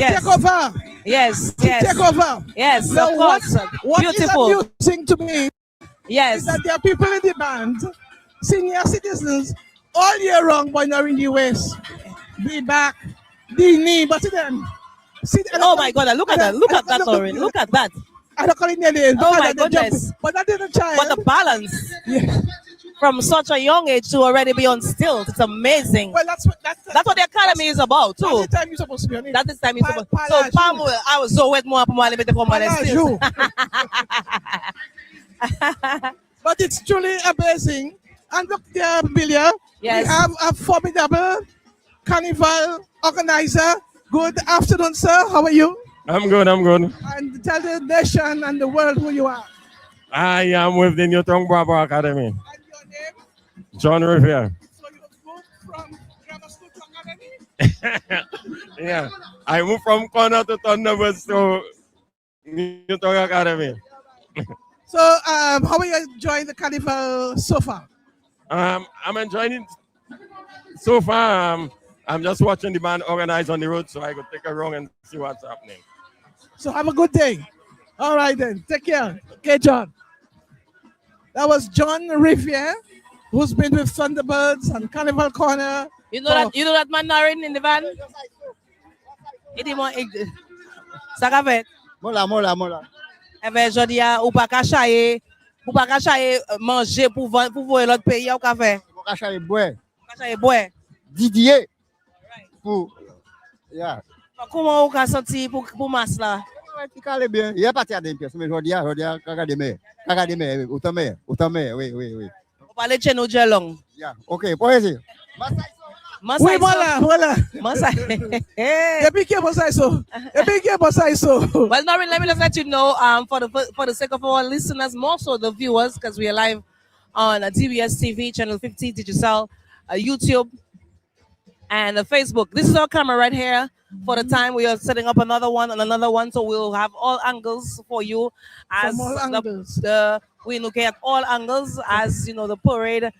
Yes. Take over. Yes. Take over. Yes, Now, of course. what Beautiful. is amusing to me Yes. is that there are people in the band, senior citizens, all year long, but not in the West. Be back, the knee, but to them. See, Oh my God! Look at that! Look at that, Lauren! Look at that! I don't call it nearly. Oh my goodness! But that is a child. But the balance from such a young age to already be on stilt, it's amazing. Well, that's what the academy is about too. That's the time you're supposed to be on it. That is time you're supposed. So Pam, I was so wet more Pam to come on still. But it's truly amazing. And look there, Billia. Yes. We have a formidable Carnival organizer. Good afternoon, sir. How are you? I'm good. And tell the nation and the world who you are. I am with the Newton Bravo Academy. And your name? John Rivera. So you moved from grammar school to academy? Yeah. I moved from Corner to Thunderbirds to Newton Academy. So how are you enjoying the carnival so far? I'm enjoying it so far. I'm just watching the band organize on the road so I could take a run and see what's happening. So have a good day. All right then. Take care. Okay, John. That was John Riviere, who's been with Thunderbirds and Carnival Corner. You know that man narrating in the van? Il dit moi ça qu'a fait. Mola. Avec jodi a ou pas ka chayer manger pour voir l'autre pays ou ka fait. Ka chayer boire. Didier. Pour yeah. Comment on ka senti pour masse là? Tu calme bien. Il y a pas de pièce mais jodi a caga de mer, autant mer, oui. On parle de nous jelong. Yeah. OK, poésie. Oui, voilà. Well, Noreen, let me just let you know, for the sake of our listeners, more so the viewers, because we are live on TBS TV, channel 50, Digicel, YouTube, and Facebook. This is our camera right here. For the time we are setting up another one, so we'll have all angles for you as we look at all angles as you know the parade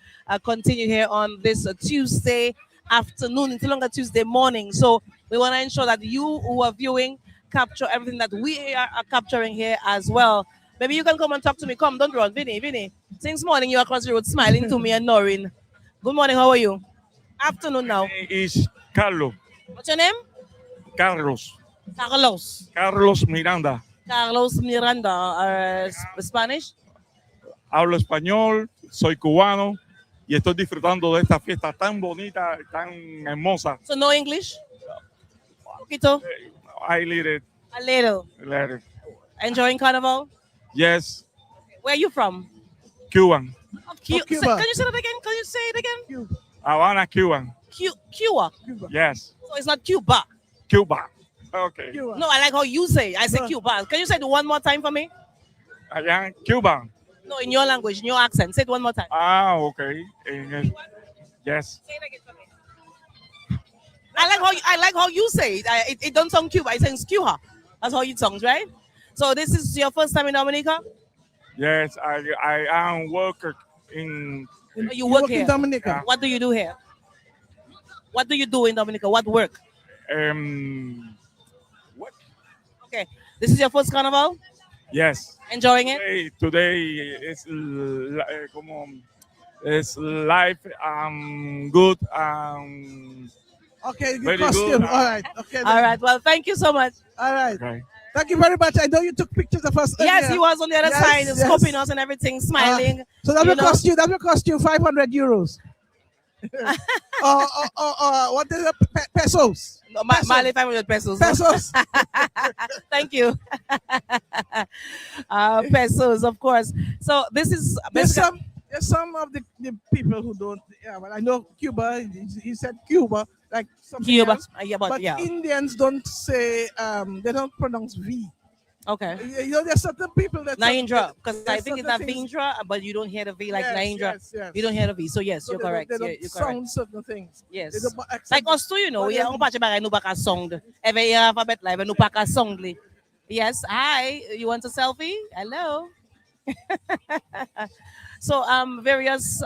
continue here on this Tuesday afternoon until longer Tuesday morning. So we want to ensure that you who are viewing capture everything that we are capturing here as well. Maybe you can come and talk to me. Come, don't run, Vinny. Since morning you're across the road smiling to me and Noreen. Good morning. How are you? Afternoon now. My name is Carlos. What's your name? Carlos Miranda. Carlos Miranda. Spanish? Hablo español, soy cubano y estoy disfrutando de esta fiesta tan bonita, tan hermosa. So no English? Poquito? I lead A little. Enjoying Carnival? Yes. Where are you from? Cuban. Cuba. Can you say that again? Can you say it again? Havana, Cuban. Cuba. Yes. So it's not Cuba. Cuba. Okay. Cuba. No, I like how you say. I say Cuba. Can you say it one more time for me? Allá, Cuban. No, in your language, in your accent. Say it one more time. Okay. Yes. Say it again for me. I like how you say it. It don't sound Cuba. It sounds Cuba. That's how it sounds, right? So this is your first time in Dominica? Yes, I am worker in. You work here in Dominica. What do you do here? What do you do in Dominica? What work? What? Okay. This is your first carnival? Yes. Enjoying it? Today it's life. Good. Okay, good Very costume. good. All right. Okay. All right. Well, thank you so much. All right. Okay. Thank you very much. I know you took pictures of us. Yes, earlier. he was on the other Yes, side, yes. scoping us and everything, smiling. So that will cost you. That will cost you 500 euros. or what is it? Pesos. No, Mali 500 pesos. Pesos. Thank you. Pesos, of course. So this is There's some of the people who don't. Yeah, well, I know Cuba. He said Cuba, like something Cuba. else. But yeah. Indians don't say. They don't pronounce V. Okay. You know, there's certain people that. Naindra, because I think it's certain Navindra, but you don't hear the V like Naindra. Yes. You don't hear the V. So yes, So you're they correct. They don't You're sound correct. certain things. Yes. They don't accept Like us too, you know, we are patch back no baka song. Every alphabet live no baka song. Yes. Hi. You want a selfie? Hello. So various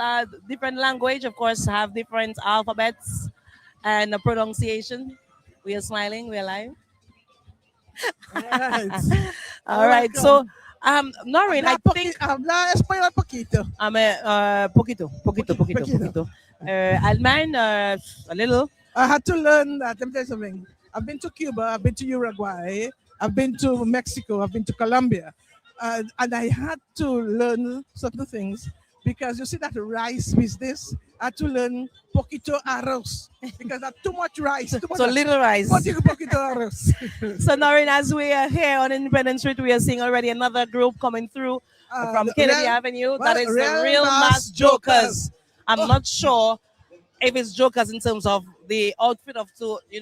different language, of course, have different alphabets and pronunciation. We are smiling. We are live. Right. All right. So, Noreen, I think Habla español poquito. poquito. Alman, a little. I had to learn that. Let me tell you something. I've been to Cuba, I've been to Uruguay, I've been to Mexico, I've been to Colombia, and I had to learn certain things because you see that rice business. I had to learn poquito arroz because that's too much rice. Too much So little rice. Poquito arroz. So, Noreen, as we are here on Independence Street, we are seeing already another group coming through from Kennedy Avenue. That is the Real Mass Jokers. I'm not sure if it's Jokers in terms of the outfit of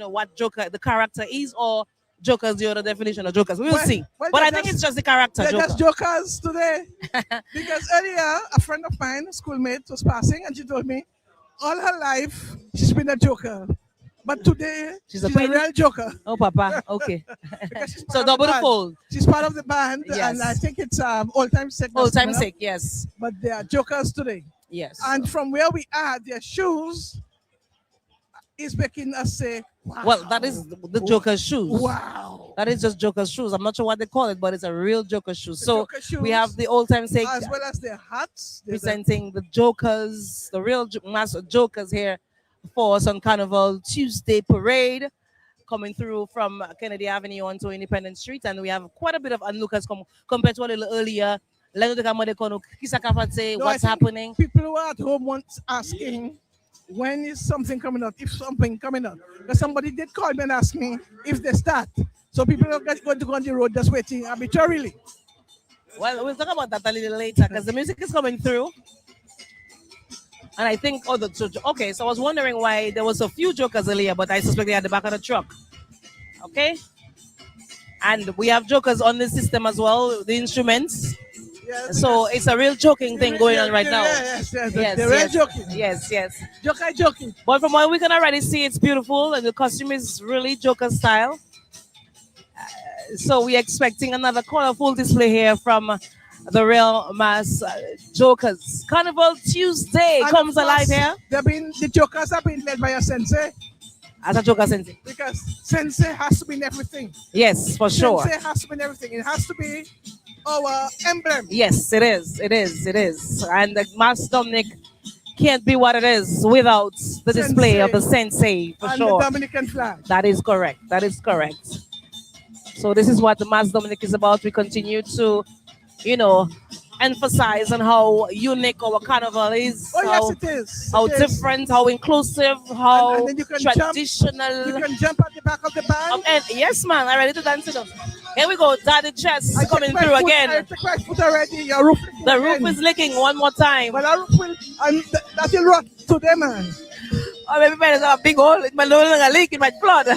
what Joker the character is, or Jokers the other definition of Jokers. We will see. But I think it's just the character. They're Joker. just jokers today. Because earlier, a friend of mine, a schoolmate, was passing and she told me all her life she's been a joker. But today, she's a real joker. Oh, Papa. Okay. So part of double the the band. fold. She's part of the band, Yes. and I think it's Old Time Sick. Old time sake, yes. But they are jokers today. Yes. And from where we are, their shoes is making us say, wow. Well, that is the Joker's shoes. Wow. That is just Joker's shoes. I'm not sure what they call it, but it's a real Joker's shoes. The So Joker shoes, we have the old time sake as well as their hats. There's a- presenting the Jokers, the real mass Jokers here for us on Carnival Tuesday parade, coming through from Kennedy Avenue onto Independence Street, and we have quite a bit of onlookers compared to a little earlier. No, I What's think happening? People who are at home want asking when is something coming up, if something coming up. Because somebody did call me and ask me if they start. So people are going to go on the road just waiting arbitrarily. Well, we'll talk about that a little later because the music is coming through. And I think, okay, so I was wondering why there was a few jokers earlier, but I suspect they're at the back of the truck. Okay? And we have jokers on the system as well, the instruments. Yes, So it's a real joking thing going on right now. Yes. Yes, They're real yes. joking. Yes. Joking. But from what we can already see, it's beautiful and the costume is really Joker style. So we're expecting another colorful display here from the Real Mass Jokers. Carnival Tuesday And comes of course, alive here. The jokers have been led by a sensei. As a Joker sensei. Because sensei has to be in everything. Yes, for sure. Sensei has to be in everything. It has to be our emblem. Yes, it is. And the Master Dominik can't be what it is without the display of the sensei, for and sure. the Dominican flag. That is correct. So this is what the Master Dominik is about. We continue to, emphasize on how unique our carnival is. Oh, yes, it is. How It is. different, how inclusive, how And then you can traditional. You can jump at the back of the band. And yes, man, I'm ready to dance it up. Here we go, Daddy Chess I coming took my through foot- again. I took my foot already. Your roof. The roof is licking one more time. But our roof will. That will rot today, man. Oh, maybe there's a big hole. It might no longer leak. It might flood.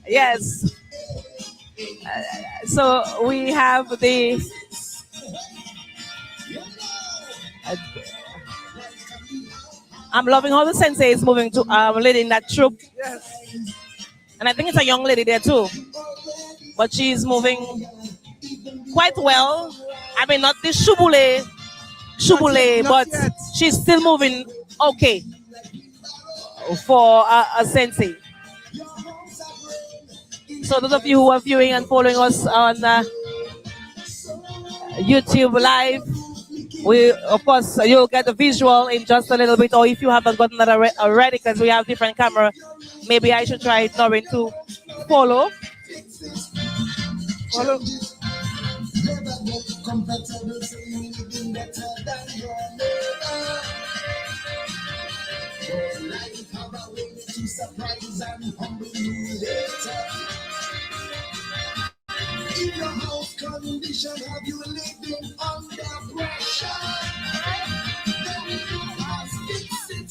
Yes. So we have the. I'm loving how the sensei is moving to leading that troop, Yes. and I think it's a young lady there too, but she's moving quite well. I mean, not this shubule, Not but yet. she's still moving okay for a sensei. So those of you who are viewing and following us on YouTube live, of course you'll get the visual in just a little bit, or if you haven't gotten that already, because we have different camera, maybe I should try it, Noreen, to follow. In your house condition, have you living under pressure? Then you must fix it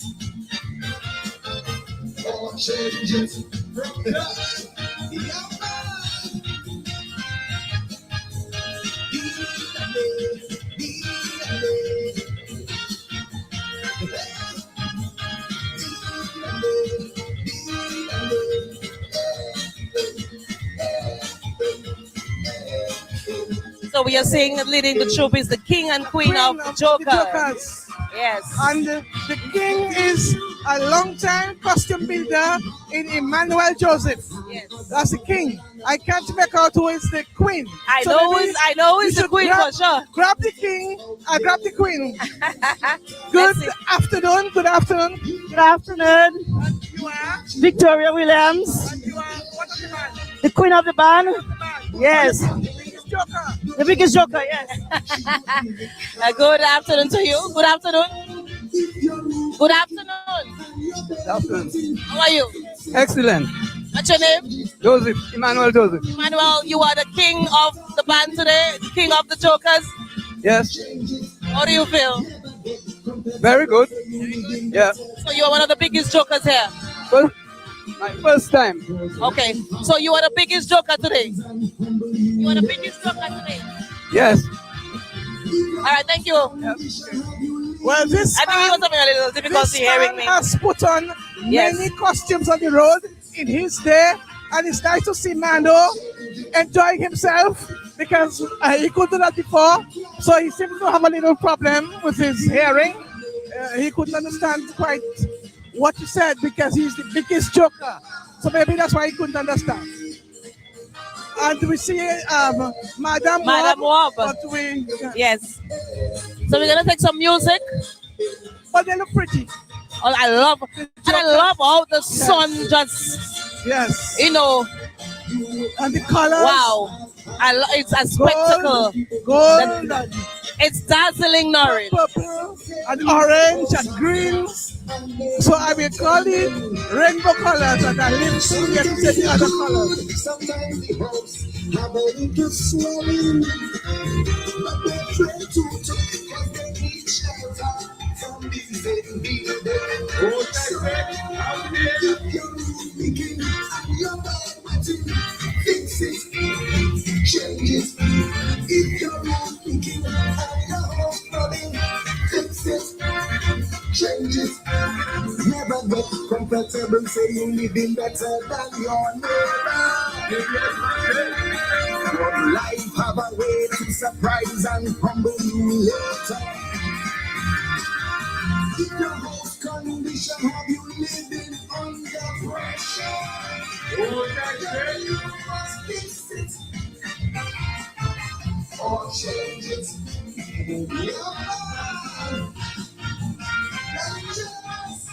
or change it from the yeah, man. So we are seeing that leading the troop is the king and queen of the Jokers. Yes. And the king is a long-time costume builder in Emmanuel Joseph. That's the king. I can't make out who is the queen. I So know maybe it's we the should queen for sure. Grab the king. I grab the queen. Let's Good see. afternoon. Good afternoon. Good afternoon, You are. Victoria Williams, And you are. What of the man? the queen of the band. Yes, Biggest joker. the biggest joker. Yes. Good afternoon to you. Good afternoon. Good afternoon. Afternoon. How are you? Excellent. What's your name? Joseph, Emmanuel Joseph. Emmanuel, you are the king of the band today, king of the jokers. Yes, How do you feel? very good. Yeah, So you are one of the biggest jokers here. well, my first time. Okay. So you are the biggest joker today. You are the biggest joker today. Yes, All right, thank you. Well, this I think he man, was having a little difficulty hearing me. has put on Yes. many costumes on the road in his day, and it's nice to see Mando enjoying himself because he couldn't do that before. So he seems to have a little problem with his hearing. He couldn't understand quite what you said because he's the biggest joker. So maybe that's why he couldn't understand. And we see Madame Wob. but we, Yes. So we're gonna take some music. but they look pretty. Oh, I love how the sun just, Yes. you know, And the colors. wow. It's a spectacle. Gold and It's dazzling, Norrin. purple and orange and green. So I will call it rainbow colors, and I leave to get to say the other colors. Sometimes the hopes have a little swelling, but they pray to because they need shelter from these invaders. So if you're thinking and you're not waiting, fix it, change it. If you're not thinking and you're not running, fix it, change it. Never get comfortable, say you're living better than your neighbor. Your life have a way to surprise and humble you later. If your house condition have you living under pressure, then you must fix it or change it. Yeah. And just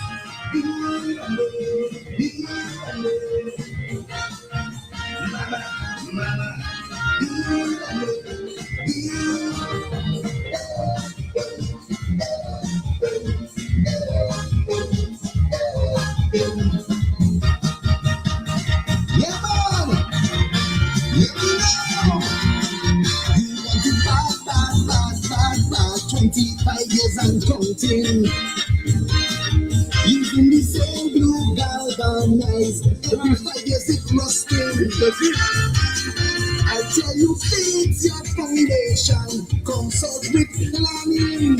be alone, be alone. Mama, mama, be alone, be alone. Yeah, man. Let me know. You want to bad, 25 years and counting. Using the same blue galvanized. Every 5 years it rusting. I tell you, fix your foundation. Consult with planning.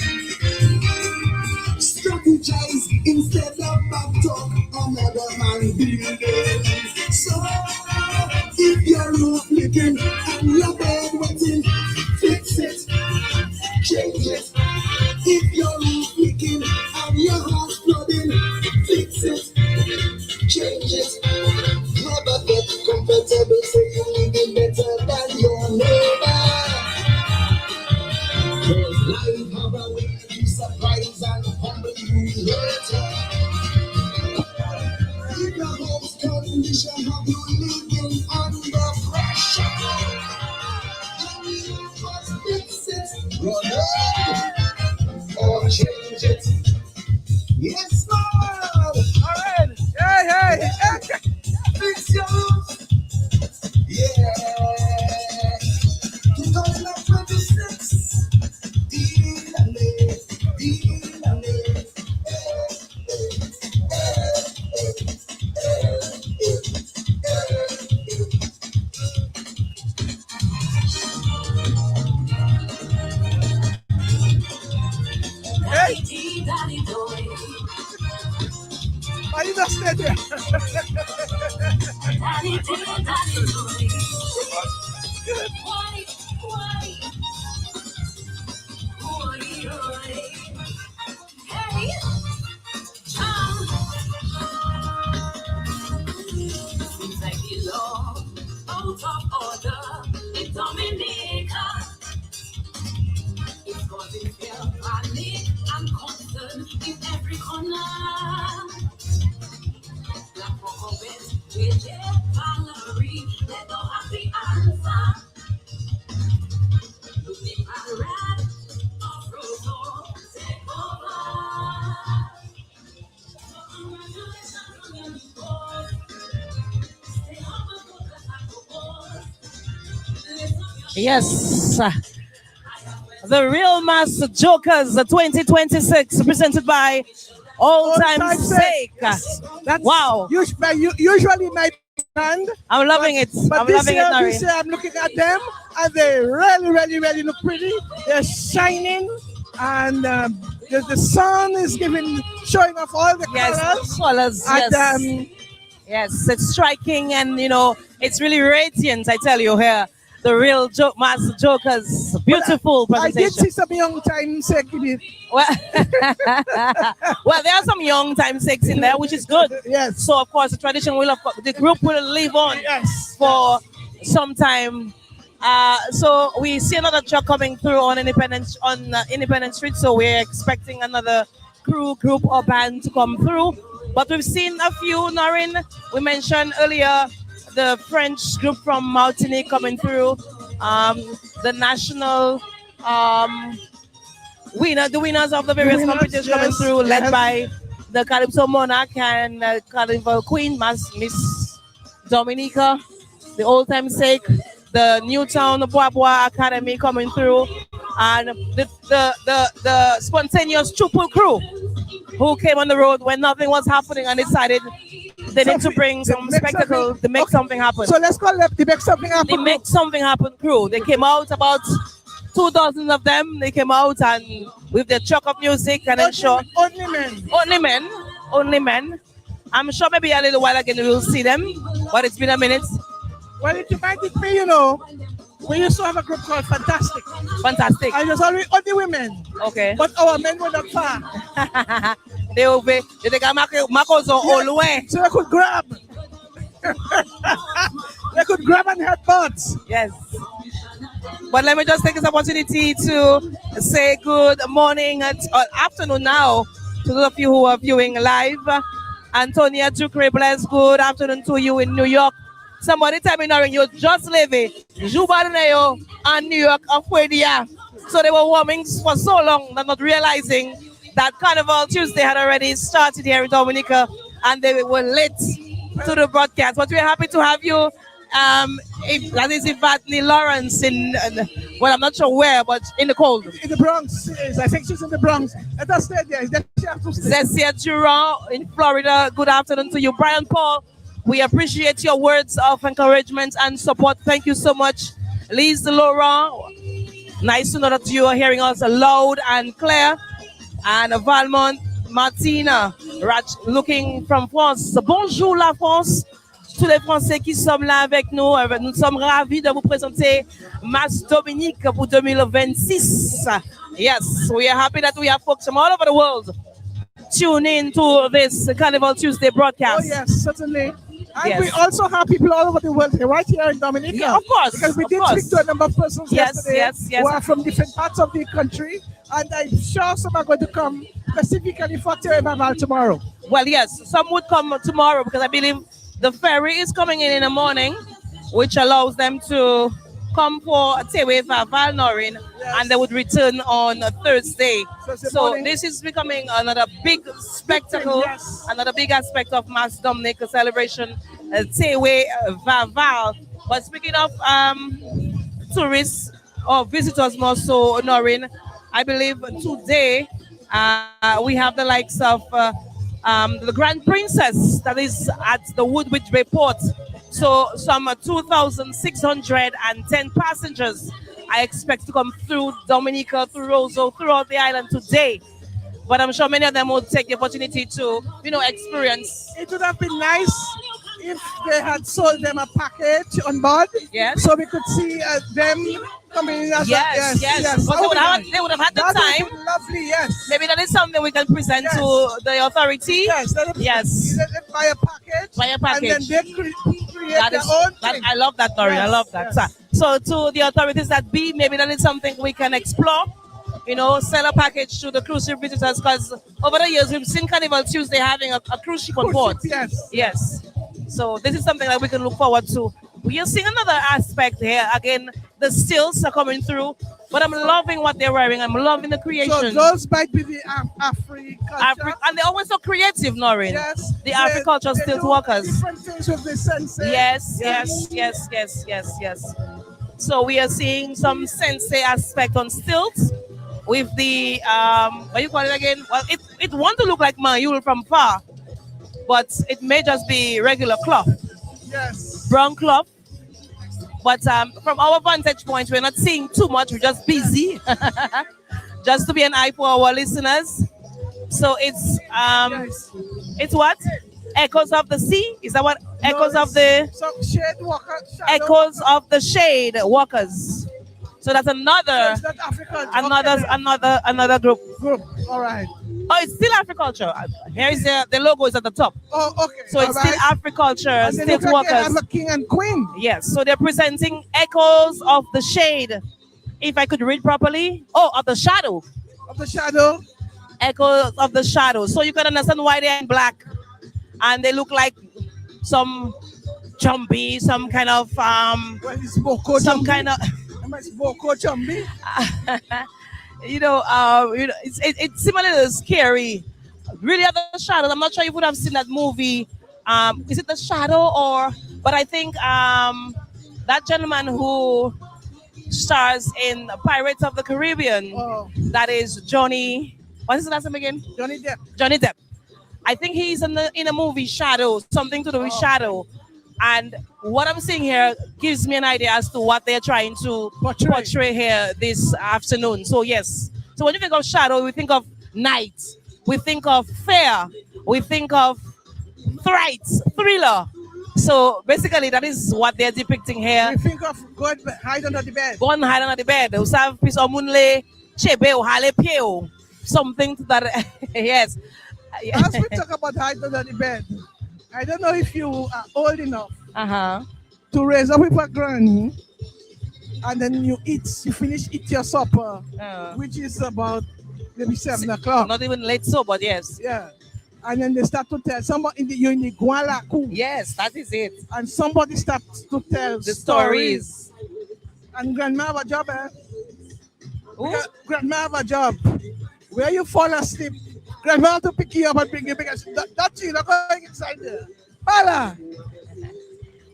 Strategize instead of back talk another man building. So if your roof leaking and your bed wetting, fix it, change it. If your roof leaking and your house flooding, fix it, change it. Never get comfortable, say you're living better than your neighbor. Life have a way to surprise and humble you later. If your home's condition have you living under pressure, then you must fix it, run it, or change it. Yes, ma'am. All right. Hey. Fix your roof. Yeah. 2026. Why you just stay there? out of order in Dominica. It's causing fear, panic, and concern in every corner. Black Rockaway, Midday, Valerie, they don't have the answer. Looking at red, off-road, take over. Yes. The Real Master Jokers 2026 presented by Old Time Sake. That's Wow. Usually my band. I'm loving it. But I'm this loving year, it, Nari. this year I'm looking at them and they really look pretty. They're shining and the sun is showing off all the colors. Colors, And, yes. Yes, it's striking and it's really radiant, I tell you here. The Real Master Jokers, beautiful I did presentation. see some young time Sake in it. Well, well, there are some young time sakes in there, which is good. Yes. So of course, the group will live on for some time. So we see another truck coming through on Independence Street. So we're expecting another group or band to come through. But we've seen a few. Norin, we mentioned earlier the French group from Martinique coming through. The national the winners of the various competitions coming through, led by the Calypso Monarch and Carnival Queen, Miss Dominica, the Old Time Sake, the Newtown Bois Academy coming through, and the spontaneous Chupul crew who came on the road when nothing was happening and decided they need to bring some spectacle to make something happen. So let's call them the Make Something Happen. The Make Something Happen crew. They came out, about 2 dozen of them. They came out and with their truck of music and ensure only men. I'm sure maybe a little while again we'll see them, but it's been a minute. Well, it reminded me, we used to have a group called Fantastic. Fantastic. And it was only women. Okay. But our men were not far. They got Marcos all the way. So they could grab. They could grab and head butts. Yes. But let me just take this opportunity to say good morning or afternoon now to those of you who are viewing live. Antonia Ducre, bless, good afternoon to you in New York. Somebody tell me now you just living Jubilation and New York and Hysteria. So they were warming for so long, they're not realizing that Carnival Tuesday had already started here in Dominica and they were late to the broadcast. But we're happy to have you. That is Ivatni Lawrence well, I'm not sure where, but in the cold. In the Bronx. Yes, I think she's in the Bronx. Let us stay there. Zessia Durand in Florida. Good afternoon to you. Brian Paul, we appreciate your words of encouragement and support. Thank you so much. Lise Laurent, nice to know that you are hearing us loud and clear. And Valmont Martina, looking from France. Bonjour la France. Tous les Français qui sont là avec nous. Nous sommes ravis de vous présenter Mas Dominik pour 2026. Yes, we are happy that we have folks from all over the world tune in to this Carnival Tuesday broadcast. Oh yes, certainly. And Yes. we also have people all over the world here, right here in Dominica. Yeah, of course. Because we of did course. speak to a number of persons yesterday Yes. who are from different parts of the country. And I'm sure some are going to come specifically for Carnival tomorrow. Well, yes, some would come tomorrow because I believe the ferry is coming in the morning, which allows them to come for Tewe Val Norin, and they would return on a Thursday. So this is becoming another big spectacle, another big aspect of Mas Dominik celebration, Tewe Val. But speaking of tourists or visitors more so, Norin, I believe today we have the likes of the Grand Princess that is at the Woodbridge Bay Port. So some 2,610 passengers I expect to come through Dominica, through Roseau, throughout the island today. But I'm sure many of them will take the opportunity to, experience. It would have been nice if they had sold them a package on board, Yes. so we could see them coming in as Yes, yes. But That would be nice. they would have had the That would time. be lovely, yes. Maybe that is something we can present Yes. to the authority. Yes, Yes. Let them buy a package. Buy a package. And then they create That their is, own that, thing. I love that, Noreen. I Yes, love that. yes. So to the authorities that be, maybe that is something we can explore. You know, sell a package to the cruise ship visitors, because over the years we've seen Carnival Tuesday having a cruise ship on Cruise board. ship, yes. Yes. So this is something that we can look forward to. We are seeing another aspect here. Again, the stilts are coming through, but I'm loving what they're wearing. I'm loving the creation. So those might be the Africulture. And they're always so creative, Noreen. Yes. The Africulture they stilt do workers. Different things with the sensei. Yes. So we are seeing some sensei aspect on stilts with the what you call it again? Well, it want to look like mayul from far, but it may just be regular cloth, Yes. brown cloth. But from our vantage point, we're not seeing too much. We're just busy, just to be an eye for our listeners. So it's what? Echoes of the sea? Is that what? Echoes of the Some shade walker. Shadow Echoes of the Shade Walkers. So that's another It's not Africulture. another group. Group. All right. Oh, it's still Africulture. Here is the logo is at the top. Oh, okay. So it's all still right. Africulture, And then stilt look like they workers. have a king and queen Yes. So they're presenting Echoes of the Shade. If I could read properly. Oh, of the shadow. of the shadow. Echoes of the shadow. So you can understand why they're in black. And they look like some jumpy, some kind of Well, it's Boko some Chumbi. kind of It's Boko Chumbi. it's similarly scary. Really, at the shadows. I'm not sure if you would have seen that movie. Is it The Shadow or? But I think that gentleman who stars in Pirates of the Caribbean. Oh, That is Johnny. What is his last name again? Johnny Depp. Johnny Depp. I think he's in a movie Shadow, something to do with Shadow. And what I'm seeing here gives me an idea as to what they're trying to portray here this afternoon. So yes. So when you think of Shadow, we think of night. We think of fear. We think of fright, thriller. So basically that is what they're depicting here. We think of God hide under the bed. Go and hide under the bed. Usav piece of munle chebe o hale pieo. Something to that. Yes. As we talk about hide under the bed, I don't know if you are old enough to raise up with a granny, and then you finish eat your supper, which is about maybe 7 o'clock. Not even late so, but yes. Yeah. And then they start to tell somebody you're in the Gualaku. Yes, that is it. And somebody starts to tell The stories. And grandma have a job, eh? Who? Grandma have a job. Where you fall asleep, grandma have to pick you up and bring you because that's you not going inside there. Hola.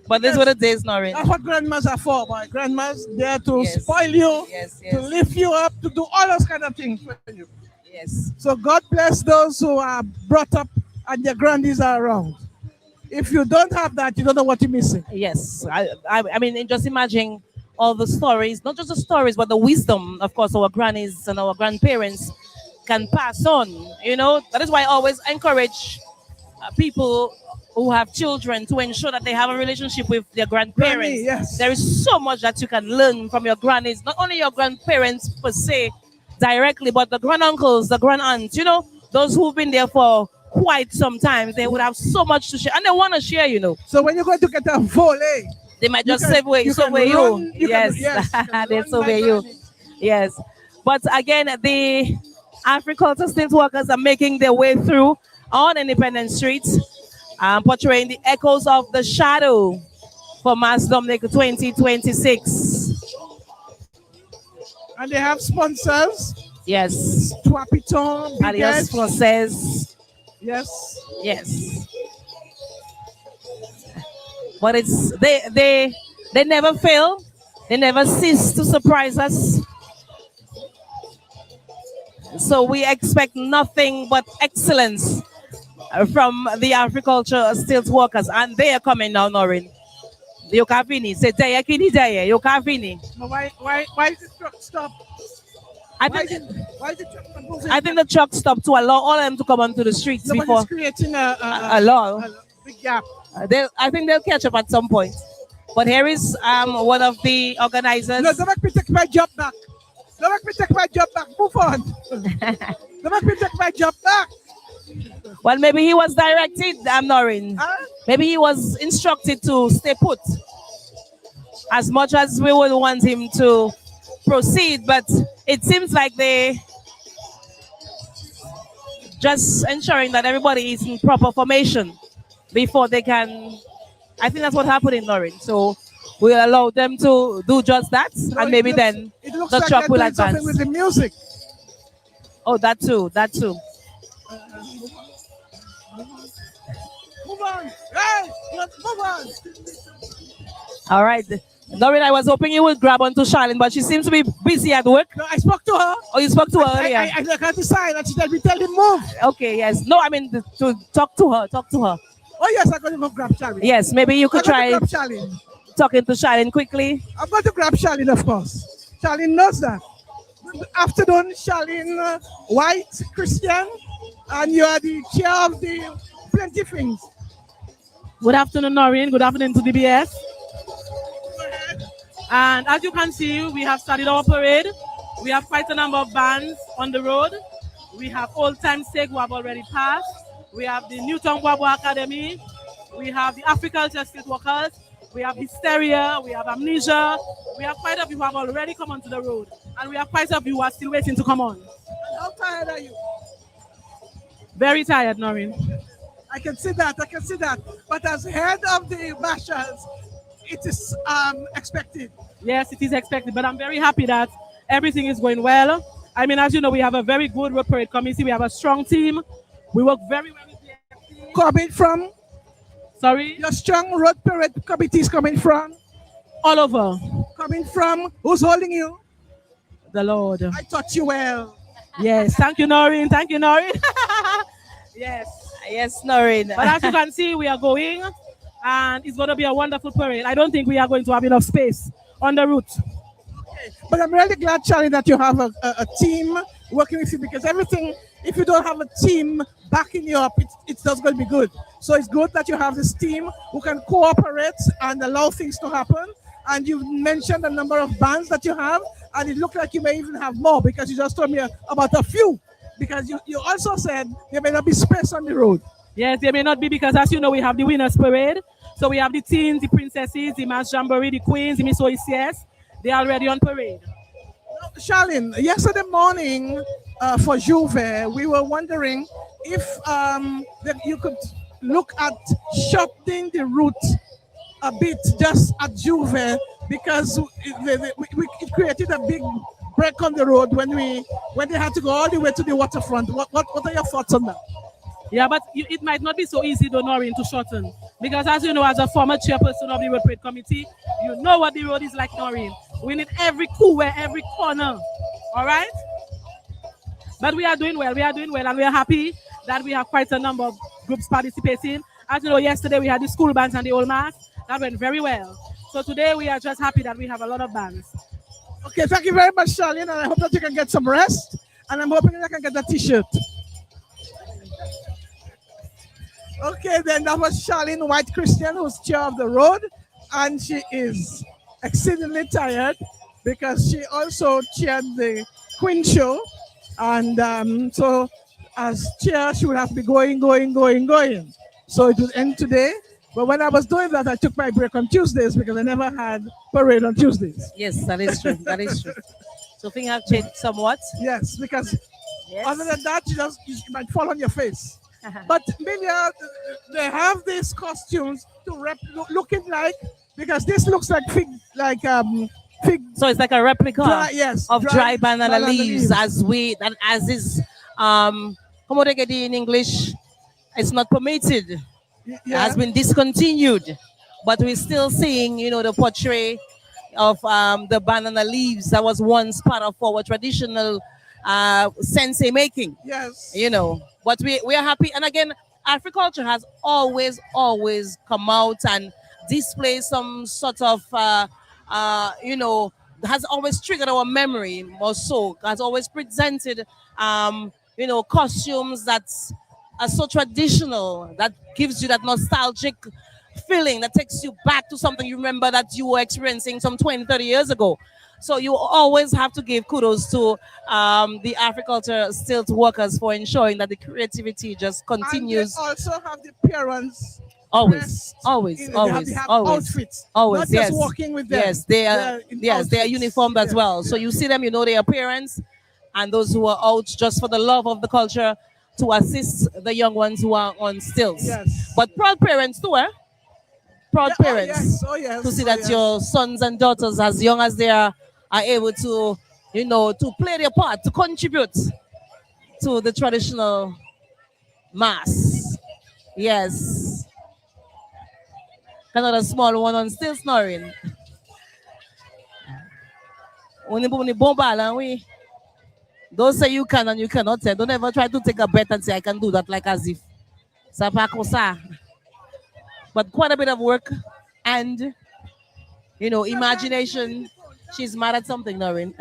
But this is what it is, Noreen. That's what grandmas are for, boy. Grandmas there to Yes. spoil you, Yes, to lift you up, to do all those kind of things for you. Yes. So God bless those who are brought up and their grandies are around. If you don't have that, you don't know what you're missing. Yes. I mean, just imagine all the stories, not just the stories, but the wisdom, of course, our grannies and our grandparents can pass on. You know, that is why I always encourage people who have children to ensure that they have a relationship with their grandparents. Granny, yes. There is so much that you can learn from your grannies, not only your grandparents per se directly, but the granduncles, the grandaunts, you know, those who've been there for quite some time. They would have so much to share and they want to share, you know. So when you're going to get a volley, They might You just can- say, wait, you so can were you. run- you can- Yes, yes, you can they run so by were you. granny. Yes. But again, the Africulture stilt workers are making their way through on Independence Street, portraying the echoes of the shadow for Mass Dominik 2026. and they have sponsors, Yes. Trois Pitons, Alias Bidet. Française. Yes. Yes. But it's they never fail. They never cease to surprise us. So we expect nothing but excellence from the Africulture stilt workers, and they are coming now, Noreen. Yokavini, say Daya Kini Daya, Yokavini. But why is the truck stop? I Why think is the truck moving? I think the truck stopped to allow all of them to come onto the streets Nobody's before creating a law. Big gap. I think they'll catch up at some point. But here is one of the organizers. No, don't make me take my job back. Don't make me take my job back. Move on. Don't make me take my job back. Well, maybe he was directed, Noreen. Huh? Maybe he was instructed to stay put. As much as we would want him to proceed, but it seems like they just ensuring that everybody is in proper formation before they can. I think that's what happened in Noreen. So we'll allow them to do just that, No, and maybe it looks, then it looks the like truck they're will doing something advance. with the music. Oh, that too, that too. Move on. Hey, let's move on. All right. Noreen, I was hoping you would grab onto Charlene, but she seems to be busy at work. No, I spoke to her. Oh, you spoke to her earlier. I look at the sign and she said, "We tell him move." Okay, yes. No, I mean to talk to her. Talk to her. Oh yes, I'm going to go grab Charlie. Yes, maybe you could try grab Charlie. talking to Charlene quickly. I'm going to grab Charlene, of course. Charlene knows that. Good afternoon, Charlene, white Christian, and you are the chair of the Plenty Things. Good afternoon, Noreen. Good afternoon to DBS. And as you can see, we have started our parade. We have quite a number of bands on the road. We have Old Time Sake who have already passed. We have the Newton Wabo Academy. We have the Africulture Street Workers. We have Hysteria. We have Amnesia. We have quite a few who have already come onto the road. And we have quite a few who are still waiting to come on. How tired are you? Very tired, Noreen. I can see that. I can see that. But as head of the bashers, it is expected. Yes, it is expected, but I'm very happy that everything is going well. I mean, as you know, we have a very good road parade committee. We have a strong team. We work very well with the team. Coming from? Sorry? Your strong road parade committee is coming from? All over. Coming from? Who's holding you? The Lord. I taught you well. Yes, thank you, Noreen. Thank you, Noreen. Yes. Yes, Noreen. But as you can see, we are going, and it's going to be a wonderful parade. I don't think we are going to have enough space on the route. Okay. But I'm really glad, Charlie, that you have a team working with you, because everything, if you don't have a team backing you up, it's not going to be good. So it's good that you have this team who can cooperate and allow things to happen. And you mentioned a number of bands that you have, and it looked like you may even have more, because you just told me about a few. Because you also said there may not be space on the road. Yes, there may not be, because as you know, we have the winners parade. So we have the teens, the princesses, the mass jamboree, the queens, the Miss OECS. They are already on parade. Charlene, yesterday morning for Juve, we were wondering if that you could look at shortening the route a bit just at Juve, because it created a big break on the road when they had to go all the way to the waterfront. What are your thoughts on that? Yeah, but it might not be so easy, though, Noreen, to shorten. Because as you know, as a former chairperson of the road parade committee, you know what the road is like, Noreen. We need every couloir, every corner. All right? But we are doing well. We are doing well, and we are happy that we have quite a number of groups participating. As you know, yesterday we had the school bands and the old mass. That went very well. So today we are just happy that we have a lot of bands. Okay, thank you very much, Charlene, and I hope that you can get some rest. And I'm hoping that I can get that t-shirt. Okay, then that was Charlene White Christian, who's chair of the road, and she is exceedingly tired because she also chaired the Queen Show, and so as chair, she would have to be going. So it would end today. But when I was doing that, I took my break on Tuesdays because I never had parade on Tuesdays. Yes, that is true. That is true. So things have changed somewhat. Yes, because Yes. other than that, you might fall on your face. But maybe they have these costumes to looking like, because this looks like fig. So it's like a replica of dry banana leaves, as is como they get in English, it's not permitted. It has been discontinued, but we're still seeing, the portrait of the banana leaves that was once part of our traditional sensei making. Yes. But we are happy. And again, Africulture has always come out and display some sort of, has always triggered our memory more so, has always presented, costumes that are so traditional that gives you that nostalgic feeling that takes you back to something you remember that you were experiencing some 20, 30 years ago. So you always have to give kudos to the agriculture stilt workers for ensuring that the creativity just continues. And they also have the parents. Always, always, They always, have always, outfits, always. not Yes, just walking with them. yes, they are. They're in Yes, they are outfits. uniformed as Yes. well. So you see them, you know their parents, and those who are out just for the love of the culture to assist the young ones who are on stilts. Yes. But proud parents too, eh? Proud Yeah, parents oh yes, to see oh that yes. your sons and daughters, as young as they are able to, to play their part, to contribute to the traditional mass. Yes. Another small one on still snoring. When you bomb ball, we don't say you can and you cannot say. Don't ever try to take a bet and say I can do that like as if. Sa. But quite a bit of work and imagination. She's mad at something, Noreen.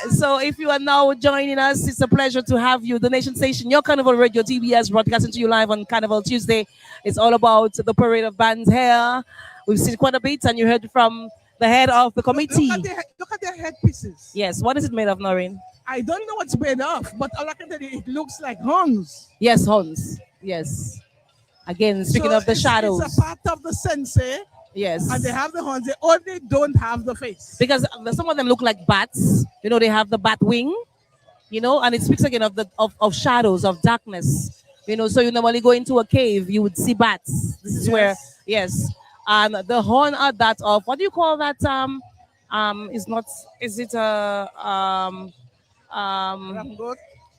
So if you are now joining us, it's a pleasure to have you. The Nation Station, your Carnival Radio TBS, broadcasting to you live on Carnival Tuesday. It's all about the parade of bands here. We've seen quite a bit, and you heard from the head of the committee. Look at their headpieces. Yes, what is it made of, Noreen? I don't know what's made of, but all I can tell you, it looks like horns. Yes, horns. Yes. Again, speaking So of the shadows. It's a part of the sensei. Yes. And they have the horns. They only don't have the face. Because some of them look like bats. They have the bat wing. And it speaks again of shadows, of darkness. So you normally go into a cave, you would see bats. This is where, yes. And the horn are that of, what do you call that? Is it a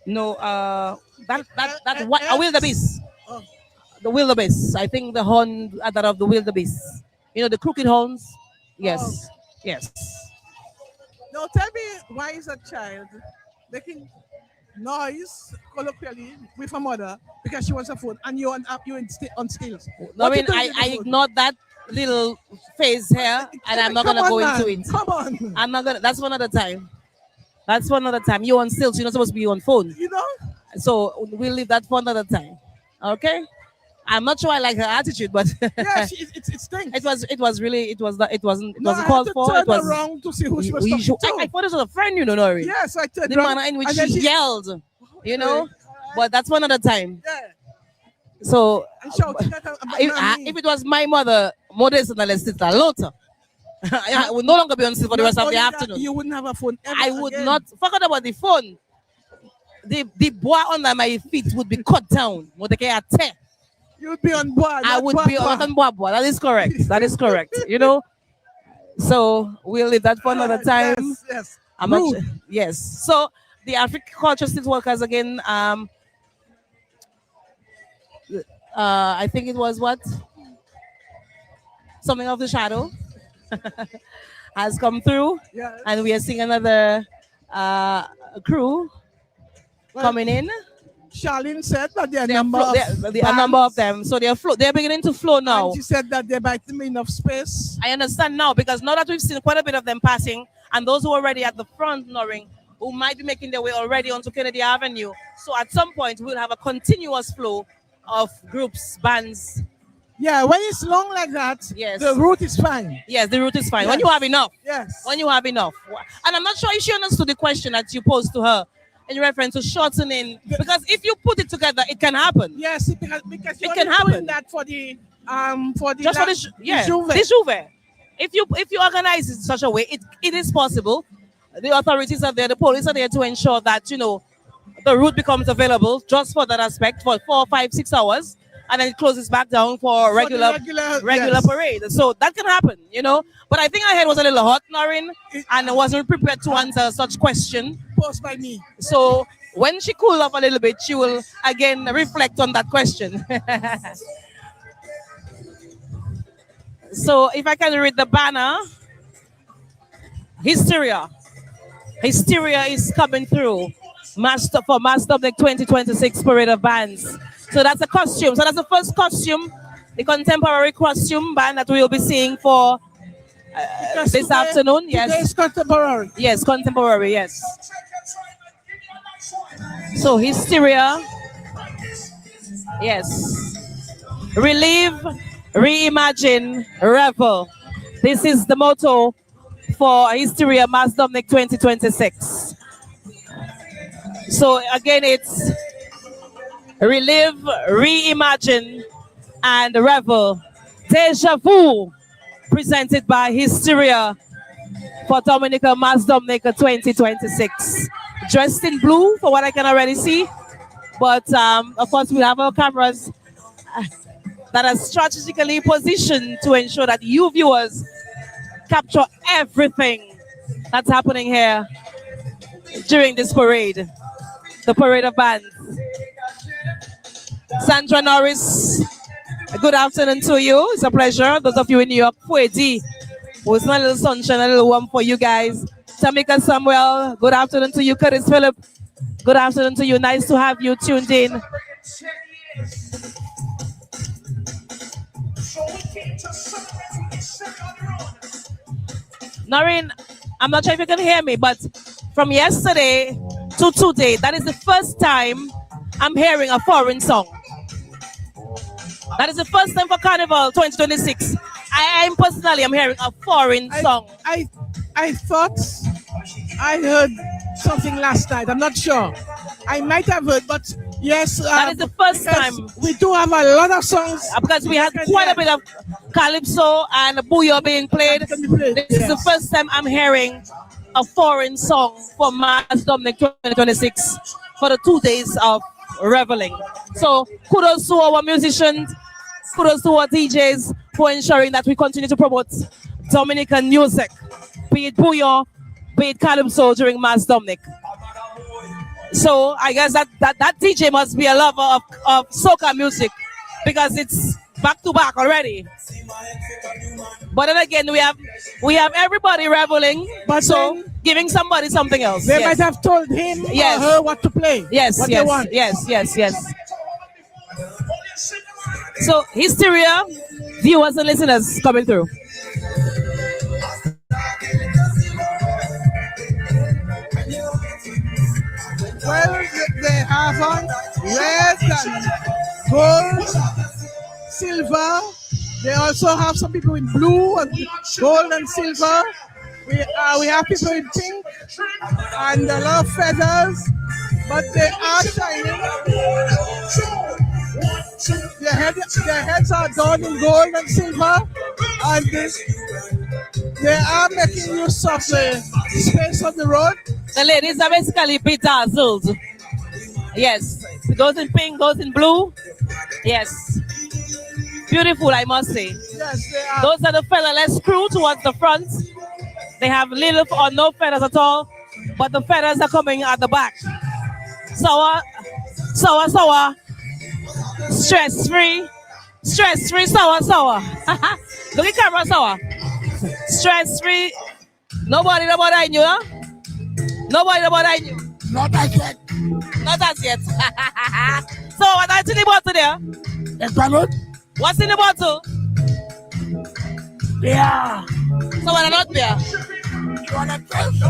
no, a wildebeest. Oh. The wildebeest. I think the horn are that of the wildebeest. The crooked horns. Yes. Oh. Yes. Now tell me, why is a child making noise colloquially with her mother because she wants a phone and you're on stilts? I ignored that little phase here and I'm not gonna go into it. Come on. I'm not gonna. That's one other time. That's for another time. You're on stilts. You're not supposed to be on phone. So we'll leave that for another time. Okay. I'm not sure I like her attitude, but yeah, it stinks. It wasn't I called had to for. turn It was around to see who she was talking to. I thought it was a friend, Nori. Yes, I turned the around, manner in which and then she yelled, But that's for another time. Yeah. So And shouting at her about mommy. if it was my mother, modest and let's sit a lot. I would no longer be on stilts for the rest of the afternoon. You wouldn't have a phone ever I would again. not forget about the phone. The boy under my feet would be cut down. You would be on board. I would be on board. That is correct. That is correct. So we'll leave that for another time. Yes. I'm not, yes. So the African culture still workers again. I think it was what? Something of the shadow has come through, Yes. and we are seeing another crew coming in. Charlene said that there are a number of them. So they're beginning to flow now. And she said that there might be enough space. I understand now, because now that we've seen quite a bit of them passing, and those who are already at the front, who might be making their way already onto Kennedy Avenue. So at some point, we'll have a continuous flow of groups, bands. Yeah, when it's long like that, yes, the route is fine. Yes, the route is fine. Yes. When you have enough. Yes. When you have enough. And I'm not sure if she understood the question that you posed to her in reference to shortening, because if you put it together, it can happen. Yes, because it can happen. That for the just for the Juve. If you organize it in such a way, it is possible. The authorities are there, the police are there to ensure that the route becomes available just for that aspect for 4, 5, 6 hours, and then it closes back down for regular yes. parade. So that can happen, But I think her head was a little hot, Noreen, and wasn't prepared to answer such question posed by me. So when she cool off a little bit, she will again reflect on that question. So if I can read the banner, Hysteria. Hysteria is coming through. Master of the 2026 Parade of Bands. So that's a costume. So that's the first costume, the contemporary costume band that we will be seeing for this afternoon. Yes. Today's contemporary. Yes, contemporary, yes. So Hysteria, yes. Relive, reimagine, revel. This is the motto for Hysteria Mass Dominik 2026. So again, it's relive, reimagine, and revel. Deja vu, presented by Hysteria for Dominica Mass Dominica 2026. Dressed in blue, for what I can already see. But of course, we have our cameras that are strategically positioned to ensure that you viewers capture everything that's happening here during this parade, the parade of bands. Sandra Norris, good afternoon to you. It's a pleasure. Those of you in New York, Fuedi, with a little sunshine, a little warm for you guys. Tamika Samuel, good afternoon to you. Curtis Phillip, good afternoon to you. Nice to have you tuned in. Noreen, I'm not sure if you can hear me, but from yesterday to today, that is the first time I'm hearing a foreign song. That is the first time for Carnival 2026. I'm personally, I'm hearing a foreign song. I thought I heard something last night. I'm not sure. I might have heard, but yes. That is the first time. We do have a lot of songs. Because we had quite a bit of Calypso and Booyah being played. This is the first time I'm hearing a foreign song for Mass Dominik 2026 for the 2 days of reveling. So kudos to our musicians, kudos to our DJs for ensuring that we continue to promote Dominican music, be it Booyah, be it Calypso during Mass Dominik. So I guess that DJ must be a lover of soca music because it's back to back already. But then again, we have everybody reveling, but so giving somebody something else. They might have told him or her what to play. Yes, what yes, they want. yes. So Hysteria, viewers and listeners coming through. Well, they have on red and gold, silver. They also have some people in blue and gold and silver. We have people in pink and a lot of feathers, but they are shining. Their heads are done in gold and silver, and they are making use of the space on the road. The ladies are basically bedazzled. Yes, those in pink, those in blue. Yes, beautiful, I must say. Yes, they are. Those are the featherless crew towards the front. They have little or no feathers at all, but the feathers are coming at the back. Sour, stress-free, sour. Look at camera, sour. Stress-free. Nobody I knew, huh? Nobody I knew. Not as yet. Not as yet. So what's in the bottle there? What's in the bottle? Yeah. So what are not there? You want to test?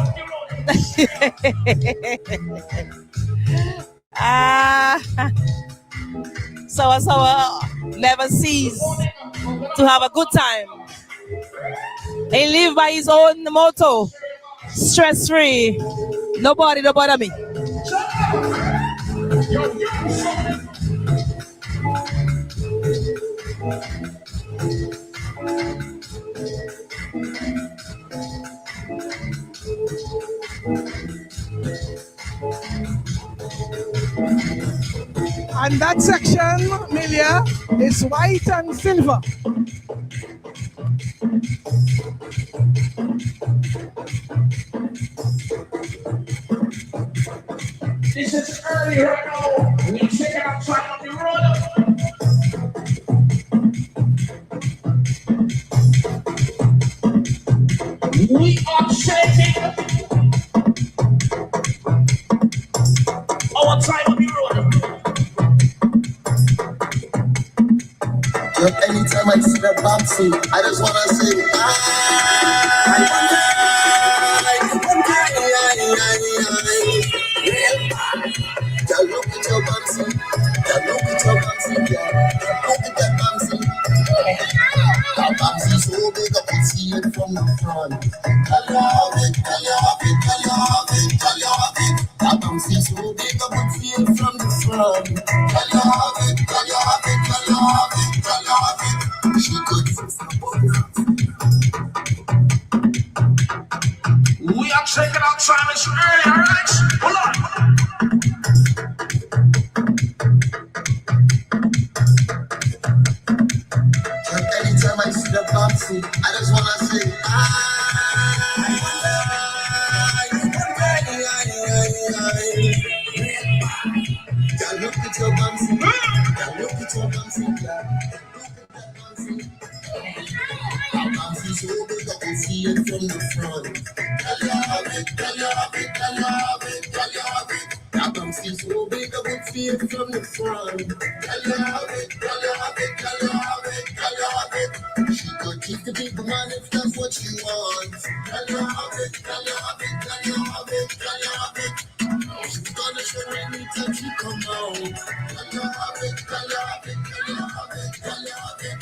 Sour never cease to have a good time. He live by his own motto, stress-free. Nobody to bother me. And that section, Milia, is white and silver. This is early right now. We're taking our time on the road. We are shaking our time on the road. Anytime I see the boxing, I just want to say, I can see it from the front. I love it, I love it, I love it, I love it. That bounce is so big, I can see it from the front. I love it, I love it, I love it, I love it. She could we are checking out Silas early, alright? Hold on. Anytime I see the boxing, I just wanna say, I look at your boxing, I look at your boxing, bouncy so big I can see it from the front. I love it, I love it, I love it, I love it. That bouncy so big I can see it from the front. I love it, I love it, I love it, I love it. She could keep the big man if that's what she wants. I love it, I love it, I love it, I love it. She's gonna show anytime she come out. I love it, I love it, I love it, I love it.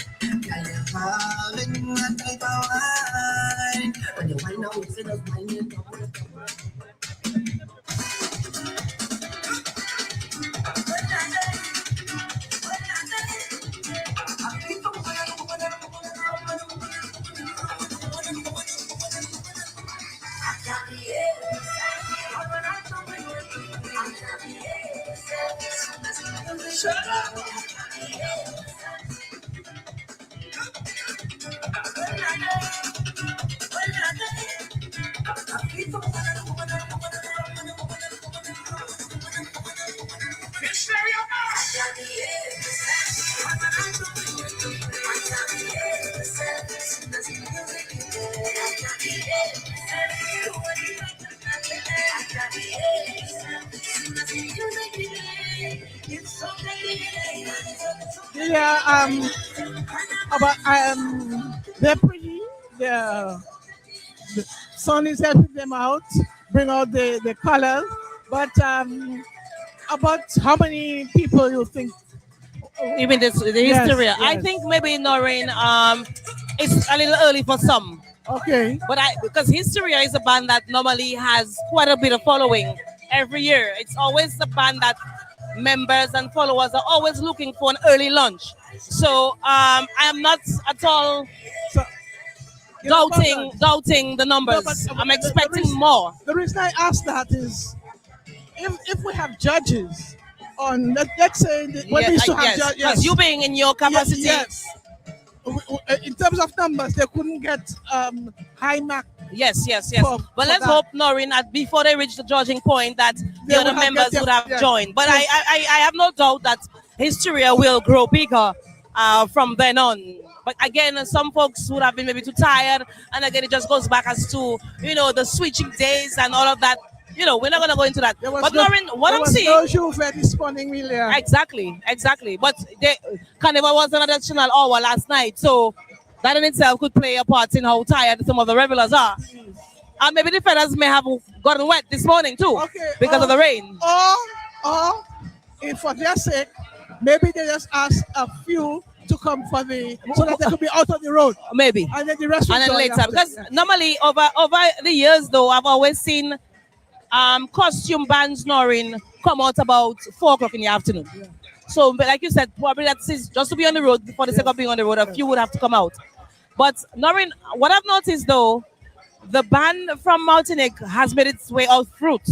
Falling at my wine. When you wind out, it's just my name. Yeah, but they're pretty. The sun is helping them out, bring out the colors. But about how many people you think? Even the Yes, Hysteria. I yes. think maybe Noreen, it's a little early for some. Okay. But because Hysteria is a band that normally has quite a bit of following every year. It's always a band that members and followers are always looking for an early launch. So I am not at all doubting the numbers. No, but I'm the expecting reason- more. The reason I ask that is if we have judges on, let's say, when we used to have yes, judges. because you being in your capacity. Yes. In terms of numbers, they couldn't get high mark. Yes. For But let's that. hope, Noreen, that before they reach the judging point, that They the other would have members get their- would have yeah. joined. But Yes. I have no doubt that Hysteria will grow bigger from then on. But again, some folks would have been maybe too tired, and again, it just goes back as to the switching days and all of that. We're not gonna go into that. But Noreen, what I'm seeing. No Juve this morning, William. Exactly. But Carnival was an additional hour last night, so that in itself could play a part in how tired some of the revelers are. And maybe the fellas may have gotten wet this morning too, because of the rain. Or if for their sake, maybe they just ask a few to come so that they could be out on the road. Maybe. And then the rest will And then join later, after. because Yeah. normally over the years though, I've always seen costume bands Noreen come out about 4 o'clock in the afternoon. Yeah. So, but like you said, probably that's just to be on the road, for the sake of being on the road, a few would have to come out. But Noreen, what I've noticed though, the band from Martinique has made its way out fruit.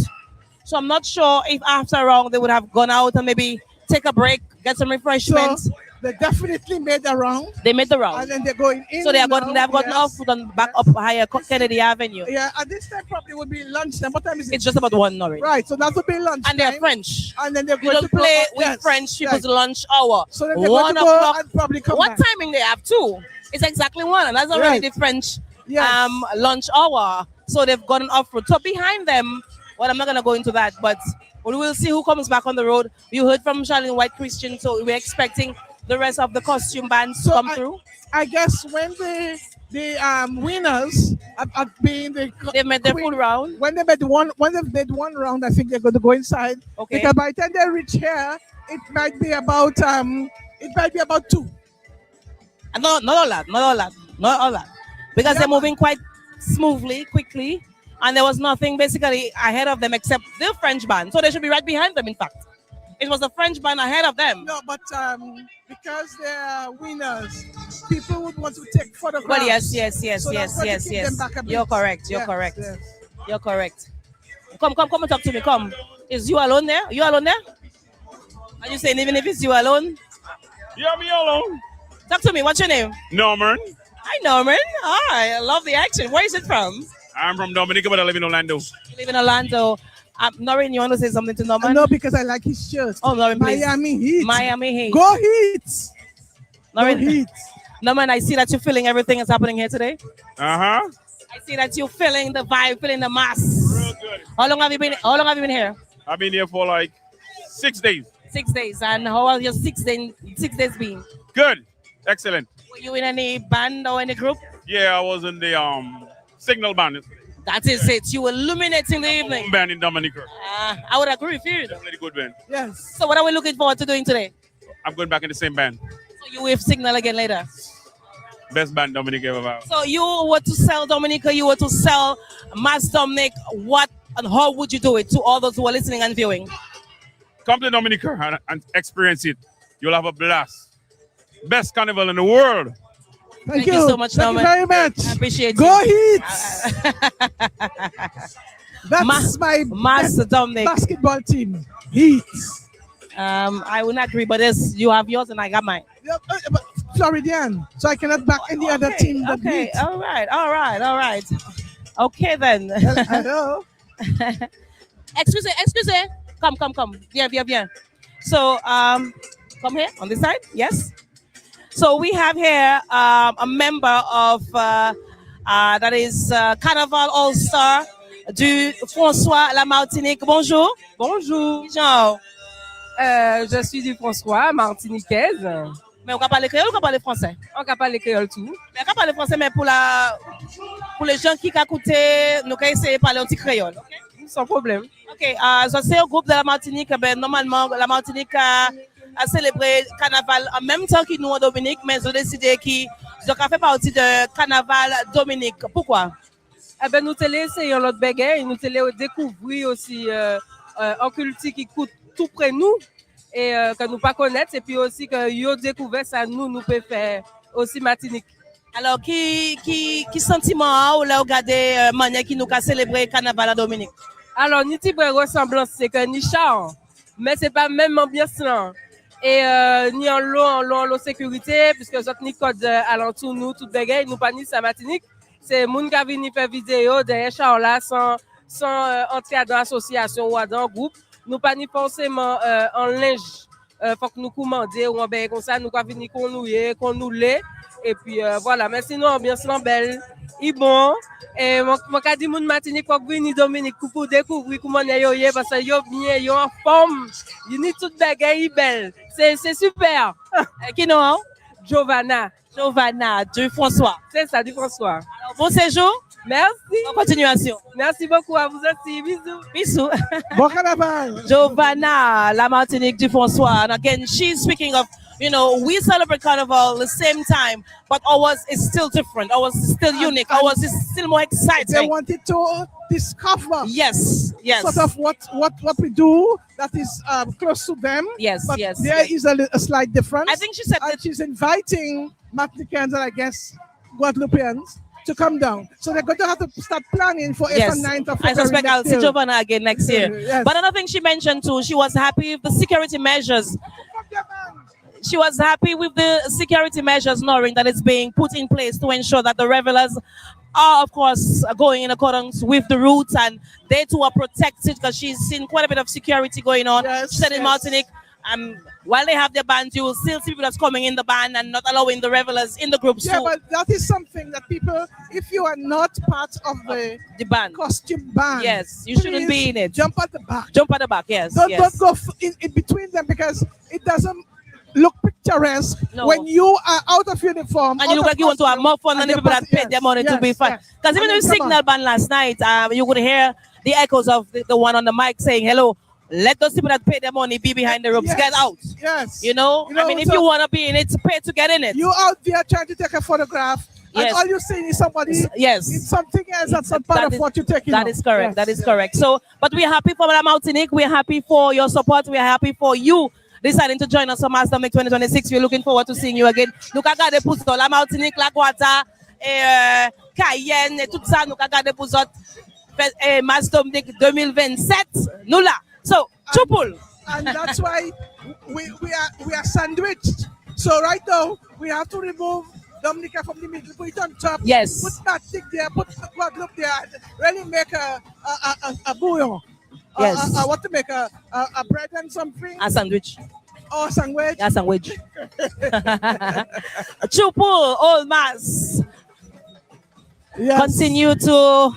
So I'm not sure if after a round they would have gone out and maybe take a break, get some refreshments. So they definitely made the round. They made the round. And then they're going in. So they have gotten now, off yes. foot and back up higher Kennedy Avenue. Yeah, at this time probably would be lunchtime. What time is it? It's just about 1 Noreen. Right, so that would be lunch. And they're French. And then they're You going don't to go play out- with yes, French people's right. lunch hour. So then they're 1 going to go o'clock. and probably come What back. timing they have too? It's exactly 1, and that's already Right. the French Yes. lunch hour. So they've gotten off road. So behind them, well, I'm not gonna go into that, but we will see who comes back on the road. You heard from Charlene White Christian, so we're expecting the rest of the costume bands to come through. I guess when the winners have been They've made their full round. When they made one round, I think they're going to go inside. Okay. Because by the time they reach here, it might be about 2. And not all that. because Yeah, they're moving quite smoothly, quickly, and there was nothing basically ahead of them except the French band. So they should be right behind them. In fact, it was the French band ahead of them. No, but because they are winners, people would want to take photographs. Well, yes. So that's why they keep them back a bit. You're correct. You're Yes, correct. yes. You're correct. Come and talk to me. Come. Is you alone there? You alone there? Are you saying even if it's you alone? Yeah, me alone. Talk to me. What's your name? Norman. Hi, Norman. All right. I love the accent. Where is it from? I'm from Dominik, but I live in Orlando. You live in Orlando. Norman, you want to say something to Norman? No, because I like his shirt. Oh, Norman, please. Miami Heat. Miami Heat. Go Heat. Norman, Go Heat. Norman, I see that you're feeling everything that's happening here today. Uh-huh. I see that you're feeling the vibe, feeling the mass. Real good. How long have you been here? I've been here for like 6 days. 6 days. And how are your 6 days been? Good. Excellent. Were you in any band or any group? Yeah, I was in the Signal band. That is it. You were illuminating the evening. Band in Dominica. I would agree with you. Definitely good band. Yes. So what are we looking forward to doing today? I'm going back in the same band. So you with Signal again later. Best band Dominica ever had. So you were to sell Dominica, you were to sell Mass Dominic. What and how would you do it to all those who are listening and viewing? Come to Dominica and experience it. You'll have a blast. Best carnival in the world. Thank you so much, Thank Norman. you very much. I appreciate Go you. Heat. That's my Master Dominic. basketball team. Heat. I would not agree, but you have yours and I got mine. Yeah, but Floridian, so I cannot back any other team that Okay, Heat. all right. Okay then. Hello. Excuse me. Come. Bien. So come here on this side. Yes. So we have here a member of that is Carnival All Star du François La Martinique. Bonjour. Bonjour. Jean. Je suis du François, martiniquaise. Mais on peut parler créole ou on peut parler français? On peut parler créole tout. Mais on peut parler français, mais pour les gens qui écoutent, nous allons essayer de parler un petit créole. Sans problème. Ok, so c'est un groupe de la Martinique. Ben, normalement, la Martinique a célébré Carnaval en même temps que nous en Dominique, mais ils ont décidé qu'ils ont fait partie de Carnaval Dominique. Pourquoi? Eh ben, nous t'allons essayer l'autre bagaille, nous t'allons découvrir aussi un culture qui coûte tout près de nous et que nous pas connaître, et puis aussi que yo découvert ça nous peut faire aussi Martinique. Alors, qui sentiment ou là regarder manière qui nous a célébré Carnaval à Dominique? Alors, ni type de ressemblance, c'est que ni char, mais c'est pas même ambiance là. Et ni en l'eau sécurité, puisque autres ni code alentour nous, toute bagaille, nous pas ni sa Martinique. C'est moun qui vient faire vidéo derrière char là sans entrer dans l'association ou dans un groupe. Nous pas ni forcément en linge. Faut que nous commander ou en bain comme ça, nous pas venir qu'on nous lait. Et puis voilà, mais sinon ambiance belle, est bon. Et mon cas dit moun Martinique faut venir Dominique pour découvrir comment yo parce que yo bien, yo en forme, yo ni toute bagaille belle. C'est super. Qui non? Giovanna du François. C'est ça, du François. Alors, bon séjour. Merci. Bonne continuation. Merci beaucoup à vous aussi. Bisous. Bon carnaval. Giovanna, La Martinique du François. And again, she's speaking of, we celebrate Carnival the same time, but ours is still different. Ours is still unique. Ours is still more exciting. They wanted to discover. Yes. Sort of what we do that is close to them. Yes, but yes. There is a slight difference. I think she said that she's inviting Martinicans and I guess Guadeloupeans to come down. So they're going to have to start planning for 8th and 9th of February. I suspect I'll see Giovanna again next year. Yes. But another thing she mentioned too, she was happy with the security measures. She was happy with the security measures, knowing that it's being put in place to ensure that the revelers are, of course, going in accordance with the routes and they too are protected because she's seen quite a bit of security going on. Yes, she said in Martinique, while they have their band, you will still see people that's coming in the band and not allowing the revelers in the groups Yeah, too. but that is something that people, if you are not part of the band, costume band, yes, you shouldn't be in it. Jump at the back. Jump at the back, yes. Don't go in between them because it doesn't look picturesque when you are out of uniform. And you look like you want to have more fun than the people that paid their money to be fun. Because even the signal band last night, you could hear the echoes of the one on the mic saying, hello, let those people that pay their money be behind the ropes. Get out. Yes. I mean, if you want to be in it, pay to get in it. You out there trying to take a photograph Yes. And all you're saying is somebody. Yes. It's something else. That's not part of what you're taking. That is correct. That is correct. So, but we're happy for La Martinique. We're happy for your support. We're happy for you deciding to join us on Master Make 2026. We're looking forward to seeing you again. Nous avons regardé pour ça, La Martinique, La Guata, Cayenne, et tout ça. Nous avons regardé pour ça. Master Make 2027. Nous là. So, Chupul. And that's why we are sandwiched. So right now we have to remove Dominica from the middle, put it on top. Yes. Put Patrick there, put Guadeloupe there, and really make a bouillon. Yes. What to make a bread and something? A sandwich. Or sandwich. A sandwich. Chupul, Old Mass. Yes. Continue to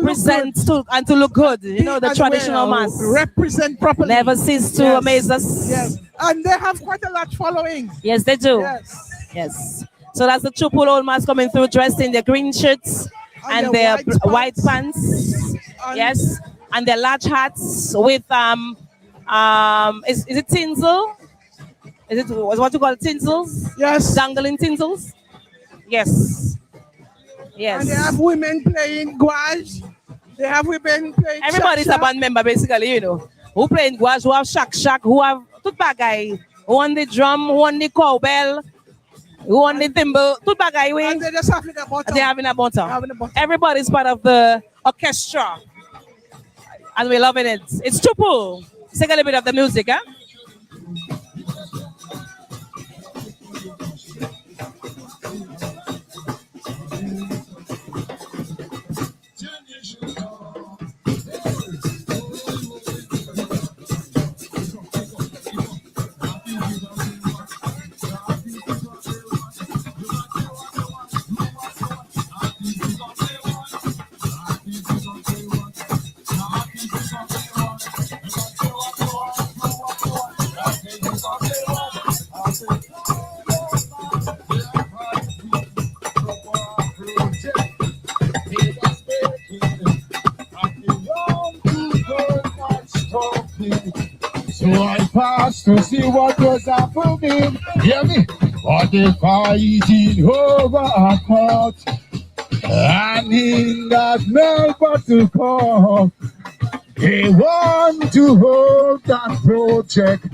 present and to look good. You know, the traditional mass. Represent properly. Never cease to amaze us. Yes. And they have quite a large following. Yes, they do. Yes. Yes. So that's the Chupul Old Mass coming through dressed in their green shirts and their white pants. Yes. And their large hats with is it tinsel? Is it what you call tinsels? Yes. Dangling tinsels? Yes. Yes. And they have women playing gouache. They have women playing. Everybody's a band member, basically, you know. Who playing gouache, who have shak, who have tout bagay. Who on the drum, who on the cowbell, who on the thimble, tout bagay. And they're just having a bottom. They're having a bottom. Everybody's part of the orchestra. And we're loving it. It's Chupul. Let's take a little bit of the music, huh? So I passed to see what was happening. Hear me? But the fighting over a court, and in that Melbourne to come, they want to hold that project.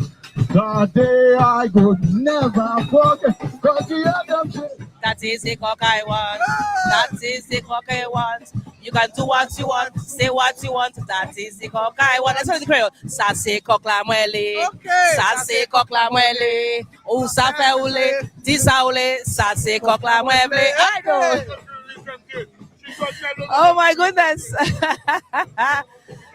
That day I could never forget. Cause the other day, that is the cock I want. That is the cock I want. You can do what you want, say what you want. That is the cock I want. That's how the Creole. Ça c'est coq la muele. Ça c'est coq la muele. Ou ça fait oule. Dis ça oule. Ça c'est coq la muele. I know. Oh my goodness.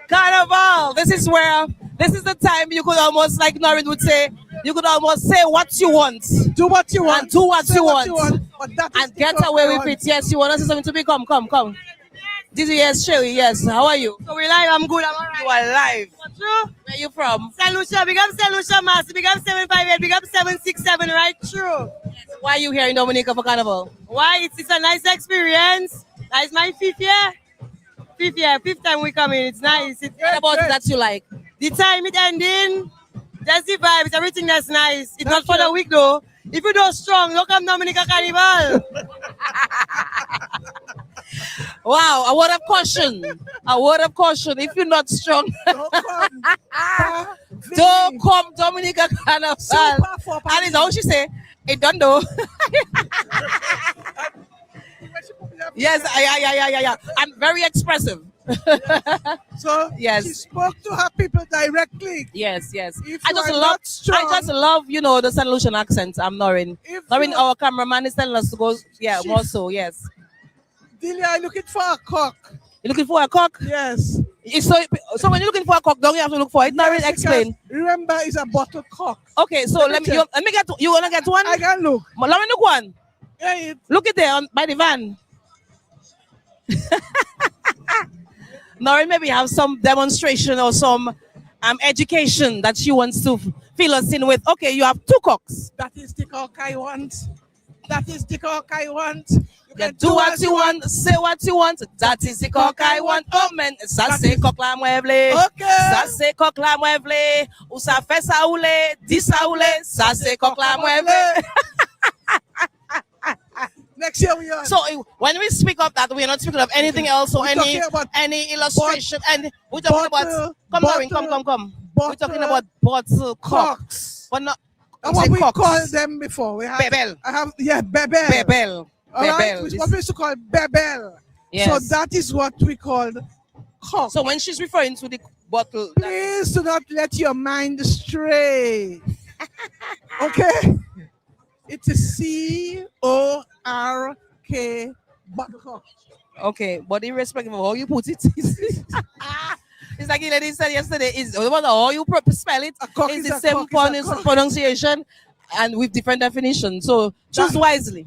Carnival. This is the time you could almost, like Noreen would say, you could almost say what you want. Do what you want. And do what you want. But that and get away with it. Yes, you want to say something to me? Come. This is yes, Sherry. Yes. How are you? So we're live. I'm good. I'm alright. You are live. What's true? Where you from? St. Lucia. Big up St. Lucia, Master. Big up 758. Big up 767. Right through. Yes. Why are you here in Dominica for Carnival? Why? It's a nice experience. That is my fifth year. Fifth time we come in. It's nice. What about it that you like? The time it ending. That's the vibe. It's everything that's nice. It's not for the week though. If you do strong, look up Dominica Carnival. Wow, a word of caution. A word of caution. If you're not strong, don't come Dominica Carnival. And it's how she say, it don't do. Yes, yeah. I'm very expressive. So yes, she spoke to her people directly. Yes. If I just love, you know, the St. Lucian accent. I'm Noreen. Noreen, our cameraman is telling us to go. Yeah, more so. Yes. Delia, I'm looking for a cock. You're looking for a cock? Yes. So when you're looking for a cock, don't you have to look for it? Noreen, explain. Remember, it's a bottle cock. Okay, so let me get. You wanna get one? I can look. Let me look one. Yeah, look it there by the van. Noreen maybe have some demonstration or some education that she wants to fill us in with. Okay, you have two cocks. That is the cock I want. That is the cock I want. You do what you want, say what you want. That is the cock I want. Oh man, ça c'est coq la mueble. Okay. Ça c'est coq la mueble. Ou ça fait ça oule, dit ça oule. Ça c'est coq la mueble. Next year we are. So when we speak of that, we are not speaking of anything else or We're talking about any illustration. And we're talking about come. We're talking about bottle cocks, but not. And what we called them before. We have Bebel. Bebel. Bebel. All right, Bebel. which what we used to call Bebel. Yes. So that is what we called cock. So when she's referring to the bottle, please do not let your mind stray. Okay? It is C-O-R-K bottle cock. Okay, but irrespective of how you put it, it's like the lady said yesterday, is no matter how you spell it, it's the same pronunciation and with different definitions. So choose wisely.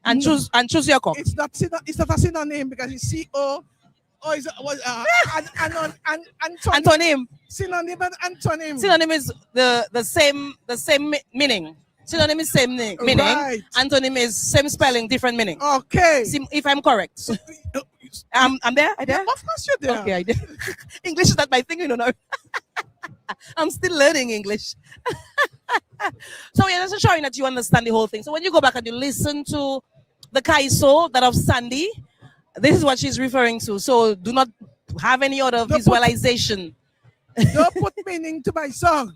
And choose your cock. It's not a synonym because it's C-O. Oh, is antonym. Synonym and antonym. Synonym is the same meaning. Synonym is same meaning. Right. Antonym is same spelling, different meaning. Okay. If I'm correct. I'm there? I there? Yeah, of course you're there. Okay, I did. English is not my thing, you know. I'm still learning English. So yeah, that's showing that you understand the whole thing. So when you go back and you listen to the Calypso, that of Sandy, this is what she's referring to. So do not have any other visualization. Don't put meaning to my song.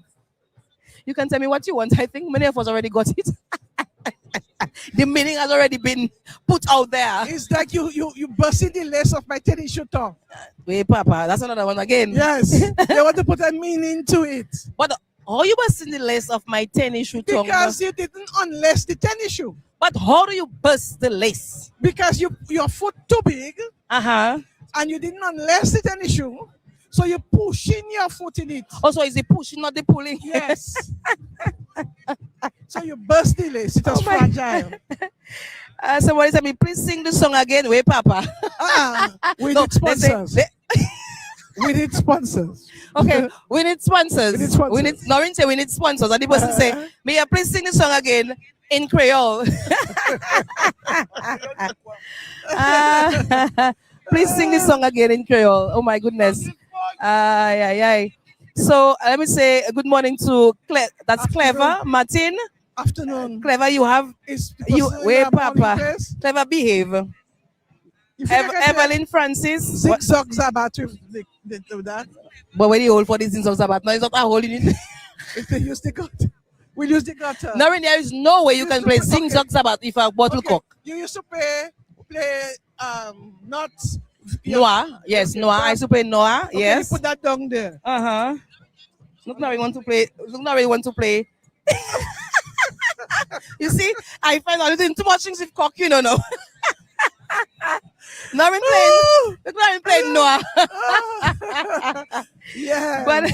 You can tell me what you want. I think many of us already got it. The meaning has already been put out there. It's like you busting the lace of my tennis shoe tongue. Wait, Papa, that's another one again. Yes, they want to put a meaning to it. But how you busting the lace of my tennis shoe tongue? Because you didn't unlace the tennis shoe. But how do you bust the lace? Because your foot too big. And you didn't unlace the tennis shoe. So you're pushing your foot in it. Also, is it pushing, not the pulling? Yes. So you burst the lace. It was fragile. Somebody said me, please sing the song again. Wait, Papa. We need sponsors. We need sponsors. Okay, we need sponsors. Noreen say we need sponsors. And the person say, may I please sing the song again in Creole? Please sing this song again in Creole. Oh my goodness. So let me say good morning to that's Clever, Martin. Afternoon. Clever, you have wait, Papa. Clever, behave. Evelyn Francis. Zigzag Zabat with that. But when you hold for this zigzag Zabat, no, it's not a holding it. If they use the gutter. We'll use the gutter. No, there is no way you can play zigzag Zabat if a bottle cock. You used to play not Noah, yes, Noah. I used to play Noah, okay, yes. Put that down there. Look now, we want to play. Look now, we want to play. You see, I find out doing too much things with cock, you know. No. Now we're playing. Look now, we're playing Noah. Yeah, but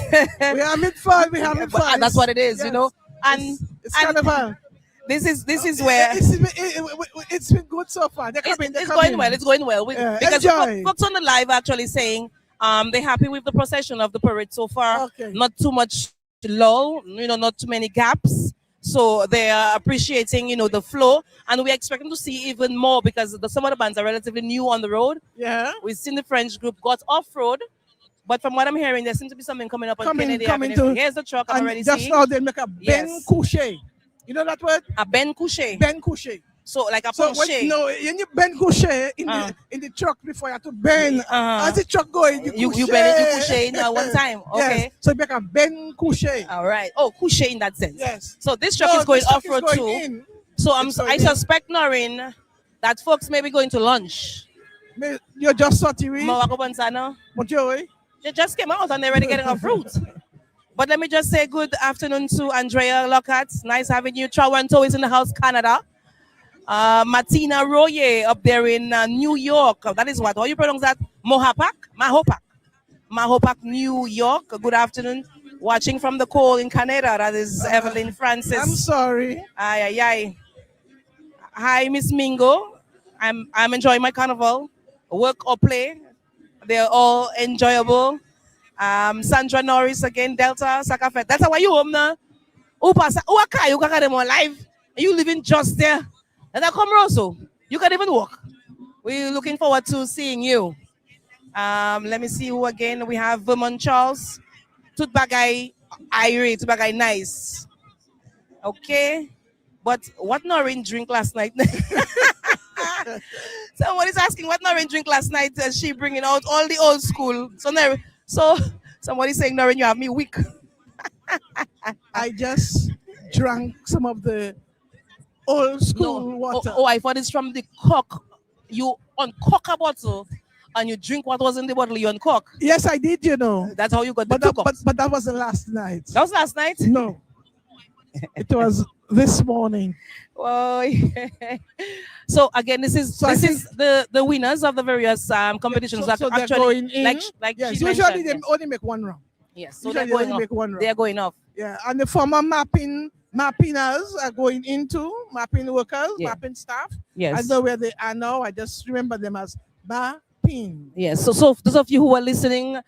we having fun. We having fun. That's what it is, you know. And it's Carnival. This is where it's been good so far. It's going well. It's going well. Because folks on the live are actually saying they're happy with the procession of the parade so far. Okay. Not too much lull, not too many gaps. So they are appreciating, the flow, and we're expecting to see even more because some of the bands are relatively new on the road. Yeah, we've seen the French group got off road. But from what I'm hearing, there seems to be something coming up on Kennedy Avenue. Here's the truck I'm already seeing. Just now they make a Ben Couché. You know that word? A Ben Couché. Ben Couché. So like a so penché. When you bend couché in the truck before you have to bend. As the truck going, you bend it, you couché in one time. Okay. Yes. So you make a bend couché. All right. Oh, couché in that sense. Yes. So this truck is going off road too. So I suspect, Noreen, that folks may be going to lunch. You're just sorry. They just came out and they're already getting off route. But let me just say good afternoon to Andrea Lockhart. Nice having you. Trawanto is in the house, Canada. Martina Royer up there in New York. That is what? How you pronounce that? Mahopac, New York. Good afternoon. Watching from the cold in Canada. That is Evelyn Francis. I'm sorry. Hi, Miss Mingo. I'm enjoying my carnival. Work or play. They're all enjoyable. Sandra Norris again, Delta, Sakafet. That's why you home now. You can them on live. You living just there. And I come also. You can even walk. We're looking forward to seeing you. Let me see who again. We have Vermont Charles. Tutbagay Ire, Tutbagay nice. Okay. But what Noreen drink last night? Somebody's asking what Noreen drink last night. She bringing out all the old school. So somebody's saying, Noreen, you have me weak. I just drank some of the old school water. Oh, I thought it's from the cork. You uncork a bottle and you drink what was in the bottle you uncork. Yes, I did, you know. That's how you got the but that wasn't last night. That was last night? No. It was this morning. Oh, yeah. So again, this is the winners of the various competitions that so they're actually going in. like Yes, she usually mentioned, they yes. only make one round. Yes, so Usually they're going only off. make one round. They're going off. Yeah, and the former mappingers are going into mapping workers, Yeah. mapping staff. Yes. I know where they are now. I just remember them as mapping. Yes. So those of you who are listening,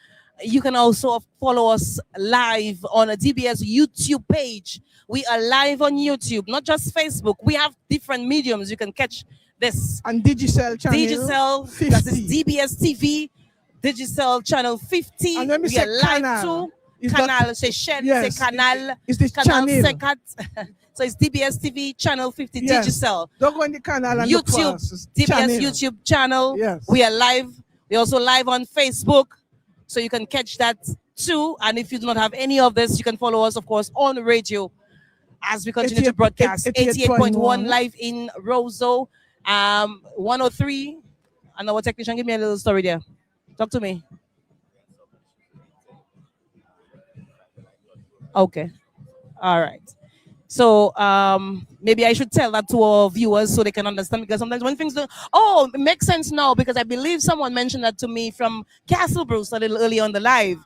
you can also follow us live on a DBS YouTube page. We are live on YouTube, not just Facebook. We have different mediums. You can catch this. And Digicel channel Digicel, 50. that is DBS TV, Digicel channel 50. And when we We say are live canal, too. is Canal, that- c'est chaîne, yes, c'est canal. it's the Canal channel. 50. So it's DBS TV channel 50 Yes. Digicel. Don't go in the canal and look for YouTube, us. It's DBS channel. YouTube channel. Yes. We are live. We're also live on Facebook. So you can catch that too. And if you do not have any of this, you can follow us, of course, on radio as we continue to broadcast. 88.1 live in Roseau. 103. And our technician, give me a little story there. Talk to me. Okay. All right. So maybe I should tell that to our viewers so they can understand, because sometimes when things don't, it makes sense now, because I believe someone mentioned that to me from Castle Bruce a little early on the live,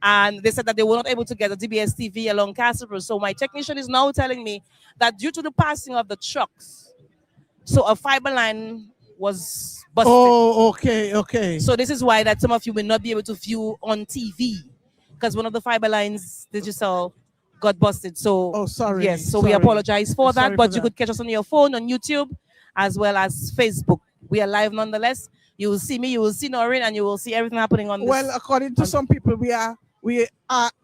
and they said that they were not able to get a DBS TV along Castle Bruce. So my technician is now telling me that due to the passing of the trucks, so a fiber line was busted. Oh, okay. So this is why that some of you will not be able to view on TV, because one of the fiber lines Digicel got busted. So sorry. Yes, so we Sorry. apologize for that, Sorry but for you that. could catch us on your phone, on YouTube, as well as Facebook. We are live nonetheless. You will see me, you will see Noreen, and you will see everything happening on this. Well, according to some people, we are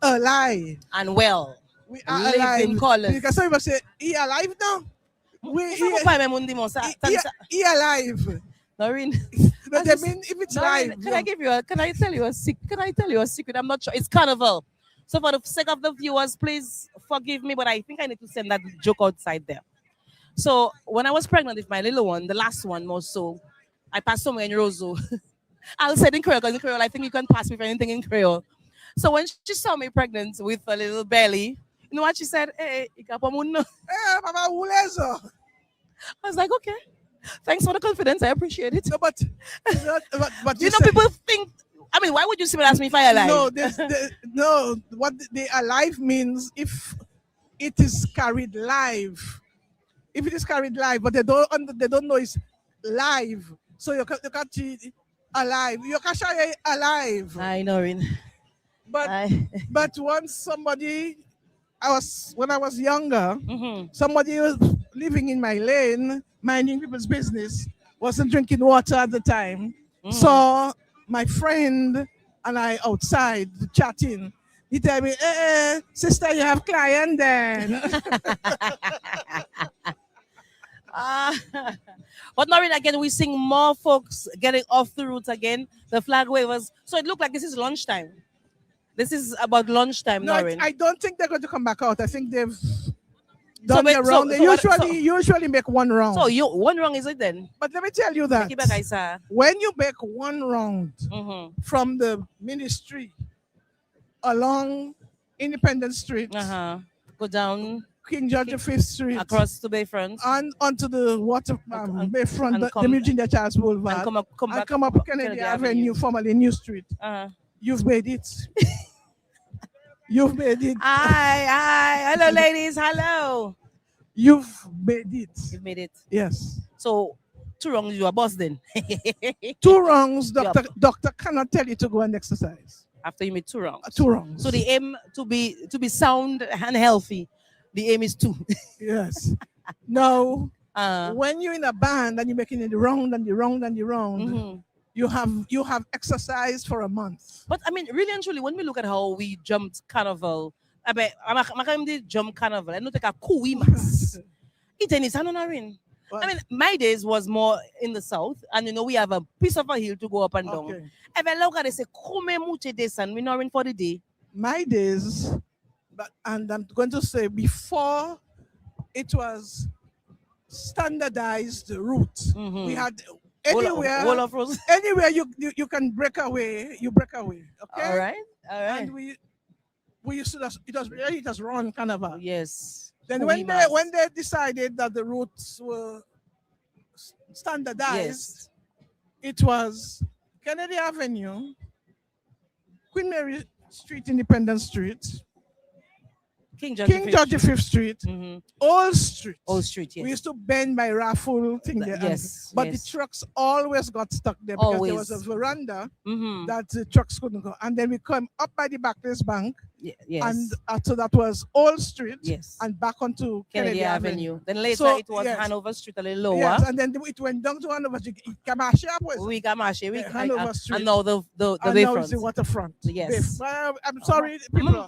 alive. And well. We are Live alive. in colors. Because some people say, he alive now? He alive. Noreen. But they mean if it's Noreen, live. can I tell you a secret? I'm not sure. It's Carnival. So for the sake of the viewers, please forgive me, but I think I need to send that joke outside there. So when I was pregnant with my little one, the last one more so, I passed somewhere in Roseau. I'll say it in Creole, because in Creole, I think you can pass me for anything in Creole. So when she saw me pregnant with a little belly, you know what she said? Hey, Mama Ulezo. I was like, okay. Thanks for the confidence. I appreciate it. No, but you know, people think, I mean, why would you still ask me if I alive? No, what the alive means if it is carried live. If it is carried live, but they don't know it's live. So you can't see alive. You can say alive. I know, Rin. But once when I was younger, somebody was living in my lane, minding people's business, wasn't drinking water at the time. So my friend and I outside chatting, he told me, sister, you have client then. But Noreen, again, we seeing more folks getting off the route again. The flag wavers. So it looked like this is lunchtime. This is about lunchtime, No, Noreen. I don't think they're going to come back out. I think they've done their round. They usually make one round. So one round is it then? But let me tell you that when you make one round from the ministry along Independence Street, go down King George V Street, across to Bayfront, and onto the Bayfront, the Virginia Charles Boulevard, and come up Kennedy Avenue, formerly New Street. You've made it. You've made it. Hi. Hello, ladies. Hello. You've made it. You've made it. Yes. So 2 wrongs, you are boss then. 2 wrongs, doctor cannot tell you to go and exercise. After you made 2 wrongs. 2 wrongs. So the aim to be sound and healthy. The aim is 2. Yes. Now, when you're in a band and you're making it round and the round and the round, you have exercised for a month. But I mean, really and truly, when we look at how we jumped Carnival, I'm jump Carnival. I don't take a cool mass. It is Noreen. I mean, my days was more in the south, and we have a piece of a hill to go up and down. Okay. If I look at it, say, "Come much this and we not in for the day." My days, and I'm going to say before it was standardized route. We had anywhere, Wall of roads. anywhere you can break away, you break away. Okay. All right. And we used to it was run Carnival. Yes. Then when they decided that the routes were standardized, it was Kennedy Avenue, Queen Mary Street, Independence Street, King George V Street, Old Street. Old Street, yes. We used to bend by raffle thing there. Yes, but yes. the trucks always got stuck there because there was a veranda that the trucks couldn't go. And then we come up by the Barclays Bank. Yes. And so that was Old Street. Yes. And back onto Kennedy Avenue. Then later So, it was yes. Hanover Street a little lower. Yes, and then it went down to Hanover Street. Kamashi up was We Kamashi, we Hanover Street. and now the And now bayfront. it's the waterfront. Yes. Well, I'm sorry, people.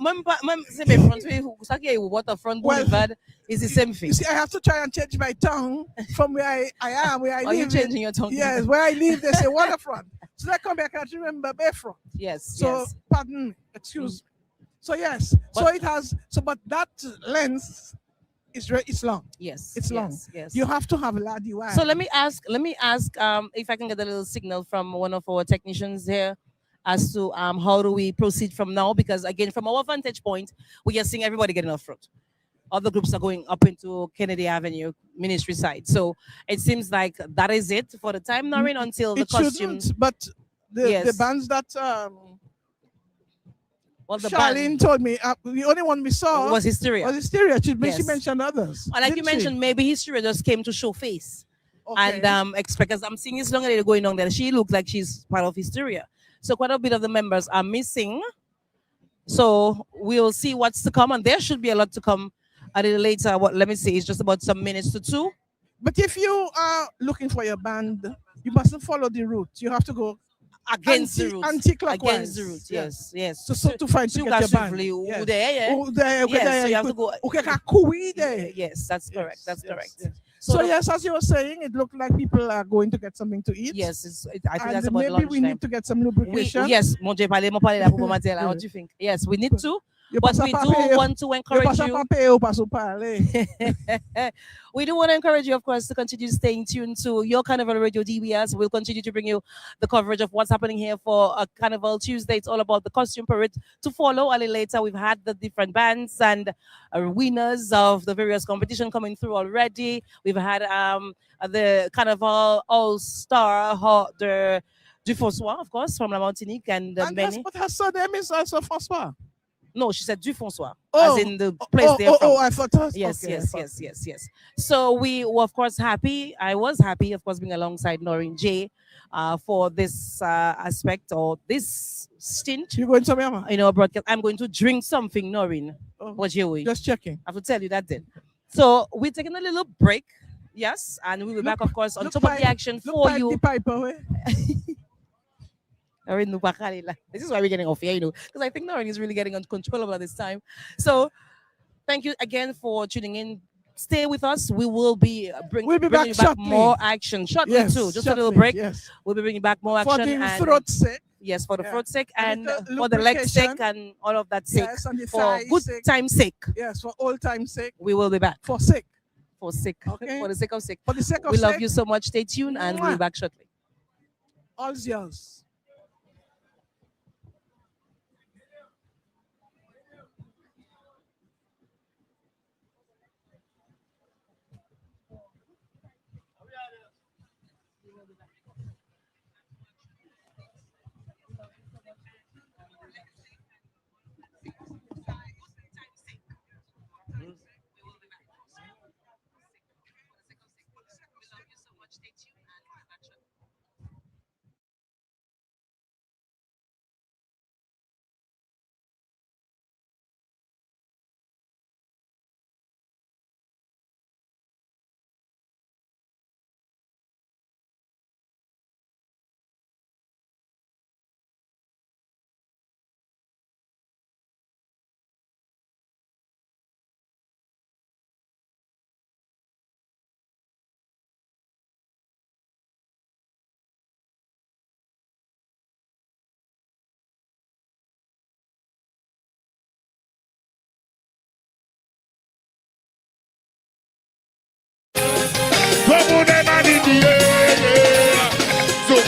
Say bayfront, waterfront boulevard is the same thing. You see, I have to try and change my tongue from where I am, where I Are live. you changing your tongue? Yes, where I live, they say waterfront. So I come back, I remember bayfront. Yes. So, yes. pardon me, excuse me. So, yes, but that length it's long. Yes. It's long. Yes. You have to have laddie wire. So let me ask if I can get a little signal from one of our technicians here as to how do we proceed from now, because again, from our vantage point, we are seeing everybody getting off road. Other groups are going up into Kennedy Avenue ministry side. So it seems like that is it for the time, Noreen, until the costume. Shouldn't, but the bands that the Charlene told me, the only one we saw was Hysteria. She mentioned others. And like you mentioned, maybe Hysteria just came to show face. Okay. And because I'm seeing this long lady going on there, she looks like she's part of Hysteria. So quite a bit of the members are missing. So we'll see what's to come, and there should be a lot to come a little later. Let me see, it's just about some minutes to 2. But if you are looking for your band, you mustn't follow the route. You have to go against the route. Anti-clockwise. Against the route, yes. So to find to get your band. Yes, so you have to go. Yes, that's correct. That's correct. So yes, as you were saying, it looked like people are going to get something to eat. Yes, I think that's and about maybe lunchtime. we need to get some lubrication. Yes, what do you think? Yes, we need to. But we do want to encourage you. We do want to encourage you, of course, to continue staying tuned to your Carnival Radio DBS. We'll continue to bring you the coverage of what's happening here for Carnival Tuesday. It's all about the costume parade to follow. A little later, we've had the different bands and winners of the various competition coming through already. We've had the Carnival All-Star, the du François, of course, from La Martinique, and many. But her surname is also François. No, she said du François, as in the place they're from. I thought that. Yes, okay, yes. So we were, of course, happy. I was happy, of course, being alongside Noreen J for this aspect or this stint. You're going somewhere? In our broadcast. I'm going to drink something, Noreen. What you will? Just checking. I have to tell you that then. So we're taking a little break. Yes, and we'll be back, of course, on top of the action for you. This is why we're getting off here, because I think Noreen is really getting uncontrollable at this time. So thank you again for tuning in. Stay with us. We will be bringing you back more action shortly too. Just a little break. Yes. We'll be bringing back more action. For the throat's sake. Yes, for the throat's sake and for the leg's sake and all of that sake. Yes, and the for good time's sake. Yes, for old time's sake. We will be back. For sake. For sake. Okay. For the sake of sake. For the sake of we sake. love you so much. Stay tuned and we'll be back shortly. All's yours.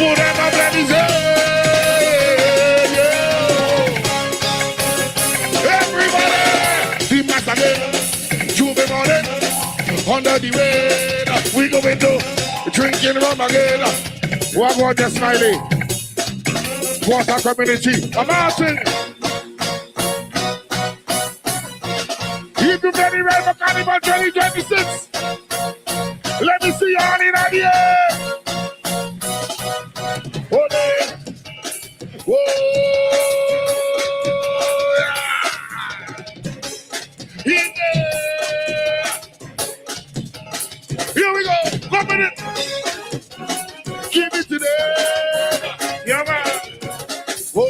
Put them up and he's everybody, the master again. Jubilation under the rain. We go into drinking rum again. What about the smiley? Water community. A mountain. If you get it right for Carnival 2026, let me see you all in the air. Hold it. Whoa. Yeah. Here we go. Come with it. Give it to them. Yeah, man. Whoa.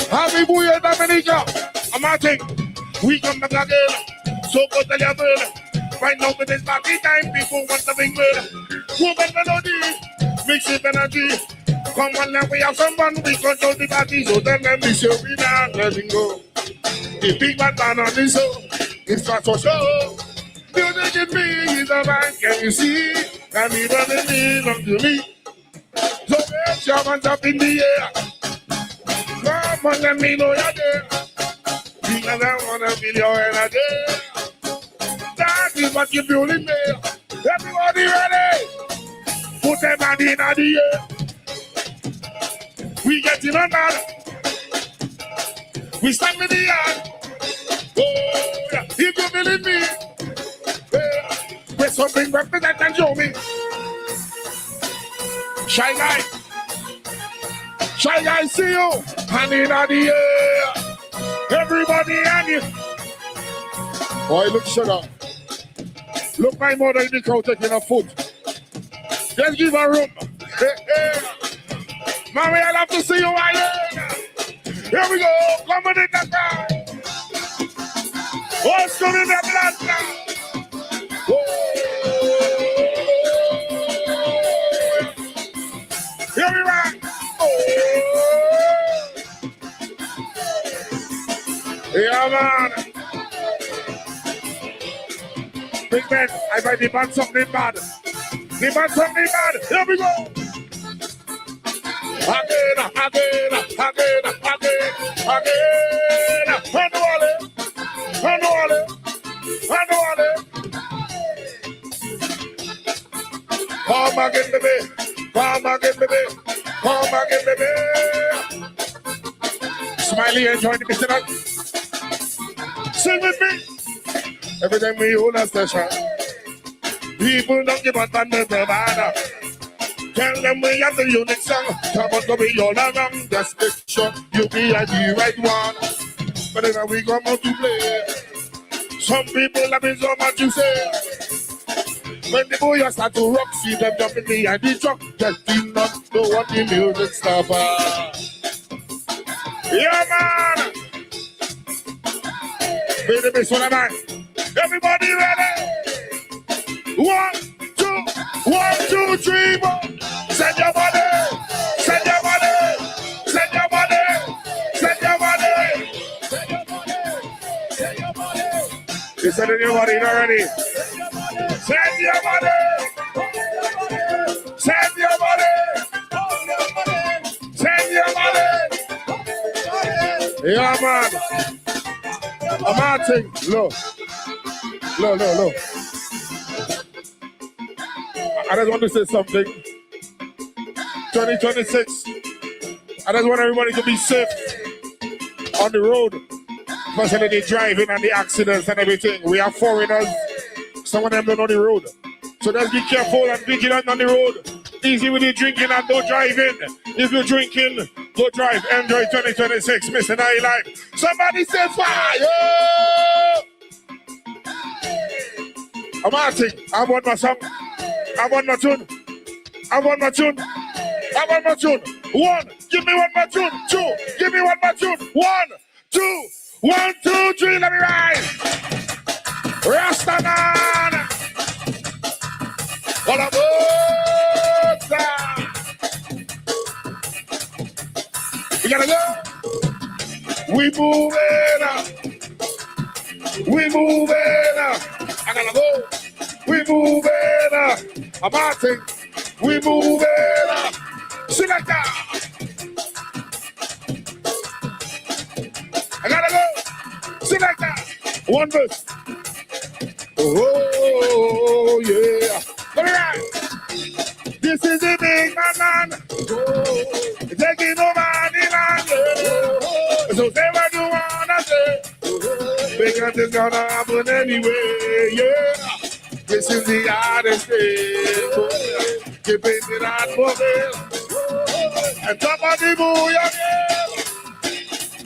Happy Booyah, Dominika. I'm Martin. We come back again. So go tell your bird. Right now with this party time, people want the big word. Woman melody, mix it energy. Come on now, we have someone, we control the party. So tell them this show, we not letting go. The big bad man on this show, it's not so show. Music in me is a man, can you see? And even in me, not to me. So make your hands up in the air. Come on, let me know you're there. Because I wanna feel your energy. That is what you're feeling me. Everybody ready? Put them hand in the air. We get in on that. We stand with the yard. Oh, yeah. If you believe me, yeah. With something represent and show me. Shy guy. Shy guy, see you. Hand in the air. Everybody hand you. Boy, look sugar. Look my mother in the crowd taking a foot. Just give her room. Hey, hey. Mommy, I love to see you again. Here we go. Come on in the car. What's going in the blood now? Here we rock. Yeah, man. Big man, I might demand something bad. Demand something bad. Here we go. Again. Come again, baby. Smiley, enjoy the mission. Sing with me. Every time we hold a session, people don't give a thunder the banner. Tell them we have the unique song. Come on, to be all around. Just make sure you be at the right one. But then we come out to play. Some people have been so much to say. When the boys start to rock, see them jumping behind the truck. Just do not know what the music stuff. Yeah, man. Be the best one of mine. Everybody ready? 1, 2, 1, 2, 3, 4. Send your body. Send your body. Send your body. Send your body. Send your body. Send your body. You sending your body already? Send your body. Send your body. Send your body. Yeah, man. I'm Martin. Look. I just want to say something. 2026. I just want everybody to be safe on the road. Especially the driving and the accidents and everything. We have foreigners. Some of them don't know the road. So just be careful and vigilant on the road. Easy with the drinking and don't drive in. If you're drinking, go drive. Enjoy 2026. Missing our life. Somebody say fire! I'm Martin. I want my song. I want my tune. I want my tune. I want my tune. 1, give me one more tune. 2, give me one more tune. 1, 2, 1, 2, 3. Let me ride. Rastaman. All aboard. We gotta go. We moving up. We moving up. I gotta go. We moving up. I'm Martin. We moving. Selector. I gotta go. Selector. One verse. Oh, yeah. Let me ride. This is the big man. Oh, taking over the land. Oh, so say what you wanna say. Because it's gonna happen anyway. Yeah. This is the hardest thing. Keeping it hard for me. And top of the booyah, yeah.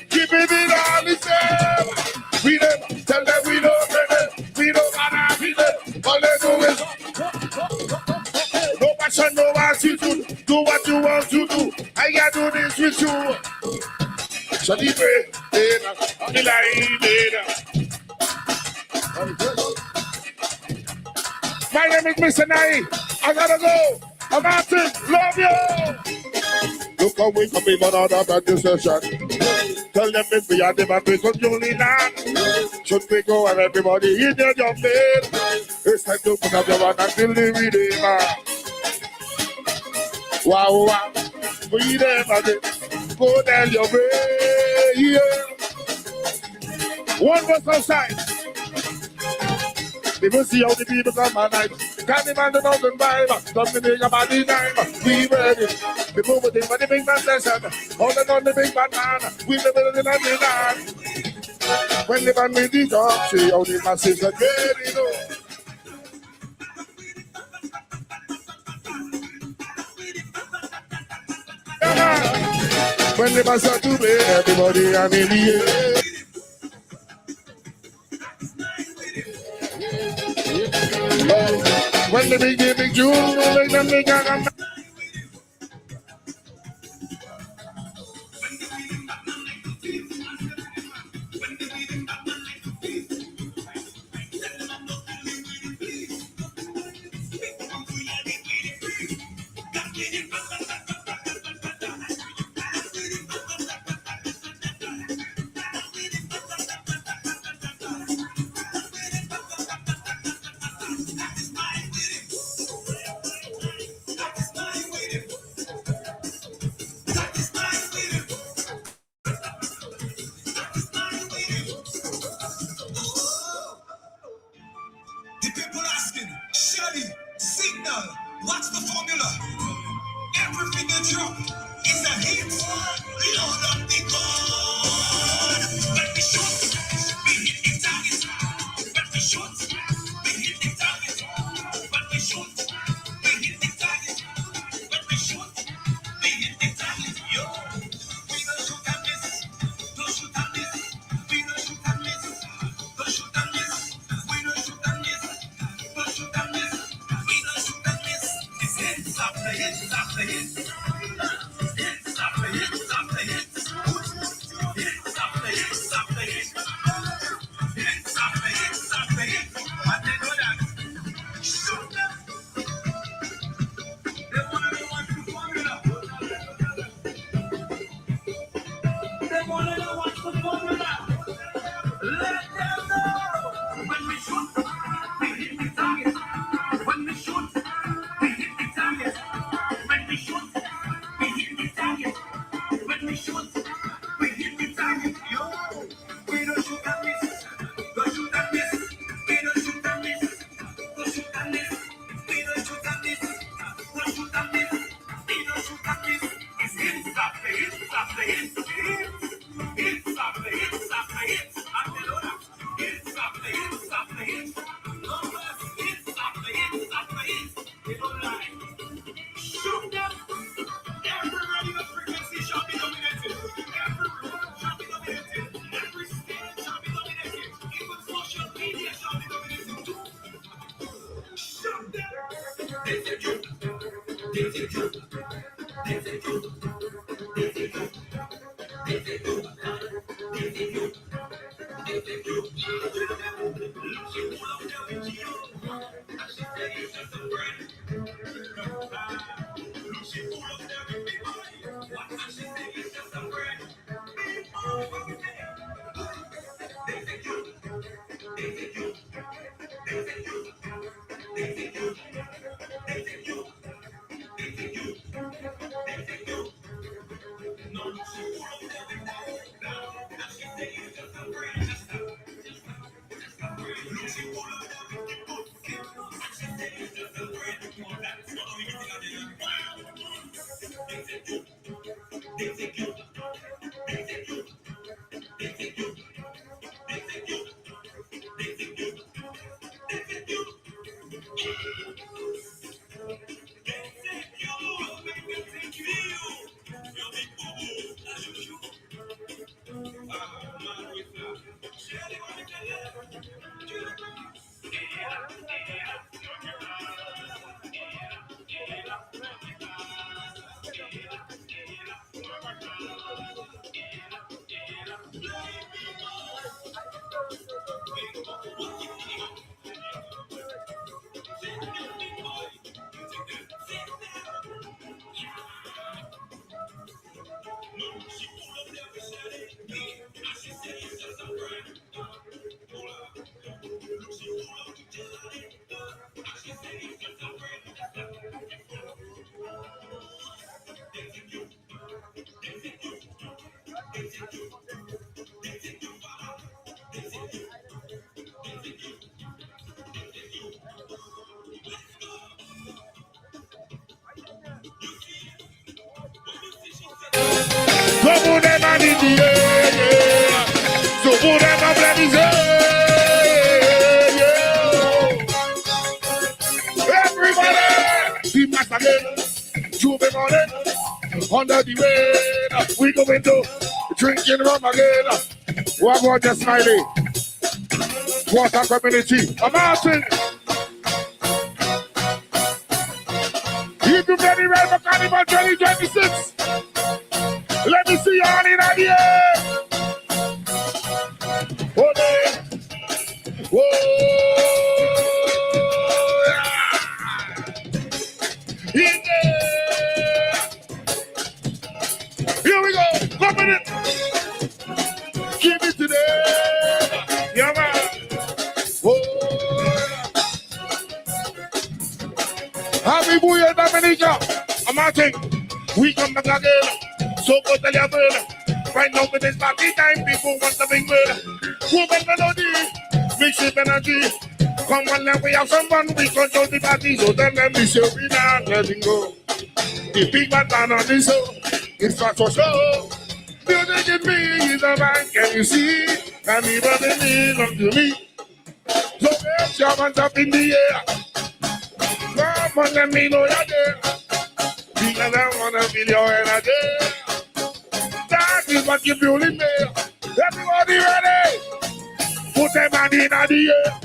Keeping it on the same. We them, tell them we don't get it. We don't wanna be there. All they do is no passion, no attitude. Do what you want to do. I gotta do this with you. Celebrate, on the line, my name is Mr. Nai. I gotta go. I'm Martin. Love you. Look how we come in another brand session. Tell them if we are the man, we come Julie land. Should we go and everybody in their job bed? It's time to put up your one until the redeemer. Wow, wow. We never did. Go tell your way. Yeah. One was outside. People see how the people come at night. Carnival the mountain vibe. Dominik about the time. We ready. The moving for the big man session. Holding on the big bad man. We the building on the land. When the band with the dog, see how the masses are ready. When the masses are to play, everybody and in the air. When the big June, make them make a Como them and in the air, so put them up let me everybody, see my again, Jubilation, under the rain, we go into drinking rum again. What about the smiley? Water community, a mountain. If you're ready, right for Carnival 2026. Let me see you all in the air. Oh, there. Whoa. In there. Here we go. Come with it. Give it to them. Yeah, man. Whoa. Happy Booyah, Dominika. I'm Martin. We come back again. So go tell your brother. Right now with this party time, people want to bring murder. Woman melody, mix it energy. Come on, let we have some fun. We control the party, so tell them we say we not letting go. The big man on this show, it's not for show. Music in me is a man, can you see? And even the me come to me. So get your hands up in the air. Come on, let me know you're there. Because I wanna feel your energy. That is what you feel in there. Everybody ready? Put them hand in the air.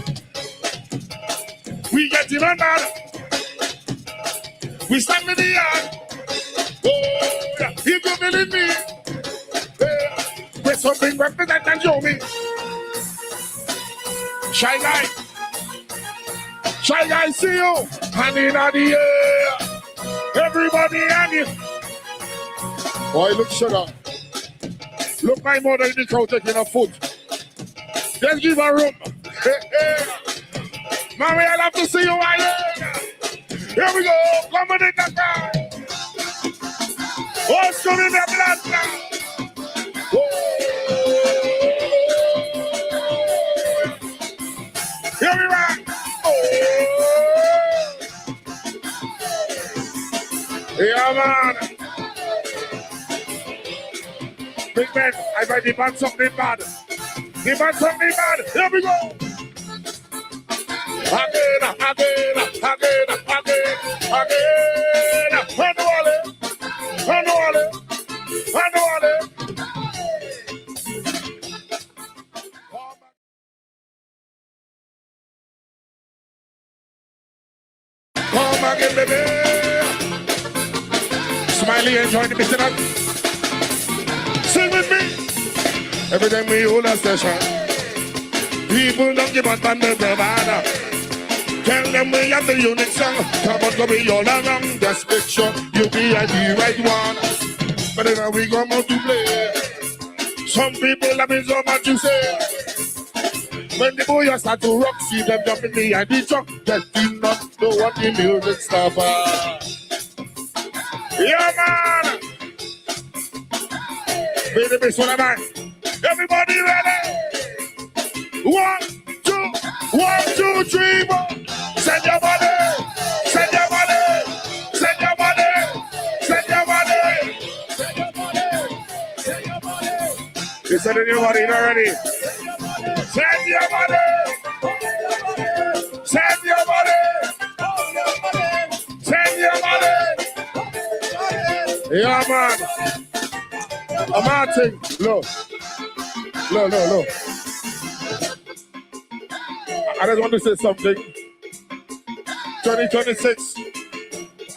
We get him on that. We stand in the yard. Oh, yeah. If you believe me, yeah. With something represent and show me. Shy guy. Shy guy, see you. Hand in the air. Everybody hand it. Boy, look sugar. Look my mother in the crowd taking a foot. Just give her room. Mommy, I love to see you right here. Here we go. Come on in the car. Oh, it's coming in the blood now. Here we rock. Yeah, man. Big man, I might demand something bad. Demand something bad. Here we go. Again. Manuale. Come again, baby. Smiley, enjoy the mission. Sing with me. Every time we hold a session, people don't give us band of bravado. Tell them we have the unique song. Come on, come be all along. Just make sure you be at the right one. But then we come out to play. Some people have been so much to say. When the boys start to rock, see them jumping behind the truck. Just do not know what the music stop. Yeah, man. Baby, this one of mine. Everybody ready? 1, 2, 3, 4. Send your body. Send your body. Send your body. Send your body. Send your body. Send your body. You sending your body already? Send your body. Send your body. Send your body. Yeah, man. I'm Martin. Look. I just want to say something. 2026.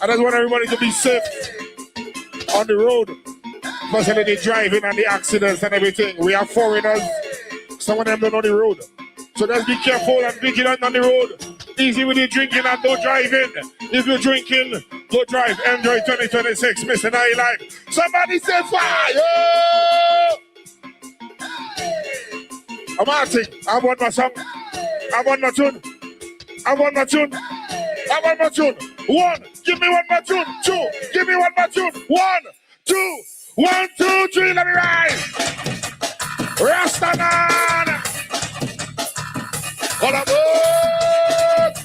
I just want everybody to be safe on the road. Especially the driving and the accidents and everything. We have foreigners. Some of them don't know the road. So just be careful and vigilant on the road. Easy with the drinking and don't drive in. If you're drinking, go drive. Enjoy 2026. Missing our life. Somebody say fire! I'm Martin. I want my song. I want my tune. I want my tune. I want my tune. 1, give me one more tune. 2, give me one more tune. 1, 2. 1, 2, 3, let me ride. Rastaman. All aboard.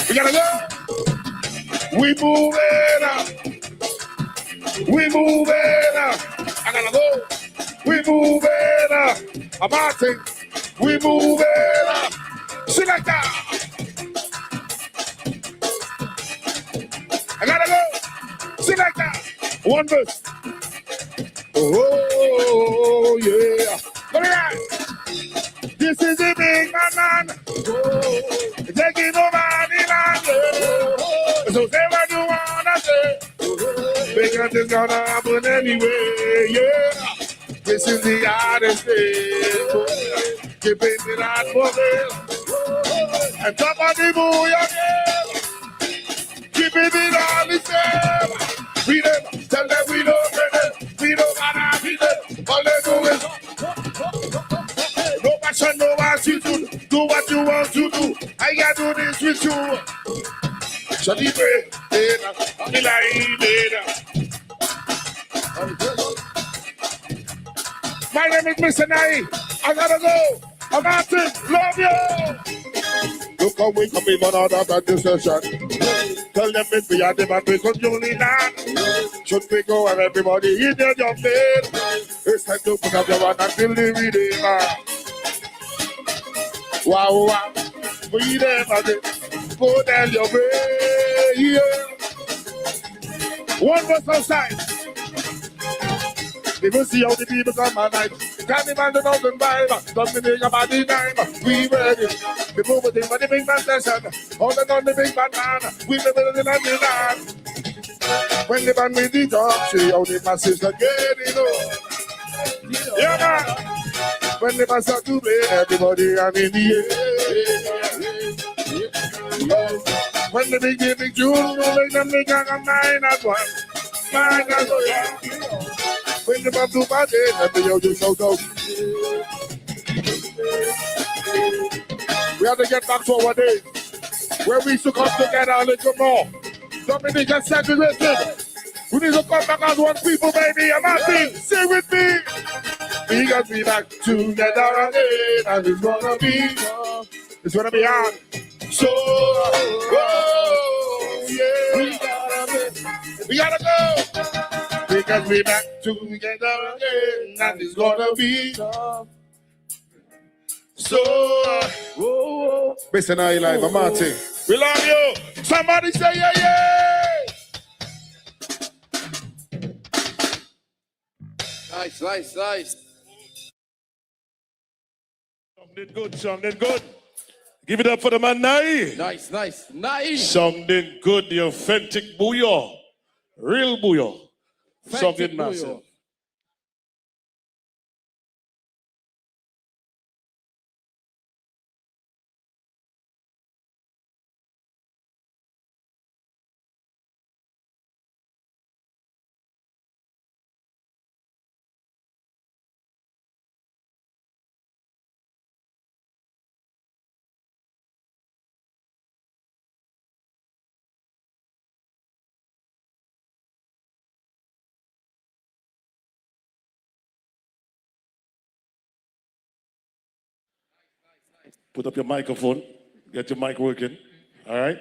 We gotta go. We moving up. We moving up. I gotta go. We moving up. I'm Martin. We moving up. Selector. I gotta go. Selector. One verse. Oh, yeah. Let me ride. This is a big man. Taking over the land. So say what you wanna say. Because it's gonna happen anyway. Yeah. This is the hardest thing. Keeping it hard for me. And top of the booyah, yeah. Keeping it all the same. We them, tell them we don't get it. We don't wanna be them. All they do is no passion, no attitude. Do what you want to do. I gotta do this with you. So the break, the line, my name is Mr. Nai. I gotta go. I'm Martin. Love you. Look how we come in another practice session. Tell them if we are the man, we continue now. Should we go and everybody in their job bed? It's time to put up your one until the redeemer. Wow, wow. We never did. Go tell your way. Yeah. One verse outside. People see how the people come at night. Carnival the northern vibe. Dominik about the time. We ready. The movement in the big man session. Hold on the big band man. We the building and the land. When the band with the talk, see how the masses are getting on. Yeah, man. When the masses are to play, everybody and in the air. When the big tune, no make them make a 9 at 1. 9 at 1. When the man do party, let me just shout out. We have to get back to our days where we used to come together a little more. Dominik and segregated. We need to come back as one people, baby. I'm happy. Sing with me. We got to be back together again, and it's gonna be hard. So, oh, yeah. We gotta go. Because we back together again, and it's gonna be so. Mr. Nai Live, I'm Martin. We love you. Somebody say yeah, yeah. Nice, nice, nice. Something good, something good. Give it up for the man, Nai. Nice, nice, nice. Something good, the authentic bouillon. Real bouillon. Something massive. Put up your microphone. Get your mic working. All right?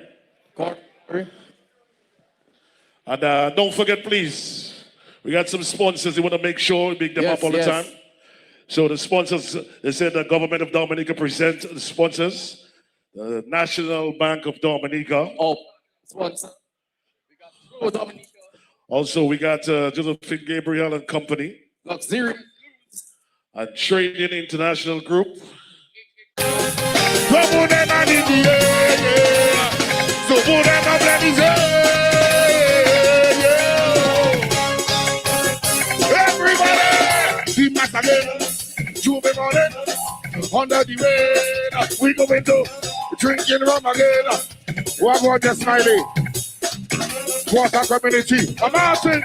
And don't forget, please, we got some sponsors. We want to make sure we big them up all the time. So the sponsors, they said the government of Dominica present the sponsors. The National Bank of Dominica. Oh, sponsor. We got Dominica. Also, we got Josephine Gabriel and Company. Luxury. And Trading International Group. Everybody, see my again. Jubilation, under the rain. We go into drinking rum again. What about the smiley? Water community. I'm asking.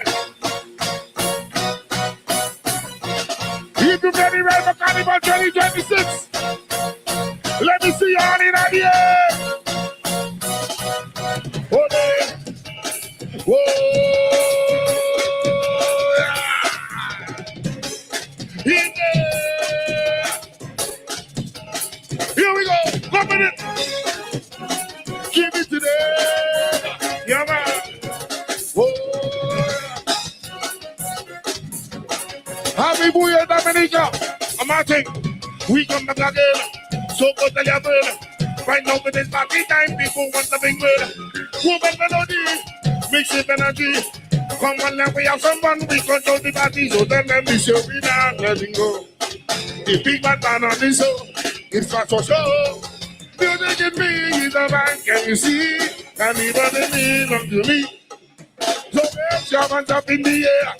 If you're ready, right for Carnival 2026. Let me see you all in the air. Whoa. Dominica, I'm Martin. We come back again. So go tell your girl. Right now with this party time, people want the big word. Woman melody, mix it energy. Come on, let we have some fun. We control the party, so then let me show me down, letting go. The big man on this show, it's not for show. Music in me is a man, can you see? And even in me, not to me. So raise your hands up in the air.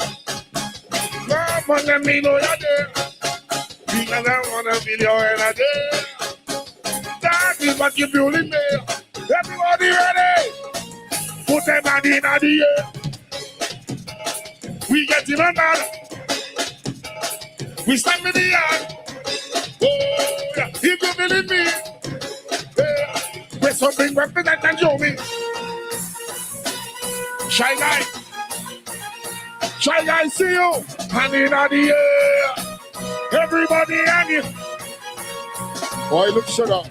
Come on, let me know you're there. Because I wanna feel your energy. That is what you're feeling there. Everybody ready? Put them body in the air. We get in another. We stand in the yard. Oh, yeah. If you believe me, yeah. There's something represent and show me. Shy guy. Shy guy, see you. Hand in the air. Everybody and you. Boy, look, shut up.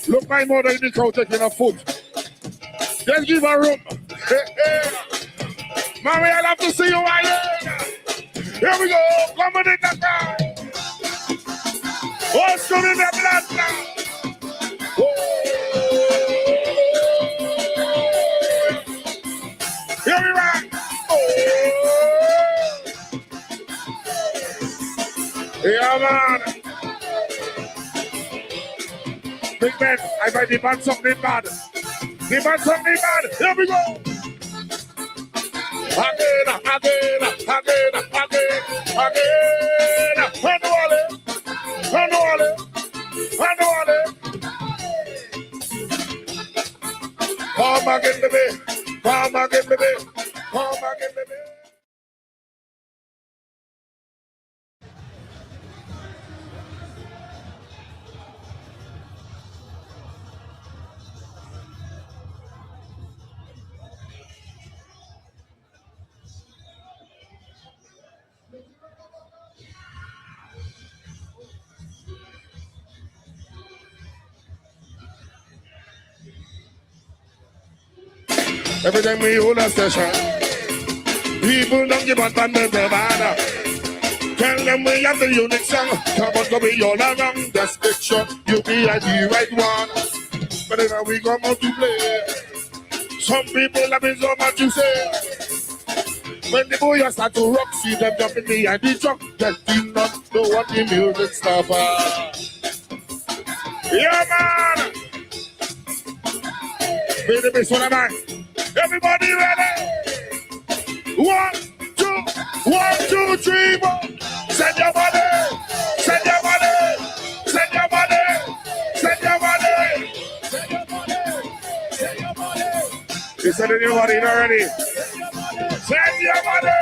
Look, my mother in the crowd taking a foot. Just give her room. Mommy, I love to see you right here. Here we go. Come on in the crowd. What's going in the blood now? Here we rock. Yeah, man. Big man, I might demand something bad. Demand something bad. Here we go. Again. Handwale. Come again, baby. Come again, baby. Every time we hold a session, people don't give a damn about the tell them we have the unique song. Come on, go be all around. Just make sure you be at the right one. But then we come out to play. Some people have been so much to say. When the boys start to rock, see them jumping behind the truck. Just do not know what the music stuff are. Yeah, man. Be the best one of mine. Everybody ready? 1, 2, 1, 2, 3, 4. Send your body. Send your body. Send your body. Send your body. Send your body. Send your body. You sending your body already? Send your body.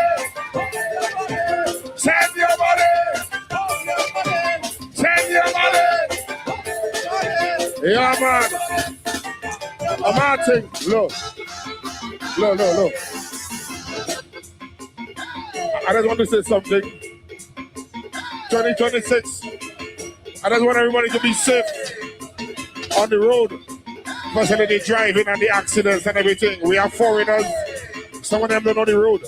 Send your body. Send your body. Yeah, man. I'm acting. Look. Look. I just want to say something. 2026. I just want everybody to be safe on the road. Especially the driving and the accidents and everything. We have foreigners. Some of them don't know the road.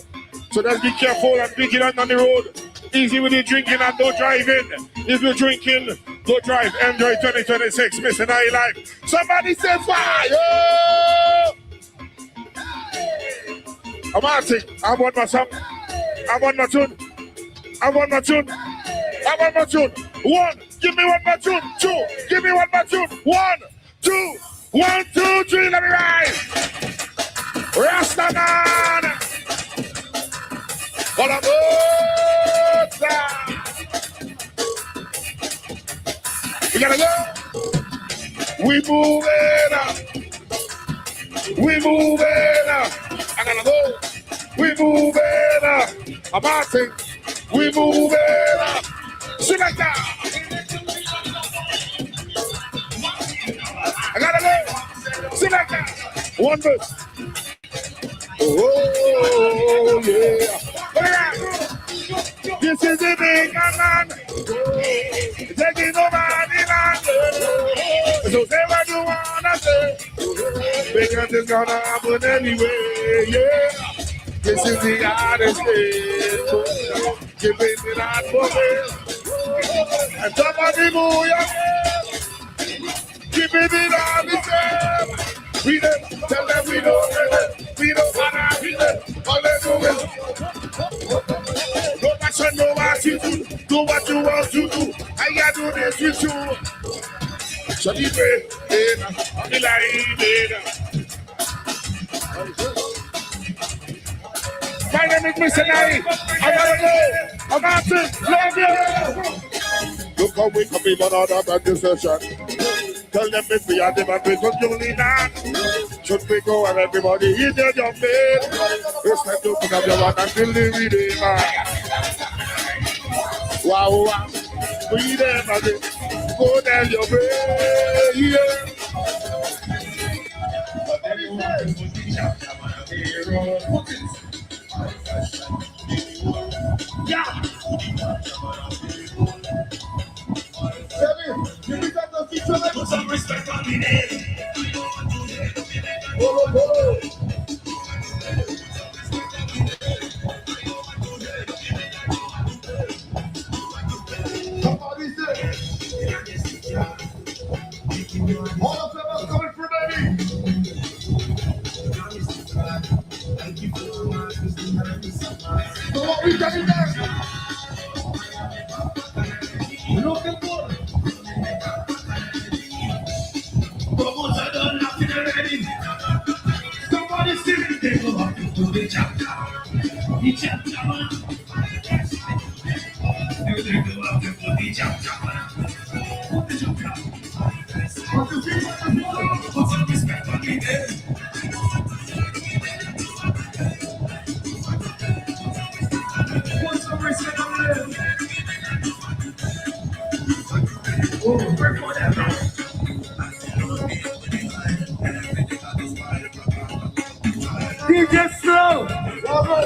So just be careful and vigilant on the road. Easy with the drinking and no driving. If you're drinking, go drive. Enjoy 2026. Missing our life. Somebody say fire! I'm asking. I want my song. I want my tune. 1, give me one more tune. 2, give me one more tune. 1, 2, 1, 2, 3, let me ride. Rastaman. We gotta go. We moving up. I gotta go. We moving up. I'm asking. We moving up. Select that. I gotta go. Select that. One verse. Oh, yeah. This is the big man. Taking over the land. So say what you wanna say. Because it's gonna happen anyway, yeah. This is the hardest day. keep it on for me. And somebody move your head. Keep it on the same. We them, tell them we don't wanna be them. All they do is no matter no what you do what you want to do. I do this with you. So you pray, I'm my name is Mr. Nari. I gotta go. I'm out to love you. Look how we come in another band session. Tell them if we are the band with Jubilation. Should we go and everybody in their young bed? It's time to pick up your one until the redeemer. Wow, wow. We them again. Go down your way. Yeah. Yeah. Put some respect on me name. Somebody say, all of them are coming for baby. So what we doing there? Looking for. Promoter done nothing already. Somebody see me, they go up to the chapter. The chapter man. They go up to the chapter man. What the chapter? Put some respect on me there. Put some respect on me there. Oh, break for that now. DJ Slow! Bravo!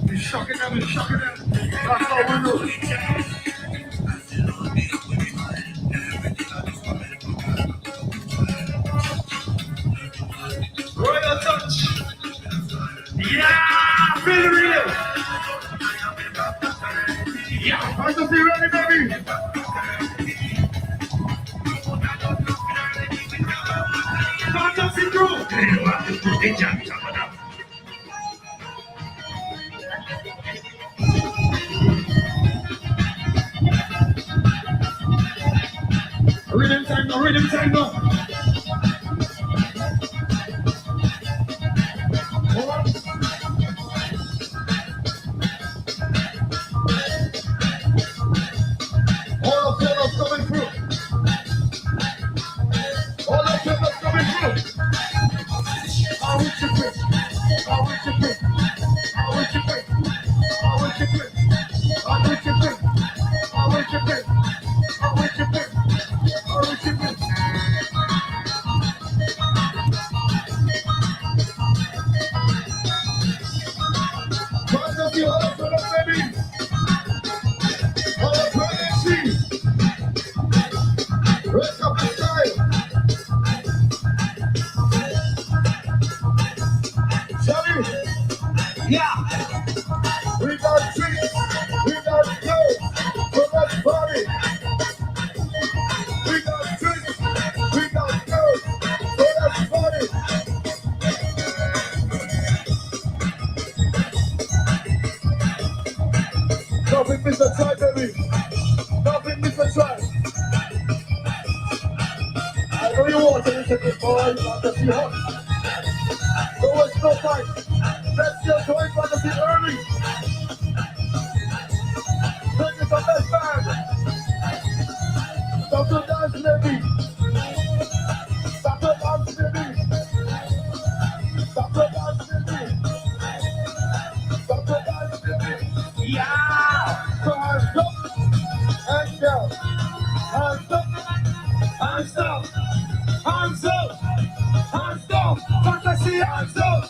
We're shocking them, we're shocking them. That's all we do. Royal touch! Yeah! Feel real! Yeah! Fantasy ready, baby! Fantasy crew! Rhythm tango, rhythm tango. All of them are coming through. All of them are coming through. I want you quick. I want you quick. I want you quick. I want you quick. I want you quick. I want you quick. I want you quick. I want you quick. Rise up your hands for us, baby. All of pregnancy. Raise up the style. Shall we? Yeah. We got treats. We got clothes. For that party. We got treats. We got clothes. For that party. Nothing miss a try, baby. Nothing miss a try. I know you want to listen to this boy. You want to see hot. So it's no fight. Let's get going fantasy early. Take it from that band. Stop the dance, baby. Stop the dance, baby. Stop the dance, baby. Stop the dance, baby. Yeah. So hands up and down. Hands up. Hands up. Hands up. Hands up. Fantasy hands up.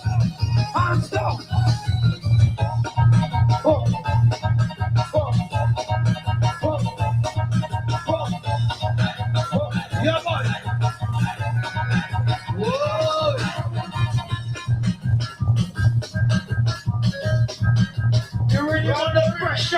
Hands up. Oh. Oh. Oh. Oh. Oh. Yeah, boy. Whoa. You really want the fresh?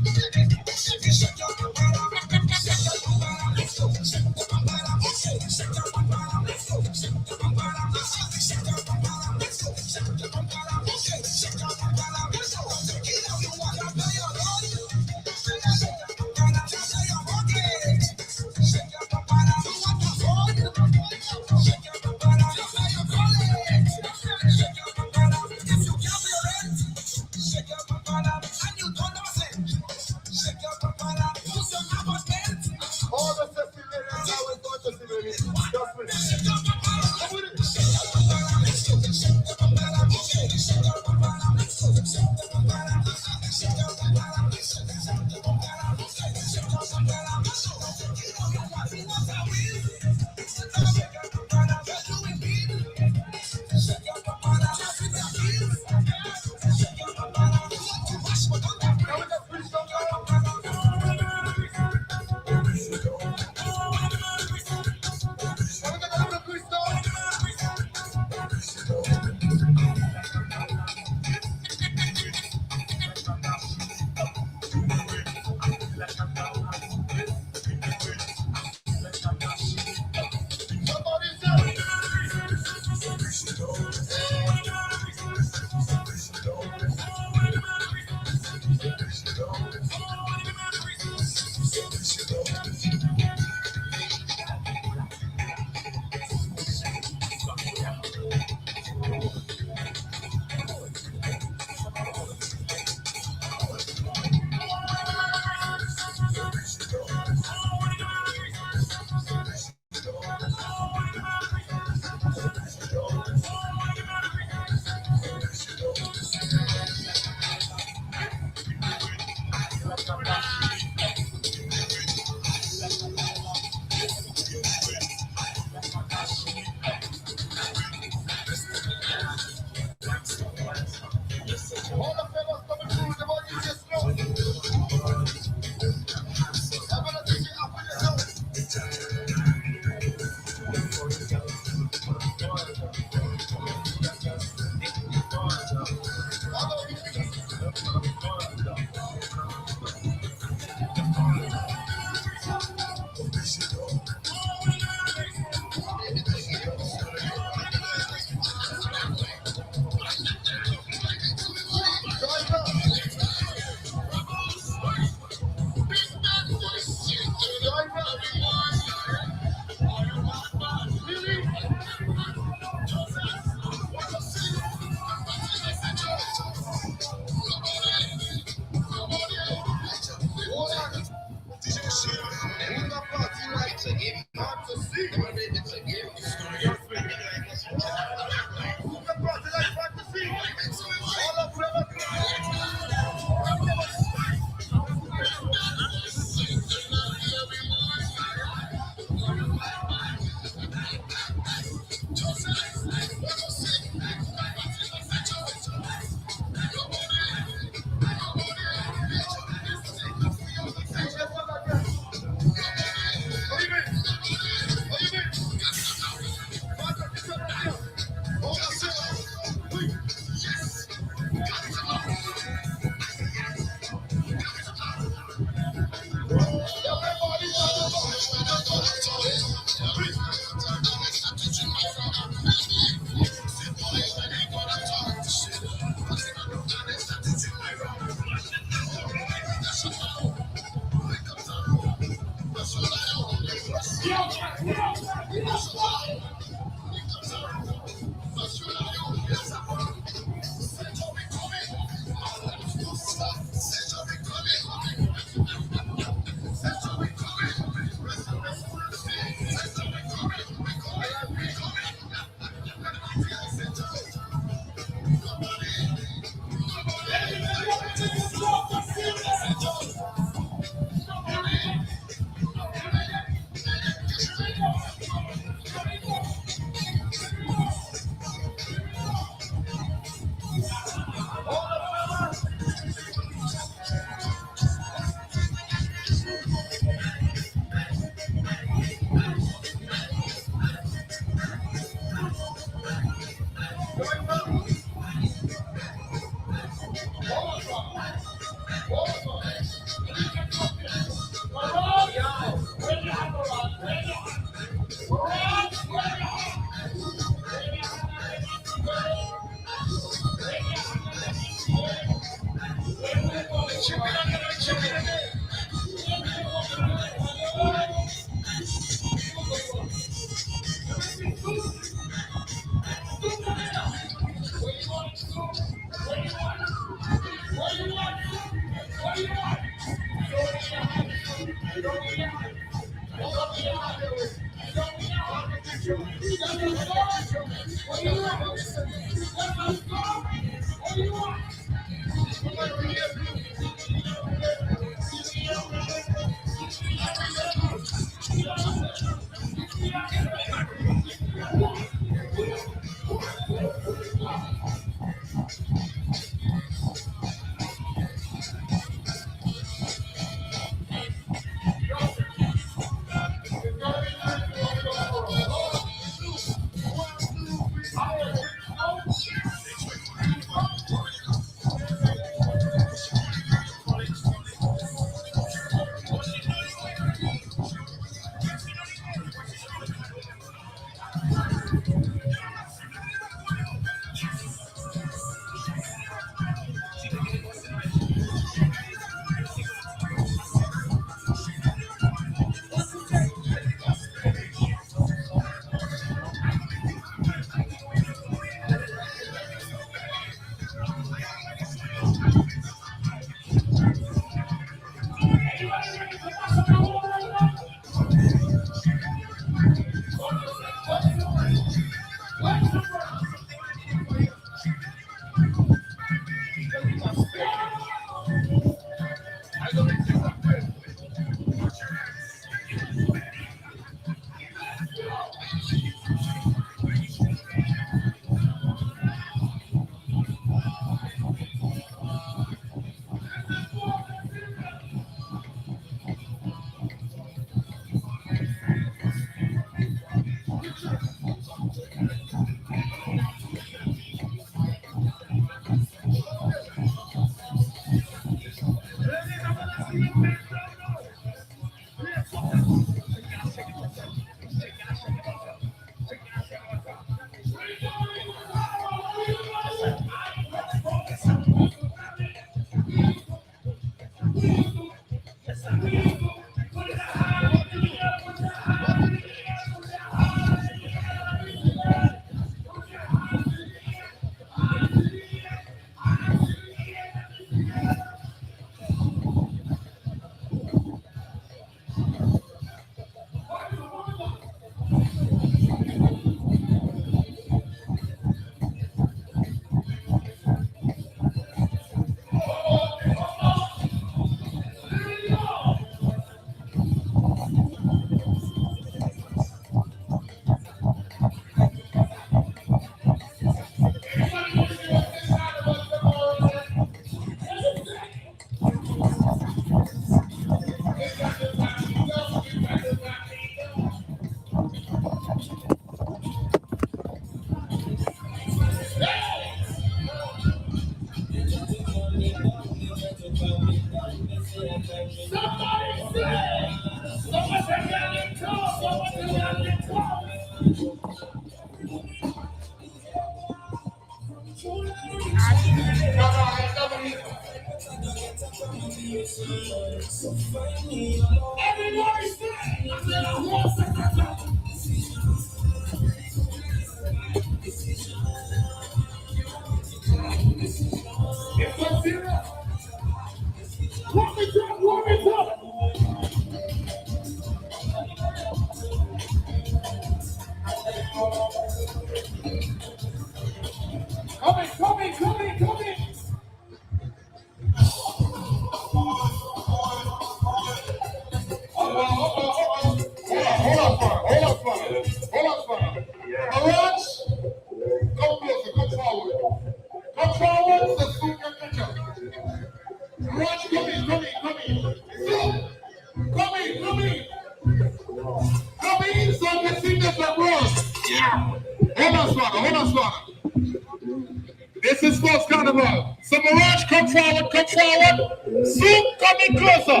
This is Sports Carnival. So Mirage, come forward, come forward. Zoom, come in closer.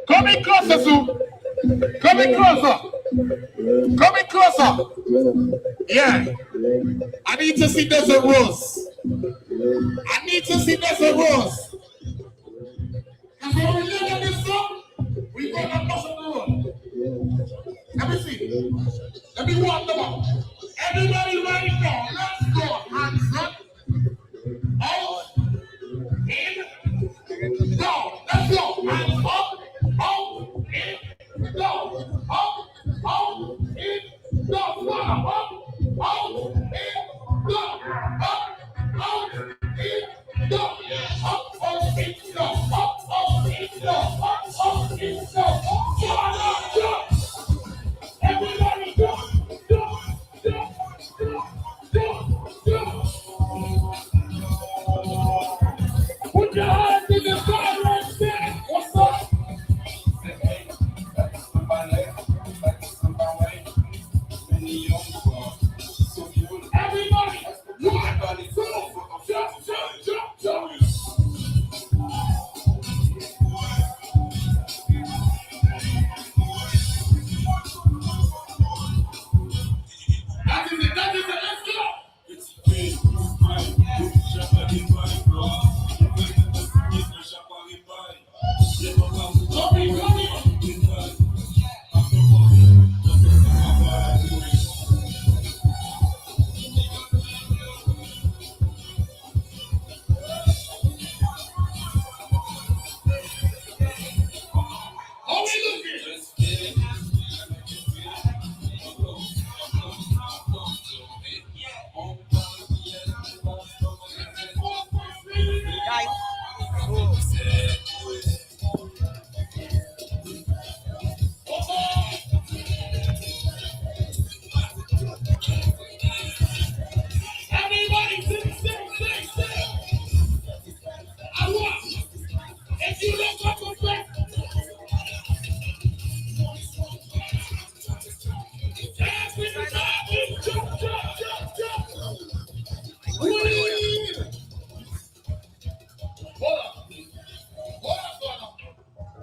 Come in closer, Zoom. Come in closer. Come in closer. Yeah. I need to see Desert Rose. I need to see Desert Rose. So we look at this song, we gonna bust on the road. Let me see. Let me walk them up. Everybody right now, let's go. Hands up. Out. In. Down. Let's go. Hands up. Out. In. Down. Up. Out. In. Down. Up. Out. In. Down. Up. Out. In. Down. Up. Out. In. Down. Up. Out. In. Down. Up. Out. In. Down. Jump. Everybody jump. Jump. Jump. Jump. Jump. Jump. Put your hands in the sky right there. What's up? Everybody, one, two, jump, jump, jump, jump. That is it, let's go. How we looking? Everybody sing. I want. If you look up a bit.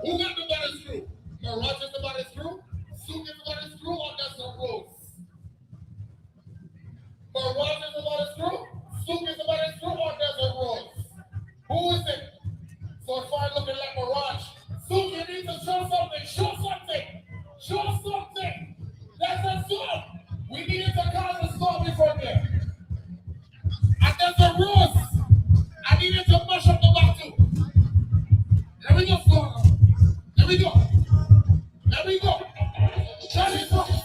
Who got the body screw? Mirage is the body screw? Souk is the body screw, or that's the rose? Mirage is the body screw? Souk is the body screw, or that's the rose? Who is it? So as far as looking like Mirage, Souk, you need to show something. Show something. That's a song. We needed to call the song before there. And there's a rose. I needed to mash up the battle. Let me go, song. Let me go. Turn it up. Here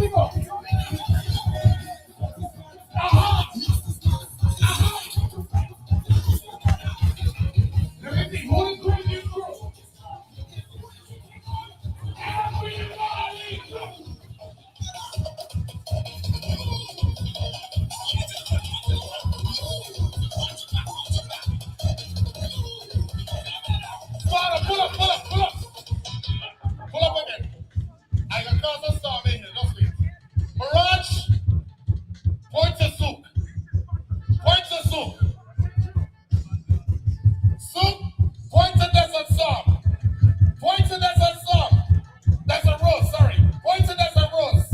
we go. Let me see. Who is doing this group? Everybody. Pull up again. I can cause a storm in here. Just wait. Mirage, point to Souk. Souk, point to Desert Storm. That's a rose, sorry. Point to Desert Rose.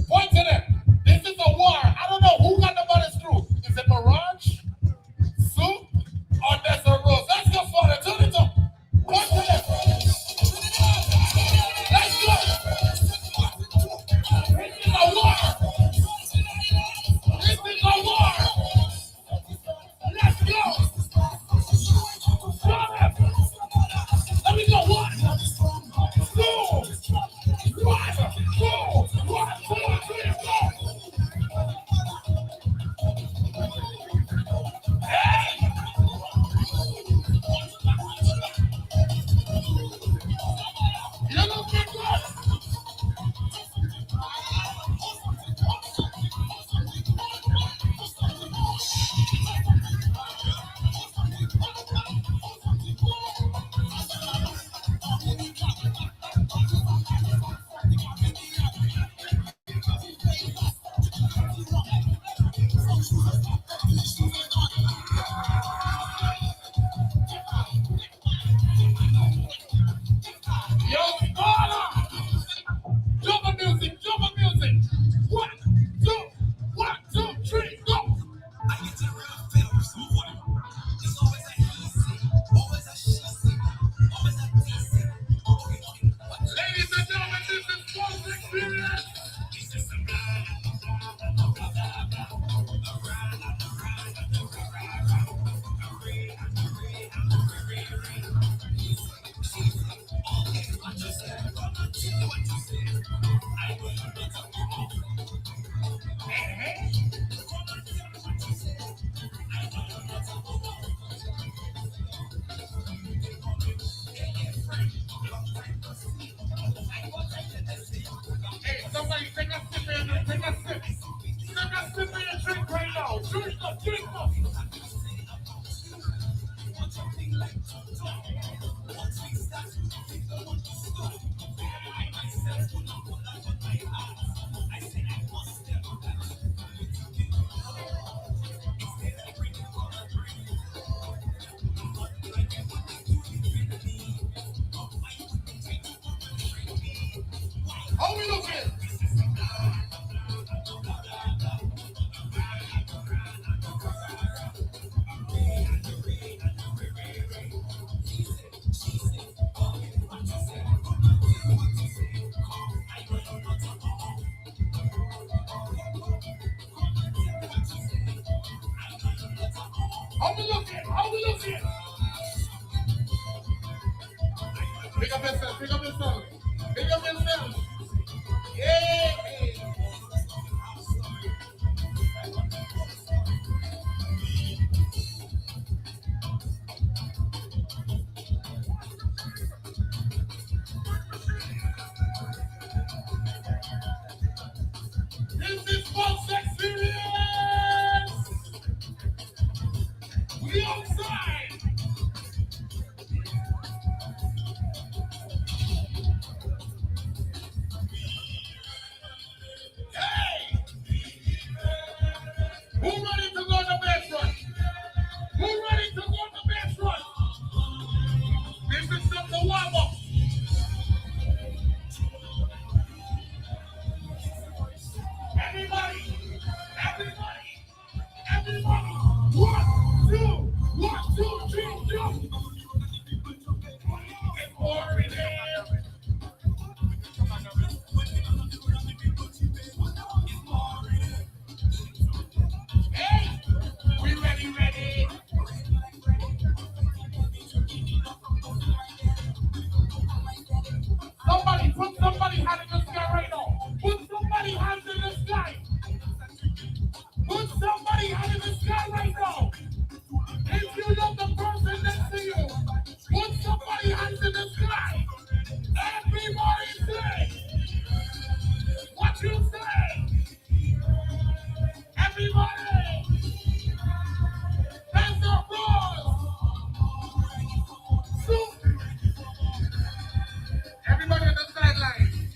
Point to them. This is a war. I don't know who got the body screw. Is it Mirage, Souk, or Desert Rose? Let's go for it. Turn it up. Point to them. Let's go. This is a war. Let's go. Let me go. 1, 2, 1, 2, 3, go. Hey. You looking good. experience. Hey, somebody take a sip and take a sip. Take a sip of your drink right now. Drink up, drink up. How we looking? How we looking? How we looking? Pick up yourself, pick up yourself. Pick up yourself. Yeah. This is false experience. We outside. Hey! Who ready to go to Bedford? Who ready to go to Bedford? This is from the warm up. Everybody, everybody, everybody. 1, 2, 3, jump. It's pouring in. Hey, we ready. Somebody put somebody hand in the sky right now. Put somebody hands in the sky. Put somebody hand in the sky right now. If you love the person next to you, put somebody hands in the sky. Everybody say what you say. Everybody, that's the applause. Everybody on the sideline.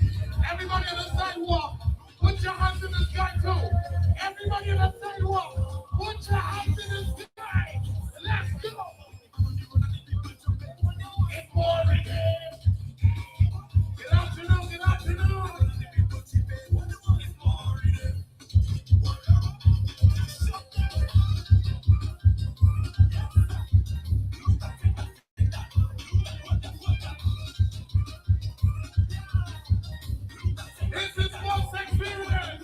Everybody on the sidewalk. Put your hands in the sky too. Everybody on the sidewalk. Put your hands in the sky. Let's go. It's pouring in. Good afternoon. Good afternoon. This is false experience.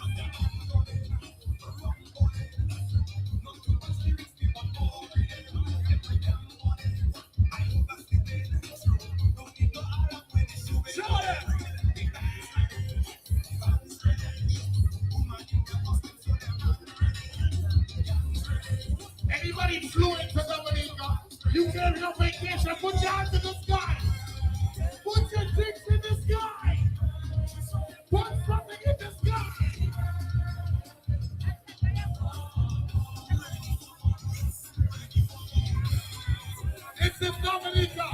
Anybody fluent to Dominica? You came on vacation. Put your hands in the sky. Put your dicks in the sky. Put something in the sky. This is Dominica.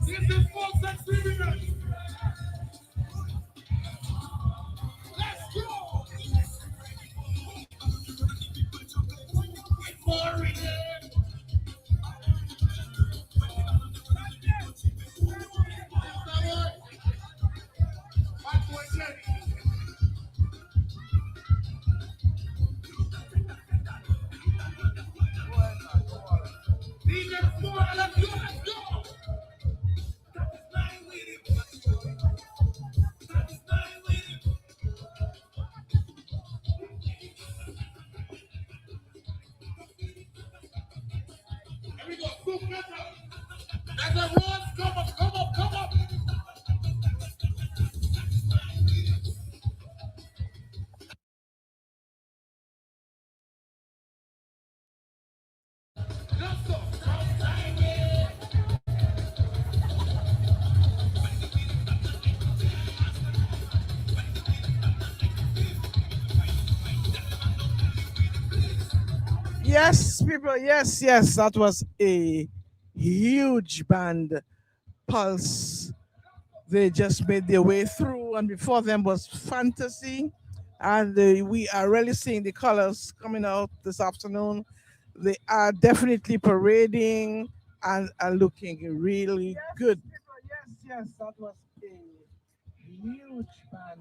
This is false experience. Let's go. It's pouring in. Let's go. Yes, people. Yes, that was a huge band. Pulse. They just made their way through, and before them was Fantasy, and we are really seeing the colors coming out this afternoon. They are definitely parading and are looking really good. Yes, that was a huge band.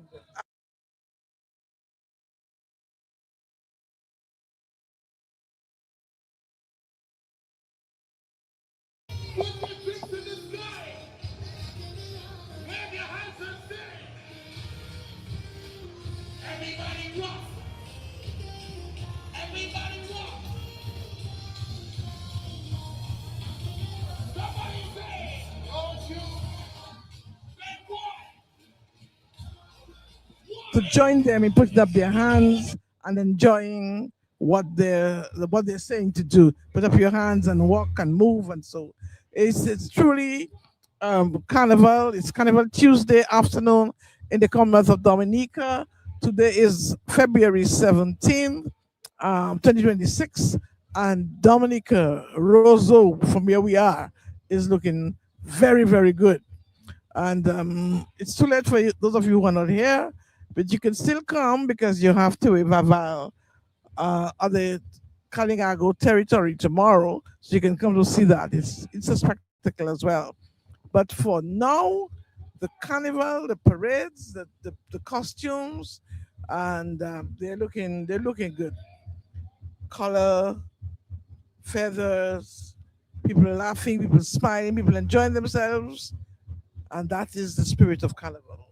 Everybody rock. Everybody rock. Somebody say, don't you say what? To join them in putting up their hands and enjoying what they're saying to do. Put up your hands and walk and move, and so it's truly Carnival. It's Carnival Tuesday afternoon in the Commonwealth of Dominica. Today is February 17th, 2026, and Dominica Roseau, from where we are, is looking very, very good. And it's too late for you, those of you who are not here, but you can still come because you have to Vaval other Kalingago territory tomorrow, so you can come to see that. It's a spectacle as well. But for now, the carnival, the parades, the costumes, and they're looking good. Color, feathers, people laughing, people smiling, people enjoying themselves, and that is the spirit of carnival.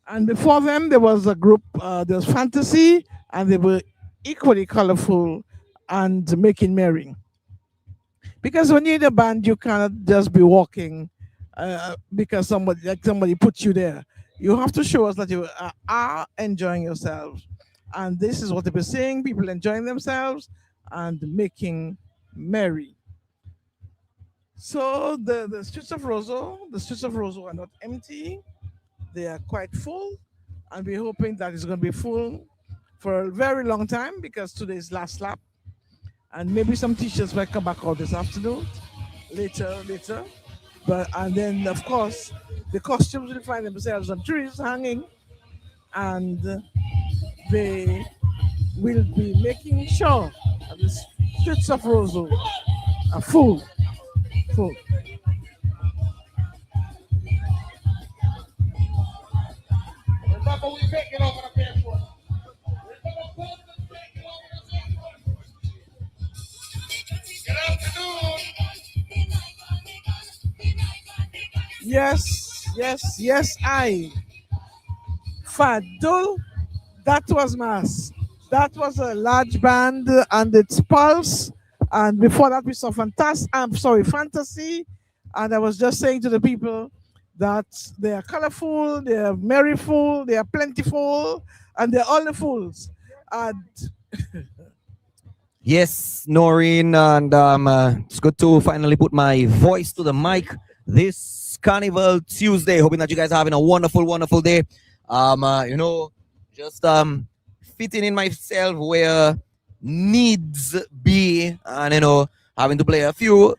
And before them, there was a group, there was Fantasy, and they were equally colorful and making merry. Because when you're in a band, you cannot just be walking because somebody put you there. You have to show us that you are enjoying yourselves. And this is what they were saying, people enjoying themselves and making merry. So the streets of Roseau are not empty. They are quite full, and we're hoping that it's going to be full for a very long time because today's last lap, and maybe some teachers might come back out this afternoon, later. But and then of course the costumes will find themselves on trees hanging, and they will be making sure that the streets of Roseau are full. Remember, we taking over the passport. Good afternoon. Yes, I. Fadul, that was mass. That was a large band and its Pulse. And before that, we saw Fantasy. And I was just saying to the people that they are colorful, they are merryful, they are plentiful, and they're all the fools. And Yes, Noreen, and it's good to finally put my voice to the mic this Carnival Tuesday. Hoping that you guys are having a wonderful, wonderful day. Just fitting in myself where needs be, and having to play a few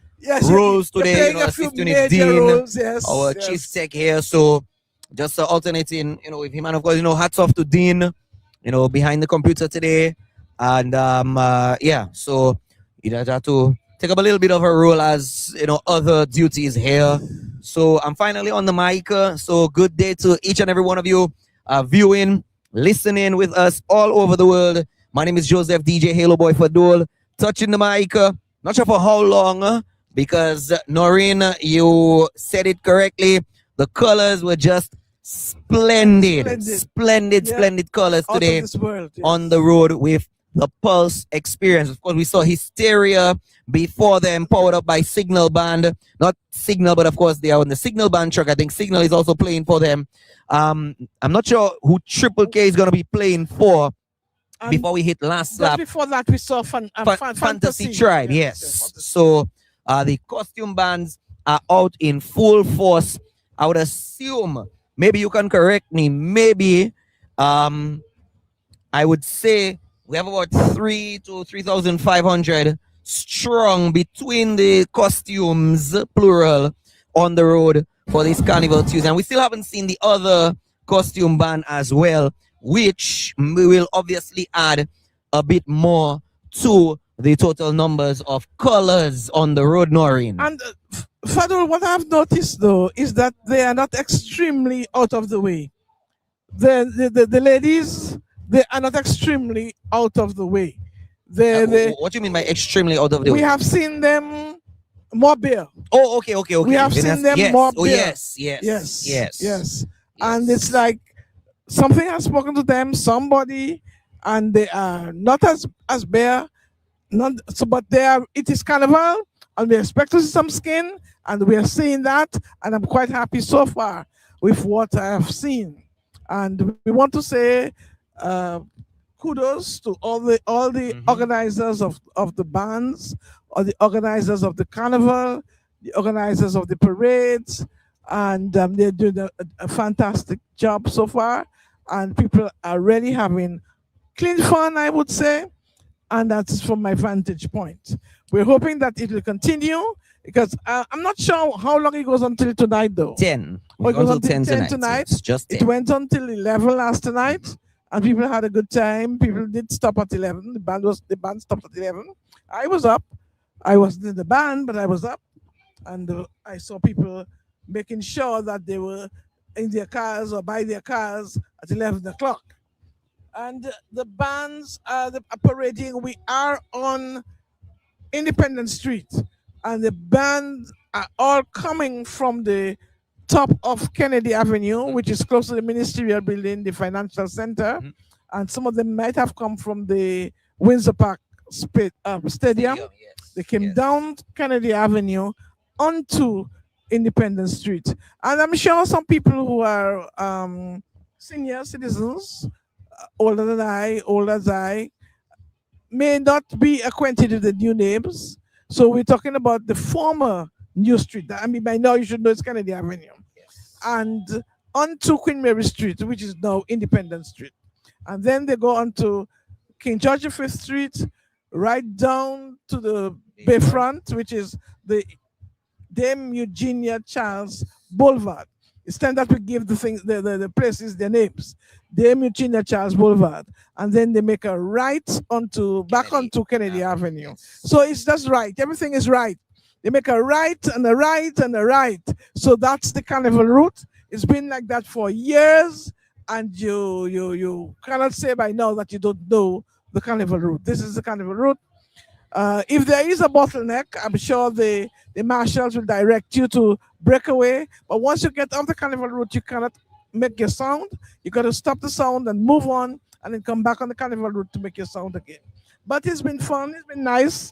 roles today. Assisting with Dean, our chief tech here. So just alternating, with him, and of course, hats off to Dean, behind the computer today. And so you have to take up a little bit of a role as other duties here. So I'm finally on the mic. So good day to each and every one of you viewing, listening with us all over the world. My name is Joseph DJ Halo Boy Fadul, touching the mic. Not sure for how long, because Noreen, you said it correctly. The colors were just splendid colors today on the road with the Pulse experience. Of course, we saw Hysteria before them, powered up by Signal Band. Not Signal, but of course they are on the Signal Band truck. I think Signal is also playing for them. I'm not sure who Triple K is going to be playing for before we hit last lap. Before that, we saw Fantasy Tribe, yes. So the costume bands are out in full force. I would assume, maybe you can correct me, maybe I would say We have about 3 to 3,500 strong between the costumes, plural, on the road for this Carnival Tuesday. And we still haven't seen the other costume band as well, which we will obviously add a bit more to the total numbers of colors on the road, Noreen. And Fadul, what I've noticed though is that they are not extremely out of the way. The ladies, they are not extremely out of the way. What do you mean by extremely out of the way? We have seen them more bare. Oh, okay. We have seen them more bare. Yes. And it's like something has spoken to them, somebody, and they are not as bare. But they are. It is Carnival, and we expect to see some skin, and we are seeing that, and I'm quite happy so far with what I have seen. And we want to say kudos to all the organizers of the bands, or the organizers of the carnival, the organizers of the parades, and they're doing a fantastic job so far. And people are really having clean fun, I would say. And that's from my vantage point. We're hoping that it will continue, because I'm not sure how long it goes until tonight, though. 10. It goes until 10 tonight. It's just 10. It went until 11 last night, and people had a good time. People did stop at 11. The band stopped at 11. I was up. I wasn't in the band, but I was up, and I saw people making sure that they were in their cars or by their cars at 11 o'clock. And the bands are parading. We are on Independence Street, and the bands are all coming from the top of Kennedy Avenue, which is close to the Ministerial Building, the Financial Center, and some of them might have come from the Windsor Park Stadium. They came down Kennedy Avenue onto Independence Street, and I'm sure some people who are senior citizens, older as I, may not be acquainted with the new names. So we're talking about the former New Street. I mean, by now you should know it's Kennedy Avenue. And onto Queen Mary Street, which is now Independence Street. And then they go on to King George V Street, right down to the Bayfront, which is the Dame Eugenia Charles Boulevard. It's time that we give the places their names. Dame Eugenia Charles Boulevard. And then they make a right back onto Kennedy Avenue. So it's just right. Everything is right. They make a right and a right and a right. So that's the Carnival route. It's been like that for years, and you cannot say by now that you don't know the Carnival route. This is the Carnival route. If there is a bottleneck, I'm sure the marshals will direct you to break away. But once you get off the Carnival route, you cannot make your sound. You got to stop the sound and move on, and then come back on the Carnival route to make your sound again. But it's been fun. It's been nice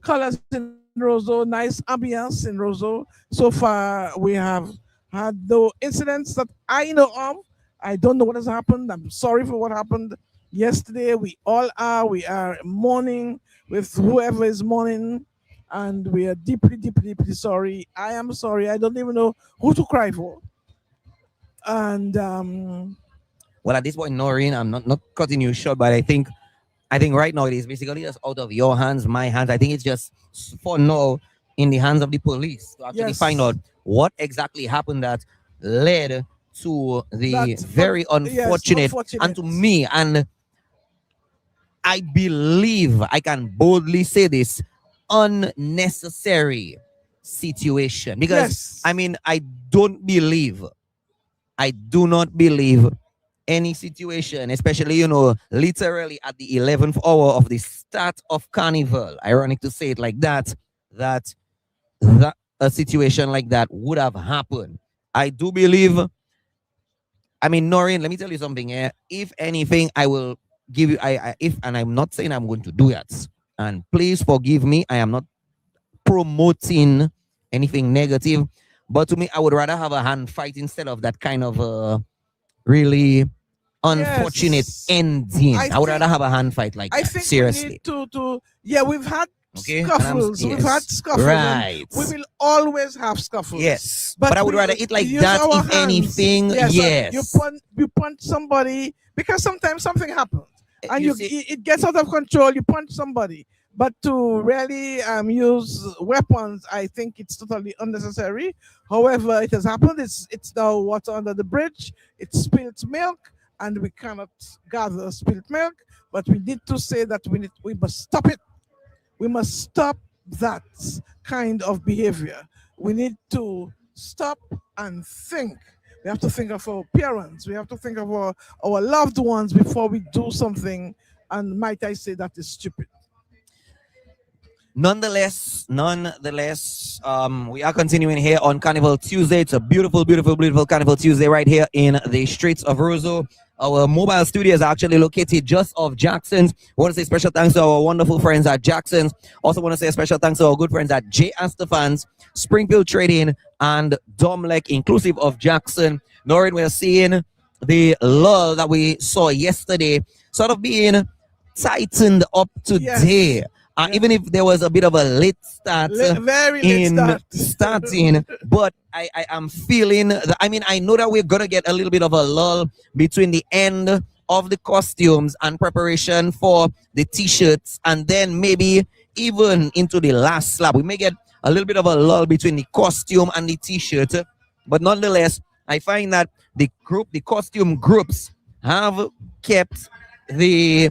colors in Roseau, nice ambience in Roseau. So far, we have had no incidents that I know of. I don't know what has happened. I'm sorry for what happened yesterday. We are mourning with whoever is mourning, and we are deeply, deeply, deeply sorry. I am sorry. I don't even know who to cry for. And well, at this point, Noreen, I'm not cutting you short, but I think right now it is basically just out of your hands, my hands. I think it's just for now in the hands of the police to actually find out what exactly happened that led to the very unfortunate, and to me, and I believe I can boldly say this, unnecessary situation. Because I mean, I do not believe any situation, especially, literally at the 11th hour of the start of Carnival, ironic to say it like that a situation like that would have happened. I do believe, I mean, Noreen, let me tell you something here. If anything, I will give you, and I'm not saying I'm going to do that. And please forgive me, I am not promoting anything negative, but to me, I would rather have a hand fight instead of that kind of really unfortunate ending. I would rather have a hand fight like that. Seriously. We need we've had scuffles. We've had scuffles. Right. We will always have scuffles. Yes. But I would rather it like that, if hands. anything. Yes. You punch somebody because sometimes something happens. and it gets out of control. You punch somebody. But to really use weapons, I think it's totally unnecessary. However, it has happened. It's now water under the bridge. It's spilt milk, and we cannot gather spilt milk. But we need to say that we must stop it. We must stop that kind of behavior. We need to stop and think. We have to think of our parents. We have to think of our loved ones before we do something. And might I say that is stupid. Nonetheless, we are continuing here on Carnival Tuesday. It's a beautiful, beautiful, beautiful Carnival Tuesday right here in the streets of Roseau. Our mobile studio is actually located just off Jackson's. I want to say special thanks to our wonderful friends at Jackson's. Also want to say a special thanks to our good friends at J. Astafans, Springfield Trading, and Domlek, inclusive of Jackson. Noreen, we are seeing the lull that we saw yesterday sort of being tightened up today. Yes. Even if there was a bit of a late start starting, but I am feeling that, I know that we're going to get a little bit of a lull between the end of the costumes and preparation for the t-shirts, and then maybe even into the last slab. We may get a little bit of a lull between the costume and the t-shirt, but nonetheless, I find that the costume groups have kept the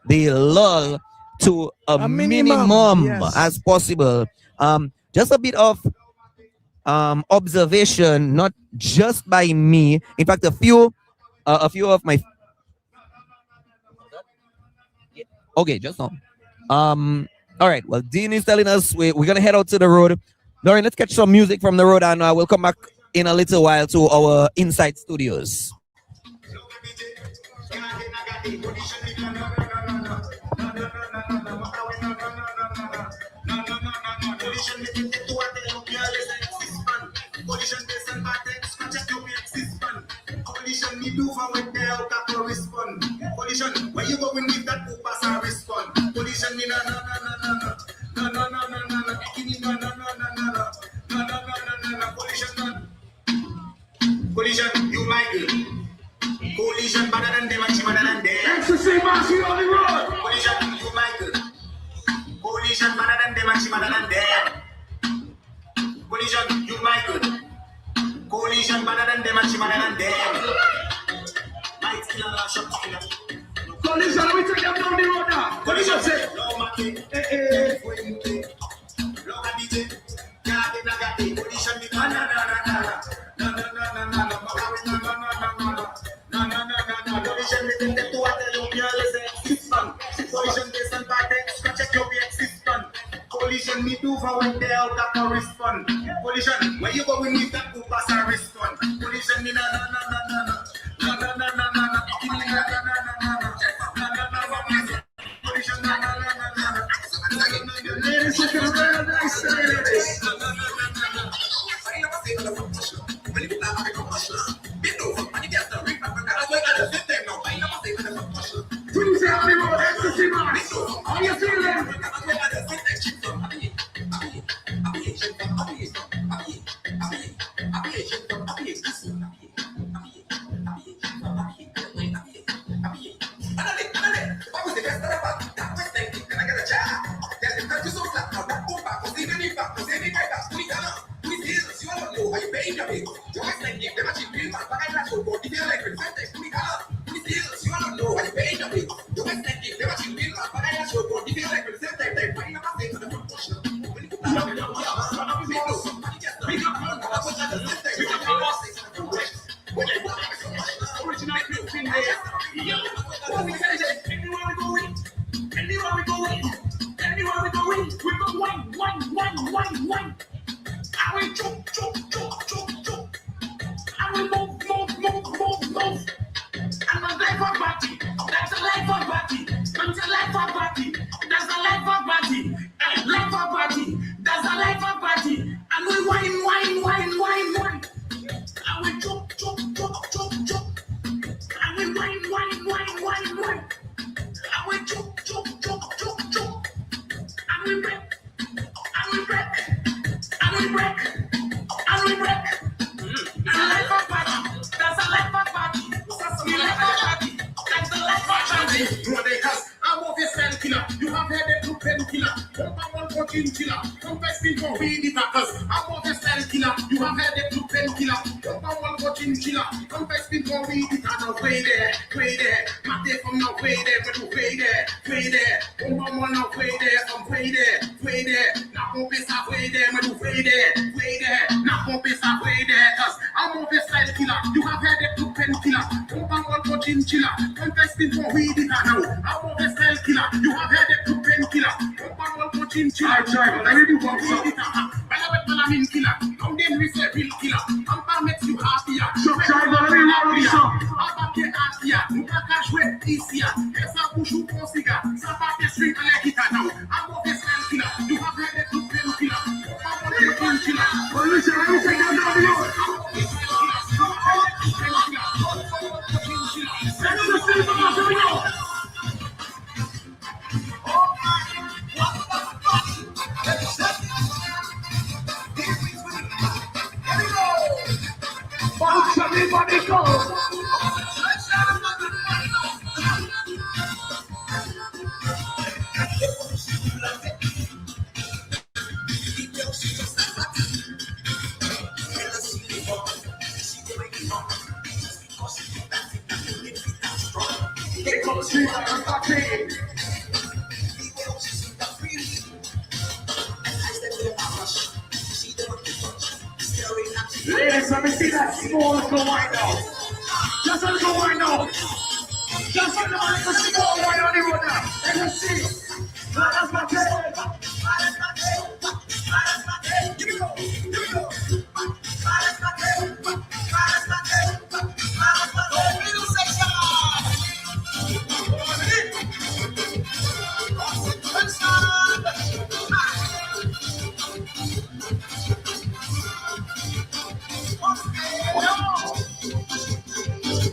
lull to a minimum as possible. Just a bit of observation, not just by me. In fact, a few of my just now. All right. Well, Dean is telling us we're gonna head out to the road. Lauren, let's catch some music from the road, and we'll come back in a little while to our inside studios. Collision, me do for when they out to respond. Collision, where you going with that who pass and respond. Collision, me no. Collision, you my girl. Collision better than them and she better than them. Ecstasy, Marcy on the road. Collision, you my girl. Collision better than them and she better than them. Collision, you my girl. Collision better than them and she better than them. Might kill a shot killer. Collision, we take them down the road now. Collision say, no mati, look at DJ, collision me no. Collision me take the two at the young girl is existent. Collision this and that, scratch at your existent. Collision me do for when they out to respond. Collision, where you go with me that who pass and respond. Collision me no. Ladies and gentlemen, I say this. Please help me with ecstasy, man. How you feeling? coaching killer. Confess me for weed it cause I'm more the style killer. You have heard the blue pen killer. Number one coaching killer. Confess me for weed it cause way there. My day from now way there, but way there. Number one now way there, from way there. Now won't be stop way there, but way there. Now won't be stop way there cause I'm more the style killer. You have heard the blue pen killer. Number one coaching killer. Confess me for weed it now. I'm more the style killer. You have heard the blue pen killer. Number one coaching killer. I really want some. Balamin killer. Come then we say real killer. Pampa makes you happier. Cash wet easier. Yes, I push you for cigar. Sabate street and like it now. I'm of the style killer. You have heard the blue pen killer. I'm of the pen killer. Police, I don't think I'm down the road. Everybody go. Ladies, let me see that small little wine now. Just a little wine now. Just a little small wine on the road now. Let me see. That's my tail. Give me go.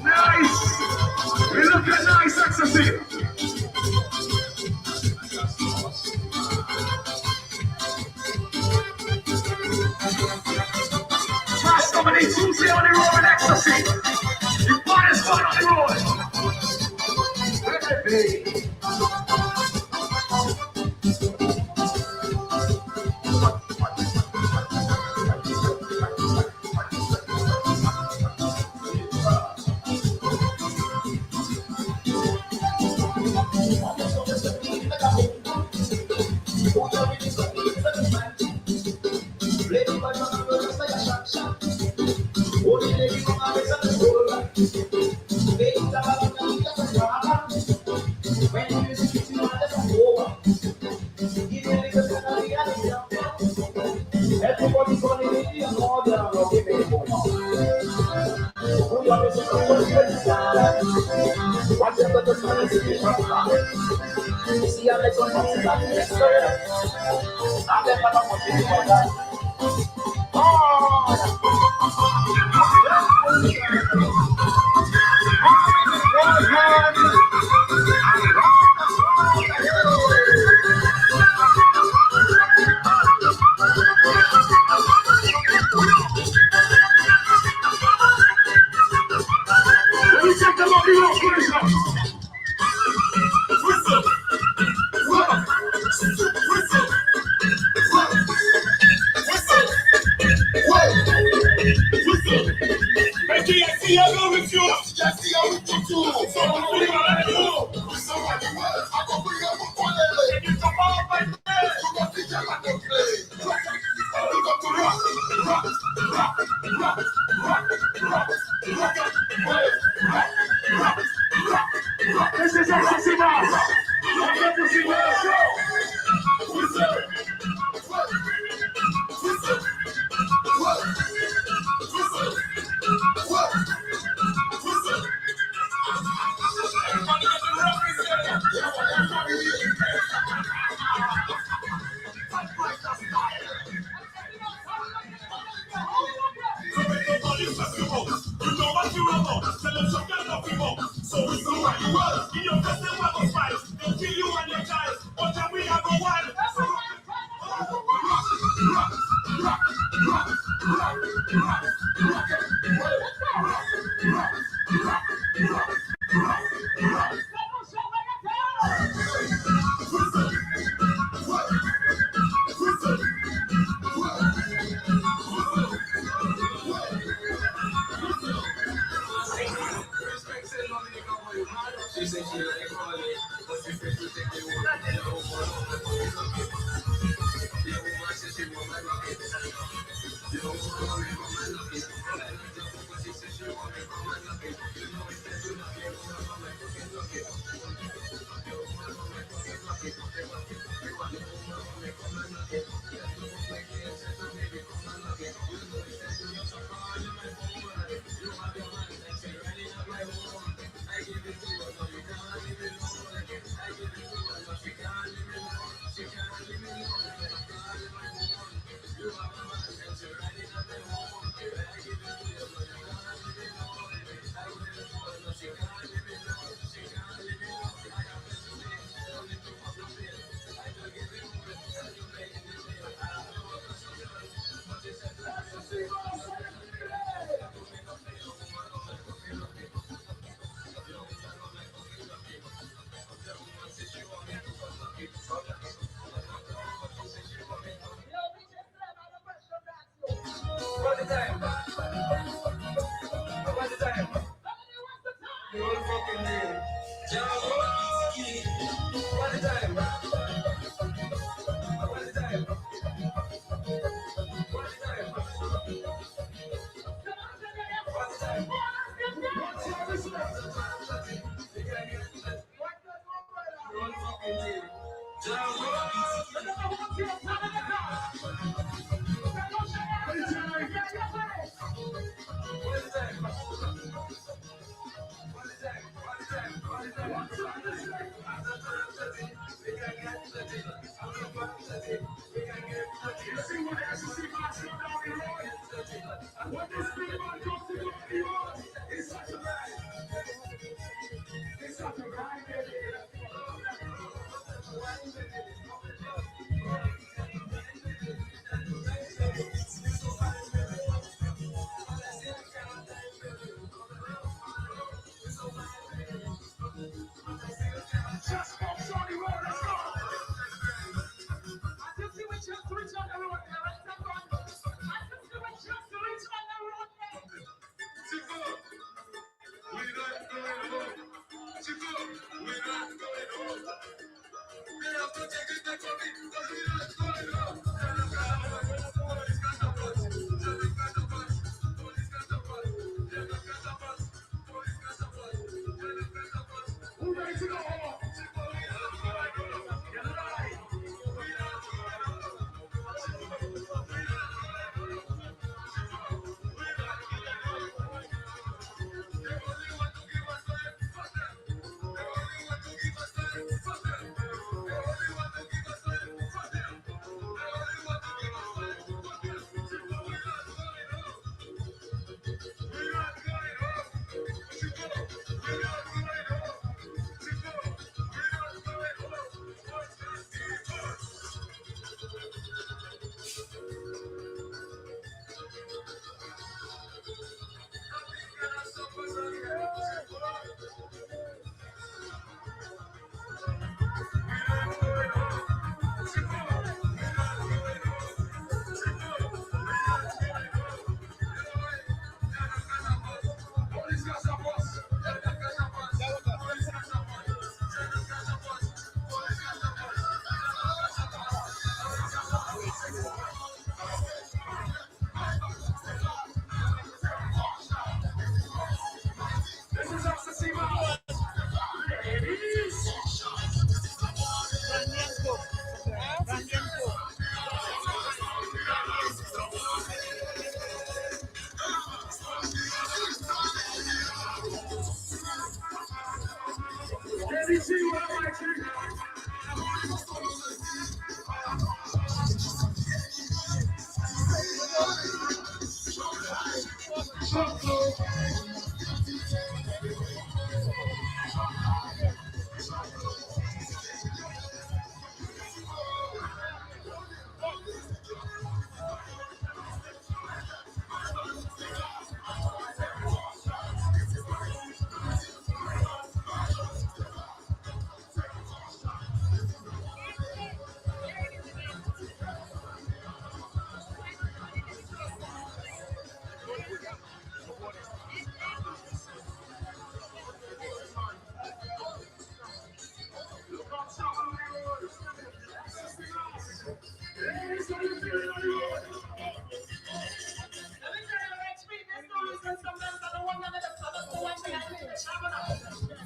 Nice! We look at nice ecstasy! Fast company Tuesday on the road with ecstasy! The finest fun on the road! Hey,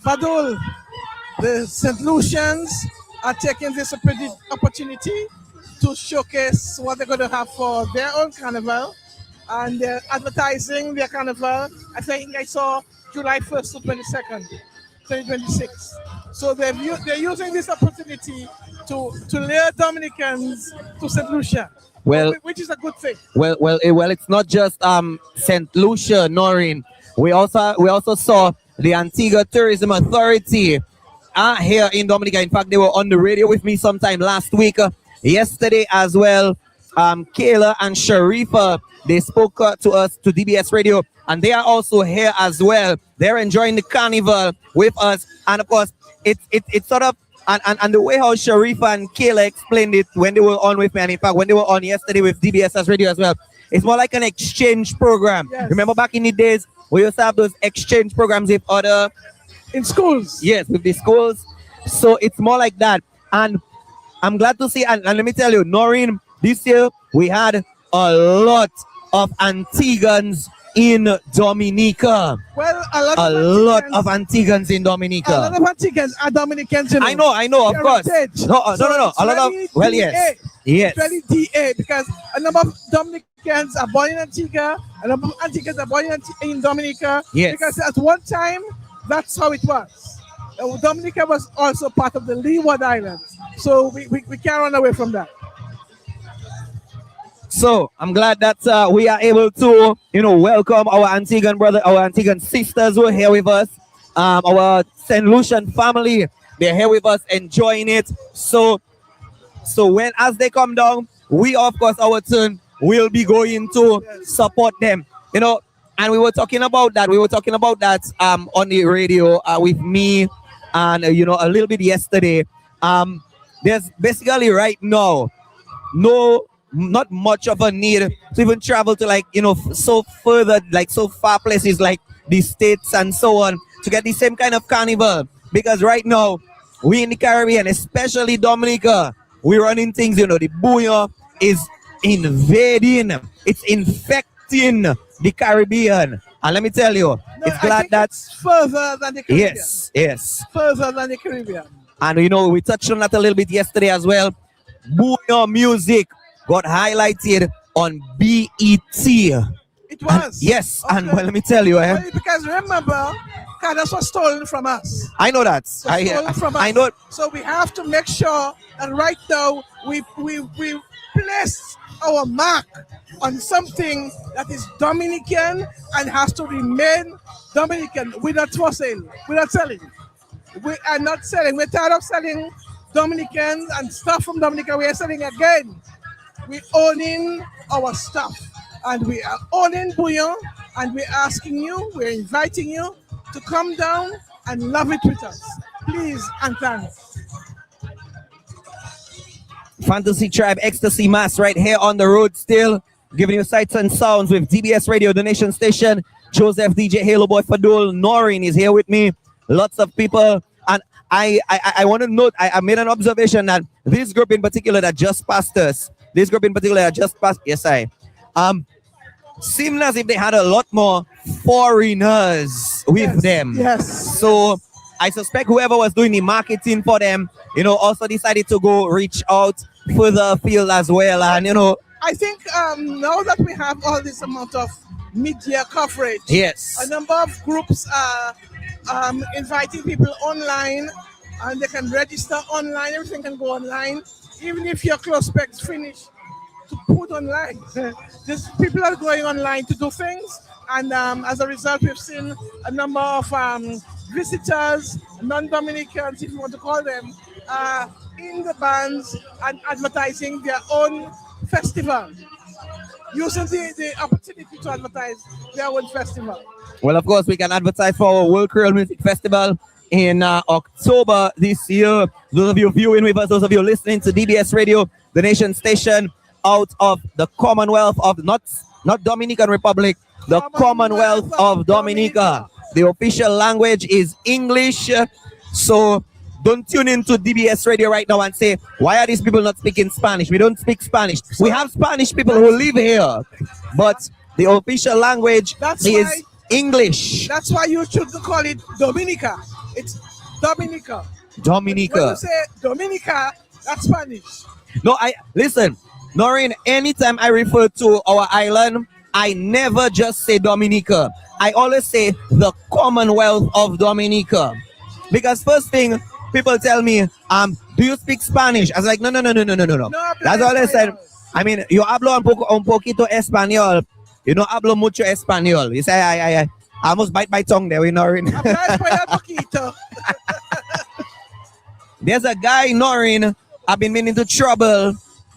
Fadul, the St. Lucians are taking this opportunity to showcase what they're going to have for their own carnival, and they're advertising their carnival. I think I saw July 1st to 22nd, 2026. So they're using this opportunity to lure Dominicans to St. Lucia, which is a good thing. Well, it's not just St. Lucia, Noreen. We also saw the Antigua Tourism Authority here in Dominica. In fact, they were on the radio with me sometime last week, yesterday as well. Kayla and Sharifa, they spoke to us, to DBS Radio, and they are also here as well. They're enjoying the carnival with us, and of course, it's sort of and the way how Sharifa and Kayla explained it when they were on with me, and in fact when they were on yesterday with DBS Radio as well, it's more like an exchange program. Yes. Remember back in the days We used to have those exchange programs with other in schools. Yes, with the schools. So it's more like that. And I'm glad to see, and let me tell you, Noreen, this year we had a lot of Antigans in Dominica. Well, a lot of Antigans in Dominica. A lot of Antigans are Dominicans. You know. I know, of course. No, no. A lot of, well, yes. Yes. It's very DA because a number of Dominicans are born in Antigua, a number of Antigans are born in Dominica. Yes. Because at one time, that's how it was. Dominica was also part of the Leeward Islands. So we can't run away from that. So I'm glad that we are able to, welcome our Antiguan brother, our Antiguan sisters who are here with us. Our St. Lucian family, they're here with us enjoying it. So as they come down, we of course our turn will be going to support them. And we were talking about that. On the radio with me, and a little bit yesterday. There's basically right now not much of a need to even travel to so far places like the States and so on to get the same kind of carnival, because right now we in the Caribbean, especially Dominica, we're running things, the bouillon is invading, it's infecting the Caribbean. And let me tell you, it's glad that's further than the Caribbean. Yes. Further than the Caribbean. And we touched on that a little bit yesterday as well. Bouillon music got highlighted on BET. It was. Yes, okay. And well, let me tell you, well, because remember, Candace was stolen from us. I know that. I know. So we have to make sure that right now we place our mark on something that is Dominican and has to remain Dominican. We're not for sale. We're not selling. We are not selling. We're tired of selling Dominicans and stuff from Dominica. We are selling again. We're owning our stuff. And we are owning bouillon. And we're asking you, we're inviting you to come down and love it with us. Please and thanks. Fantasy Tribe Ecstasy Mass right here on the road still. Giving you sights and sounds with DBS Radio, the nation station. Joseph, DJ Halo Boy Fadul, Noreen is here with me. Lots of people. And I want to note, I made an observation that this group in particular that just passed us, yes, seemed as if they had a lot more foreigners with them. Yes. So I suspect whoever was doing the marketing for them, also decided to go reach out further afield as well. And, I think now that we have all this amount of media coverage, yes, a number of groups are inviting people online, and they can register online. Everything can go online, even if your close specs finish to put online. Just people are going online to do things, and as a result, we've seen a number of visitors, non-Dominicans, if you want to call them, in the bands and advertising their own festival, using the opportunity to advertise their own festival. Well, of course, we can advertise for our World Creole Music Festival in October this year. Those of you viewing with us, those of you listening to DBS Radio, the nation station out of the Commonwealth of, not Dominican Republic, the Commonwealth of Dominica. The official language is English. So don't tune into DBS Radio right now and say, why are these people not speaking Spanish? We don't speak Spanish. We have Spanish people who live here, but the official language is English. That's why you should call it Dominica. It's Dominica. Dominica. When you say Dominica, that's Spanish. No, listen, Noreen, anytime I refer to our island, I never just say Dominica. I always say the Commonwealth of Dominica. Because first thing, people tell me, do you speak Spanish? I was like, no. That's all I said. I mean, yo hablo un poquito español. You know, hablo mucho español. You say, I almost bite my tongue there, Noreen. There's a guy, Noreen, I've been meaning to trouble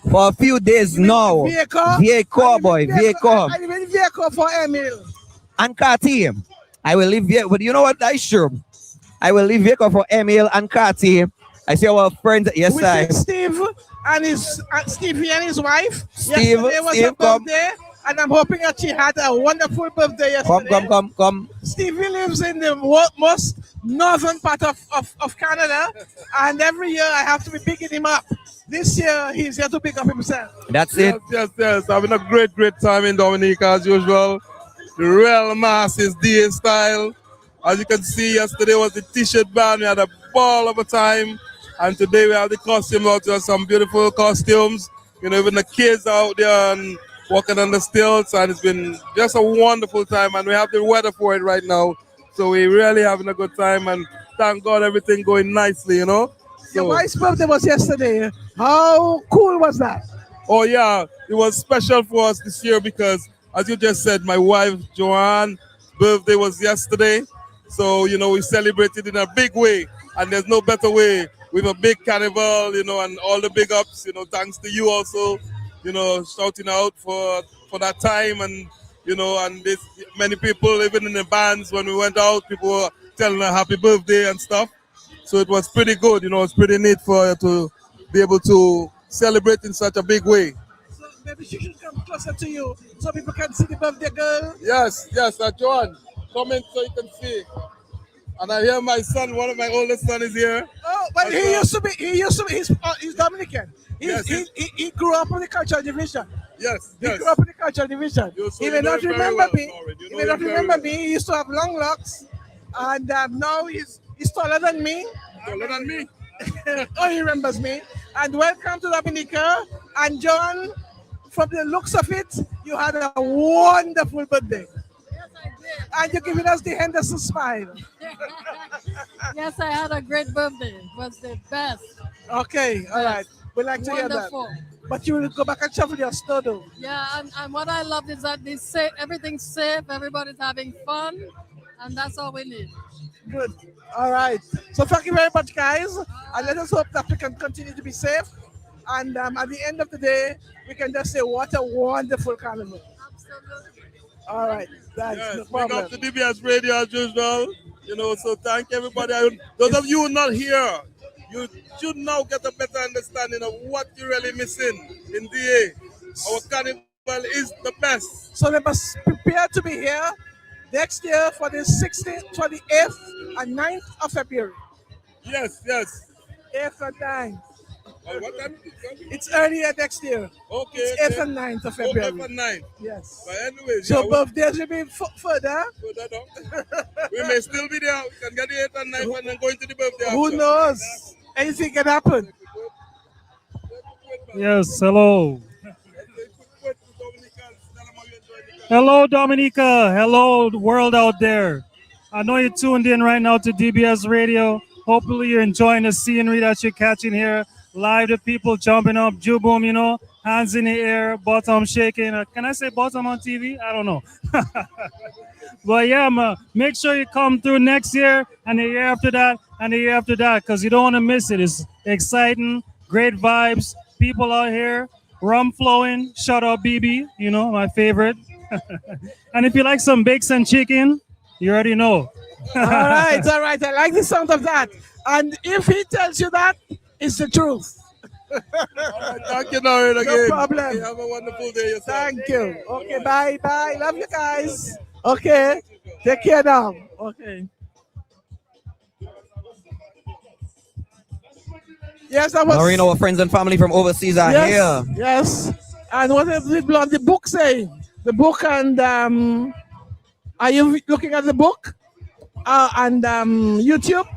for a few days now. Vieco boy, Vieco. I will Vieco for Emil. And Kati. I will leave Vieco, but you know what? That's true. I will leave Vieco for Emil and Kati. I see our friends. Yes, I. Steve and Stevie and his wife. Steve, Yesterday was a birthday, and I'm hoping that she had a wonderful birthday yesterday. Come. Stevie lives in the most northern part of Canada, and every year I have to be picking him up. This year he's here to pick up himself. That's it. Yes. Having a great time in Dominica as usual. The real mass is DA style. As you can see, yesterday was the t-shirt band. We had a ball of a time. And today we have the costume out there, some beautiful costumes. You know, even the kids out there and walking on the stilts. And it's been just a wonderful time. And we have the weather for it right now. So we're really having a good time. And thank God everything going nicely, you know. Your wife's birthday was yesterday. How cool was that? Oh, yeah. It was special for us this year because, as you just said, my wife, Joanne's birthday was yesterday. So, you know, we celebrated in a big way. And there's no better way with a big carnival, you know, and all the big ups, you know, thanks to you also, you know, shouting out for that time. And, you know, and this, many people, even in the bands, when we went out, people were telling her happy birthday and stuff. So it was pretty good, you know, it's pretty neat for her to be able to celebrate in such a big way. So maybe she should come closer to you so people can see the birthday girl. Yes, Joan, come in so you can see. And I hear my son, one of my oldest son is here. Oh, but he's Dominican. He grew up in the cultural division. Yes. He grew up in the cultural division. He may not remember me. He may not remember me. He used to have long locks. And now he's taller than me. Taller than me? Oh, he remembers me. And welcome to Dominica. And John, from the looks of it, you had a wonderful birthday. Yes, I did. And you're giving us the Henderson smile. Yes, I had a great birthday. It was the best. Okay, all right. We like to hear that. Wonderful. But you will go back and travel your store, though. Yeah, and what I love is that they say everything's safe, everybody's having fun, and that's all we need. Good. All right. So thank you very much, guys. And let us hope that we can continue to be safe. And at the end of the day, we can just say, what a wonderful carnival. Absolutely. All right. That's Yes, no big problem. up to DBS Radio as usual. You know, so thank everybody. Those of you not here, you should now get a better understanding of what you're really missing in DA. Our carnival is the best. So they must prepare to be here next year for the 16th, 28th, and 9th of February. Yes. 8th and 9th. What time? It's earlier next year. Okay. It's 8th and 9th of February. 8th and 9th. Yes. But anyways, So yeah, birthdays will be further. further down. We may still be there. We can get the 8th and 9th and then go into the birthday. Who after. knows? Anything can happen. Yes, hello. Hello, Dominica. Hello, world out there. I know you're tuned in right now to DBS Radio. Hopefully you're enjoying the scenery that you're catching here. Live, the people jumping up, juboom, you know, hands in the air, bottom shaking. Can I say bottom on TV? I don't know. But yeah, make sure you come through next year and the year after that and the year after that, because you don't want to miss it. It's exciting, great vibes, people out here, rum flowing. Shout out BB, you know, my favorite. And if you like some bakes and chicken, you already know. All right. I like the sound of that. And if he tells you that, it's the truth. All right, thank you, Noreen, again. No problem. Okay, have a wonderful day yourself. Thank you. Okay, bye. Love you guys. Okay. Take care now. Okay. Yes, that was. Noreen, our friends and family from overseas are here. Yes. And what does the book say? The book and are you looking at the book? And YouTube,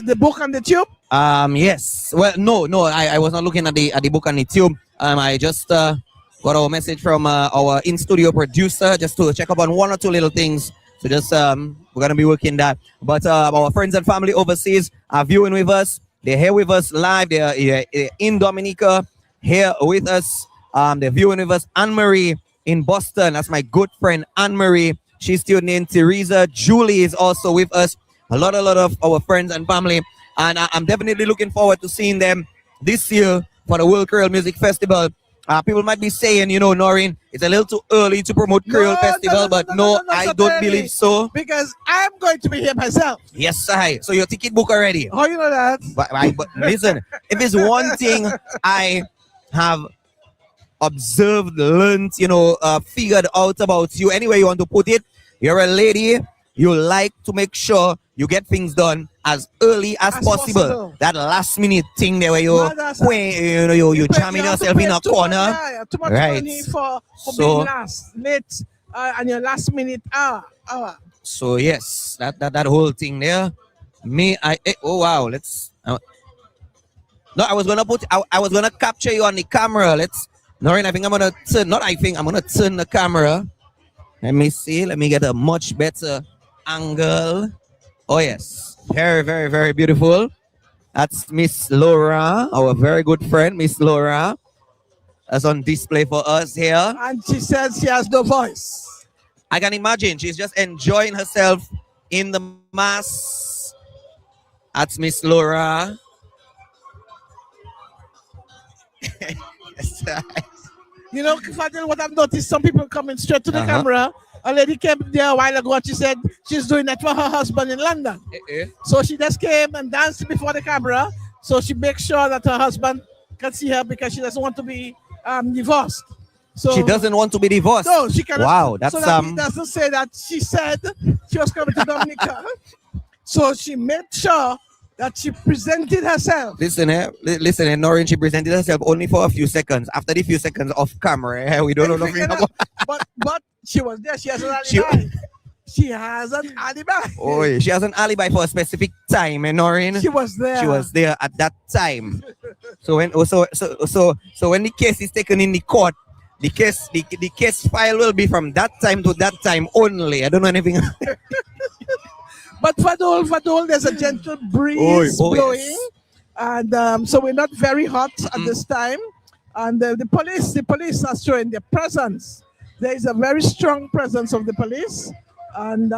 the book and the tube? Yes. Well, no. I was not looking at the book on the tube. I just got our message from our in-studio producer just to check up on one or two little things. So just we're gonna be working that. But our friends and family overseas are viewing with us. They're here with us live. They're in Dominica, here with us. They're viewing with us. Anne-Marie in Boston. That's my good friend Anne-Marie. She's tuned in. Teresa, Julie is also with us. A lot of our friends and family. And I'm definitely looking forward to seeing them this year for the World Creole Music Festival. People might be saying, you know, Noreen, it's a little too early to promote Creole Festival, but no, I don't believe so. Because I'm going to be here myself. Yes, I. So your ticket book already? Oh, you know that. But listen, if it's one thing I have observed, learned, figured out about you. Anyway you want to put it, you're a lady. You like to make sure you get things done as early as possible. That last minute thing there where you jamming yourself in a corner. Too much Right. money for So- being late and your last minute hour. So yes, that whole thing there. Oh wow, let's. No, I was gonna capture you on the camera. Noreen, I'm gonna turn the camera. Let me see. Let me get a much better angle. Oh yes, very, very, very beautiful. That's Miss Laura, our very good friend, Miss Laura. That's on display for us here. And she says she has no voice. I can imagine she's just enjoying herself in the mass. That's Miss Laura. You know, Fadil, what I've noticed, some people coming straight to the camera. A lady came there a while ago and she said she's doing that for her husband in London. So she just came and danced before the camera. So she makes sure that her husband can see her because she doesn't want to be divorced. So She doesn't want to be divorced. No, she cannot. Wow, that's so that he doesn't say that she said she was coming to Dominica. So she made sure that she presented herself. Listen, Noreen, she presented herself only for a few seconds. After the few seconds off camera, we don't know nothing about. But she was there. She has an alibi. She has an alibi. Oh, she has an alibi for a specific time, Noreen. She was there. She was there at that time. So when when the case is taken in the court, the case file will be from that time to that time only. I don't know anything. But Fadol, there's a gentle breeze blowing, yes. and so we're not very hot at this time. And the police are showing their presence. There is a very strong presence of the police, and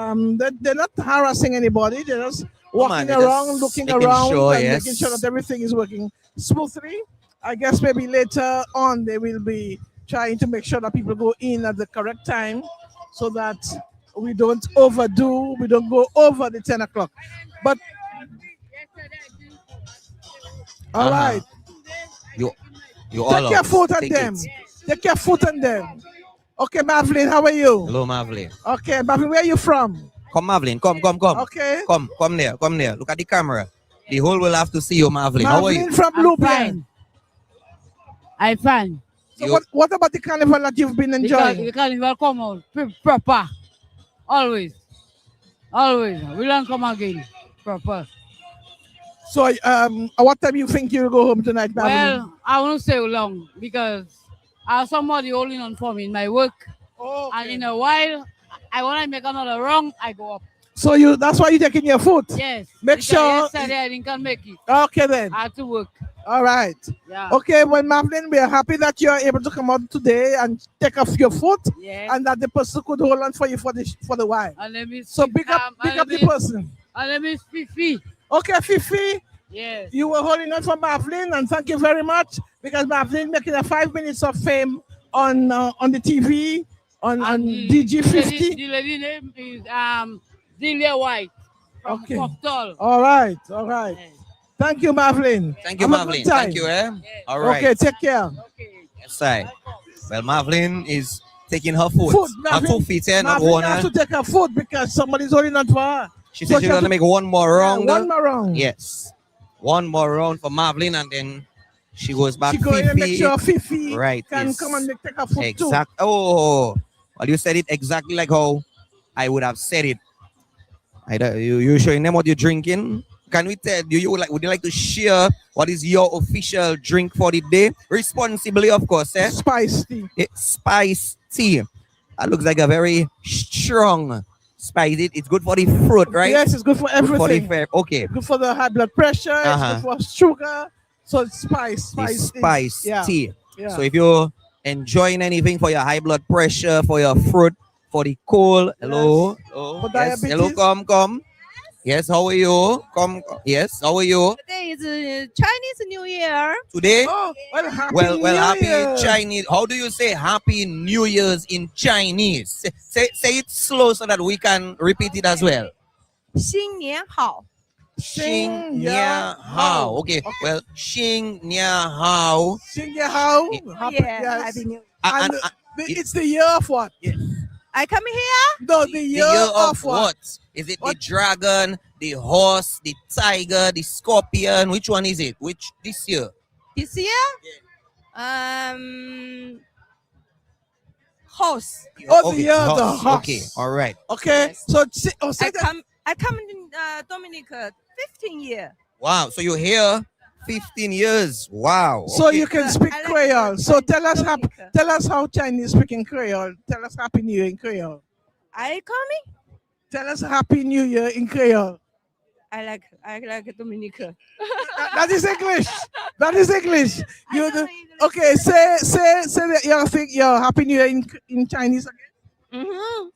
they're not harassing anybody. They're just walking around, looking around, and making sure that everything is working smoothly. I guess maybe later on they will be trying to make sure that people go in at the correct time, so that we don't overdo, we don't go over the 10 o'clock. But all right. You Take your foot on them. Take your foot on them. Okay, Marvin, how are you? Hello, Marvin. Okay, Marvin, where are you from? Come, Marvin. Come. Okay. Come there. Look at the camera. The whole will have to see you, Marvin. How are you? From Lublin. I'm fine. So what about the carnival that you've been enjoying? The carnival come out proper. Always. We don't come again. Proper. So what time you think you'll go home tonight, Marvin? Well, I won't stay long because I have somebody holding on for me in my work. Oh, okay. And in a while, when I make another wrong, I go up. So that's why you're taking your foot? Yes. Make because sure. Yesterday I didn't make it. Okay then. I had to work. All right. Yeah. Okay, well, Marvin, we are happy that you are able to come out today and take off your foot, Yes. and that the person could hold on for you for the while. And let me So big up the person. And let me Fifi. Okay, Fifi. Yes. You were holding on for Marvin, and thank you very much because Marvin making a 5 minutes of fame on the TV on DG50. The lady name is Delia White from Okay. Cocktail. All right. Thank you, Marvin. Thank you, Have a Marvin. good time. Thank you, All right. Okay, take care. Yes, I. Well, Marvin is taking her foot. Her 2 feet, not Marvin one. has to take her foot because somebody's holding on for her. She said she's going to make one more round. One more round. Yes. One more round for Marvin, and then she goes back. She go in and make sure Fifi can yes. come and take her foot too. Exact. Oh, well, you said it exactly like how I would have said it. You showing them what you're drinking? Can we tell you? Would you like to share what is your official drink for the day? Responsibly, of course. Spice tea. Spice tea. That looks like a very strong spice. It's good for the fruit, right? Yes, it's good for everything. Okay. Good for the high blood pressure. It's good for sugar. So it's spice tea. Yeah. So if you're enjoying anything for your high blood pressure, for your fruit, for the cold, hello. For Yes. diabetes. Hello, come. Yes, how are you? Come. Yes, how are you? Today is Chinese New Year. Today? Oh, well, happy Well, New happy Year. Chinese. How do you say Happy New Year's in Chinese? Say it slow so that we can repeat it as well. 新年好. Xing Nia Hao. Okay. Well, Xing Nia Hao. Xing Nia Hao. Yeah, Happy New Year. And it's the year of what? I come here? No, the year, of what? Is it the dragon, the horse, the tiger, the scorpion? Which one is it? Which this year? This year? Horse. Oh, the year of the horse. Okay, all right. Okay, Yes. so I come in Dominica 15 years. Wow, so you're here 15 years. Wow. So okay. you can speak Creole. So tell us how Chinese speak in Creole. Tell us Happy New Year in Creole. I coming? Tell us Happy New Year in Creole. I like Dominica. That is English. That is English. Okay, say that you think your Happy New Year in Chinese again. Mm-hmm.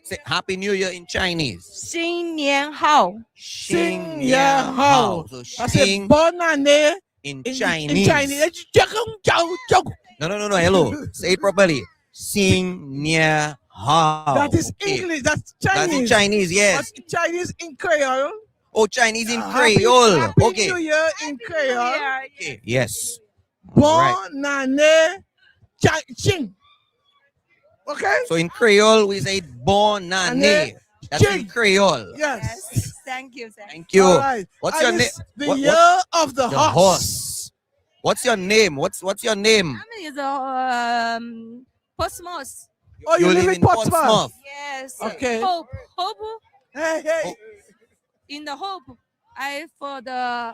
Say Happy New Year in Chinese. 新年好. 新年好. So I said Xing bonne année in in Chinese. Chinese. No. Hello. Say it properly. Xing Nia Hao. That is Okay. English. That's Chinese. That's in Chinese, yes. That's Chinese in Creole. Oh, Chinese in Creole. Happy Okay. New Year in Creole. Okay. Yes. Bonne année. Ching. Okay. So in Creole, we say bon année. That's in Creole. Yes. Thank you. Thank you. All right. What's your And name? it's the year of the horse. What's your name? What's your name? My name is Portsmouth. Oh, you live in Portsmouth? Yes. Okay. Hope. Hey. In the Hope, I for the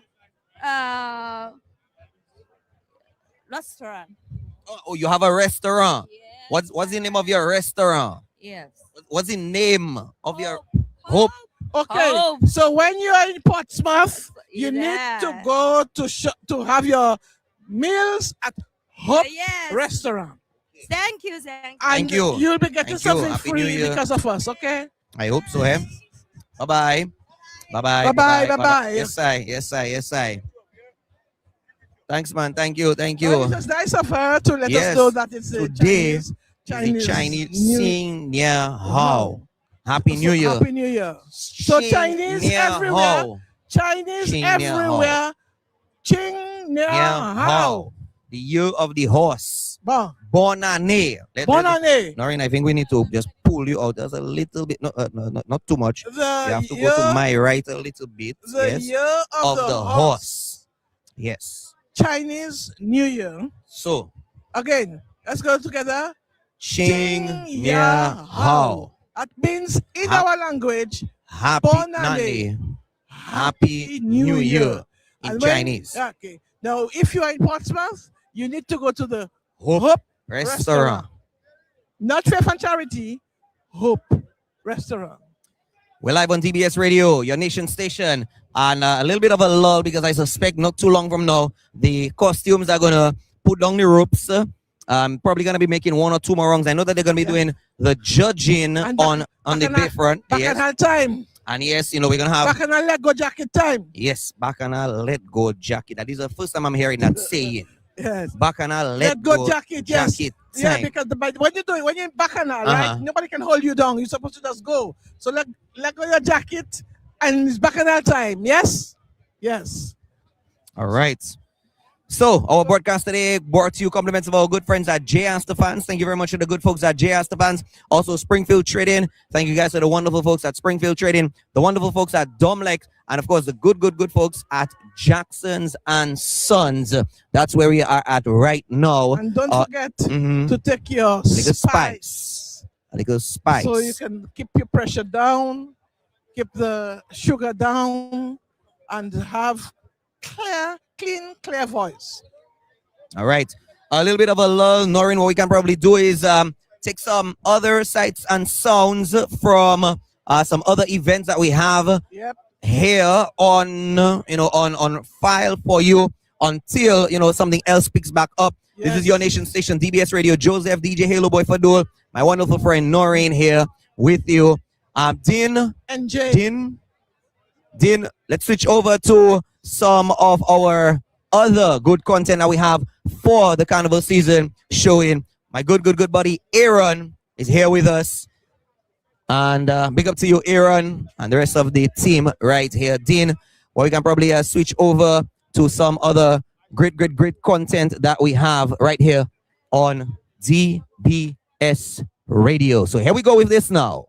restaurant. Oh, you have a restaurant. What's the name of your restaurant? Yes. What's the name of your Hope? Okay. So when you are in Portsmouth, you need to go to have your meals at Hope Restaurant. Thank you. And Thank you. You'll be getting Thank you. something Happy New free Year. because of us, okay? I hope so, eh? Bye-bye. Bye-bye. Bye-bye. Yes, I. Thanks, man. Thank you. Well, it was nice of her to let us know that it's a Today Chinese Xing Nia Hao. Happy New Year. Happy New Year. So Xing Chinese Nia everywhere. Hao. Chinese Xing Nia Hao. everywhere. Ching Nia Hao. How? The year of the horse. Bon année. Bon année. Noreen, I think we need to just pull you out just a little bit. Not too much. You have to go year- to my right a little bit. The Yes. year of the horse. Yes. Chinese New Year. So, Again, let's go together. Xing Nia Hao. That means in our language, Happy Bon Nane. Happy New Year in And when- Chinese. Okay. Now, if you are in Portsmouth, you need to go to the Hope Restaurant. Not Faith and Charity, Hope Restaurant. We're live on TBS Radio, your nation station, and a little bit of a lull because I suspect not too long from now, the costumes are going to put down the ropes. Probably going to be making one or two more rounds. I know that they're going to be doing the judging on the Bayfront. Bacchanal time. And yes, you know, we're going to have... Bacchanal let go jacket time. Yes, Bacchanal let go jacket. That is the first time I'm hearing that saying. Yes. Bacchanal Let go jacket, yes. jacket Yeah, time. because when you do it, when you're in Bacchanal, right, nobody can hold you down. You're supposed to just go. So let go your jacket and it's Bacchanal time. Yes? Yes. All right. So, our broadcast today brought to you compliments of our good friends at J. Astafans. Thank you very much to the good folks at J. Astafans. Also, Springfield Trading. Thank you guys to the wonderful folks at Springfield Trading, the wonderful folks at Domlek, and of course, the good folks at Jackson's and Sons. That's where we are at right now. And don't forget to take your little spice. A little spice. So you can keep your pressure down, keep the sugar down, and have clear voice. All right. A little bit of a lull. Noreen, what we can probably do is take some other sights and sounds from some other events that we have here on, on file for you until, something else picks back up. Yes. This is your nation station, DBS Radio. Joseph, DJ Halo Boy Fadul, my wonderful friend Noreen here with you. Din, let's switch over to some of our other good content that we have for the Carnival season showing. My good buddy Aaron is here with us. And big up to you, Aaron, and the rest of the team right here. Dean, well, we can probably switch over to some other great content that we have right here on DBS Radio. So here we go with this now.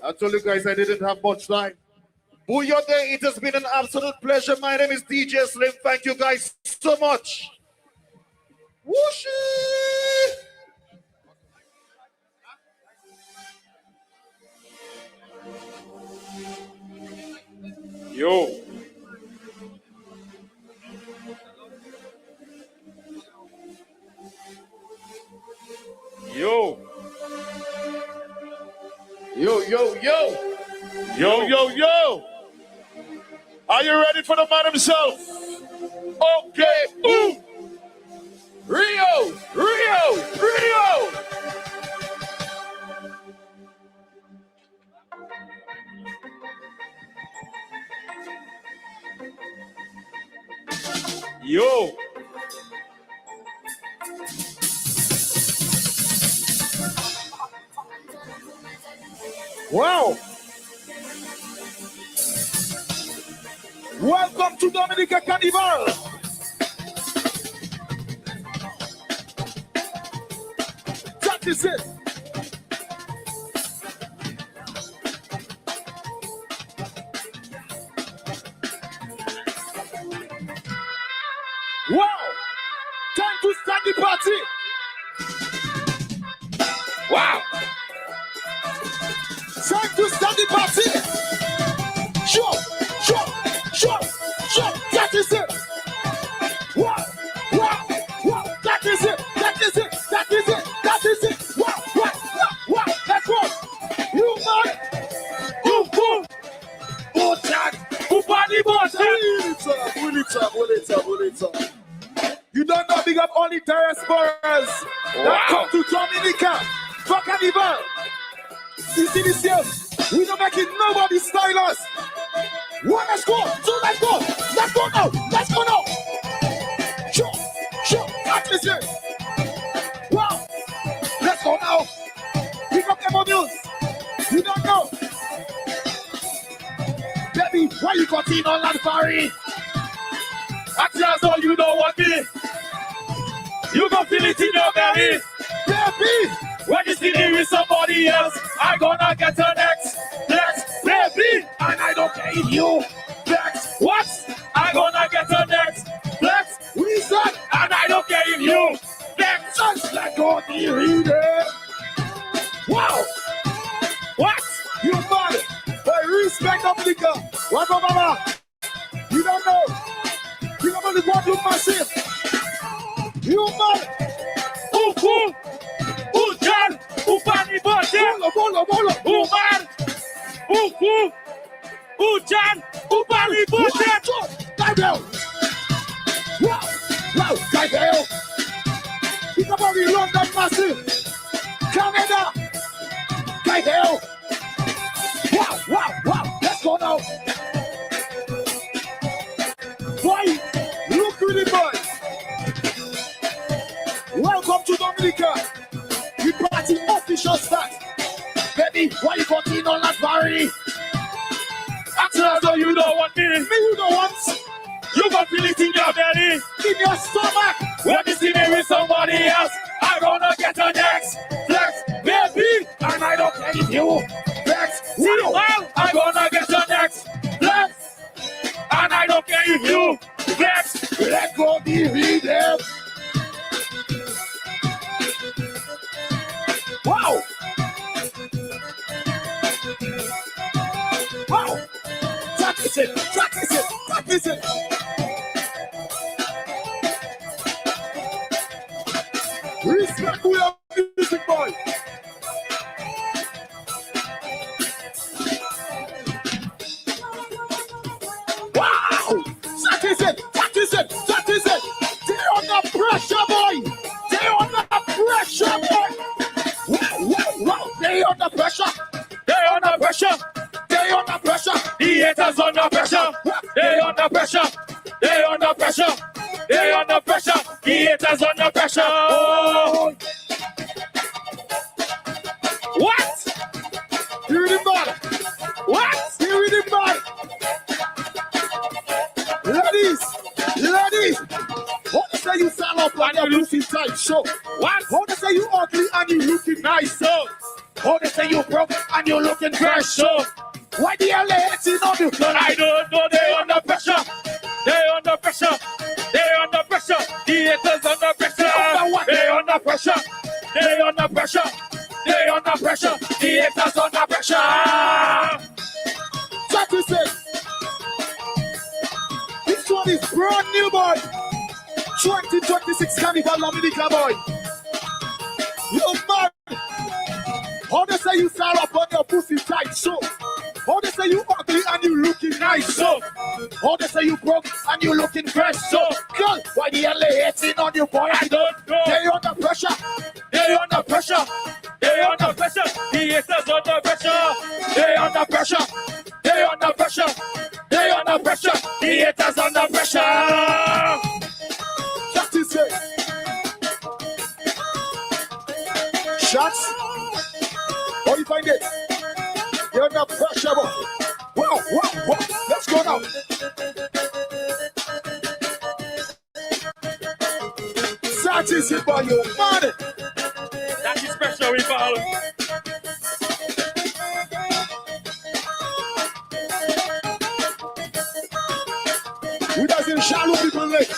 I told you guys I didn't have much time. Booyah Day, it has been an absolute pleasure. My name is DJ Slim. Thank you guys so much. Whooshy! Yo. Yo. Yo, yo, yo. Yo, yo, yo. Are you ready for the man himself? Okay. Ooh. Rio, Rio, Rio. Yo. Wow. Welcome to Dominik Carnival. That is it. Wow. Time to start the party. Wow. Time to start the party. Sure, sure, sure, sure. That is it. Wow, wow, wow. That is it. That is it. That is it. That is it. Wow, wow, wow, wow. Let's go. You man. You boom. Oh, Jack. Who party boss? You don't know big up all the diasporas that come to Dominica for Carnival. You see this here? We don't make it nobody style us. One, let's go. Two, let's go. Let's go now. Let's go now. Sure, sure. That is it. Wow. Let's go now. Pick up the modules. You don't know. Baby, why you got in on that party? That's just all you don't want me. You gon' feel it in your belly. Baby, when you see me with somebody else, I gonna get the next, baby. And I don't care if you next. What? I gonna get the next, reason. And I don't care if you next. Just let go the reader. Wow. What? You mad? I respect Dominica. What, mama? You don't know. You don't know the one look massive. You mad? Ooh, John, Fanny Bosse, Bolo, man, John, Fanny Bosse, Carnival. Wow, Carnival. It's about the London massive. Canada, Carnival. Wow, let's go now. Boy, look really boy. Welcome to Dominica. The party official start. Baby, why you got in on that party? Acting as though you don't want me. Me you don't want. You got feel it in your belly. In your stomach. When you see me with somebody else, I'm gonna get the next flex, baby. And I don't care if you flex. Wow, I'm gonna get the next flex. And I don't care if you flex. Let go be reading. Wow! Wow! That is it! That is it! That is it! Respect we have music boy! Wow! That is it! That is it! That is it! They're under pressure, boy! They're under pressure, boy! Wow, they under pressure. They under pressure. They under pressure. The haters under pressure. They under pressure. They under pressure. They under pressure. The haters under pressure. Oh. What? You read him bad. What? You read him bad. Ladies. What say you sell up and you're losing tight? Show. What? How they say you ugly and you looking nice? So. How they say you broke and you looking fresh. So why the hell they hating on you? But I don't know, they under pressure. They under pressure. They under pressure. The haters under pressure. They under pressure. They under pressure. They under pressure. The haters under pressure. 36. This one is brand new, boy. 2026 Carnival Dominica, boy. You man. How they say you style up on your pussy tight, so? How they say you ugly and you looking nice, so? How they say you broke and you looking fresh, so? Girl, why the hell they hating on you, boy? I don't know. They under pressure. They under pressure. They under pressure. The haters under pressure. They under pressure. They under pressure. They under pressure. The haters under pressure. That is it. Shots. How you find it? You're under pressure, boy. Wow, wow, wow. Let's go now. That is it, boy. You man. That is pressure, we call it. We doesn't shallow people, like.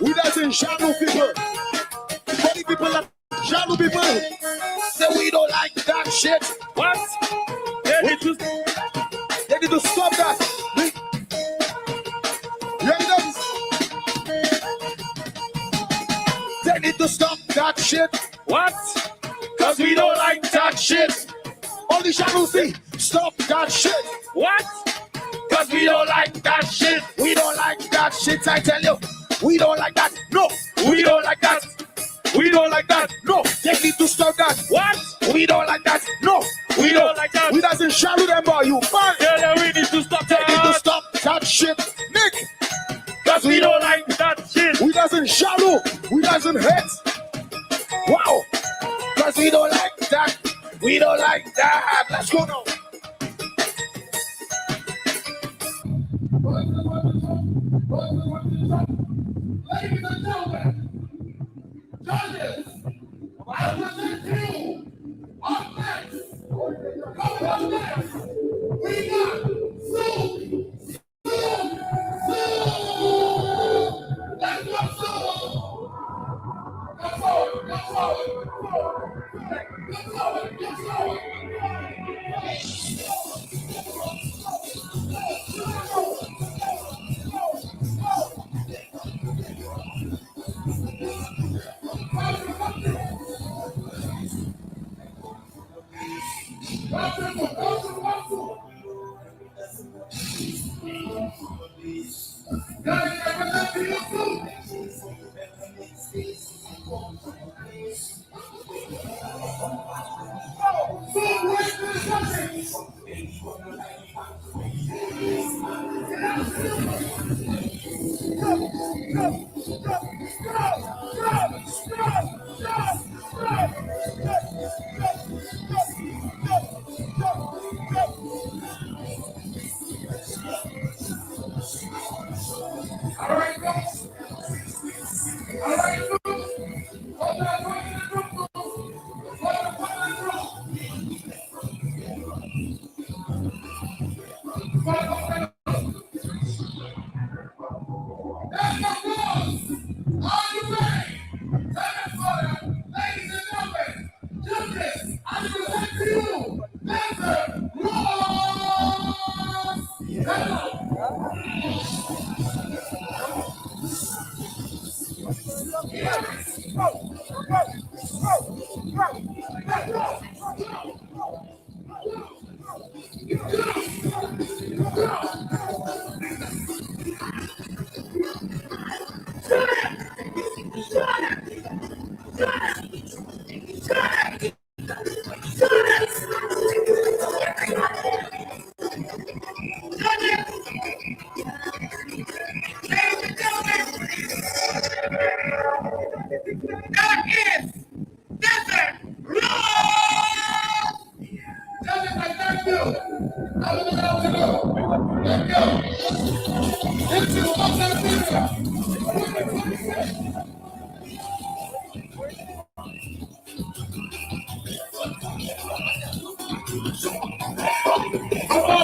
We doesn't shallow people. Funny people that shallow people. Say we don't like that shit. What? They need to stop that. They need to stop that shit. What? Cause we don't like that shit. Only shallow see. Stop that shit. What? Cause we don't like that shit. We don't like that shit, I tell you. We don't like that. No, we don't like that. We don't like that. No, they need to stop that. What? We don't like that. No, we don't like that. We doesn't shallow them, boy. You man. Yeah, we need to stop that. They need to stop that shit, Nick. Cause we don't like that shit. We doesn't shallow. We doesn't hate. Wow. Cause we don't like that. We don't like that. Let's go now. Ladies and gentlemen, judges, I present to you up next. Up next, we got Sue. Let's go, Sue. Go forward, go forward. Go forward, go forward.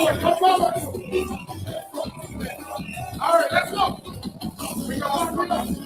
forward, come forward. All right, let's go. Bring them on, bring them.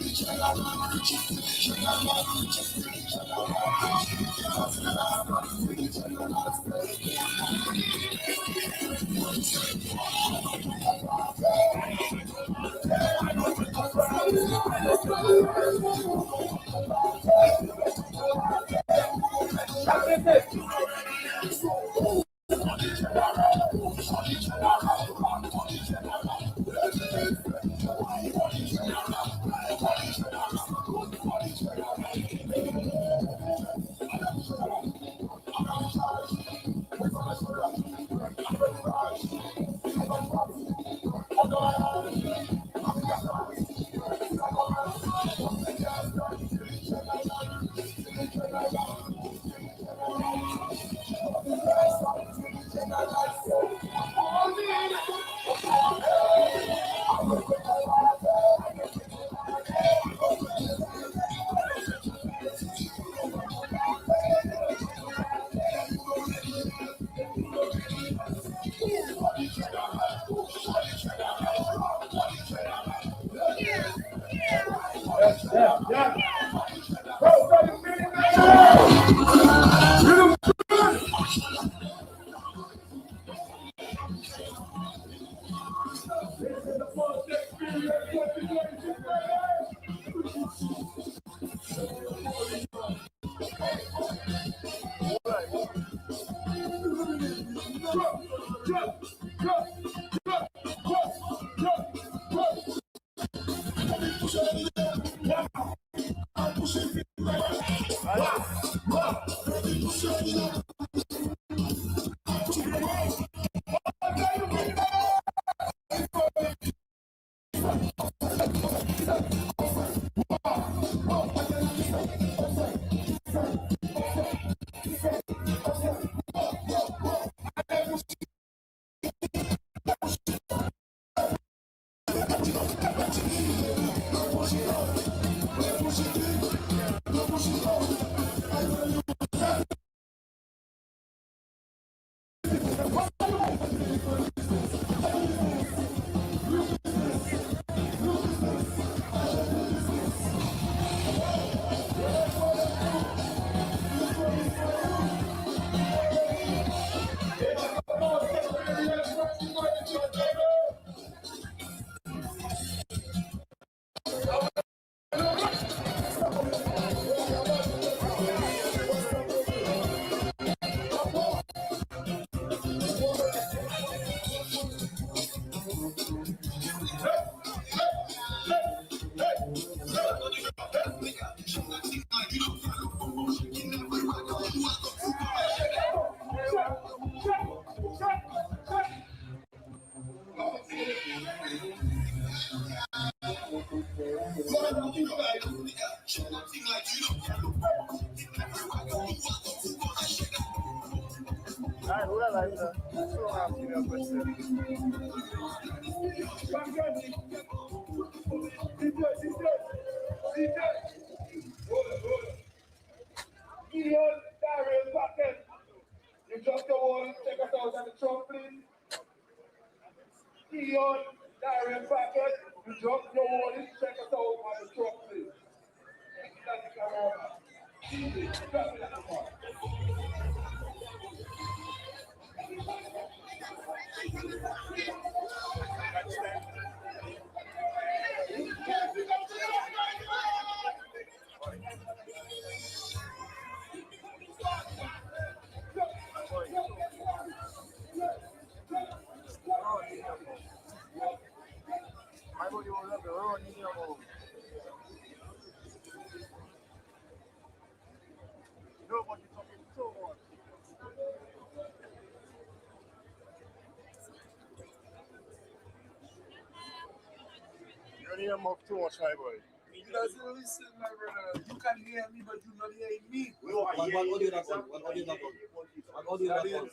You drop the wall, take us out on the truck, please. Keon, Darren Packet, you drop your wall, check us out on the truck, please. You don't mouth too much, my boy. You doesn't listen, my brother. You can hear me, but you not hear me. What audio that one? What audio that one? What audio that one?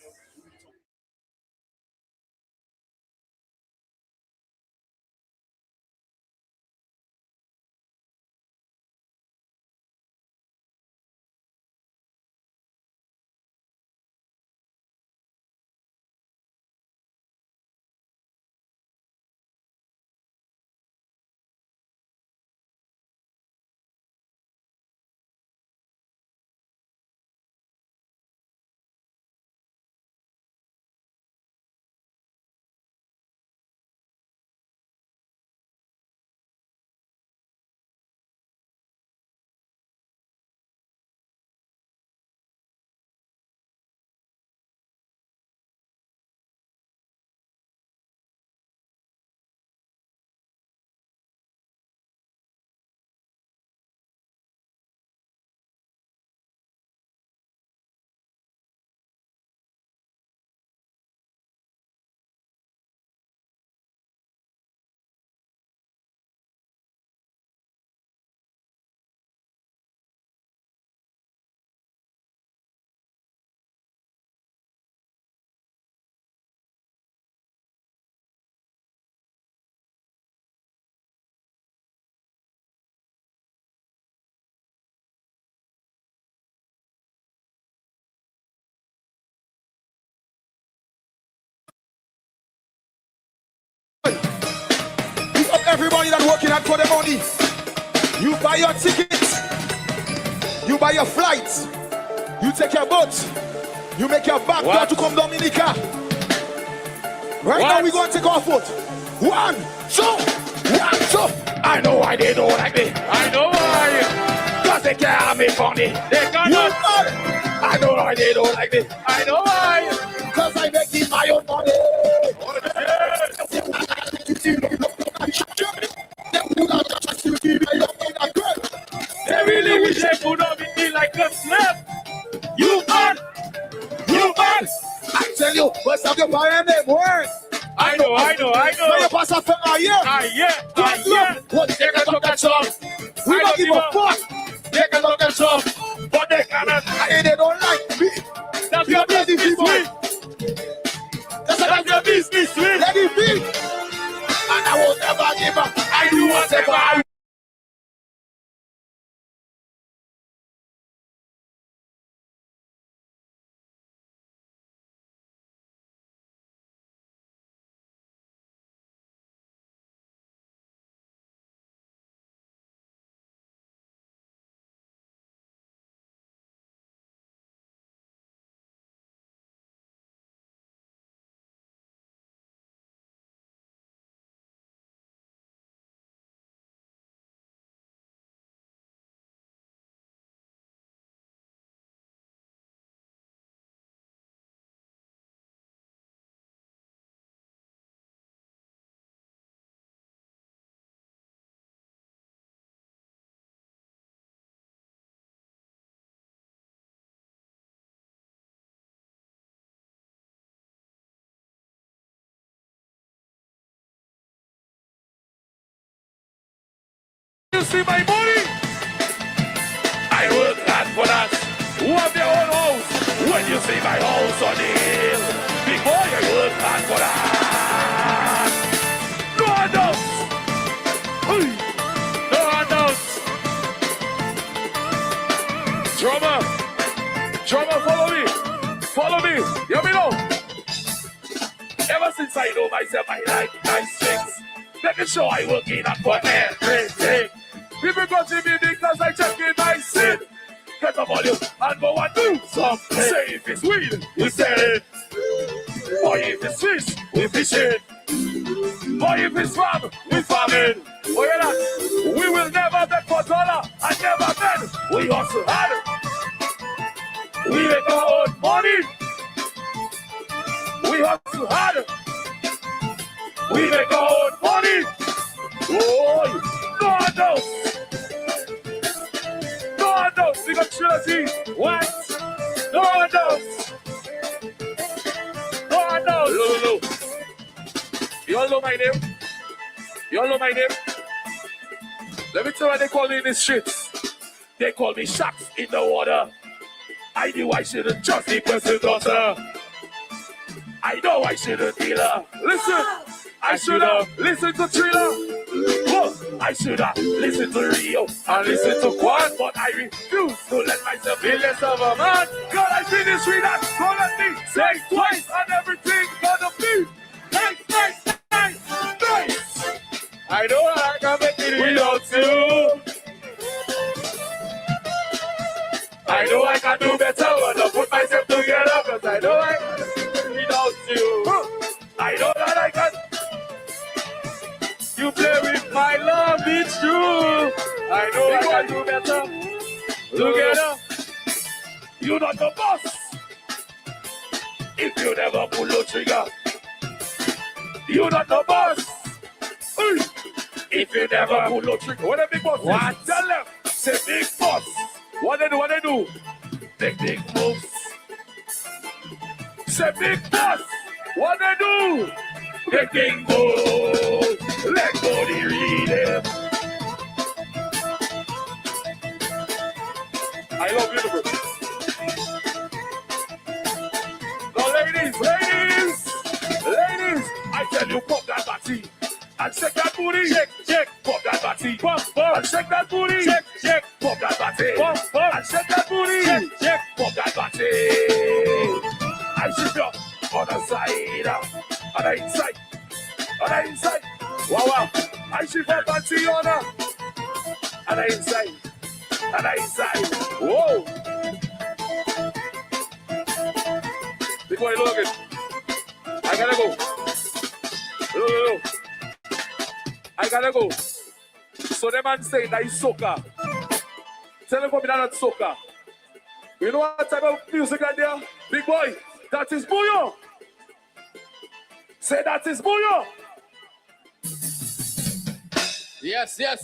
everybody that working hard for the money, you buy your tickets, you buy your flights, you take your boat, you make your back door to come Dominica. Right now we're going to take our foot. 1, 2, 1, 2. I know why they don't like me. I know why. Cause they can't have me funny. They cannot. I know why they don't like me. I know why. Cause I make it my own money. They really wish they could have been like a slave. You man. You man. I tell you, what's up your parent name work? I know. When you pass up for a year. What they can look at some. We don't give a fuck. They can look at some. But they cannot. And they don't like me. That's your business, people. That's your business, let it be. And I will never give up. I do whatever I You see my money? I work hard for that. Who have their own house? When you see my house on the hill, big boy, I work hard for that. No handouts. No handouts. Drummer, follow me. Hear me now. Ever since I know myself, I like nice things. Making sure I working hard for everything. People go to me because I check in my sin. Get the volume and go and do something. Say if it's weed, we sell it. Boy, if it's fish, we fish it. Boy, if it's farm, we farm it. Oh, yeah, that. We will never beg for dollar and never beg. We hustle hard. We make our own money. We hustle hard. We make our own money. Oh, no handouts. No handouts. We got trilogy. What? No handouts. No handouts. No. You all know my name? Let me tell you what they call me in the streets. They call me sharks in the water. I knew I shouldn't trust the person's daughter. I know I shouldn't deal her. Listen. I should have listened to Trina. Look, I should have listened to Rio and listened to Quan, but I refuse to let myself be less of a man. God, I finished with that. Don't let me say twice and everything gonna be nice. I know I can make it without you. I know I can do better when I put myself together, because I know I can do without you. I know that I can. You play with my love, it's true. I know I can do better. Together, you're not the boss. If you never pull the trigger, you're not the boss. If you never pull the trigger, what a big boss? What? Tell them, say big boss. What they do? Big moves. Say big boss. What they do? Big moves. Let go the rhythm. I love you, bro. Now, ladies, I tell you, pop that body and shake that booty. Shake, pop that body. Pop, and shake that booty. Shake, pop that body. Pop, and shake that booty. Shake, pop that body. I shoot up on the side, on the inside. Wow. I see for fancy honor. And I inside. And I inside. Whoa. Big boy Logan. I gotta go. No. I gotta go. So the man say that is soca. Tell them for me that soca. You know what type of music I there? Big boy, that is bouillon. Say that is bouillon. Yes. You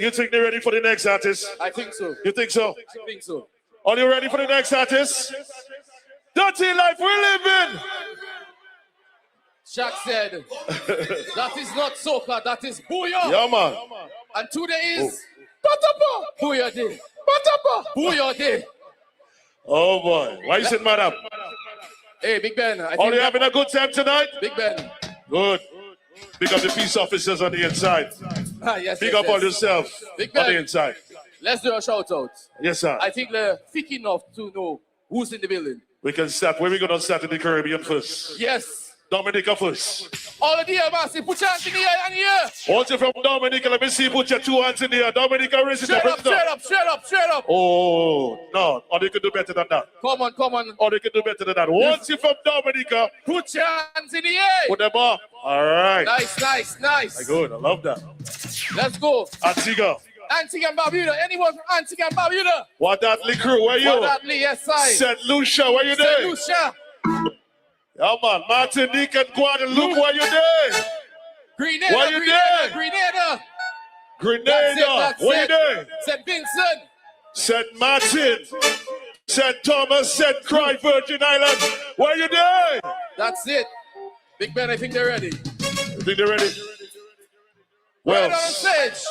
think they're ready for the next artist? I think so. You think so? I think so. Are you ready for the next artist? Dirty life we live in. Shaq said, that is not soca, that is booyah. Yeah, man. And today is Patapa. Booyah day. Patapa. Booyah day. Oh boy. Why you sitting mad up? Hey, Big Ben. Are you having a good time tonight? Big Ben. Good. Big up the peace officers on the inside. Yes, Big up all yourselves Big on Ben. the inside. Let's do a shout out. Yes, sir. I think they're thick enough to know who's in the building. We can start. Where we going to start in the Caribbean first? Yes. Dominica first. All of the air, Massey, put your hands in the air and here. What's it from Dominica? Let me see. Put your two hands in the air. Dominica, raise it Straight up. Oh, no. Or they could do better than that. Come on. Or they could do better than that. Once you're from Dominica, put your hands in the air. Put them up. All right. Nice. Good. I love that. Let's go. Antigua and Barbuda. Anyone from Antigua and Barbuda? What that crew? Where you? What that yes, I. St. Lucia, where you there? St. Lucia. Yeah, man. Martinique and Guadeloupe, where you there? Grenada. Where you there? Grenada. Where you there? St. Vincent. St. Martin. St. Thomas, St. Croix, Virgin Islands. Where you there? That's it. Big Ben, I think they're ready. You think they're ready? Well, right on stage.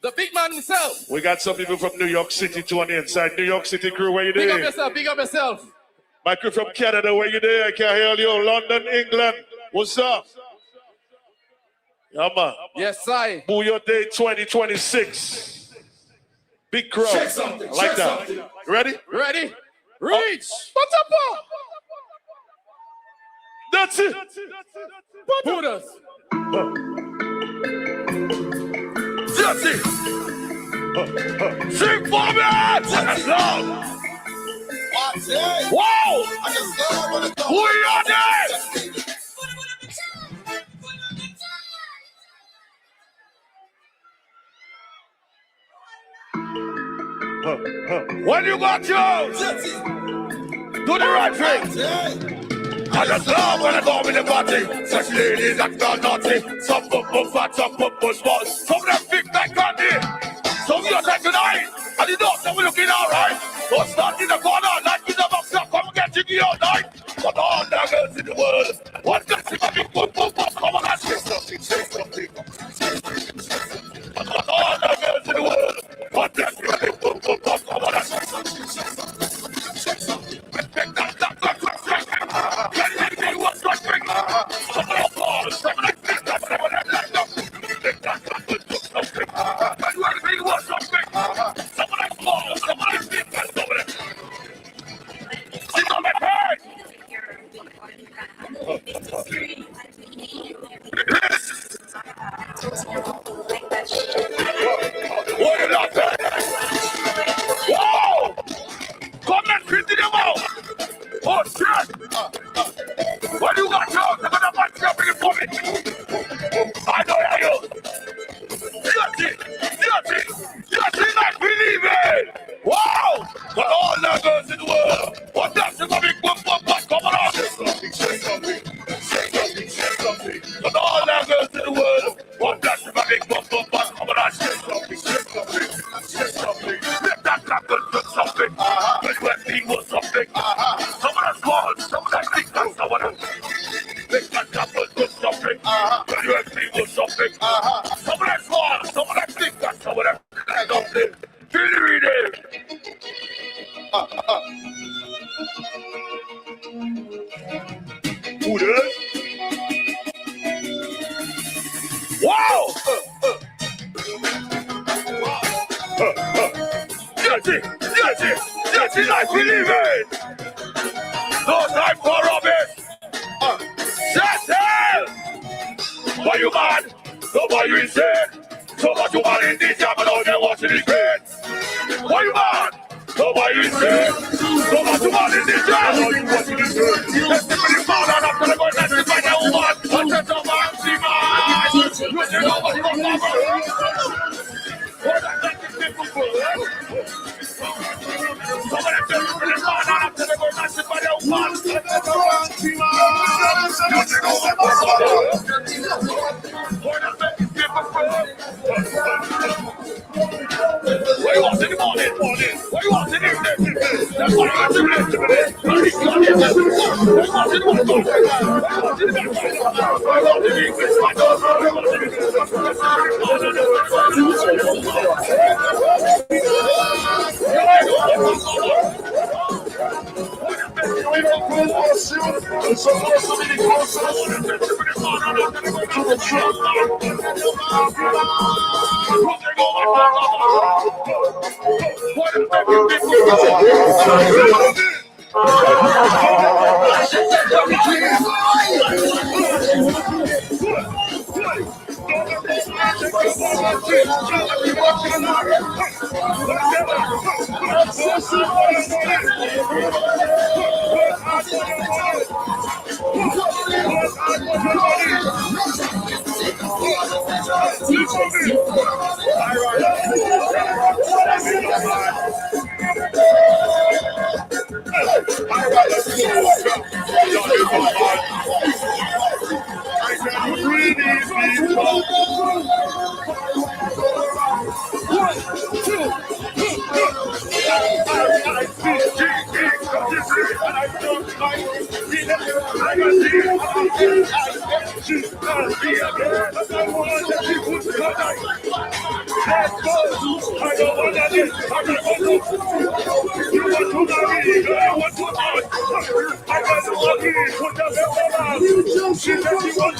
The big man himself. We got some people from New York City too on the inside. New York City crew, where you Big there? Big up yourself. My crew from Canada, where you there? I can't hear you. London, England. What's up? Yeah, man. Yes, I. Booyah Day 2026. Big crowd. Check something. I like that. Something. Ready? Reach. What's up? That's it. Put us. That's it. Sing for me. Let's go. Wow! Who are they? When you got yours, do the right thing. I just love when I go in the party. Such ladies that are naughty. Some bumble fat, some bumble small. Some of them big like candy. Some of you are tonight. And you don't know we're looking alright. Don't stand in the corner like you never stop. Come and get jiggy all night. But all the girls in the world, what can see my big boom boom boom? Come on and say something, say something. But all the girls in the world, what can see my big boom boom boom? Come on and say something, say something. Respect that. Get ready, what's right thing? Some of them fall, some of them think that, some of them like them. Respect that, something. Get ready, what's right thing? Some of them fall, some of them think that, some of them. Sit on my head. What did I say? Whoa! Come and fit them out! Oh shit! What you got now? They're gonna match up in the vomit! I know you! Dirty like believe it! Wow! But all the girls in the world! What that's the big bump? Come on! Say something! But all the girls in the world! What that's the big bump? Come on! Say something! Let that happen to something! When people something! Some of us call, some of us think that's some of them! Let that happen to something! When people something! Some of us call, some of us think that's some of them! Something! Read it! Who does? Wow! Dirty like we live in! No time for rubbish! It's supposed to be the closest to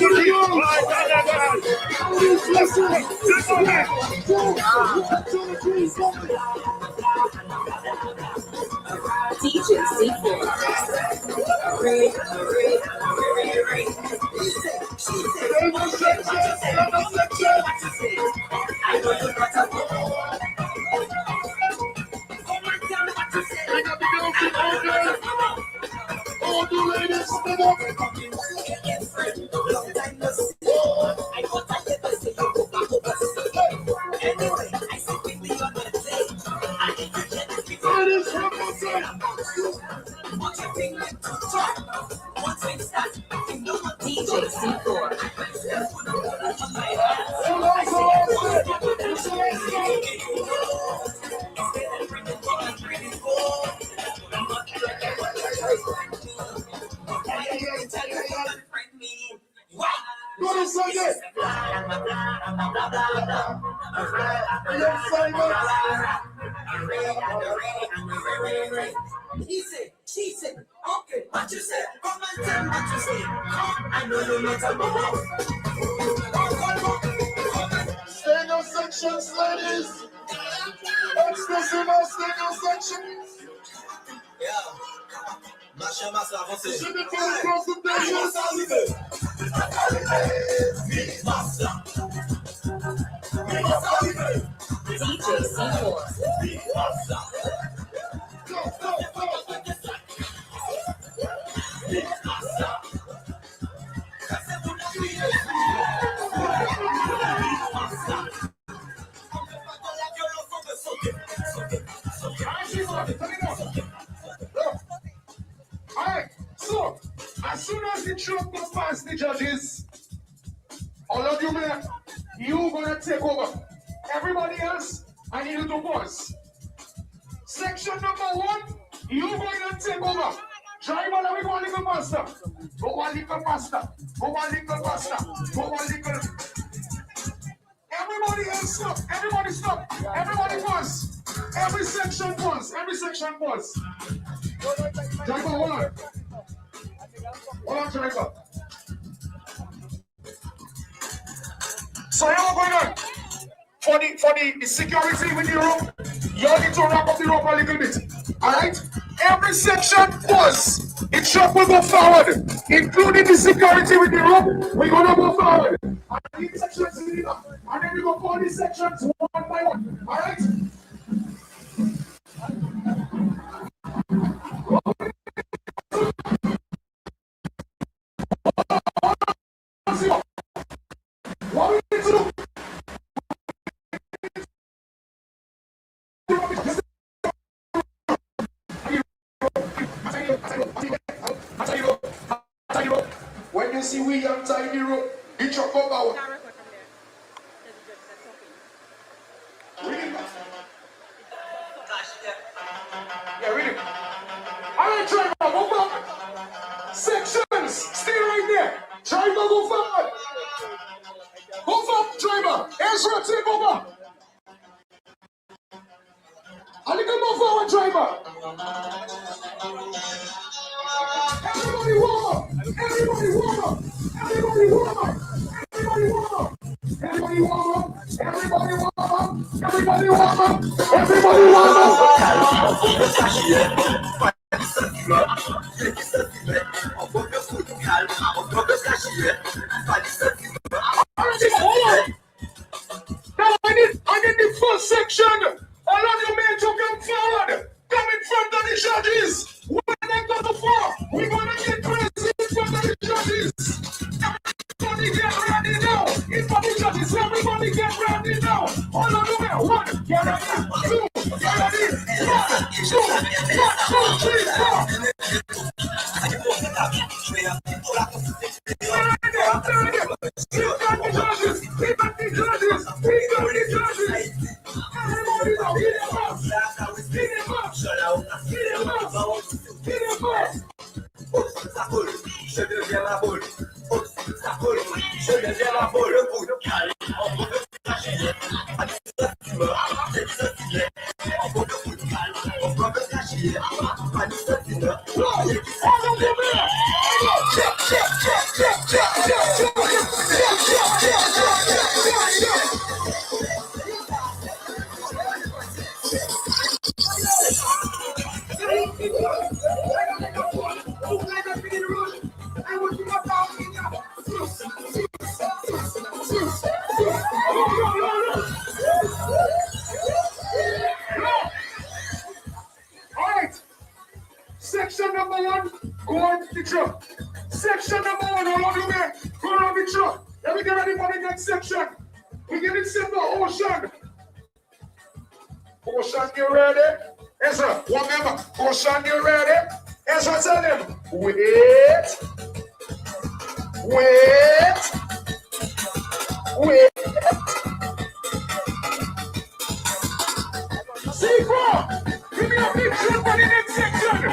the Stand sections, ladies. Exclusive stand sections. Alright, so as soon as the truck goes past the judges, all of you men, you gonna take over. Everybody else, I need you to pause. Section number 1, you gonna take over. Driver, let me go a little faster. Go a little faster. Go a little faster. Go a little. Everybody else stop. Everybody stop. Everybody pause. Every section pause. Every section pause. Driver, hold on. Hold on, driver. So you know what going on? For the security with the rope, you need to wrap up the rope a little bit. Alright? Every section pause. The truck will go forward. Including the security with the rope, we're gonna go forward. And these sections lead up. And then we go for these sections one by one. Alright? What we need to do? When you see we untie the rope, the truck go power. Yeah, really. Alright, driver, move up. Ezra, take over. A little more forward, driver. Everybody warm up. Everybody warm up. Everybody warm up. Everybody warm up. Everybody warm up. Everybody warm up. Everybody warm up. Everybody warm up. Now I need the first section. All of you men to come forward. Come in front of the judges. When they go to four, we're gonna get crazy in front of the judges. Everybody get ready now. In front of the judges, everybody get ready now. All of you men, one, get ready, two, get ready, one, two, 1, 2, 3, 4. Je deviens la boule. Ça boule. Je deviens la boule. Le bout de calme. En bout de cacher. En bout de calme. En bout de cacher. Pas de fumeur. Alright, section number 1, go on the truck. Section number 1, hold on, man. Go on the truck. Let me get ready for the next section. We get it simple, Ocean. Ocean, you ready? Ezra, one member. Ocean, you ready? Ezra, tell them. Wait. C4, give me a big shot for the next section.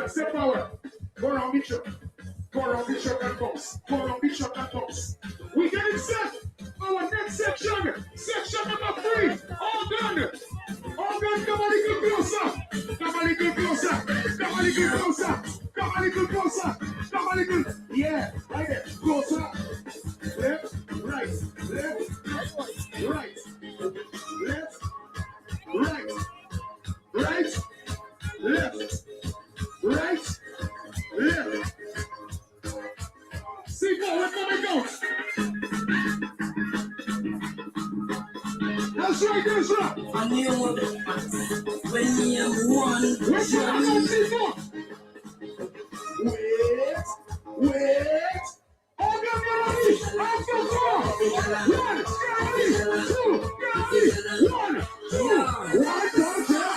Step forward. Go around Bishop. Go around Bishop and box. Go around Bishop and box. We getting set. Our next section. Section number 3. All done. All done. Come a little closer. Come a little closer. Come a little closer. Come a little closer. Come a little. Yeah. Right there. Closer. Left. Right. Left. Right. Left. Right. Right. Left. Right, left. See, go, where can we go? That's right, that's right. When you want where's your hand, C4? Wait. All them ready. After 4. 1, get ready. 2, get ready. 1, 2. 1, don't jump.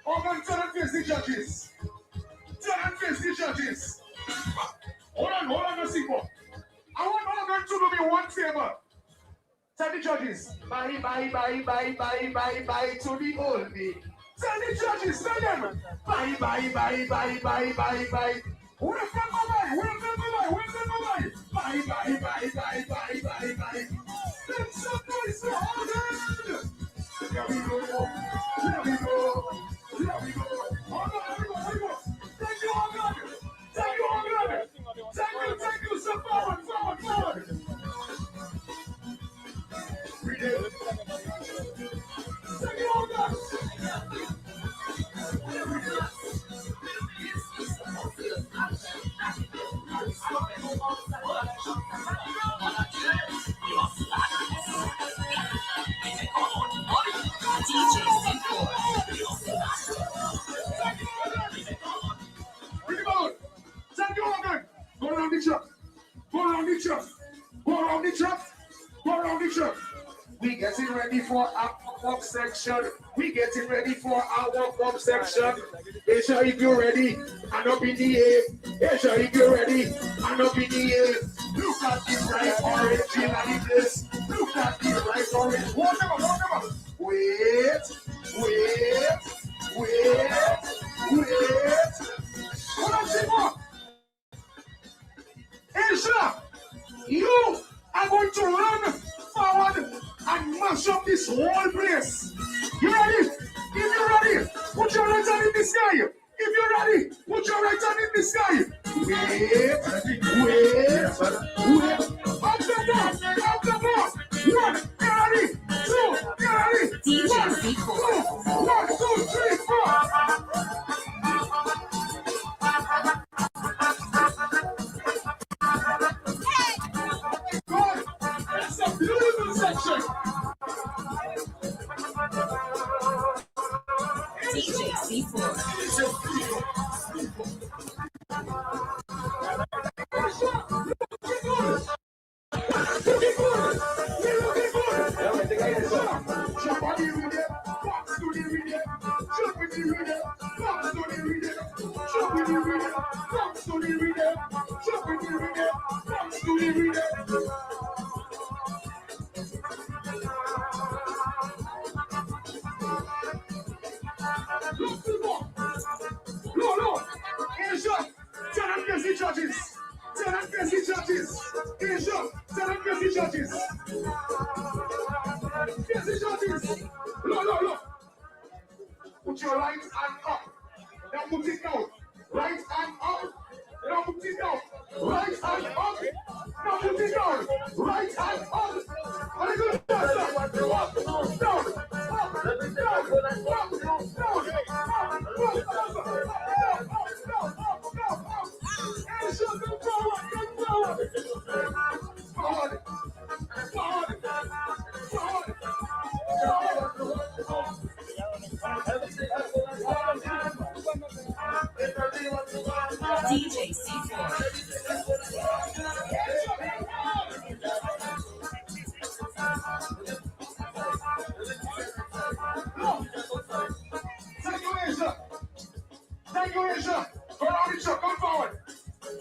Organ, turn and face the judges. Turn and face the judges. Hold on, Nasipo. I want Organ to do me one favor. Tell the judges, bye to the oldie. Tell the judges, tell them, bye. Where them go bye? Bye. Make some noise for Organ. Here we go. Hold on. Thank you, Organ. Thank you. So forward. Read it. Thank you, Organ. Thank you, Organ. Go around the truck. We getting ready for our pop section. Asia, if you're ready, and up in the air. Asia, if you're ready, and up in the air. Look at the bright orange in the place. Look at the bright orange. One number. Wait. Hold on, Simon. Asia, you are going to run forward and mash up this whole place. You ready? If you're ready, put your right hand in the sky. If you're ready, put your right hand in the sky. Wait. Up the bar. 1, get ready. 2, get ready. DJ 1, 2, 3, 4. Good. That's a beautiful section. DJ C4. No. Asia, tell them face the judges. Asia, tell them face the judges. Face the judges. No. Put your right hand up. Now put it down. Right hand up. Now put it down. Right hand up. Now put it down. Right hand up. And go down. DJ C4. Thank you, Asia. Go around the truck, come forward.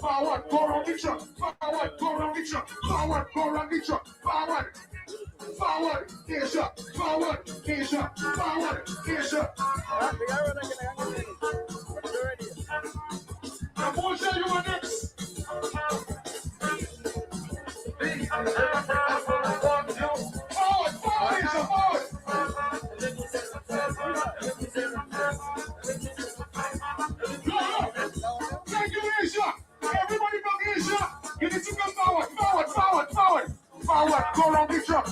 Forward, go around the truck. Forward, go around the truck. Forward, go around the truck. Forward, Asia. Forward, Asia. Forward, Asia. I'm going to show you what next. Forward, Asia, forward. Thank you, Asia. Everybody from Asia, you need to come forward. Forward, go around the truck.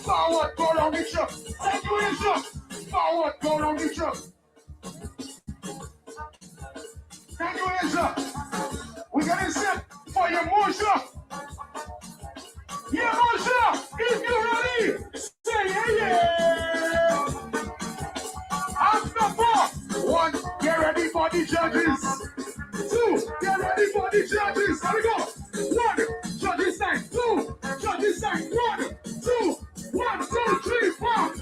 Forward, go around the truck. Thank you, Asia. Forward, go around the truck. Thank you, Asia. We're getting set for your Moshe. Yeah, Moshe, if you're ready, say yeah. After 4, 1, get ready for the judges. 2, get ready for for the judges. Here we go. 1, judges time. 2, judges time. 1, 2, 1, 2, 3, 4.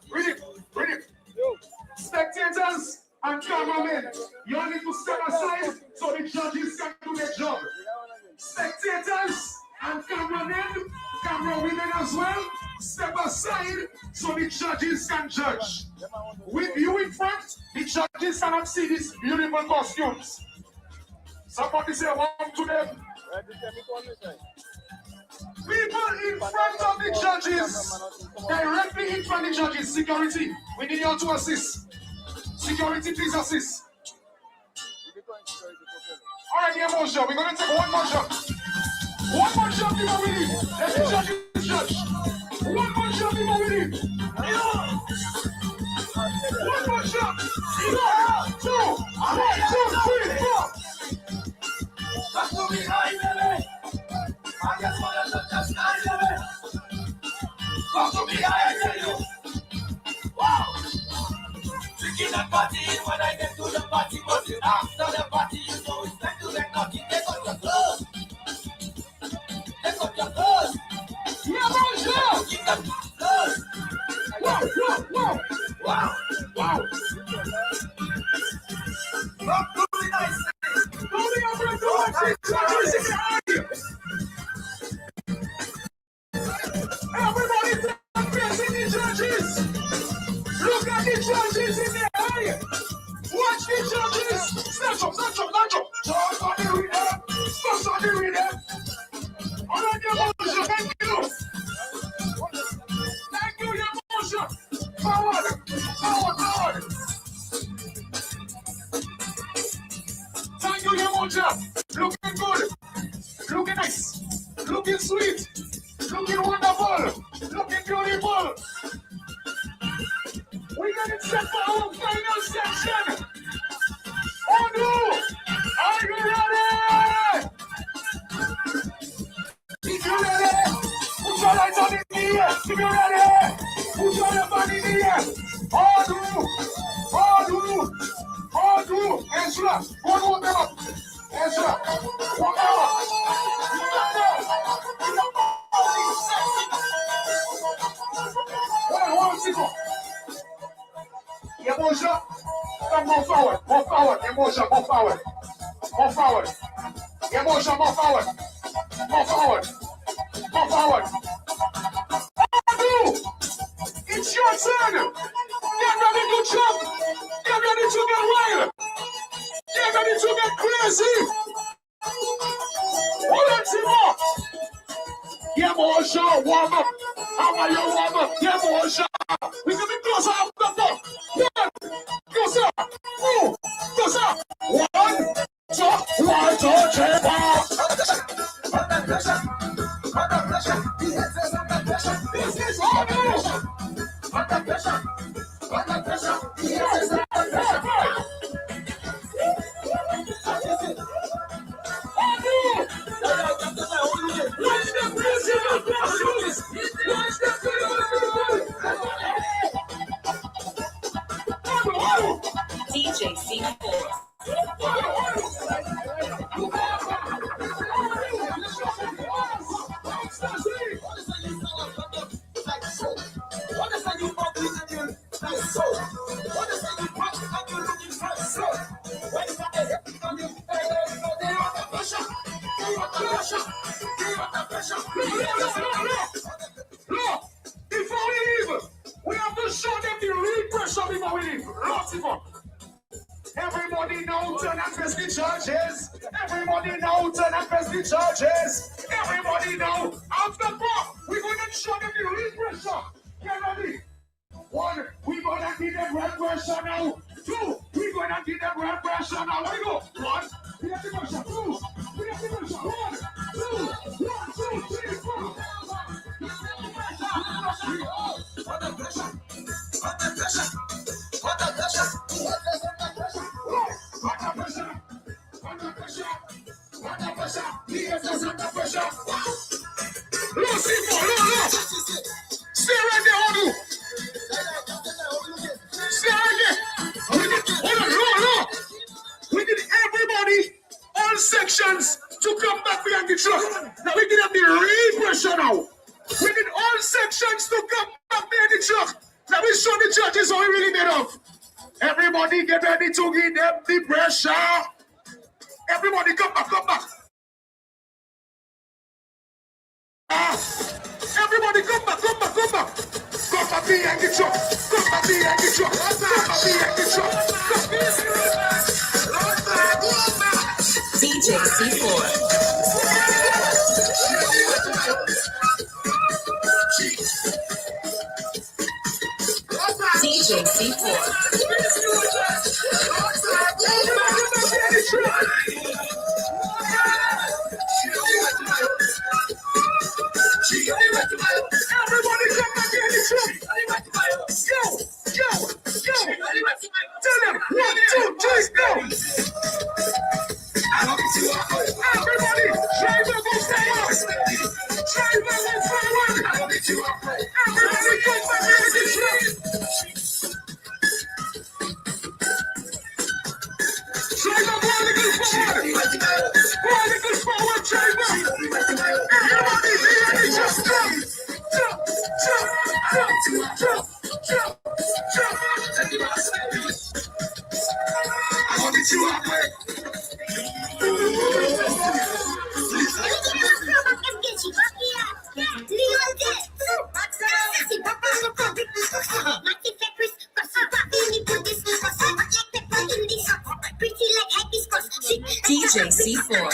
Read it. Spectators and cameramen, you all need to step aside so the judges can do their job. Spectators and cameramen, camera women as well, step aside so the judges can judge. With you in front, the judges cannot see these beautiful costumes. Somebody say one to them. People in front of the judges, directly in front of the judges, security, we need you all to assist. Security, please assist. All right, dear Moshe, we're going to take one more shot. One more shot before we leave. Let the judges judge. One more shot before we leave. One more shot. 1, 2, 3, 4. That's what we hide, baby. I just want to look just nice, baby. That's what we hide, tell you. Wow. Drinking that party when I get to the party, but after the party, you know it's time to get naughty. Take out your clothes. Take out your clothes. Yeah, bonjour. Keep them clothes. Wow. Wow. Don't be nice. Don't be afraid to watch it. Everybody start facing the judges. Look at the judges in the eye. Watch the judges. Snatch up. Charge on the rhythm. Snatch on the rhythm. All right, Yamosha, thank you. Thank you, Yamosha. Forward. Thank you, Yamosha. Looking good. Looking nice. Looking sweet. Looking wonderful. Looking beautiful. We're getting set for our final section. Oh no! Are you ready? If you're ready, put your lights on in the air. If you're ready, put your left hand in the air. Oh do. Ezra, one more up. Ezra, one more. One second. Yamosha, come more forward. Yamosha, more forward. Yamosha, more forward. Oh, it's your turn. Get ready to jump. Get ready to get wild. Get ready to get crazy. Let's see more. Yamosha, warm up. How are you warm up? Yamosha. We can be closer after that. 1, closer. 2, closer. 1, 2, 1, 2, 3, 4. Under pressure. This is all news. Under pressure. Yes, DJ C4. Look, before we leave, we have to show them the real pressure before we leave. Everybody now turn and press the charges. Everybody now turn and press the charges. Everybody now. After 4, we're going to show them the real pressure. Get ready. 1, we're going to give them red pressure now. 2, we're going to give them red pressure now. Let me go. 1, we have the pressure. 2, we have the pressure. 1, 2, 1, 2, 3, 4. What the pressure? What the pressure? What the pressure? What the pressure? What the pressure? What the pressure? He is under pressure. Low, Simon, low. Stay right there, Odu. Stay right there. Hold on, low. We need everybody, all sections, to come back behind the truck. Now we need the real pressure now. We need all sections to come back behind the truck. Now we show the judges how we really made of. Everybody get ready to give them the pressure. Everybody come back. Everybody come back. Come back behind the truck. Come back behind the truck. DJ C4. DJ C4. Everybody come back in the truck. Go. Tell them 1, 2, 3, go. Everybody, driver go forward. Everybody come back in the truck. Driver, go forward, driver. Everybody, just jump. I'm gonna get you up, man. DJ C4.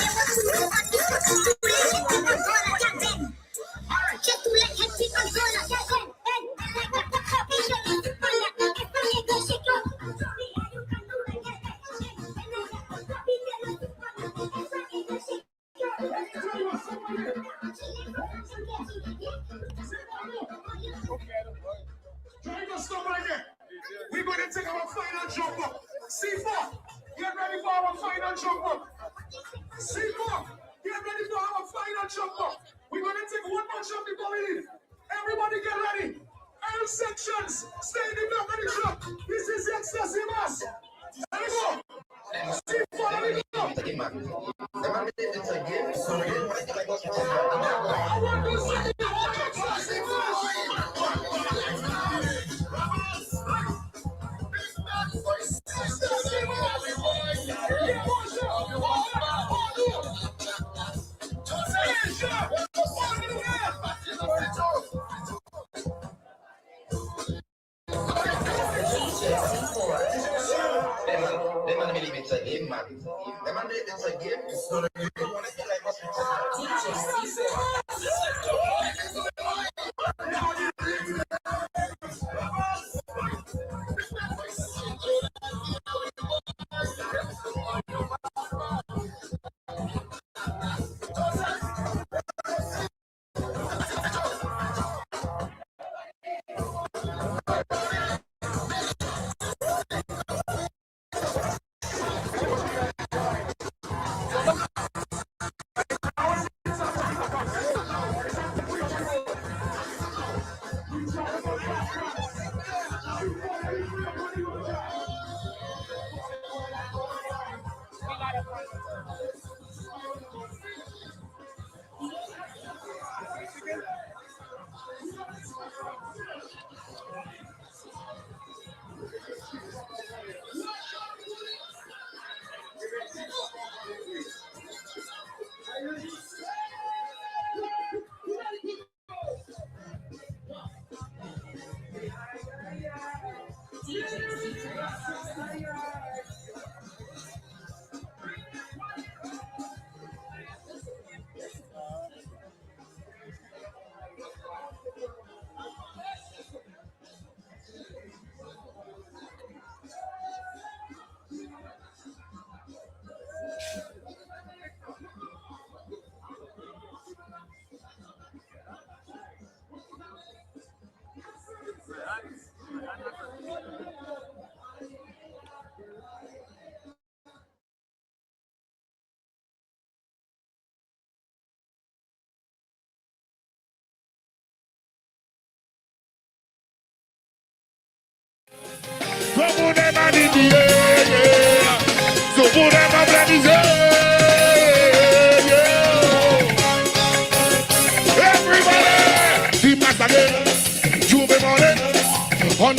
Driver, stop right there. We're going to take our final jump up. C4, get ready for our final jump up. C4, get ready for our final jump up. We're going to take one more jump before we leave. Everybody get ready. All sections, stay in the back of the truck. This is the ecstasy mass. Let me go. C4, let me go. I want to see the ecstasy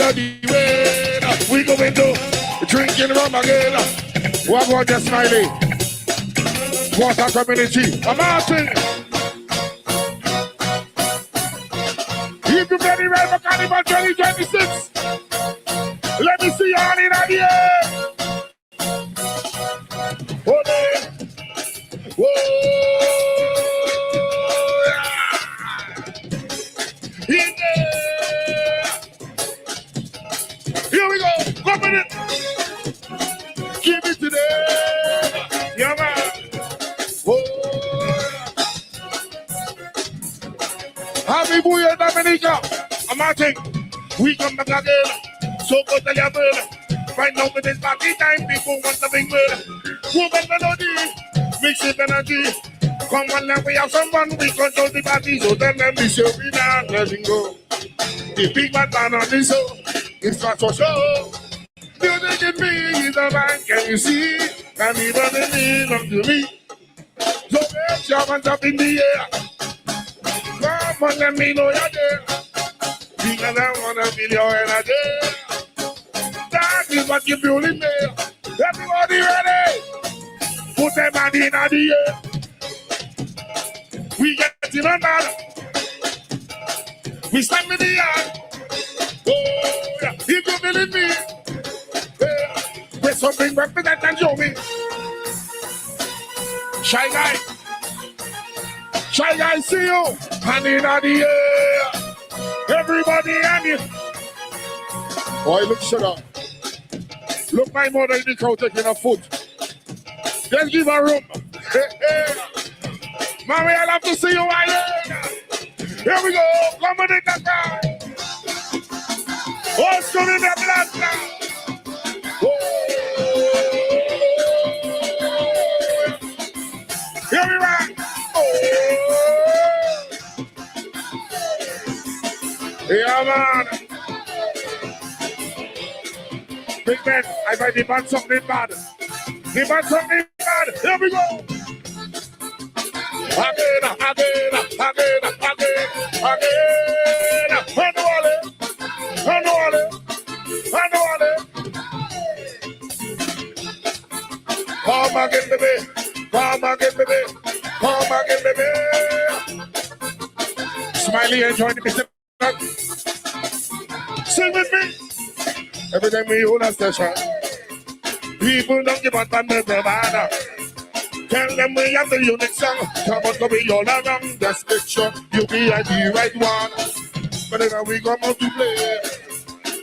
under the rain. We going to drinking rum again. What about the smiley? Water community. I'm asking. If you're ready right for Carnival 2026, let me see you all in the air. Hold it. Whoa. Yeah. Here we go. Come with it. Give it to them. Yeah, man. Whoa. Happy Booyah, Dominika. I'm asking. We come back again. So go tell your bird. Right now with this party time, people want the big bird. Woman melody, mix it energy. Come on now, we have someone, we control the party. So tell them this show, we not letting go. The big man on this show, it's not for show. Music in me is a man, can you see? And even the me, come to me. So get your hands up in the air. Come on, let me know you're there. Because I wanna feel your energy. That is what you're feeling there. Everybody ready? Put them hand in the air. We get it on that. We stand in the yard. Oh, yeah. If you believe me, yeah. With something represent and show me. Shy guy, see you. Hand in the air. Everybody and you. Boy, look, shut up. Look, my mother in the crowd taking a foot. Just give her room. Mommy, I love to see you right here. Here we go. Come on in the crowd. Oh, it's coming in the blood now. Here we rock. Yeah, man. Big man, I find the band something bad. The band something bad. Here we go. Again. Come again, baby. Smiley, enjoying the music. Sing with me. Every time we hold a session, people don't give a damn the banner. Tell them we have the unique song. Come on, go be all around. Just make sure you be at the right one. But then we come out to play.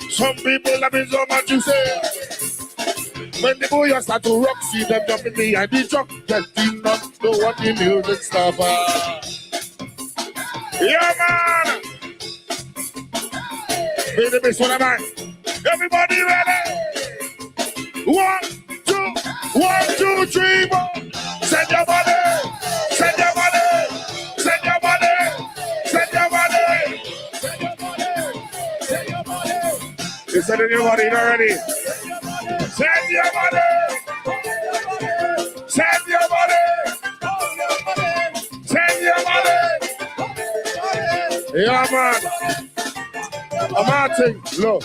Some people have been so much to say. When the boy start to rock, see them jumping behind the truck. Getting up, know what the music stuff. Yeah, man. Be the best one of mine. Everybody ready? 1, 2, 1, 2, 3, 4. Send your body. Send your body. Send your body. Send your body. Send your body. Send your body. You sending your body already? Send your body. Send your body. Send your body. Yeah, man. I'm acting. Look.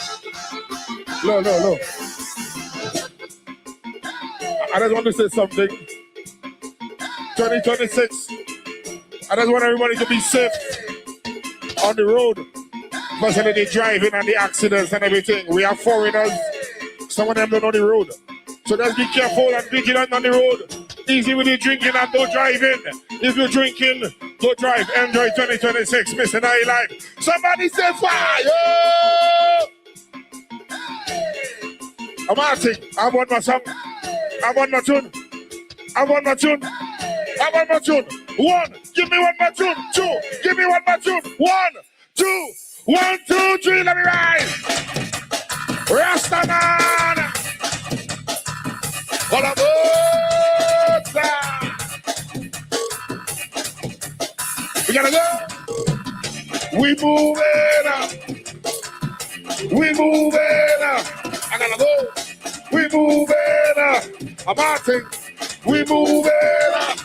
I just want to say something. 2026. I just want everybody to be safe on the road. Especially the driving and the accidents and everything. We have foreigners. Some of them don't know the road. So just be careful and vigilant on the road. Easy with the drinking and don't drive in. If you're drinking, don't drive. Enjoy 2026. Missing our life. Somebody say fire! I'm asking. I want my song. I want my tune. I want my tune. I want my tune. 1, give me one more tune. 2, give me one more tune. 1, 2, 1, 2, 3. Let me ride. Rastaman. We gotta go. We moving up. We moving up. I gotta go. We moving up. I'm acting. We moving up.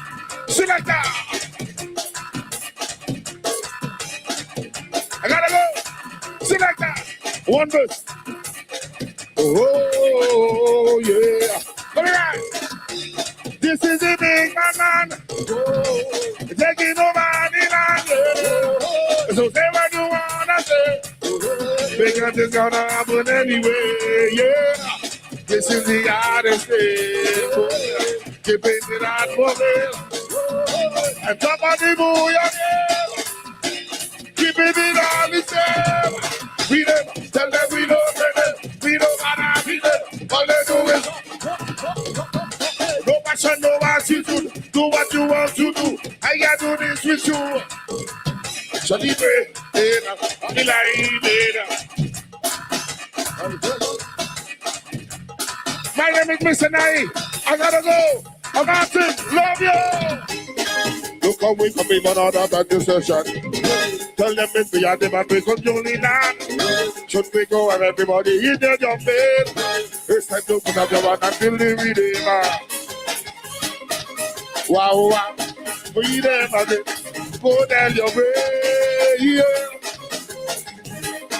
Select that. I gotta go. Select that. One verse. Oh, yeah. Come here. This is the big man. Taking over the land. So say what you wanna say. Because it's gonna happen anyway. Yeah. This is the hardest thing. Keeping it hard for me. And top of the booyah. Keeping it all the same. We them, tell them we don't pay them. We don't gotta be them. All they do is no passion, no attitude. Do what you want to do. I gotta do this with you. Celebrate, I'm my name is Mr. Nai. I gotta go. I got to love you. Look how we come in another practice session. Tell them if we are the man, we come only land. Should we go and everybody in their jumping? It's time to put up your one until the redeemer. Wow, wow. Freedom again. Go down your way. Yeah.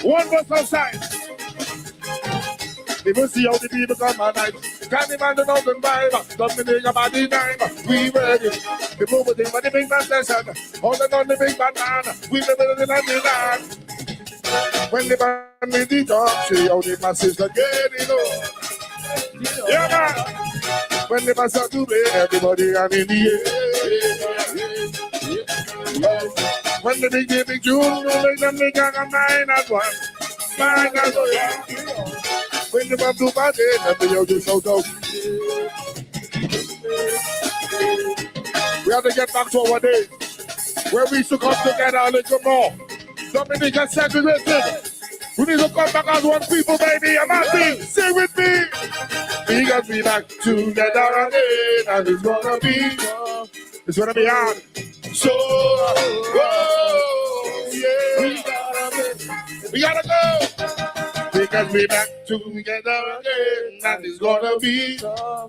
One more outside. People see how the people come at night. Carnival the mountain vibe. Dominik about the time. We ready. The movement in the big man session. Hold on the big man man. We the building and the land. When the band with the dog, see how the masses are getting on. Yeah, man. When the masses do it, everybody and in the air. When the big tune, you make them make a mine as one. Mine as one. When the man do bad, let me out just out. We have to get back to our days where we used to come together a little more. Dominik and segregated. We need to come back as one people, baby. I'm happy. Sing with me. We got to be back together again, and it's gonna be hard. So, oh, yeah. We gotta go. Because we back together again, and it's gonna be so.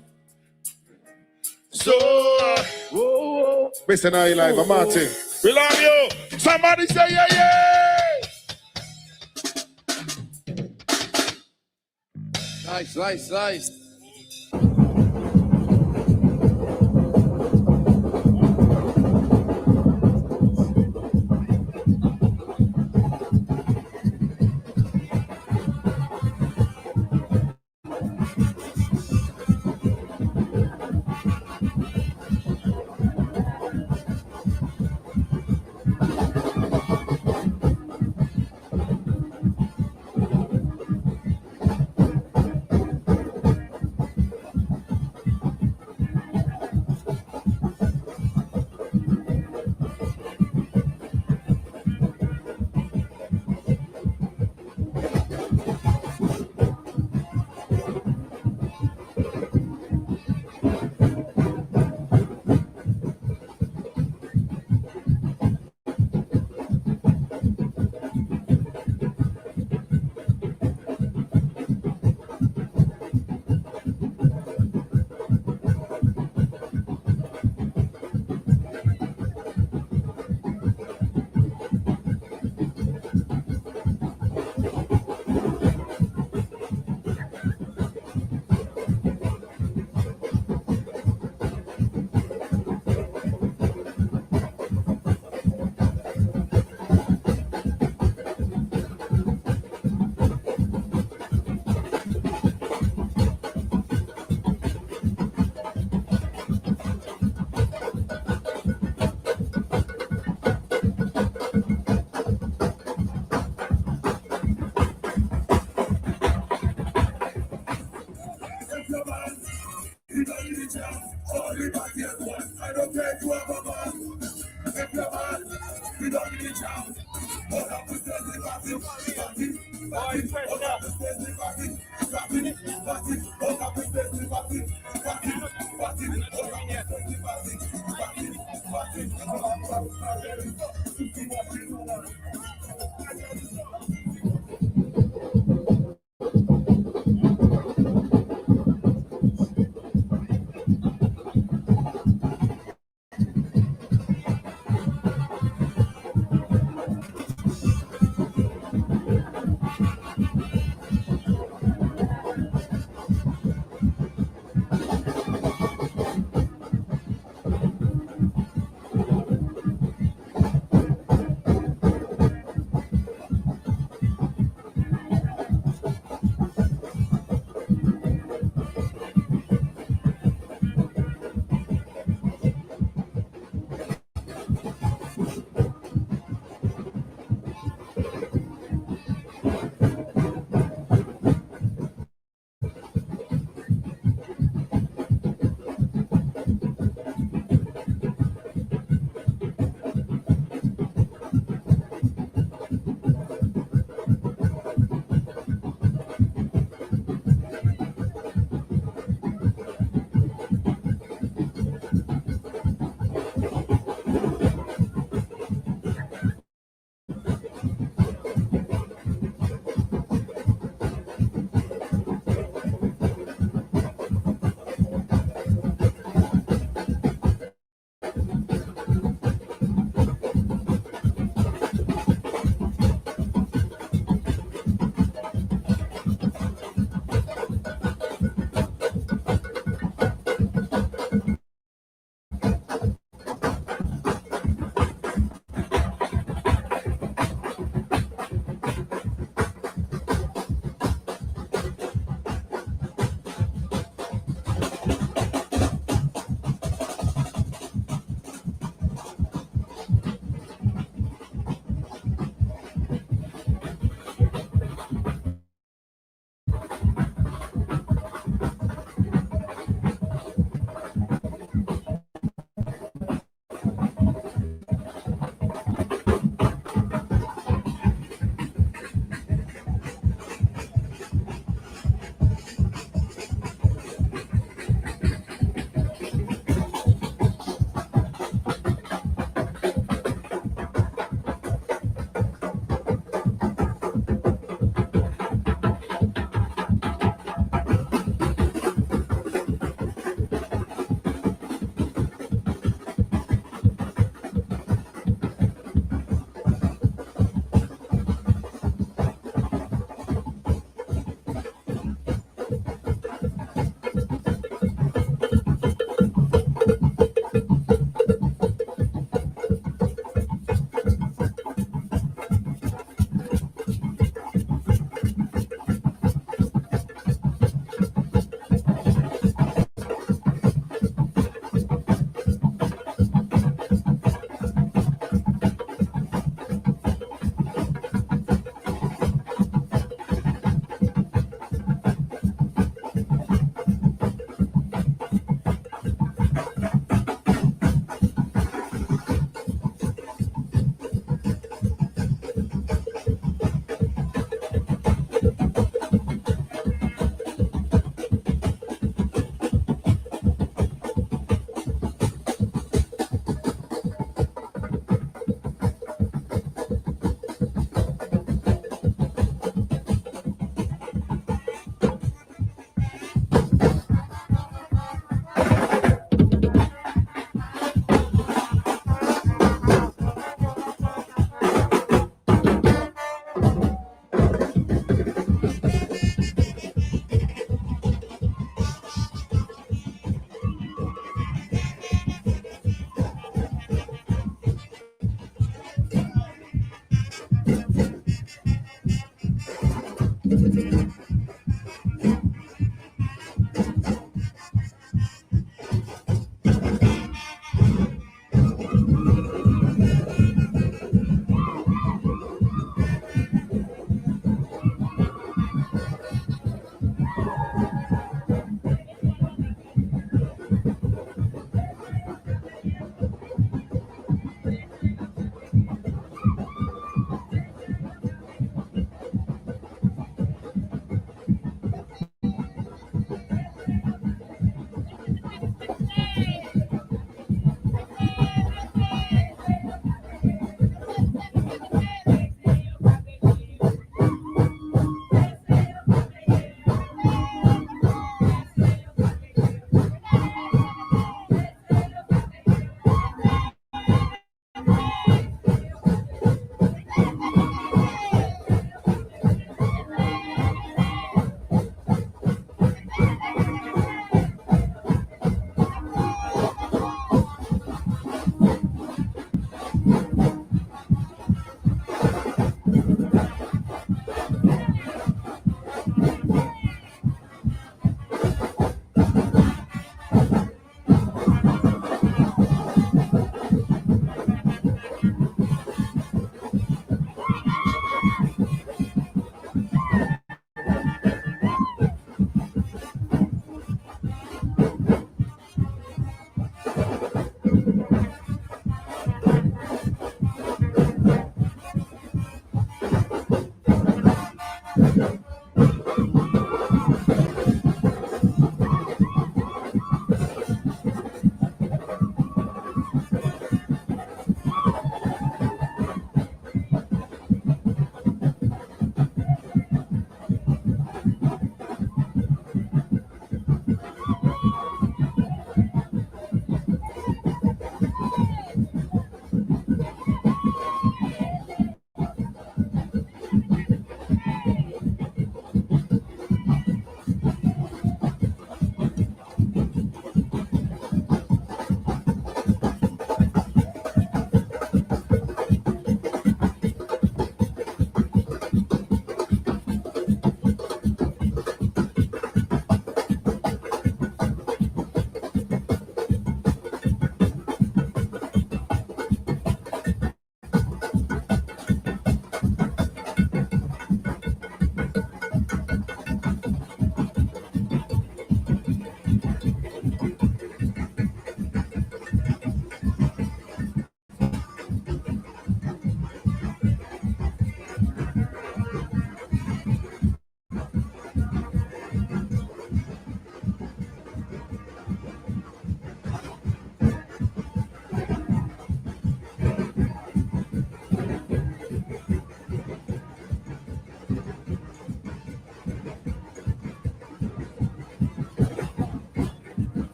Mr. Nai Live, I'm Martin. We love you. Somebody say yeah, yeah. Nice, nice, nice.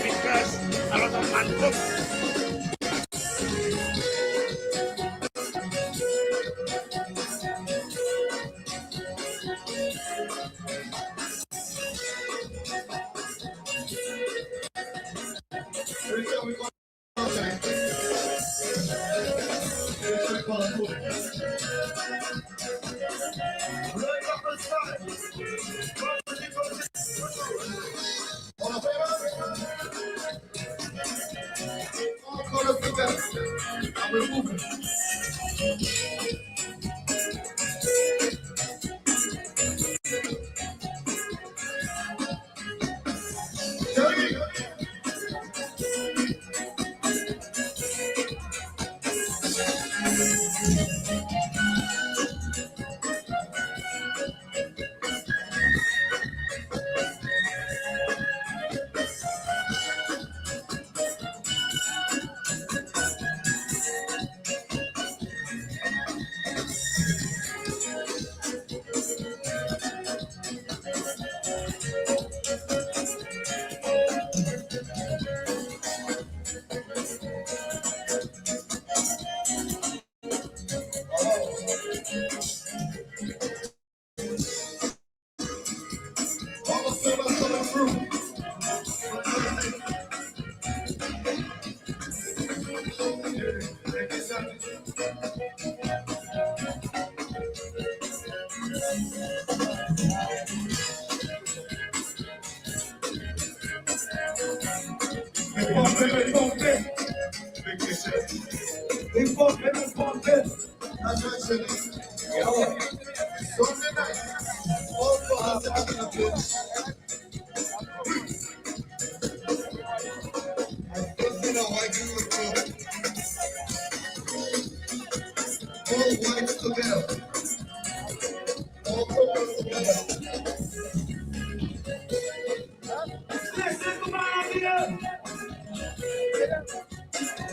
Because a lot of man cook.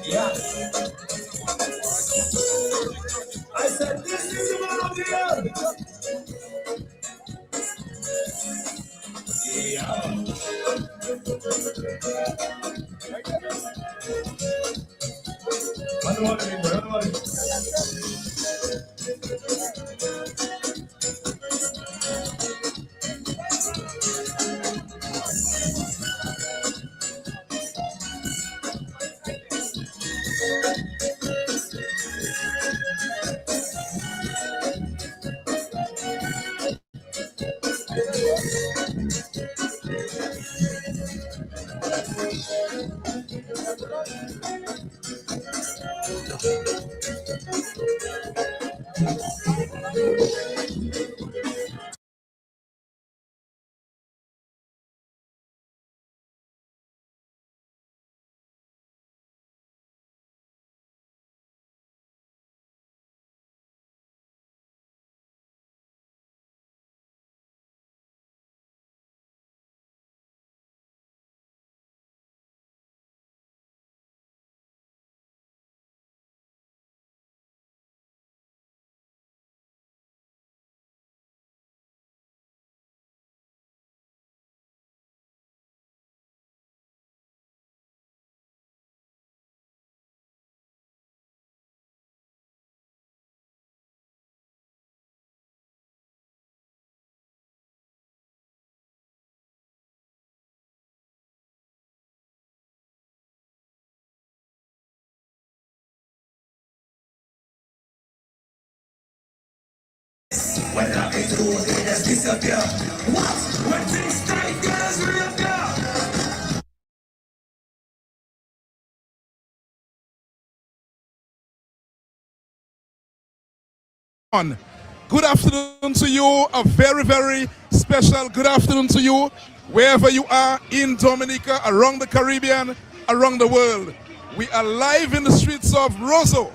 Yeah. I said, this is the man of the When I get through, they just disappear. What? When things tight, girls reappear. Good afternoon to you. A very, very special good afternoon to you, wherever you are in Dominica, around the Caribbean, around the world. We are live in the streets of Roseau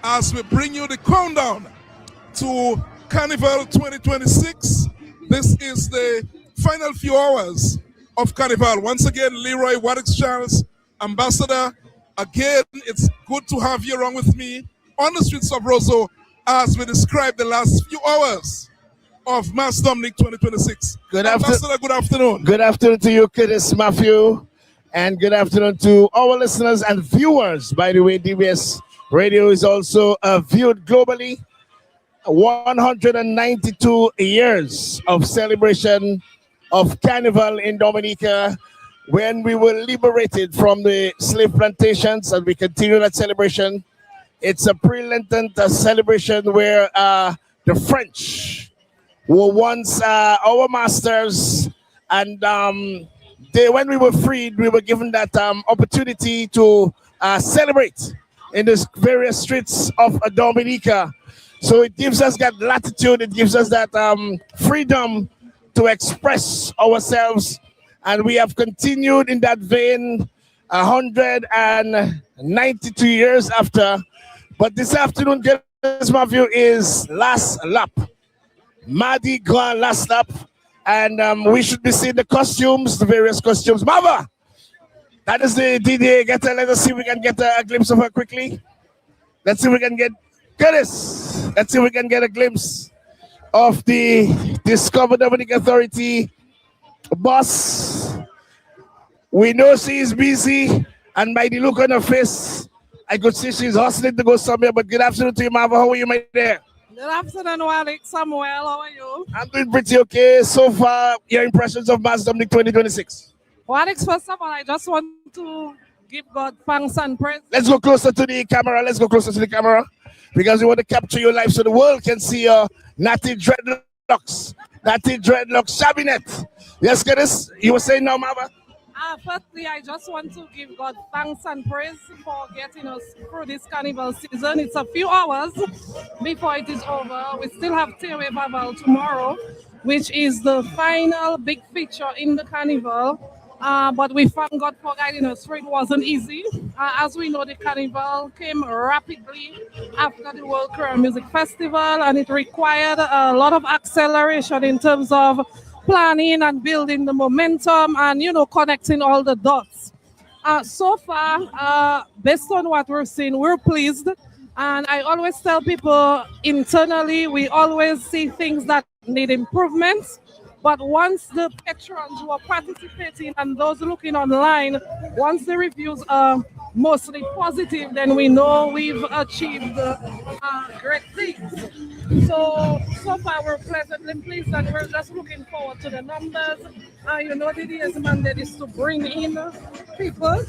as we bring you the countdown to Carnival 2026. This is the final few hours of Carnival. Once again, Leroy Waddix Charles, Ambassador. Again, it's good to have you along with me on the streets of Roseau as we describe the last few hours of Mass Dominik 2026. Ambassador, good afternoon. Good afternoon to you, Curtis Matthew, and good afternoon to our listeners and viewers. By the way, DBS Radio is also viewed globally. 192 years of celebration of Carnival in Dominica, when we were liberated from the slave plantations, and we continue that celebration. It's a pre-Lenten celebration where the French were once our masters, and when we were freed, we were given that opportunity to celebrate in the various streets of Dominica. So it gives us that latitude, it gives us that freedom to express ourselves, and we have continued in that vein 192 years after. But this afternoon, guys, my view is last lap. Mardi Gras last lap. And we should be seeing the costumes, the various costumes. Mava! That is the DDA. Let us see if we can get a glimpse of her quickly. Let's see if we can get Curtis. Let's see if we can get a glimpse of the Discover Dominic Authority boss. We know she is busy, and by the look on her face, I could see she's hustling to go somewhere. But good afternoon to you, Marva. How are you, my dear? Good afternoon, Walik Samuel. How are you? I'm doing pretty okay. So far, your impressions of Mass Dominik 2026? Walik, first of all, I just want to give God thanks and praise. Let's go closer to the camera. Let's go closer to the camera, because we want to capture your life so the world can see your natty dreadlocks, shabinet. Yes, Curtis, you were saying now, Marva? Firstly, I just want to give God thanks and praise for getting us through this carnival season. It's a few hours before it is over. We still have Tewe Babal tomorrow, which is the final big feature in the carnival. But we thank God for guiding us through. It wasn't easy. As we know, the carnival came rapidly after the World Korean Music Festival, and it required a lot of acceleration in terms of planning and building the momentum and, connecting all the dots. So far, based on what we're seeing, we're pleased. And I always tell people internally, we always see things that need improvements. But once the patrons who are participating and those looking online, once the reviews are mostly positive, then we know we've achieved great things. So far we're pleasantly pleased, and we're just looking forward to the numbers. The DD's mandate is to bring in people.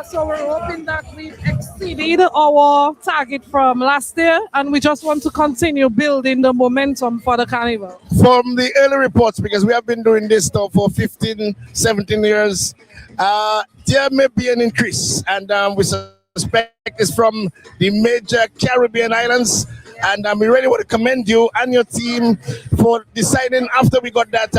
So we're hoping that we've exceeded our target from last year, and we just want to continue building the momentum for the carnival. From the early reports, because we have been doing this now for 15, 17 years, there may be an increase, and we suspect it's from the major Caribbean islands. And we really want to commend you and your team for deciding, after we got that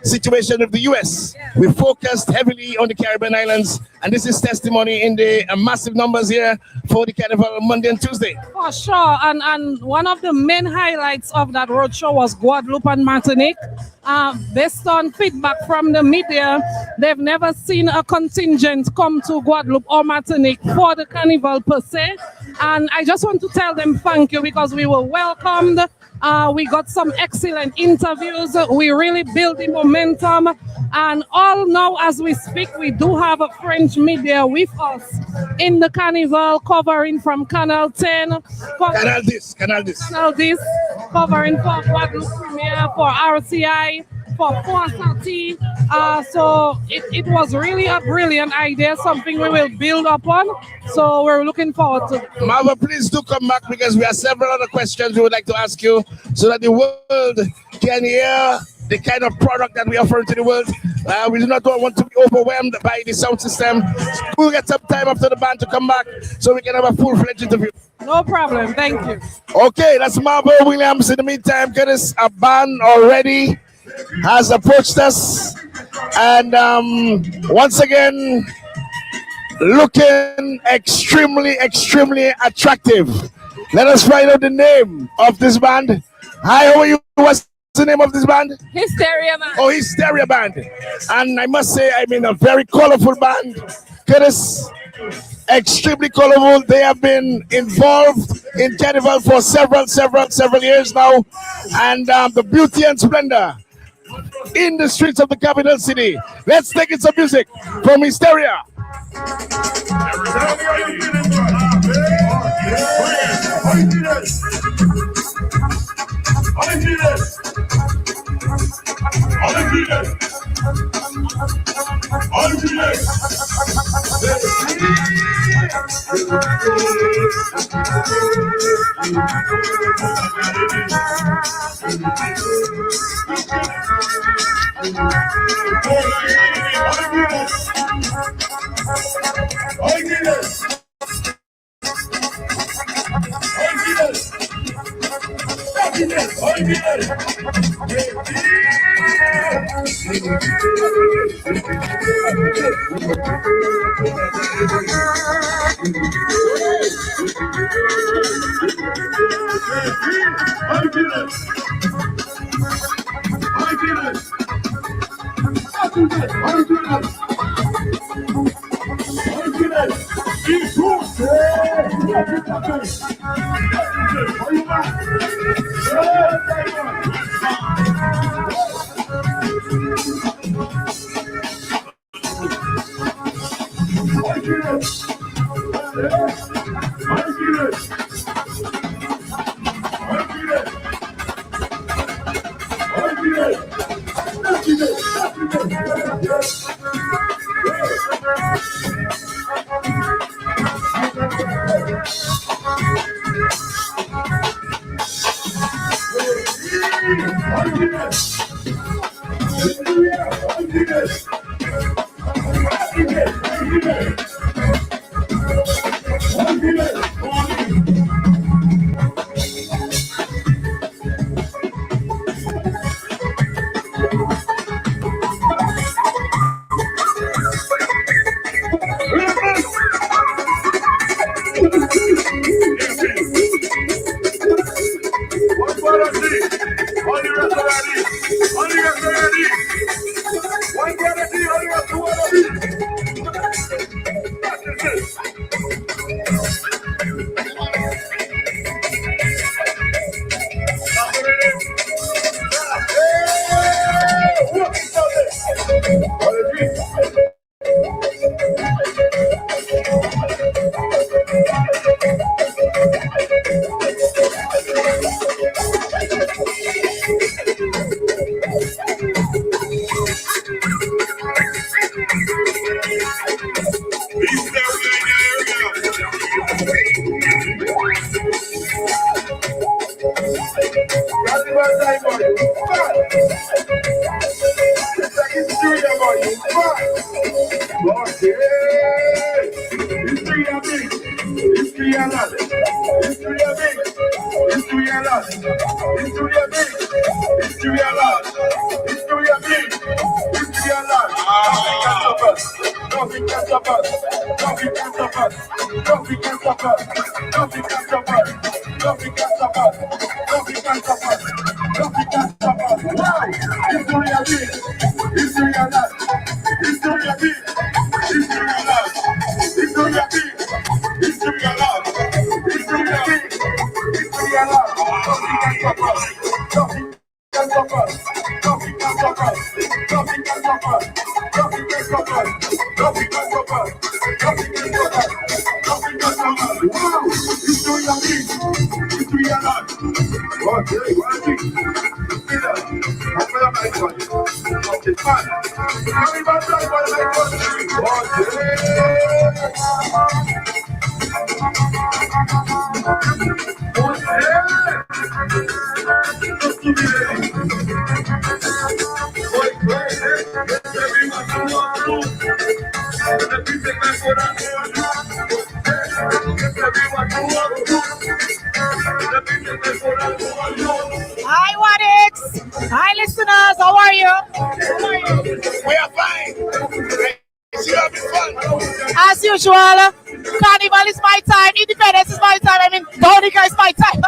situation with the US, we focused heavily on the Caribbean islands, and this is testimony in the massive numbers here for the Carnival Monday and Tuesday. For sure, and one of the main highlights of that roadshow was Guadeloupe and Martinique. Based on feedback from the media, they've never seen a contingent come to Guadeloupe or Martinique for the carnival per se. And I just want to tell them thank you, because we were welcomed. We got some excellent interviews. We really built the momentum. And all now, as we speak, we do have a French media with us in the carnival, covering from Canal 10. Canal 10, covering for Guadeloupe Premiere, for RCI, for Poisson. So it was really a brilliant idea, something we will build upon. So we're looking forward to. Marva, please do come back because we have several other questions we would like to ask you so that the world can hear the kind of product that we offer to the world. We do not want to be overwhelmed by the sound system. We'll get some time after the band to come back so we can have a full-fledged interview. No problem. Thank you. Okay, that's Marva Williams. In the meantime, Curtis, a band already has approached us. And once again, looking extremely attractive. Let us find out the name of this band. Hi, how are you? What's the name of this band? Hysteria Band. Oh, Hysteria Band. And I must say, I mean, a very colorful band. Curtis, extremely colorful. They have been involved in Carnival for several years now. And the beauty and splendor in the streets of the capital city. Let's take in some music from Hysteria. Hi, Wadix. Hi, listeners. How are you? We are fine. You having fun? As usual, Carnival is my time. Independence is my time. I mean, Dominik is my time.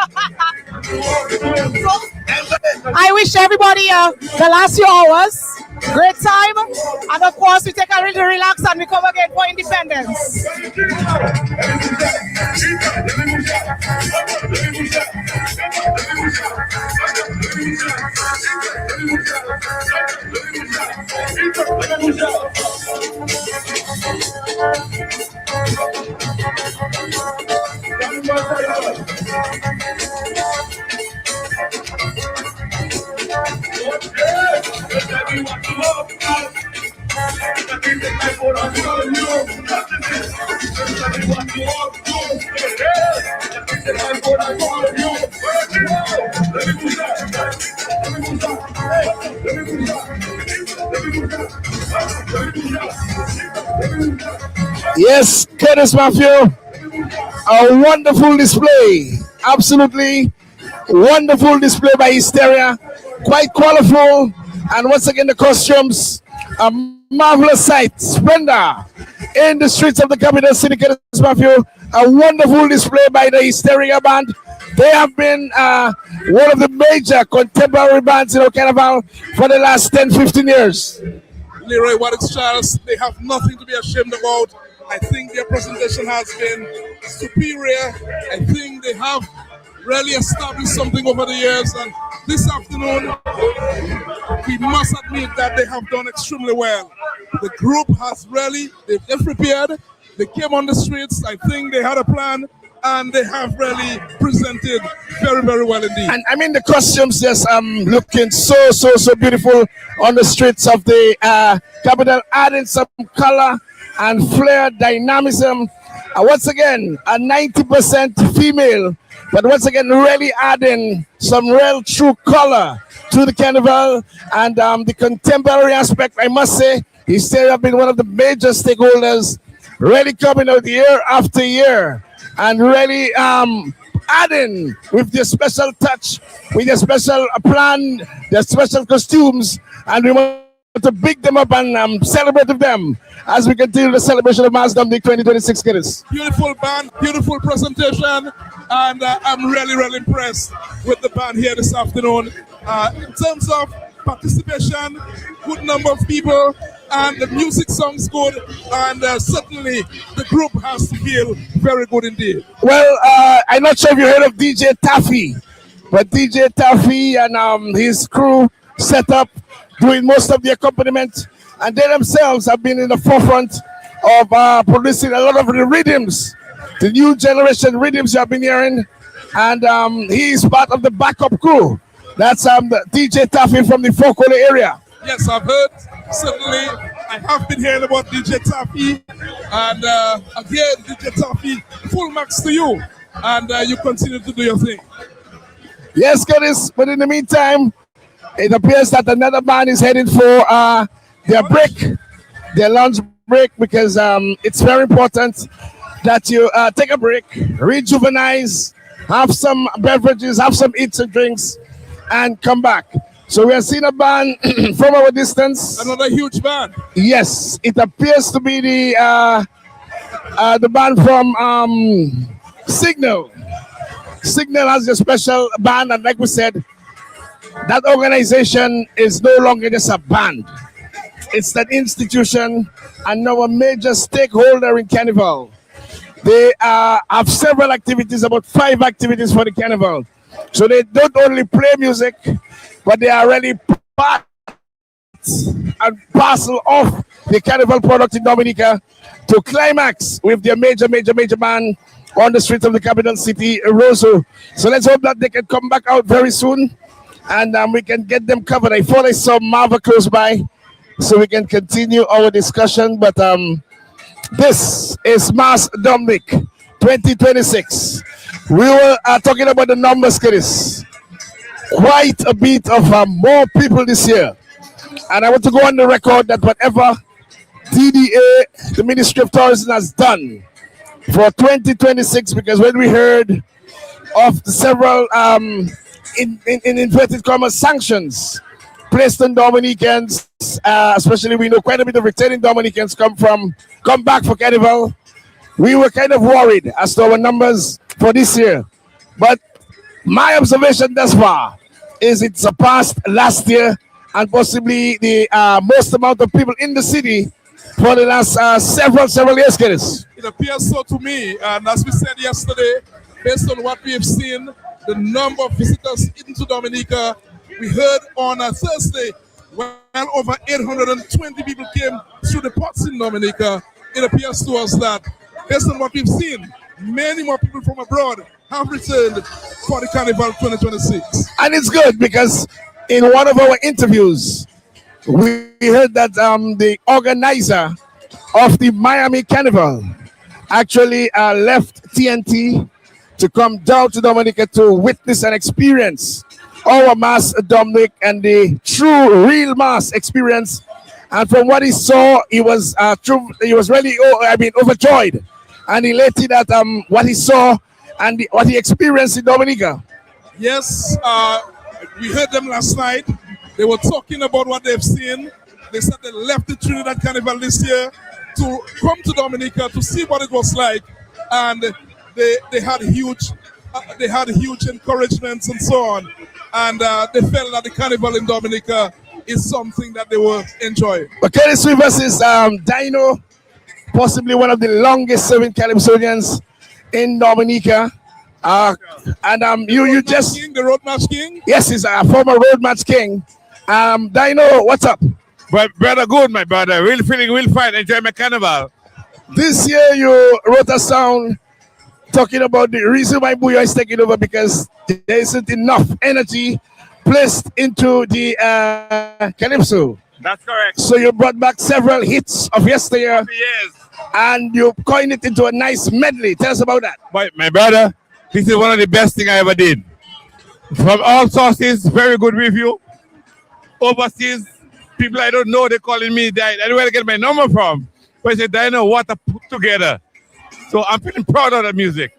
I wish everybody the last few hours great time, and of course we take a little relax and we come again for independence. Yes, Curtis Matthew, a wonderful display, absolutely wonderful display by Hysteria, quite colorful, and once again the costumes, a marvelous sight, splendor in the streets of the capital city. Curtis Matthew, a wonderful display by the Hysteria band. They have been one of the major contemporary bands in Carnival for the last 10-15 years. Leroy Wadix Charles, they have nothing to be ashamed about. I think their presentation has been superior. I think they have really established something over the years, and this afternoon we must admit that they have done extremely well. The group has really, they've prepared, they came on the streets, I think they had a plan, and they have really presented very, very well indeed. And I mean the costumes just looking so beautiful on the streets of the capital, adding some color and flair, dynamism. Once again, a 90% female, but once again, really adding some real true color to the carnival and the contemporary aspect. I must say, Hysteria have been one of the major stakeholders, really coming out year after year and really adding with their special touch, with their special plan, their special costumes, and we want to big them up and celebrate with them as we continue the celebration of Mass Dominik 2026. Kids. Beautiful band, beautiful presentation, and I'm really impressed with the band here this afternoon. In terms of participation, good number of people, and the music sounds good, and certainly the group has to feel very good indeed. Well, I'm not sure if you heard of DJ Taffy, but DJ Taffy and his crew set up doing most of the accompaniment, and they themselves have been in the forefront of producing a lot of the rhythms, the new generation rhythms you have been hearing, and he's part of the backup crew. That's the DJ Taffy from the Fokole area. Yes, I've heard, certainly. I have been hearing about DJ Taffy, and again, DJ Taffy, full marks to you, and you continue to do your thing. Yes, Curtis, but in the meantime, it appears that another band is heading for their break, their lunch break, because it's very important that you take a break, rejuvenize, have some beverages, have some eats and drinks, and come back. So we are seeing a band from our distance. Another huge band. Yes, it appears to be the band from Signal. Signal has a special band, and like we said, that organization is no longer just a band. It's an institution and now a major stakeholder in Carnival. They have several activities, about 5 activities for the Carnival. So they don't only play music, but they are really part and parcel of the Carnival product in Dominica to climax with their major band on the streets of the capital city, Roseau. So let's hope that they can come back out very soon and we can get them covered. I thought I saw Marva close by, so we can continue our discussion. But this is Mass Dominik 2026. We were talking about the numbers, Chris. Quite a bit of more people this year. And I want to go on the record that whatever DDA, the Ministry of Tourism, has done for 2026, because when we heard of the several, in inverted commas, sanctions placed on Dominicans, especially we know quite a bit of returning Dominicans come back for Carnival, we were kind of worried as to our numbers for this year. But my observation thus far is it surpassed last year and possibly the most amount of people in the city for the last several years, Curtis. It appears so to me, and as we said yesterday, based on what we have seen, the number of visitors into Dominica, we heard on a Thursday, well over 820 people came through the ports in Dominica. It appears to us that, based on what we've seen, many more people from abroad have returned for the Carnival 2026. And it's good because in one of our interviews, we heard that the organizer of the Miami Carnival actually left TNT to come down to Dominica to witness and experience our Mass Dominik and the true, real Mass experience. And from what he saw, he was really, overjoyed and elated at what he saw and what he experienced in Dominica. Yes, we heard them last night. They were talking about what they've seen. They said they left the Trinidad Carnival this year to come to Dominica to see what it was like, and they had huge encouragements and so on, and they felt that the Carnival in Dominica is something that they will enjoy. But Curtis Rivers is Dino, possibly one of the longest serving Calypsonians in Dominica. And you just King, the road match king. Yes, he's a former road match king. Dino, what's up? But brother, good, my brother. Real feeling, real fine. Enjoy my Carnival. This year you wrote a song talking about the reason why Booyah is taking over, because there isn't enough energy placed into the Calypso. That's correct. So you brought back several hits of yesteryear. Yes. And you coined it into a nice medley. Tell us about that. But my brother, this is one of the best things I ever did. From all sources, very good review. Overseas, people I don't know, they're calling me. I don't know where to get my number from. But I said, Dino, what a put together. So I'm feeling proud of the music.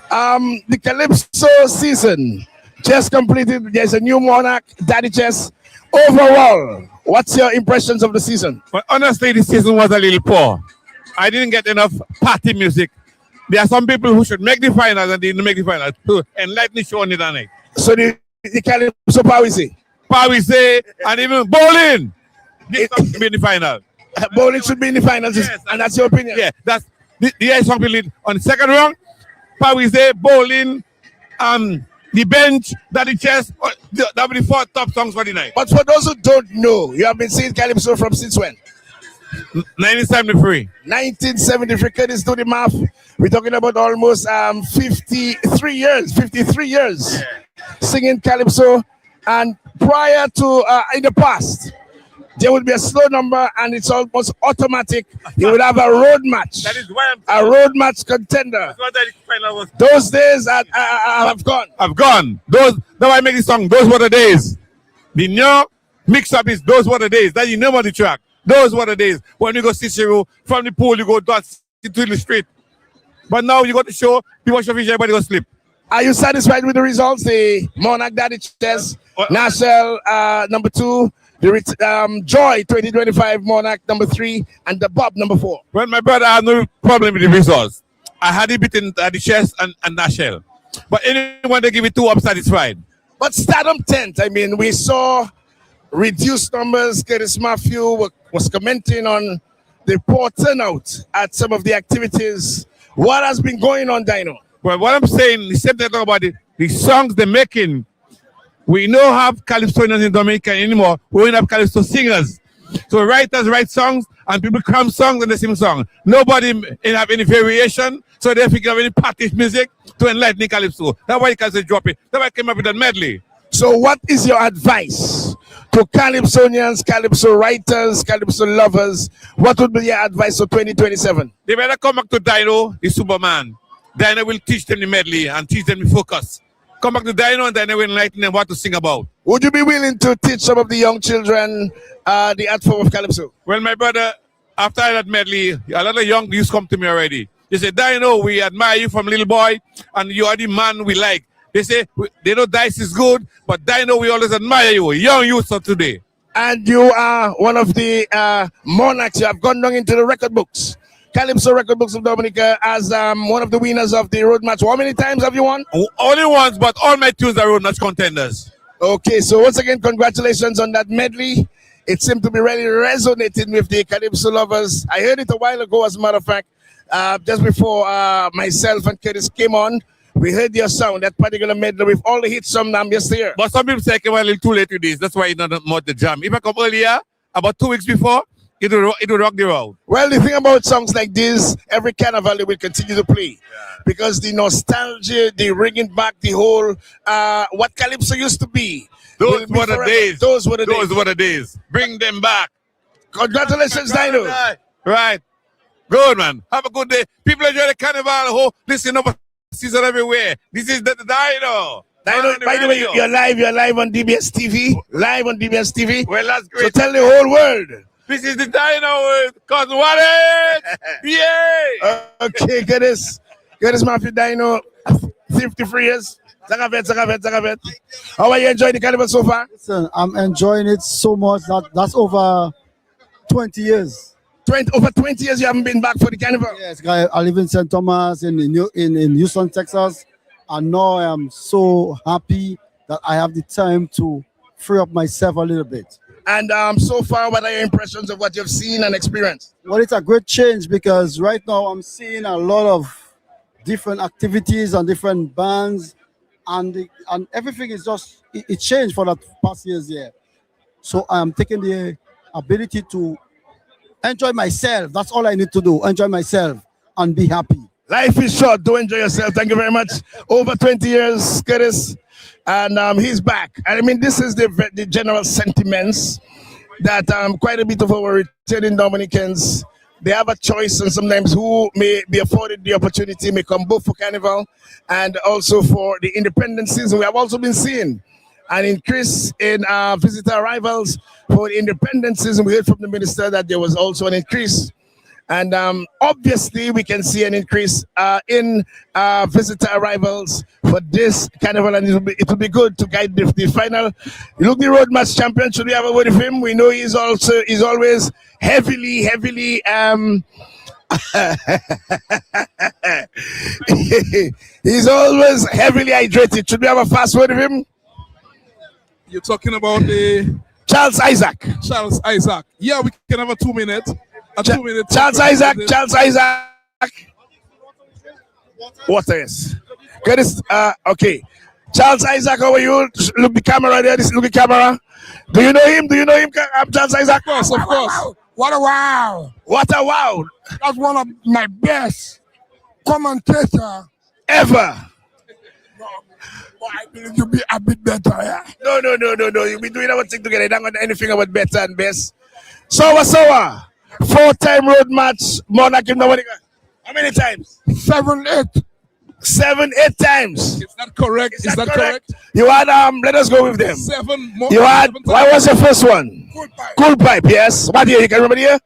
The Calypso season just completed. There's a new monarch, Daddy Chess. Overall, what's your impressions of the season? But honestly, the season was a little poor. I didn't get enough party music. There are some people who should make the finals and didn't make the finals to enlighten the show on the night. So the Calypso Pawise and even bowling. This should be in the final. Bowling should be in the finals, yes, and that's your opinion. Yeah, that's the song lead on the second round. Pawise, bowling, the bench, Daddy Chess. That will be 4 top songs for the night. But for those who don't know, you have been seeing Calypso from since when? 1973. 1973. Curtis, do the math. We're talking about almost 53 years. 53 years singing Calypso. And prior to in the past, there would be a slow number, and it's almost automatic. You would have a road match. That is why a road match contender. Those days have gone. Have gone. Those. That's why I make this song. Those were the days. The new mix-up is those were the days. That you know on the track. Those were the days. When you go Cicero, from the pool, you go dots into the street. But now you got the show, you watch your fish, everybody go sleep. Are you satisfied with the results? The Monarch Daddy Chess, Nashel number 2, the Joy 2025 Monarch number 3, and the Bob number 4. Well, my brother, I have no problem with the results. I had it between the Chess and Nashel. But anyone they give it 2, I'm satisfied. But Stardom 10th, I mean, we saw reduced numbers. Curtis Matthew was commenting on the poor turnout at some of the activities. What has been going on, Dino? Well, what I'm saying, the same thing about the songs they're making. We don't have Calypsonians in Dominica anymore. We don't have Calypso singers. So writers write songs and people cram songs and they sing songs. Nobody have any variation, so they figure out any party music to enlighten Calypso. That's why Calypso drop it. That's why I came up with that medley. So what is your advice to Calypsonians, Calypso writers, Calypso lovers, what would be your advice for 2027? They better come back to Dino, the Superman. Dino will teach them the medley and teach them the focus. Come back to Dino and Dino will enlighten them what to sing about. Would you be willing to teach some of the young children the art form of Calypso? Well, my brother, after that medley, a lot of young youths come to me already. They say, Dino, we admire you from little boy, and you are the man we like. They say, they know Dice is good, but Dino, we always admire you, young youths of today. And you are one of the monarchs. You have gone down into the record books. Calypso record books of Dominica as one of the winners of the road match. How many times have you won? Only once, but all my tunes are road match contenders. Okay, so once again, congratulations on that medley. It seemed to be really resonating with the Calypso lovers. I heard it a while ago, as a matter of fact, just before myself and Curtis came on. We heard your song, that particular medley with all the hits from yesterday. But some people say I came a little too late with this. That's why it's not more the jam. If I come earlier, about 2 weeks before, it will rock the road. Well, the thing about songs like this, every carnival they will continue to play. Because the nostalgia, the bringing back the whole, what Calypso used to be. Those were the days. Those were the days. Those were the days. Bring them back. Congratulations, Dino. Right. Good, man. Have a good day. People enjoy the carnival. Listen up. Season everywhere. This is the Dino. Dino, by the way, you're live on DBS TV. Live on DBS TV. Well, that's great. So tell the whole world. This is the Dino. Cause what it? Yay! Okay, Curtis Murphy Dino, 53 years. Zagavet. How are you enjoying the carnival so far? Listen, I'm enjoying it so much that's over 20 years. Over 20 years you haven't been back for the carnival? Yes, I live in St. Thomas in Houston, Texas. And now I am so happy that I have the time to free up myself a little bit. And so far, what are your impressions of what you've seen and experienced? Well, it's a great change because right now I'm seeing a lot of different activities and different bands, and everything is just, it changed for the past years here. So I'm taking the ability to enjoy myself. That's all I need to do. Enjoy myself and be happy. Life is short. Do enjoy yourself. Thank you very much. Over 20 years, Curtis. And he's back. I mean, this is the general sentiments that quite a bit of our returning Dominicans, they have a choice, and sometimes who may be afforded the opportunity may come both for Carnival and also for the independent season. We have also been seeing an increase in visitor arrivals for the independent season. We heard from the minister that there was also an increase. And obviously, we can see an increase in visitor arrivals for this carnival, and it will be good to guide the final. Look, the road match champion. Should we have a word with him? We know he's always heavily. He's always heavily hydrated. Should we have a fast word with him? You're talking about the Charles Isaac. Charles Isaac. Yeah, we can have a 2 minute. Charles Isaac. Water, yes. Okay. Charles Isaac, how are you? Look the camera there. Look the camera. Do you know him? Charles Isaac? Of course. What a wow. That's one of my best commentators ever. I believe you'll be a bit better, yeah? No. You'll be doing our thing together. I don't want anything about better and best. So, 4-time road match, Monarch in Dominica. How many times? 7, 8. 7, 8 times. Is that correct? Is that correct? You had, let us go with them. 7 more. You had, what was the first one? Cool pipe, yes. What year? You can remember the year?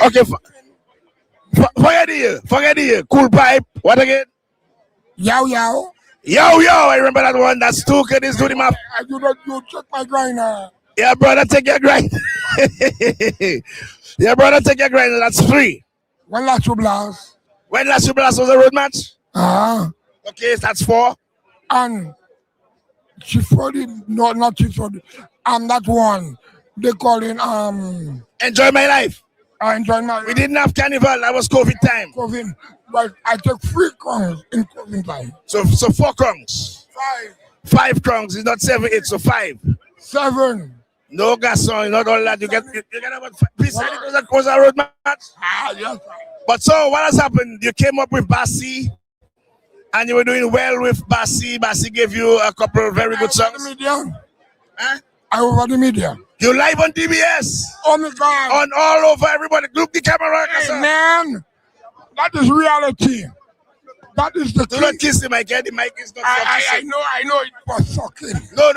Okay. Forget the year. Cool pipe. What again? Yow. I remember that one. That's 2. Curtis, do the map. You check my grinder. Yeah, brother, take your grind. That's 3. When last you blast? When last you blast was a road match? Okay, that's 4. And Chief Freddy, no, not Chief Freddy. That one. They call it Enjoy My Life. Enjoy My Life. We didn't have Carnival. That was COVID time. COVID. But I took 3 crowns in COVID time. So 4 crowns. 5 crowns. It's not 7, 8, so 5. 7. No garçon, not all that. You get about 5. Please, it was a road match. Yes. But so what has happened? You came up with Bassi, and you were doing well with Bassi. Bassi gave you a couple of very good songs. I over the media. You live on DBS. Oh my God. On all over everybody. Look the camera. Hey, man, that is reality. That is the Do not kiss the mic. The mic is not for I kissing. know it for sucking. No.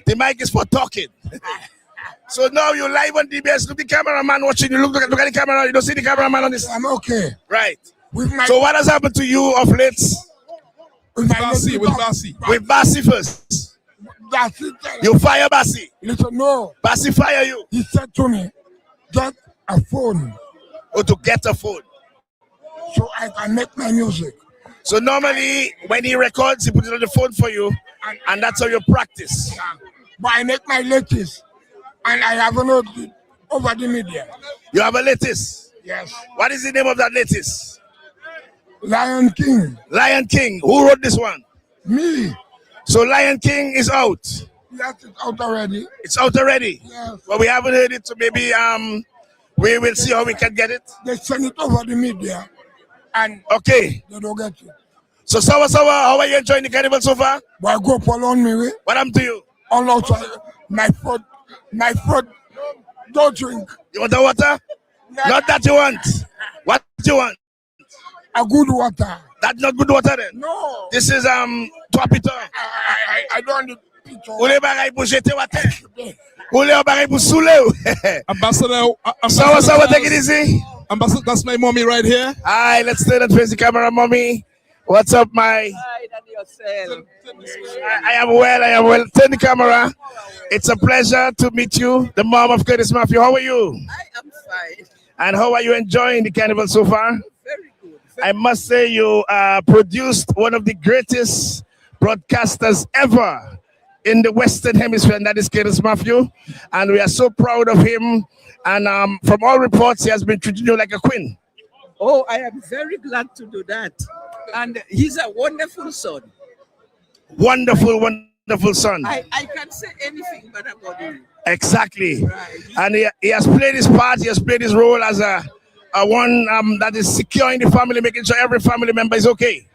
The mic is for talking. So now you live on DBS. Look the cameraman watching you. Look at the camera. You don't see the cameraman on this. I'm okay. Right. So what has happened to you of late? With Bassi. With Bassi first. That's it. You fire Bassi. Listen, no. Bassi fire you. He said to me, get a phone. Or to get a phone. So I can make my music. So normally when he records, he puts it on the phone for you, and that's how you practice. But I make my latest, and I have not over the media. You have a latest? Yes. What is the name of that latest? Lion King. Lion King. Who wrote this one? Me. So Lion King is out. Yes, it's out already. It's out already. Yes. But we haven't heard it, so maybe we will see how we can get it. They send it over the media, and okay, they don't get it. So Sawa, how are you enjoying the carnival so far? But I go up along me way. What happened to you? All outside, my foot, don't drink. You want the water? Not that you want. What do you want? A good water. That's not good water then? No. This is Twapito. I don't need pito. Ule bagay pou jete water. Ule bagay pou soule. Ambassador, Sawa, take it easy. Ambassador, that's my mommy right here. Hi, let's turn and face the camera, mommy. What's up, my? Hi, and yourself. I am well. Turn the camera. It's a pleasure to meet you, the mom of Curtis Matthew. How are you? I am fine. And how are you enjoying the carnival so far? Very good. I must say you produced one of the greatest broadcasters ever in the Western Hemisphere, and that is Curtis Matthew. And we are so proud of him. And from all reports, he has been treating you like a queen. Oh, I am very glad to do that. And he's a wonderful son. Wonderful son. I can't say anything but about him. Exactly. Right. And he has played his part, he has played his role as a one that is securing the family, making sure every family member is okay.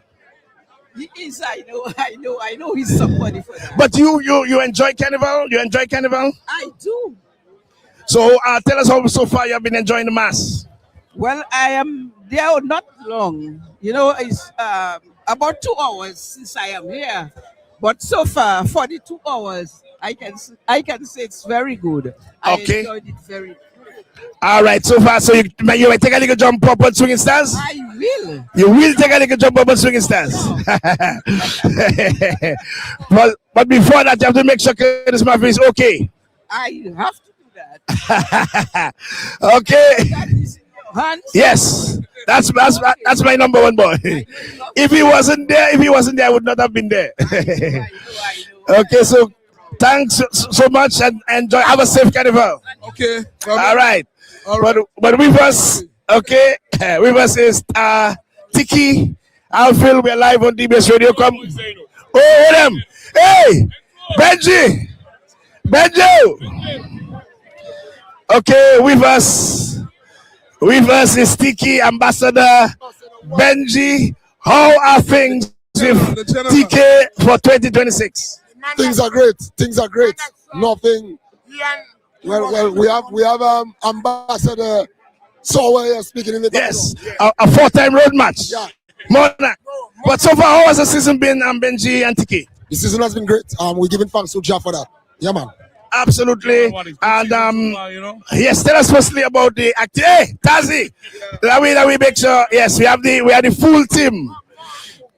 He is, I know he's somebody for that. But you enjoy carnival? You enjoy carnival? I do. So tell us how so far you have been enjoying the mass. Well, I am there not long. You know, it's about 2 hours since I am here. But so far, 42 hours, I can say it's very good. I enjoyed it very good. All right, so far, so you will take a little jump up on swinging stars? I will. You will take a little jump up on swinging stars. but before that, you have to make sure Curtis Matthew is okay. I have to do that. Okay. That is in your hands. Yes. That's my number one boy. If he wasn't there, I would not have been there. Okay, so thanks so much and enjoy. Have a safe carnival. Okay. All right. But with us, okay, with us is Tiki, Alphil. We're live on DBS Radio. Come. Oh, them. Hey, Benji. Okay, with us is Tiki, Ambassador Benji. How are things with TK for 2026? Things are great. Nothing. Well, we have Ambassador Sawa here speaking in the yes, a 4-time road match. Yeah. Monarch. But so far, how has the season been, Benji and Tiki? The season has been great. We're giving thanks to Jah for that. Yeah, man. Absolutely. And yes, tell us firstly about the hey, Tazi. That we make sure. Yes, we have the full team.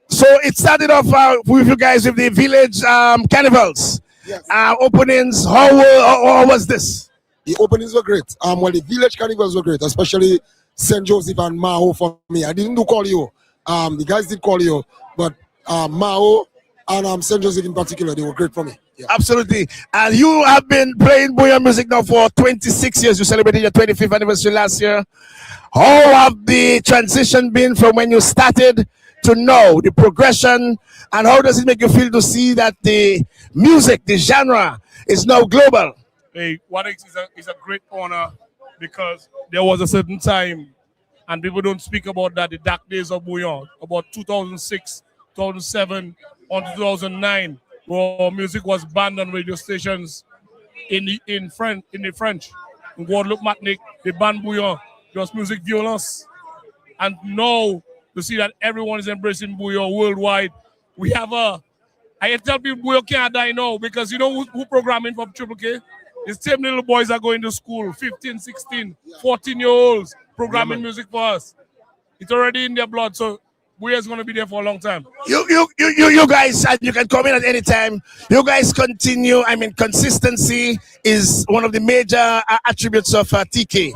So it started off with you guys with the village carnivals. Yes. Openings. How was this? The openings were great. Well, the village carnivals were great, especially St. Joseph and Mao for me. I didn't do call you. The guys did call you, but Mao and St. Joseph in particular, they were great for me. Yeah. Absolutely. And you have been playing bouyon music now for 26 years. You celebrated your 25th anniversary last year. How have the transition been from when you started to now, the progression, and how does it make you feel to see that the music, the genre, is now global? Hey, what is a great honor, because there was a certain time, and people don't speak about that, the dark days of bouyon, about 2006, 2007, on 2009, where music was banned on radio stations in the French. In Guadeloupe Martinique, the band bouillon, just music violence. And now to see that everyone is embracing bouillon worldwide. We have I tell people bouillon can't die now because you know who programming for Triple K? The same little boys are going to school, 15, 16, 14-year-olds programming music for us. It's already in their blood, so bouillon is going to be there for a long time. You guys, and you can come in at any time. You guys continue. I mean, consistency is one of the major attributes of TK.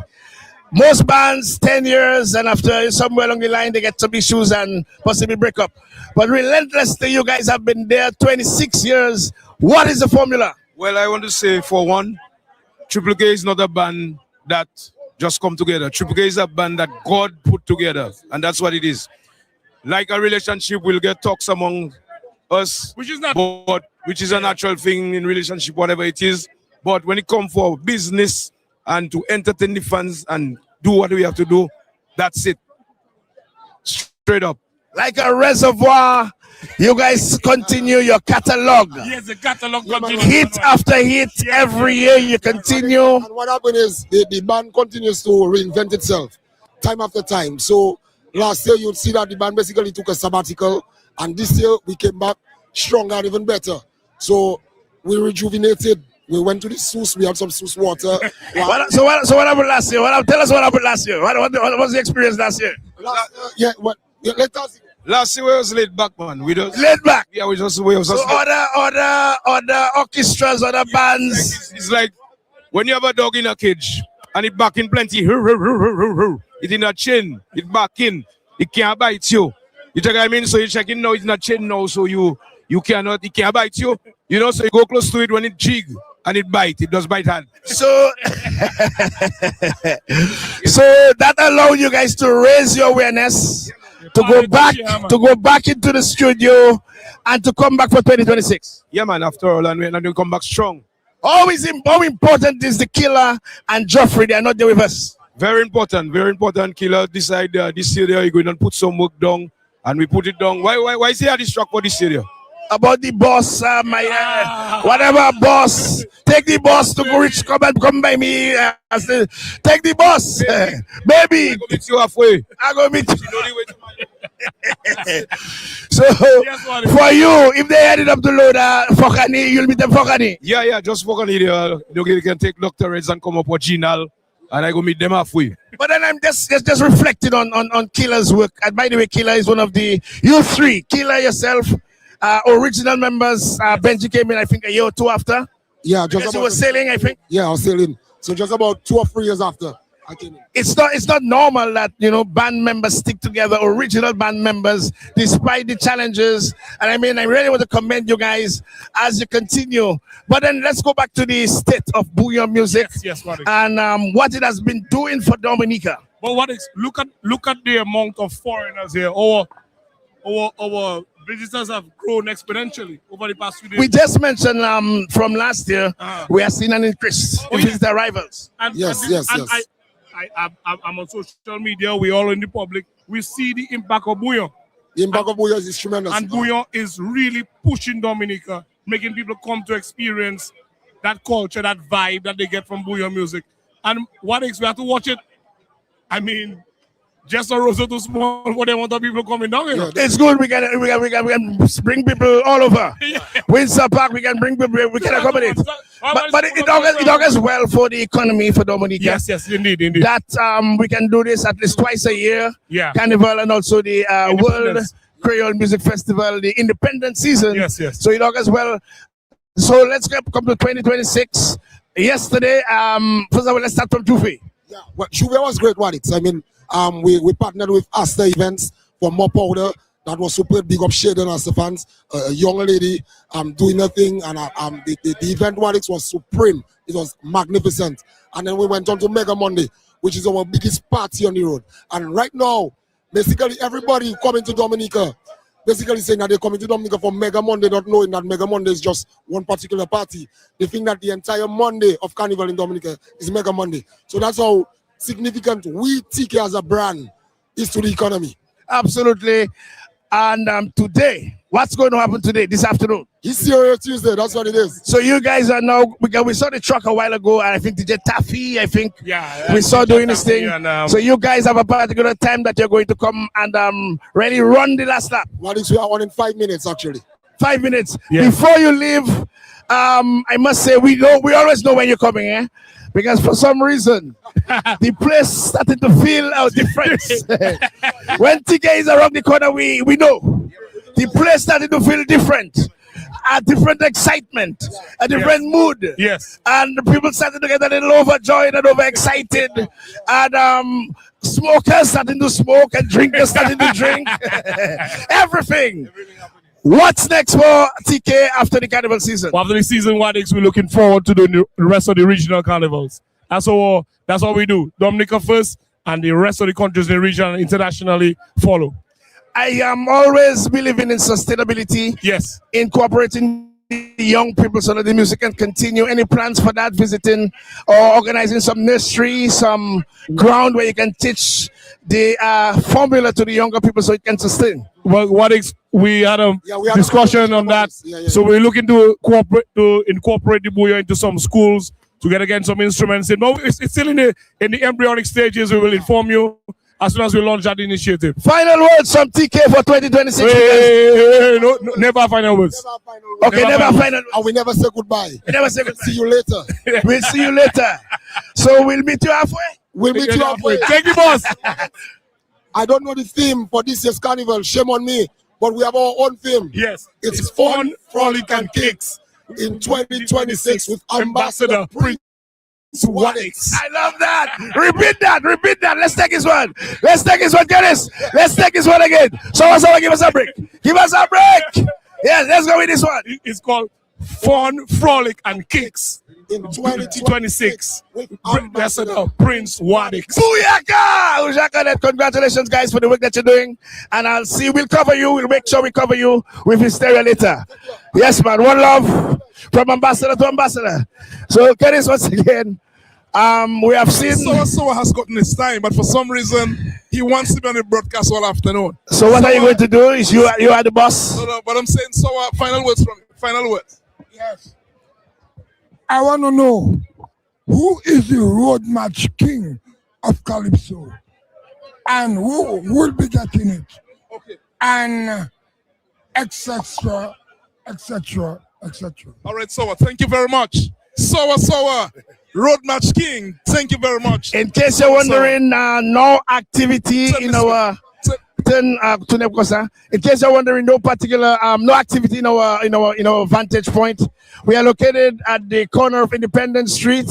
Most bands, 10 years, and after somewhere along the line, they get some issues and possibly break up. But relentlessly, you guys have been there 26 years. What is the formula? Well, I want to say, for one, Triple K is not a band that just come together. Triple K is a band that God put together, and that's what it is. Like a relationship, we'll get talks among us, which is a natural thing in relationship, whatever it is. But when it comes for business and to entertain the fans and do what we have to do, that's it. Straight up. Like a reservoir, you guys continue your catalog. Yes, the catalog continues. Hit after hit, every year you continue. And what happened is the band continues to reinvent itself time after time. So last year you'd see that the band basically took a sabbatical, and this year we came back stronger and even better. So we rejuvenated. We went to the Seuss. We had some Seuss water. So what happened last year? Tell us what happened last year. What was the experience last year? Last year we was laid back, man. We just laid back. Yeah, we just other orchestras, other bands. It's like when you have a dog in a cage and it back in plenty. It in a chain. It back in. It can't bite you. You take what I mean? So you check in now. It's not chain now. So you cannot. It can't bite you. You know. So you go close to it when it jig. And it bite. It does bite hard. So that allows you guys to raise your awareness, to go back into the studio, and to come back for 2026. Yeah, man. After all, and we come back strong. How important is the Killer and Joffrey? They are not there with us. Very important. Very important. Killer decide this area you're going to put some work down, and we put it down. Why is he at this track for this area? About the boss, whatever boss, take the boss to go rich, come by me. Take the boss, baby. I go meet you halfway. I go meet you. So for you, if they headed up to load Fokani, you'll meet them Fokani. Yeah, just Fokani there. You can take Dr. Reds and come up with Ginal, and I go meet them halfway. But then I'm just reflecting on Killer's work. And by the way, Killer is one of the you three. Killer yourself. Original members, Benji came in, I think, a year or two after. Yeah, just he was sailing, I think. Yeah, I was sailing. So just about 2 or 3 years after I came in. It's not normal that band members stick together, original band members, despite the challenges. And I mean, I really want to commend you guys as you continue. But then let's go back to the state of bouillon music. Yes, and what it has been doing for Dominica. But look at the amount of foreigners here. Our visitors have grown exponentially over the past few days. We just mentioned from last year, we have seen an increase in visitor arrivals. Yes. I'm on social media. We all in the public. We see the impact of bouillon. The impact of bouillon is tremendous. And bouillon is really pushing Dominica, making people come to experience that culture, that vibe that they get from bouillon music. And what else? We have to watch it. I mean, just a Rosa too small for them other people coming down here. Yeah, it's good. We can bring people all over. Windsor Park, we can bring people. We can accommodate. But it augurs well for the economy for Dominica. Yes, indeed. That we can do this at least twice a year. Yeah. Carnival and also the World Creole Music Festival, the Independent Season. Yes. So it augurs well. So let's come to 2026. Yesterday, first of all, let's start from Juve. Yeah, well, Juve was great. I mean. We partnered with Asta Events for more powder. That was super. Big up Shaden as the fans. A young lady doing her thing, and the event was supreme. It was magnificent. And then we went on to Mega Monday, which is our biggest party on the road. And right now, basically everybody coming to Dominica, basically saying that they're coming to Dominica for Mega Monday, not knowing that Mega Monday is just one particular party. They think that the entire Monday of Carnival in Dominica is Mega Monday. So that's how significant we TK as a brand is to the economy. Absolutely. And today, what's going to happen today, this afternoon? Hysteria Tuesday, that's what it is. So you guys are now, because we saw the truck a while ago, and I think DJ Taffy, we saw DJ doing this Taffy thing. and, So you guys have a particular time that you're going to come and really run the last lap. What is we are on in 5 minutes, actually. 5 minutes. Before you leave, I must say, we always know when you're coming, eh? Because for some reason, the place started to feel our difference. When TK is around the corner, we know. The place started to feel different. A different excitement, a different mood. Yes. And the people started to get a little overjoyed and overexcited. And smokers starting to smoke and drinkers starting to drink. Everything. What's next for TK after the carnival season? Well, after the season, we're looking forward to the rest of the regional carnivals. That's what we do. Dominica first, and the rest of the countries in the region internationally follow. I am always believing in sustainability. Yes. Incorporating the young people so that the music can continue. Any plans for that? Visiting or organizing some nursery, some ground where you can teach the formula to the younger people so it can sustain? Well, we had a discussion on that. So we're looking to incorporate the Bouillon into some schools to get again some instruments. No, it's still in the embryonic stages. We will inform you as soon as we launch that initiative. Final words from TK for 2026. No, never final words. Okay, never final. And we never say goodbye. We never say goodbye. See you later. We'll see you later. So we'll meet you halfway. We'll meet you halfway. Thank you, boss. I don't know the theme for this year's carnival. Shame on me. But we have our own theme. Yes. It's fun, frolic, and kicks in 2026 with Ambassador Prince Wadix. I love that. Repeat that. Let's take this one. Get this. Let's take this one again. So give us a break. Yes, let's go with this one. It's called Fun, Frolic, and Kicks in 2026 with Ambassador Prince Wadix. Booyaka! Congratulations, guys, for the work that you're doing. And we'll cover you. We'll make sure we cover you with Hysteria later. Yes, man. One love from ambassador to ambassador. So, Dennis, once again, we have seen. Sowa has gotten his time, but for some reason, he wants to be on the broadcast all afternoon. So, what are you going to do? Is you are the boss? No, but I'm saying, Sowa, final words. Yes. I want to know who is the road match king of Calypso and who will be getting it. Okay. And etc. etc. etc. All right, Sowa, thank you very much. Sowa, road match king, thank you very much. In case you're wondering, no activity in our. In case you're wondering, no particular no activity in our vantage point. We are located at the corner of Independence Street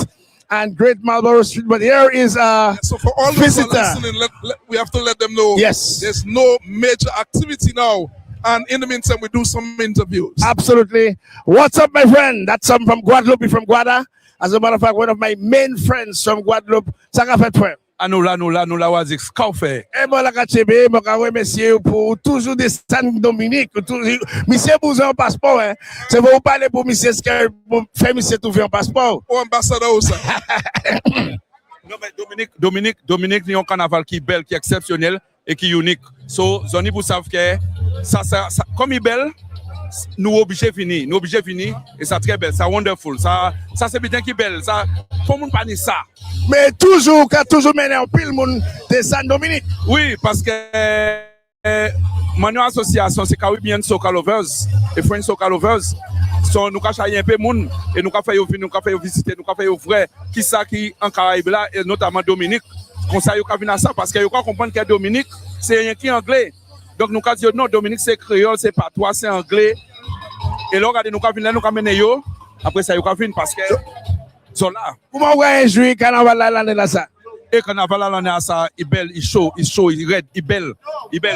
and Great Marlborough Street. But here is so for all visitor. Those who are listening, we have to let them know. Yes, there's no major activity now, and in the meantime, we do some interviews. Absolutely. What's up, my friend? That's from Guadeloupe, from Guada. As a matter of fact, one of my main friends from Guadeloupe. Nous la Wadix, qu'en fait? Eh ben la KTB, moi quand monsieur pour toujours des San Dominique, monsieur vous un passeport hein. C'est vous parler pour monsieur ce que pour faire monsieur trouver un passeport. Ou ambassadeur ou ça. Non mais Dominik ni un carnaval qui belle, qui exceptionnel et qui unique. So zoni vous savez que ça comme il est belle, nous obligés fini et ça très belle, ça wonderful, ça c'est bien qui belle, ça faut moun pas ni ça. Mais toujours mener en pile monde de San Dominique. Oui, parce que mon association c'est Caribbean Soca Lovers et French Soca Lovers. So nous ca un peu monde et nous ca faire visiter, nous ca faire vrai qui ça qui en Caraïbes là et notamment Dominique. Comme ça yo ca venir ça parce que yo comprendre que Dominique c'est rien qui anglais. Donc nous ca dire non, Dominique c'est créole, c'est patois, c'est anglais. Et là regardez nous ca venir nous ca mener yo après ça yo ca venir parce que sont là. Comment vous avez joué carnaval là ça? Et carnaval là ça, il belle, il chaud, il red, il belle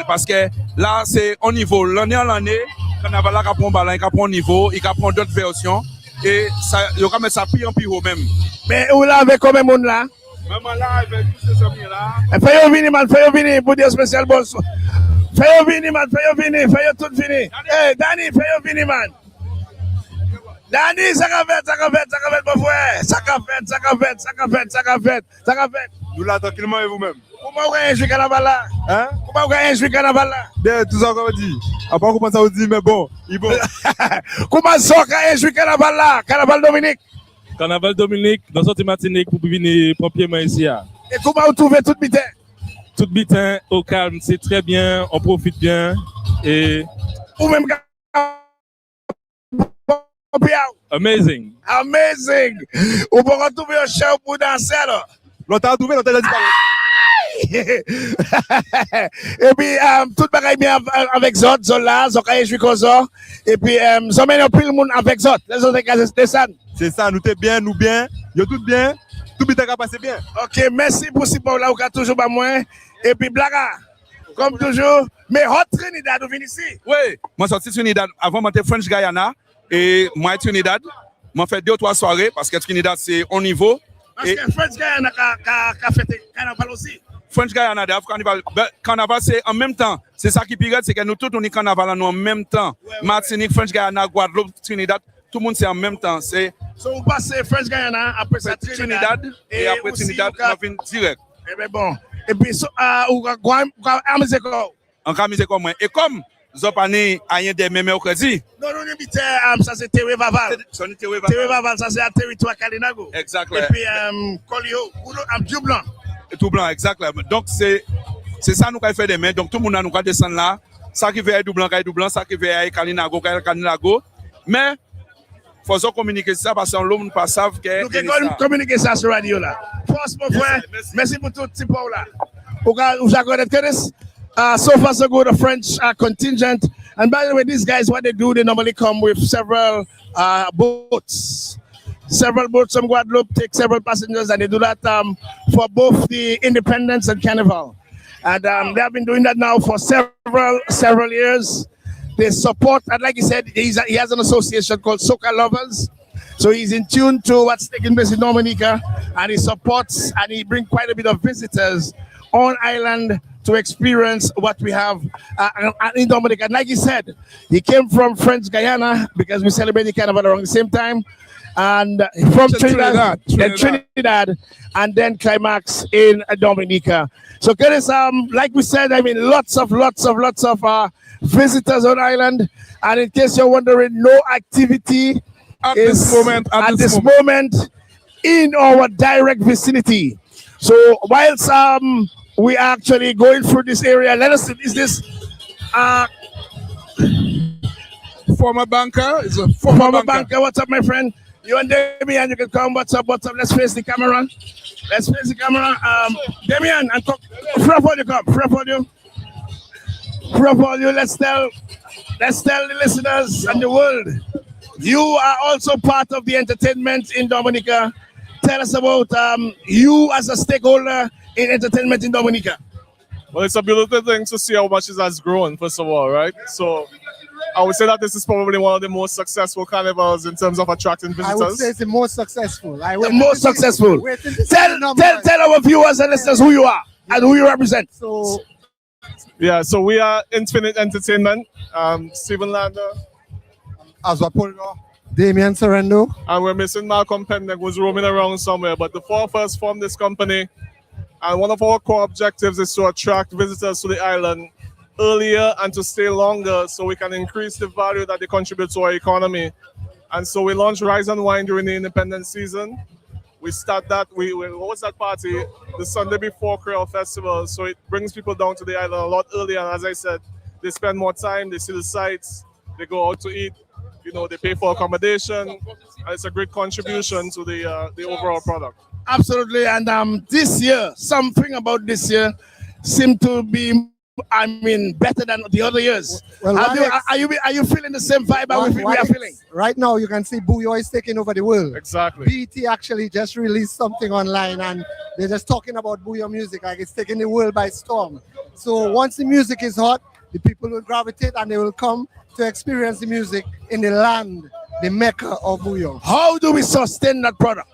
parce que là c'est au niveau l'année en l'année, carnaval là prend ballon, il prend niveau, il prend d'autres versions et ça il va mettre ça pire en pire même. Mais où là avec combien de monde là? Maman là avec tous ces amis là. Fais venir pour dire spécial boss. Fais venir tout venir. Eh Danny, fais venir man. Danny, ça va faire, mon frère. Ça va faire. Nous là tranquillement et vous-même. Comment vous avez joué Carnaval là? Hein? Comment vous avez joué Carnaval là? Bien, tout ça qu'on dit. À part comment ça vous dit, mais bon, il bon. Comment ça vous avez joué Carnaval là? Carnaval Dominique? Carnaval Dominique, dans cette Martinique, pour venir proprement ici. Et comment vous trouvez tout bitin? Tout bitin, au calme, c'est très bien, on profite bien. Et. Ou même. Amazing. Amazing. Ou pour retrouver un chien pour danser là. L'autre a trouvé, l'autre a disparu. Et puis, tout le monde bien avec Zot, Zola, Zokaye Juikozo. Et puis, ça mène plus le monde avec Zot. Les autres gars, c'est ça. C'est ça, nous t'es bien, nous bien. Yo tout bien. Tout bien a passé bien. Ok, merci pour ce là, vous avez toujours pas moins. Et puis, Blaga, comme toujours. Mais Hot Trinidad, vous venez ici. Oui, moi sorti Trinidad. Avant, moi j'étais French Guyana. Et moi, Trinidad. Moi, fait 2 ou 3 soirées parce que Trinidad, c'est au niveau. Parce que French Guyana a fait Carnaval aussi. French Guyana, Carnival. Carnaval, c'est en même temps. C'est ça qui pire, c'est que nous tous, on est Carnaval en même temps. Martinique, French Guyana, Guadeloupe, Trinidad, tout le monde, c'est en même temps. So, vous passez French Guyana, après ça, Trinidad. Et après Trinidad, on vient direct. Eh bien, bon. Et puis, vous avez amusé quoi? On a amusé comme moi. Et comme, Zopani a rien de même mercredi. Non, ça c'est Terre Vaval. Terre Vaval, ça c'est un territoire Kalinago. Exactement. Et puis, Colio, tout blanc. Tout blanc, exactement. Donc, c'est ça nous avons fait demain. Donc, tout le monde nous a descendu là. Ça qui veut être double blanc, ça qui veut être Kalinago. Mais, il faut communiquer ça parce que l'homme ne pas savent que. Nous devons communiquer ça sur la radio là. Force, mon frère. Merci pour tout ce pour là. Vous avez connaître so far so good, a French contingent. And by the way, these guys, what they do, they normally come with several boats. Several boats from Guadeloupe take several passengers, and they do that for both the Independence and Carnival. And they have been doing that now for several years. They support, and like he said, he has an association called Soca Lovers. So he's in tune to what's taking place in Dominica, and he supports and he brings quite a bit of visitors on island to experience what we have in Dominica. And like he said, he came from French Guyana because we celebrate the Carnival around the same time. And from Trinidad, and then climax in Dominica. So Curtis, like we said, I mean, lots of visitors on island. And in case you're wondering, no activity at this moment in our direct vicinity. So whilst we are actually going through this area, let us see, is this former banker? Is a former banker. What's up, my friend? You and Damian, you can come. What's up? Let's face the camera. Damian, and talk. Free for you, come. Free for you. Let's tell the listeners and the world, you are also part of the entertainment in Dominica. Tell us about you as a stakeholder in entertainment in Dominica. Well, it's a beautiful thing to see how much it has grown, first of all, right? So I would say that this is probably one of the most successful carnivals in terms of attracting visitors. I would say it's the most successful. The most successful. Tell our viewers and listeners who you are and who you represent. So we are Infinite Entertainment. Stephen Lander. Azwapollo. Damien Sorrento. And we're missing Malcolm Pendek, who's roaming around somewhere. But the four of us formed this company. And one of our core objectives is to attract visitors to the island earlier and to stay longer so we can increase the value that they contribute to our economy. And so we launched Rise and Wine during the independence season. We start that, we host that party the Sunday before Creole Festival. So it brings people down to the island a lot earlier. And as I said, they spend more time, they see the sights, they go out to eat, they pay for accommodation. And it's a great contribution to the overall product. Absolutely. And this year, something about this year seemed to be better than the other years. Well, are you feeling the same vibe we are feeling? Right now, you can see Bouillon is taking over the world. Exactly. BT actually just released something online, and they're just talking about Bouillon music like it's taking the world by storm. So once the music is hot, the people will gravitate and they will come to experience the music in the land, the mecca of Bouillon. How do we sustain that product?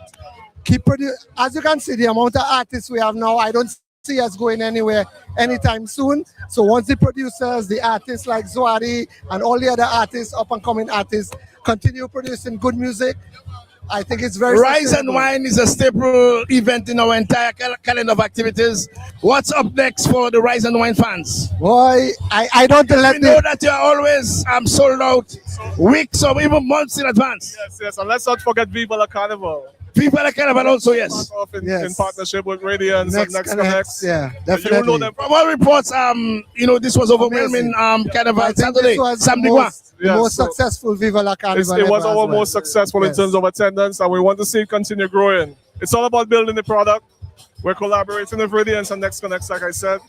As you can see, the amount of artists we have now, I don't see us going anywhere anytime soon. So once the producers, the artists like Zoari and all the other artists, up and coming artists, continue producing good music, I think it's very Rise and sustainable. Wine is a staple event in our entire calendar of activities. What's up next for the Rise and Wine fans? Boy, I don't let We know that you're always sold out weeks or even months in advance. Yes, and let's not forget Viva la Carnival. Viva la Carnival also, yes. In partnership with Radiance and Next Connects. Yeah, You definitely. know them. From all reports, this was overwhelming. Carnival I think Saturday, this was Samedi the most successful Viva la Carnival. It was ever our as well. most successful Yes. in terms of attendance, and we want to see it continue growing. It's all about building the product. We're collaborating with Radiance and Next Connects, like I said.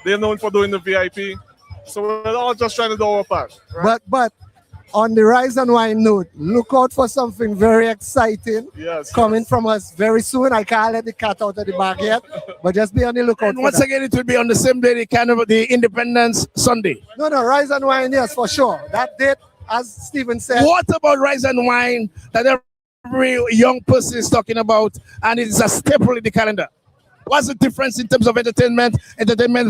They're known for doing the VIP. So we're all just trying to do our part. Right? But on the Rise and Wine note, look out for something very exciting coming from us very soon. I can't let the cat out of the bag yet, but just be on the lookout. And once again, it will be on the same day, the Carnival, the Independence Sunday. No, Rise and Wine, yes, for sure. That date, as Stephen said. What about Rise and Wine that every young person is talking about, and it's a staple in the calendar? What's the difference in terms of entertainment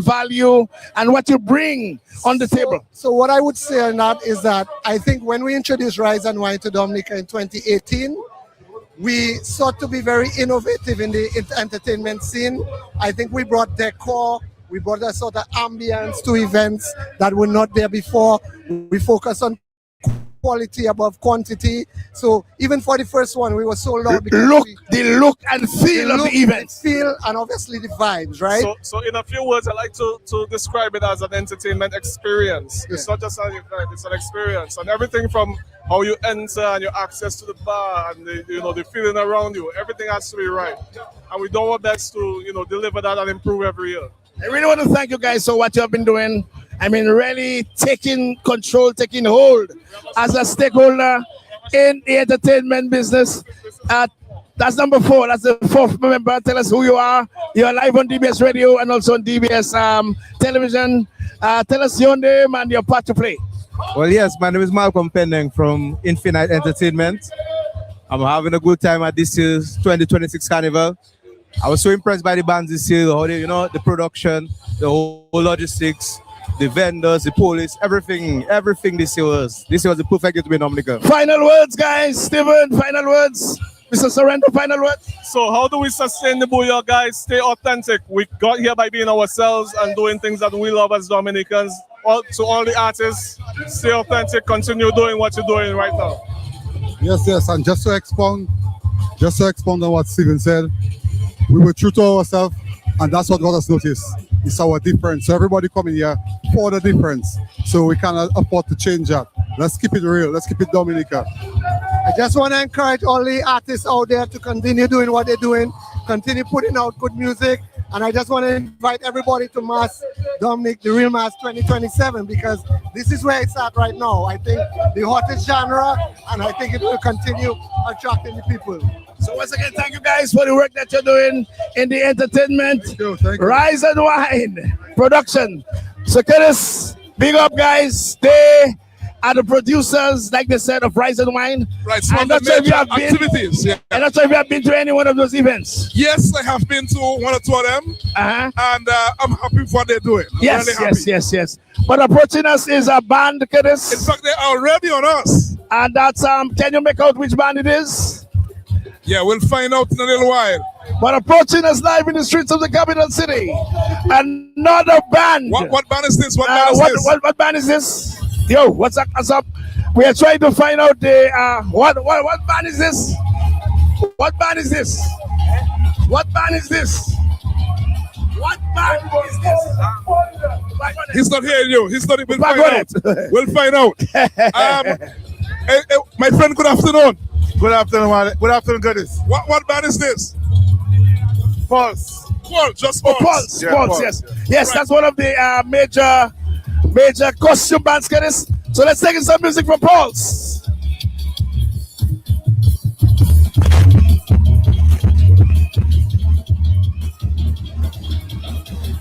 value, and what you bring on the table? So what I would say on that is that I think when we introduced Rise and Wine to Dominica in 2018, we sought to be very innovative in the entertainment scene. I think we brought decor, we brought a sort of ambience to events that were not there before. We focus on quality above quantity. So even for the first one, we were sold out because the look and feel of the event. Feel and obviously the vibes, right? So in a few words, I like to describe it as an entertainment experience. It's not just an event, it's an experience. And everything from how you enter and your access to the bar and the feeling around you, everything has to be right. And we do our best to deliver that and improve every year. I really want to thank you guys for what you have been doing. I mean, really taking control, taking hold as a stakeholder in the entertainment business. That's number 4. That's the 4th member. Tell us who you are. You're live on DBS Radio and also on DBS television. Tell us your name and your part to play. Well, yes, my name is Malcolm Pending from Infinite Entertainment. I'm having a good time at this year's 2026 Carnival. I was so impressed by the bands this year, how they, the production, the whole logistics, the vendors, the police, everything this year was the perfect year to be in Dominica. Final words, guys. Stephen, final words. Mr. Surrender, final words. So how do we sustain the booyah, guys? Stay authentic. We got here by being ourselves and doing things that we love as Dominicans. To all the artists, stay authentic, continue doing what you're doing right now. Yes, and just to expound on what Stephen said, we were true to ourselves, and that's what got us noticed. It's our difference. So everybody coming here for the difference. So we cannot afford to change that. Let's keep it real. Let's keep it Dominica. I just want to encourage all the artists out there to continue doing what they're doing, continue putting out good music. And I just want to invite everybody to Mass Dominik, the Real Mass 2027, because this is where it's at right now. I think the hottest genre, and I think it will continue attracting the people. So once again, thank you guys for the work that you're doing in the entertainment. Thank you. Rise and Wine production. So Curtis, big up guys. They are the producers, like they said, of Rise and Wine. Right, some I'm of not the sure if you major have been. activities. Yeah. I'm not sure if you have been to any one of those events. Yes, I have been to one or two of them, and I'm happy with what they're doing. I'm really happy. Yes. But approaching us is a band, Curtis. In fact, they're already on us. And that's can you make out which band it is? Yeah, we'll find out in a little while. But approaching us live in the streets of the capital city, another band. What band is this? What band is this? What band is this? Yo, what's up? We are trying to find out the what band is this? What band is this? What band is this? What band is this? He's not hearing you. He's not even find out. We'll find out. Hey, my friend, good afternoon. Good afternoon, Curtis. What band is this? Pulse. Pulse, just Pulse. Pulse, Yeah, Pulse, Pulse. yes. Right. That's one of the major costume bands, Curtis. So let's take in some music from Pulse.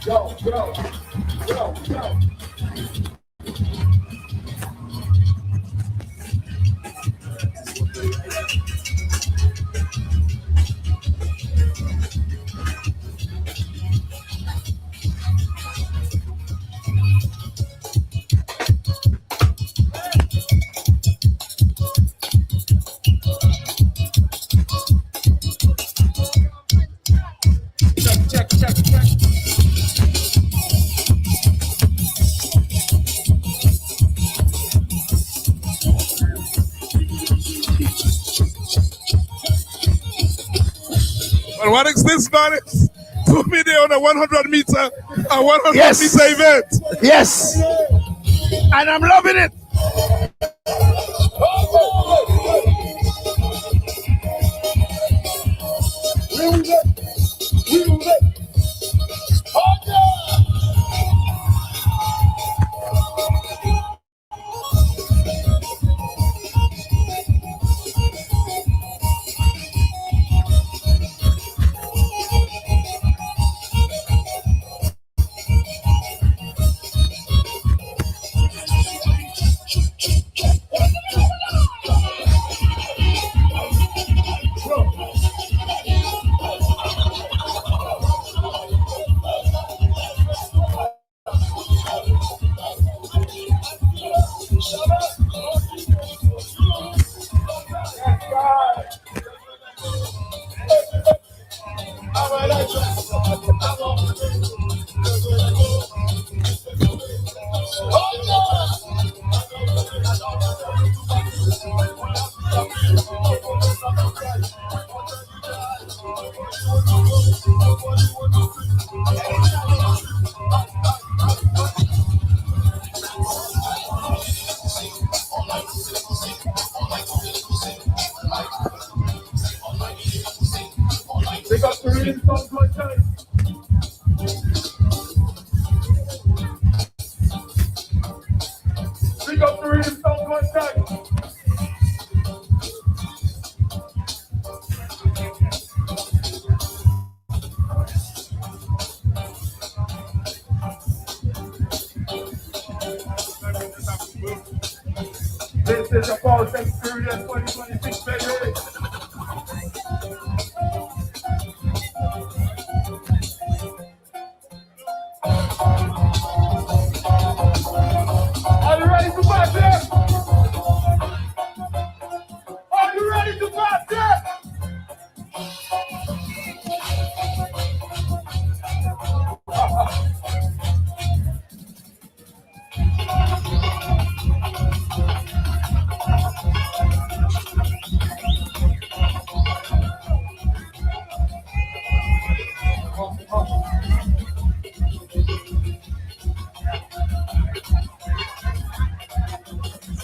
Go. What is this, man? It's 2 Midday on a 100 meter, a 100 Yes. meter event. Yes. And I'm loving it. Pick up the rhythm song one time. Pick up the rhythm song one time. This is a Pulse Experience 2026, baby. Are you ready to pass it? Are you ready to pass it?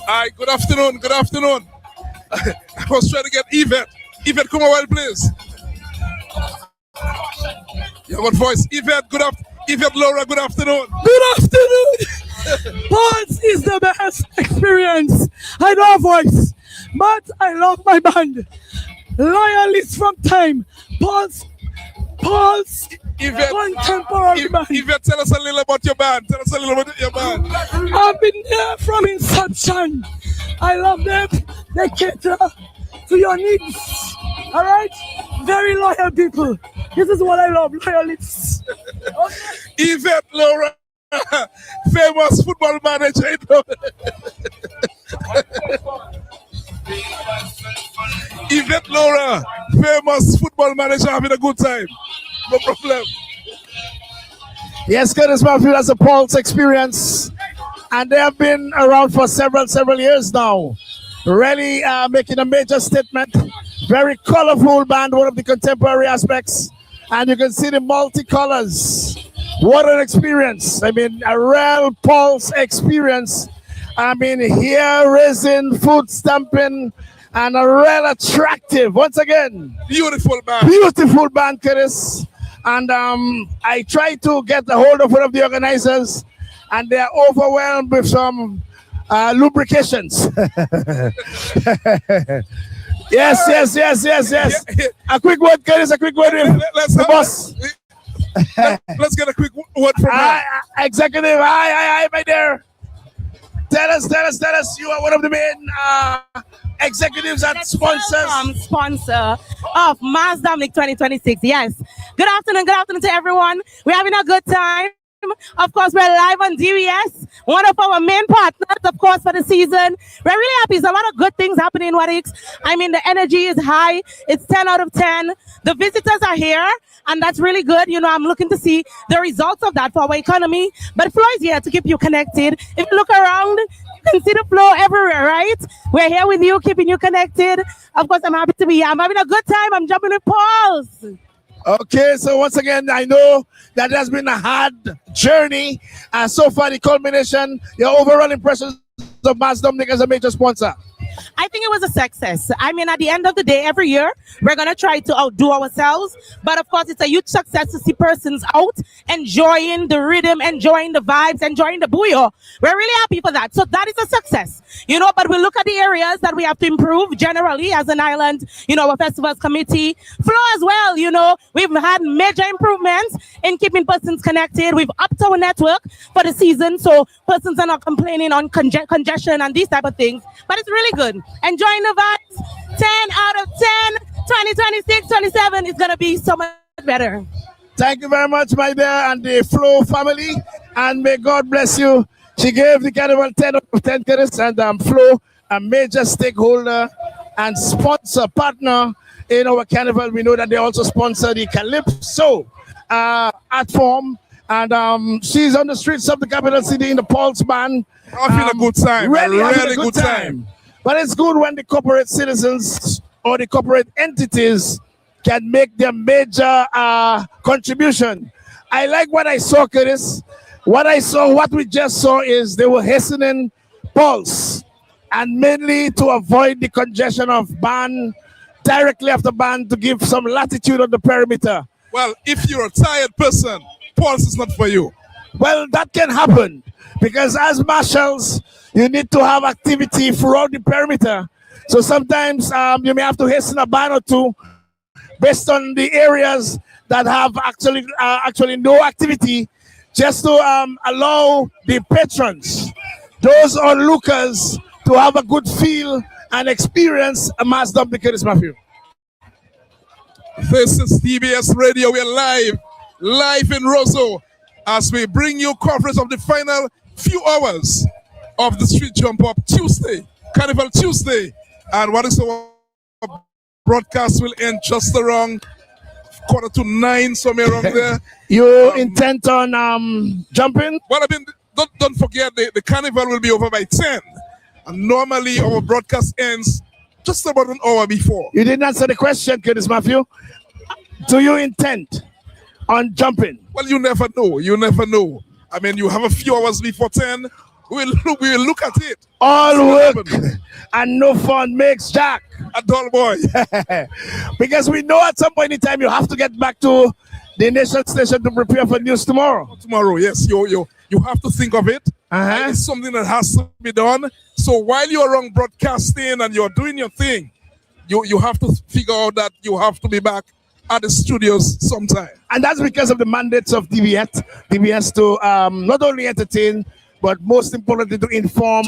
All right, good afternoon, good afternoon. I was trying to get Yvette. Yvette, come on, please. You have a voice. Yvette, good afternoon. Yvette, Laura, good afternoon. Good afternoon. Pulse is the best experience. I don't have voice, but I love my band. Loyalist from time. Pulse, Yvette, contemporary band. Yvette, tell us a little about your band. Tell us a little about your band. I've been there from inception. I love them. They cater to your needs. All right? Very loyal people. This is what I love, loyalists. Yvette, Laura, famous football manager. Yvette, Laura, famous football manager, having a good time. No problem. Yes, Curtis Murphy has a Pulse Experience, and they have been around for several years now. Really making a major statement. Very colorful band, one of the contemporary aspects, and you can see the multicolors. What an experience! I mean, a real Pulse experience. I mean, hair raising, foot stamping, and a real attractive. Once again, beautiful band. Beautiful band, Curtis. And I tried to get a hold of one of the organizers, and they are overwhelmed with some lubrications. Yes. A quick word, Curtis, a quick word with the boss. Let's get a quick word from her. Executive, hi, my dear. Tell us, you are one of the main executives and sponsors. Sponsor of Mass Dominik 2026. Yes. Good afternoon to everyone. We're having a good time. Of course, we're live on DVS, one of our main partners, of course, for the season. We're really happy. There's a lot of good things happening in Wadix. I mean, the energy is high. It's 10 out of 10. The visitors are here, and that's really good. You know, I'm looking to see the results of that for our economy. But Flow is here to keep you connected. If you look around, you can see the Flow everywhere, right? We're here with you, keeping you connected. Of course, I'm happy to be here. I'm having a good time. I'm jumping with Pulse. Okay, so once again, I know that has been a hard journey. And so far, the culmination, your overall impressions of Mass Dominik as a major sponsor. I think it was a success. I mean, at the end of the day, every year, we're going to try to outdo ourselves. But of course, it's a huge success to see persons out enjoying the rhythm, enjoying the vibes, enjoying the bouillon. We're really happy for that. So that is a success, you know, but we look at the areas that we have to improve generally as an island, you know, our festivals committee, flow as well, you know, we've had major improvements in keeping persons connected. We've upped our network for the season, so persons are not complaining on congestion and these type of things, but it's really good. Enjoying the vibes. 10 out of 10. 2026, 27 is going to be so much better. Thank you very much, my dear, and the Flow family, and may God bless you. She gave the Carnival 10 out of 10 credits, and Flow, a major stakeholder and sponsor partner in our Carnival. We know that they also sponsor the Calypso art form, and she's on the streets of the capital city in the Pulse Band. Having a good time, Really good time. But it's good when the corporate citizens or the corporate entities can make their major contribution. I like what I saw, Curtis. What we just saw is they were hastening Pulse, and mainly to avoid the congestion of band, directly after band, to give some latitude on the perimeter. Well, if you're a tired person, Pulse is not for you. Well, that can happen, because as marshals, you need to have activity throughout the perimeter. So sometimes you may have to hasten a band or two based on the areas that have actually no activity, just to allow the patrons, those onlookers, to have a good feel and experience a Mass Dominik, Curtis Matthew. This is TBS Radio. We're live in Roseau, as we bring you coverage of the final few hours of the Street Jump Up Tuesday, Carnival Tuesday. And what is our broadcast will end just around 8:45, somewhere around there. You intent on jumping? Well, I mean, don't forget the Carnival will be over by 10. And normally our broadcast ends just about an hour before. You didn't answer the question, Curtis Matthew. Do you intend on jumping? Well, you never know. You never know. I mean, you have a few hours before 10. We'll look at it. All work and no fun makes Jack a dull boy. Because we know at some point in time you have to get back to the nation station to prepare for news tomorrow. Tomorrow, yes. You have to think of it. It's something that has to be done. So while you're on broadcasting and you're doing your thing, you have to figure out that you have to be back at the studios sometime. And that's because of the mandates of DBS to not only entertain, but most importantly to inform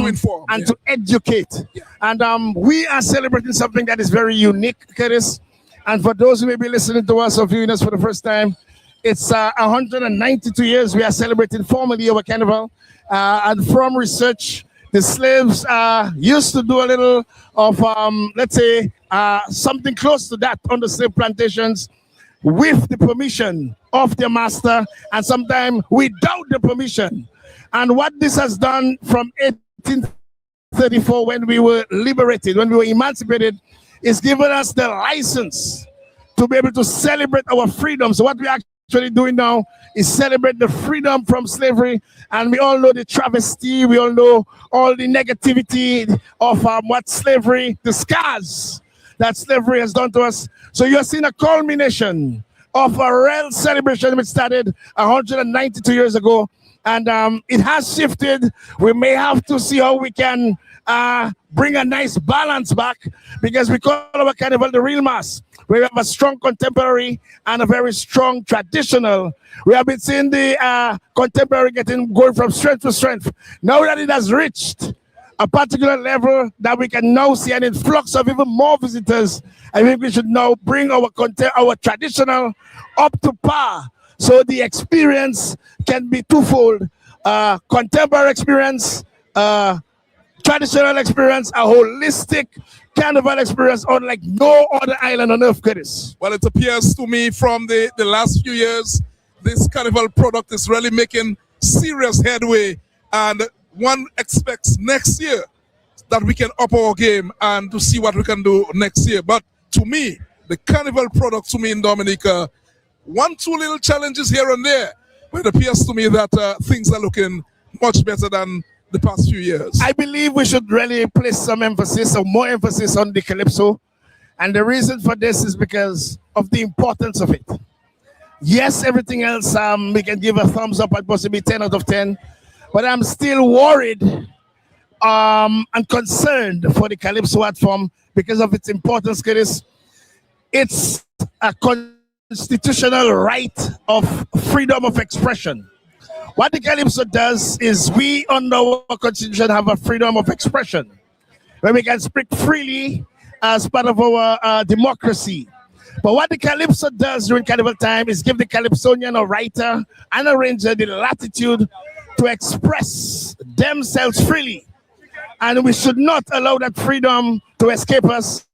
and to educate. Yeah. And we are celebrating something that is very unique, Curtis. And for those who may be listening to us or viewing us for the first time, it's 192 years we are celebrating formally our Carnival. And from research, the slaves used to do a little of, let's say, something close to that on the slave plantations with the permission of their master, and sometimes without the permission. And what this has done from 1834, when we were liberated, when we were emancipated, is given us the license to be able to celebrate our freedom. So what we're actually doing now is celebrate the freedom from slavery. And we all know the travesty, we all know all the negativity of what slavery, the scars that slavery has done to us. So you're seeing a culmination of a real celebration which started 192 years ago. And it has shifted. We may have to see how we can bring a nice balance back, because we call our Carnival the real mass. We have a strong contemporary and a very strong traditional. We have been seeing the contemporary going from strength to strength. Now that it has reached a particular level that we can now see an influx of even more visitors, I think we should now bring our traditional up to par, so the experience can be twofold: contemporary experience, traditional experience, a holistic Carnival experience unlike no other island on earth, Curtis. Well, it appears to me from the last few years, this Carnival product is really making serious headway, and one expects next year that we can up our game and to see what we can do next year. But to me, the Carnival product to me in Dominica one, two little challenges here and there, but it appears to me that things are looking much better than the past few years. I believe we should really place some emphasis or more emphasis on the Calypso. And the reason for this is because of the importance of it. Yes, everything else, we can give a thumbs up at possibly 10 out of 10, but I'm still worried and concerned for the Calypso art form because of its importance, Curtis. It's a constitutional right of freedom of expression. What the Calypso does is we under our constitution have a freedom of expression where we can speak freely as part of our democracy. But what the Calypso does during Carnival time is give the Calypsonian, a writer and arranger, the latitude to express themselves freely. And we should not allow that freedom to escape us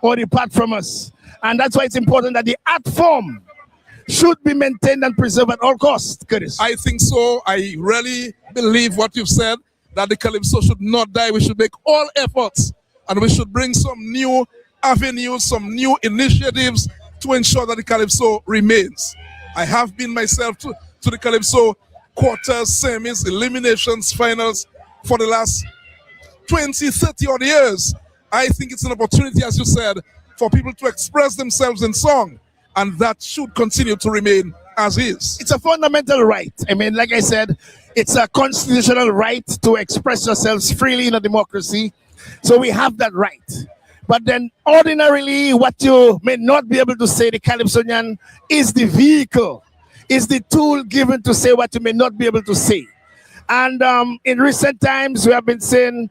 or depart from us. And that's why it's important that the art form should be maintained and preserved at all costs, Curtis. I think so. I really believe what you've said, that the Calypso should not die. We should make all efforts, and we should bring some new avenues, some new initiatives to ensure that the Calypso remains. I have been myself to the Calypso quarters, semis, eliminations, finals for the last 20, 30 odd years. I think it's an opportunity, as you said, for people to express themselves in song, and that should continue to remain as is. It's a fundamental right. I mean, like I said, it's a constitutional right to express yourselves freely in a democracy. So we have that right. But then ordinarily, what you may not be able to say, the Calypsonian, is the vehicle, is the tool given to say what you may not be able to say. And in recent times, we have been seeing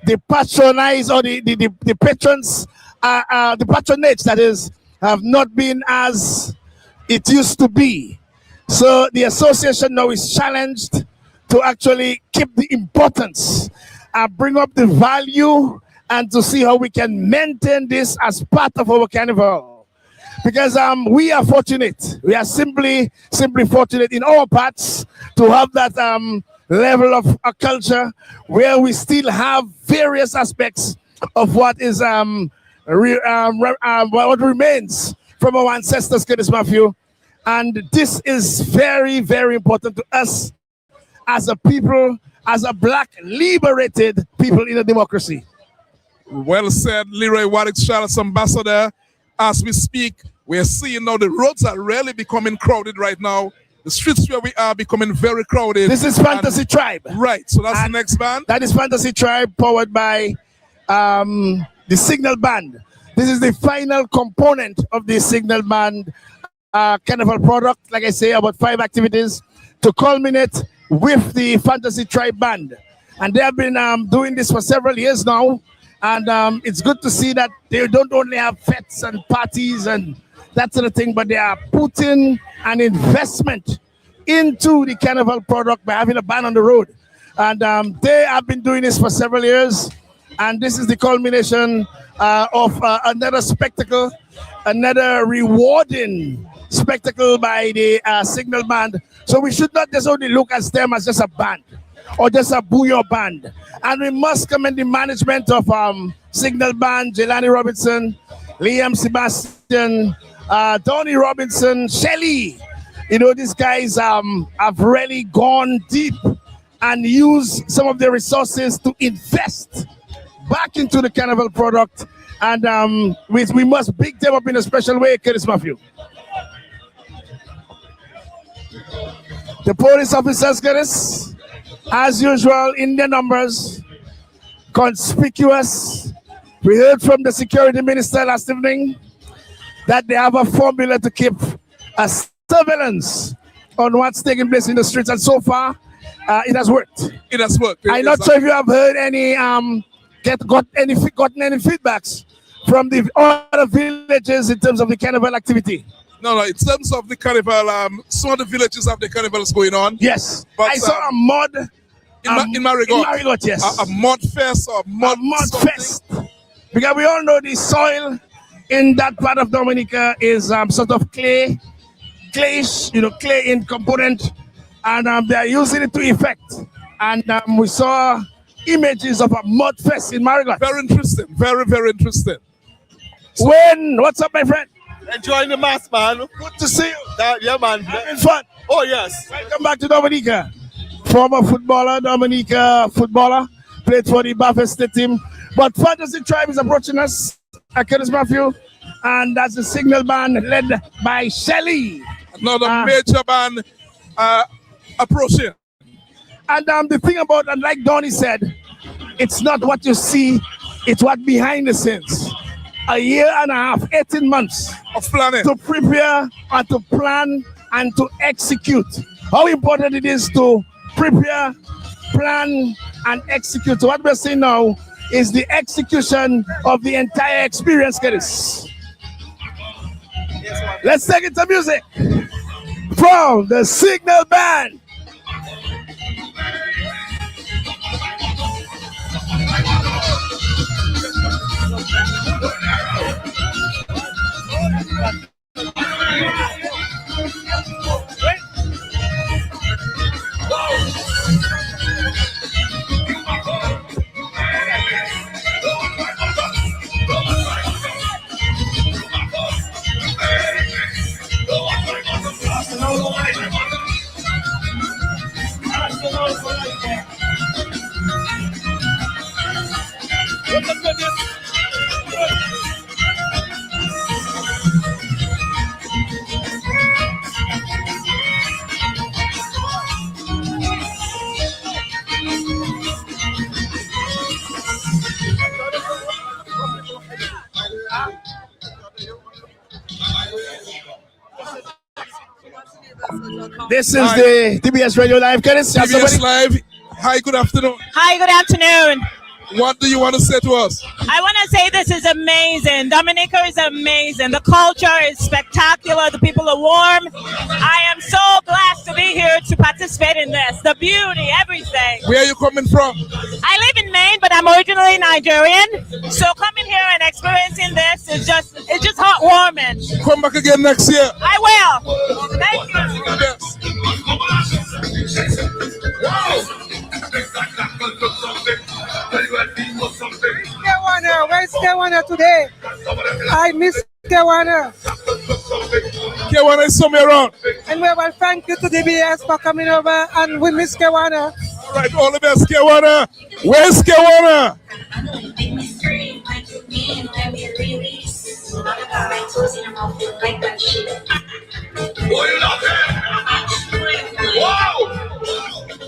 the patronize or the patrons, the patronage, that is, have not been as it used to be. So the association now is challenged to actually keep the importance, bring up the value, and to see how we can maintain this as part of our carnival. Because we are fortunate. We are simply fortunate in our parts to have that level of a culture where we still have various aspects of what is what remains from our ancestors, Curtis Matthew. And this is very, very important to us as a people, as a black liberated people in a democracy. Well said, Leroy Warwick, Charlotte's ambassador. As we speak, we are seeing now the roads are really becoming crowded right now. The streets where we are becoming very crowded. This is Fantasy Tribe. Right, so that's the next band. That is Fantasy Tribe, powered by the Signal Band. This is the final component of the Signal Band Carnival product. Like I say, about 5 activities to culminate with the Fantasy Tribe Band. And they have been doing this for several years now. And it's good to see that they don't only have fetes and parties and that sort of thing, but they are putting an investment into the Carnival product by having a band on the road. And they have been doing this for several years. And this is the culmination of another spectacle, another rewarding spectacle by the Signal Band. So we should not just only look at them as just a band or just a bouillon band. And we must commend the management of Signal Band, Jelani Robinson, Liam Sebastian, Tony Robinson, Shelly. You know, these guys have really gone deep and used some of their resources to invest back into the Carnival product. And we must pick them up in a special way, Curtis Matthew. The police officers, Curtis, as usual, in their numbers, conspicuous. We heard from the security minister last evening that they have a formula to keep a surveillance on what's taking place in the streets, and so far, it has worked. It has worked. I'm not sure if you have heard any, gotten any feedbacks from the other villages in terms of the carnival activity. No, in terms of the carnival, some of the villages have the carnivals going on. Yes, but I saw a mud in Marigot. In Marigot, yes, a mud fest or mud fest. Because we all know the soil in that part of Dominica is sort of clayish, you know, clay in component, and they are using it to effect. And we saw images of a mud fest in Marigot. Very interesting. Very, very interesting. What's up, my friend? Enjoying the mass, man. Good to see you. Yeah, man. Having fun. Oh, yes. Welcome back to Dominica. Former footballer, Dominica footballer. Played for the Buffett State team. But Fantasy Tribe is approaching us. Curtis Matthew. And that's the signal band led by Shelly. Another major band approaching. And the thing about, and like Donnie said, it's not what you see, it's what behind the scenes. A year and a half, 18 months of planning to prepare and to plan and to execute. How important it is to prepare, plan, and execute. So what we're seeing now is the execution of the entire experience, Curtis. Let's take it to music from the Signal Band. This is the TBS Radio Live. TBS Live. Hi, good afternoon. Hi, good afternoon. What do you want to say to us? I want to say this is amazing. Dominica is amazing. The culture is spectacular. The people are warm. I am so blessed to be here to participate in this. The beauty, everything. Where are you coming from? I live in Maine, but I'm originally Nigerian. So coming here and experiencing this is just heartwarming. Come back again next year. I will. Thank you. Where's Kewana today? I miss Kewana. Kewana is somewhere around. And well, thank you to DBS for coming over, and we miss Kewana. All right, all the best, Kewana. Where's Kewana? Wow!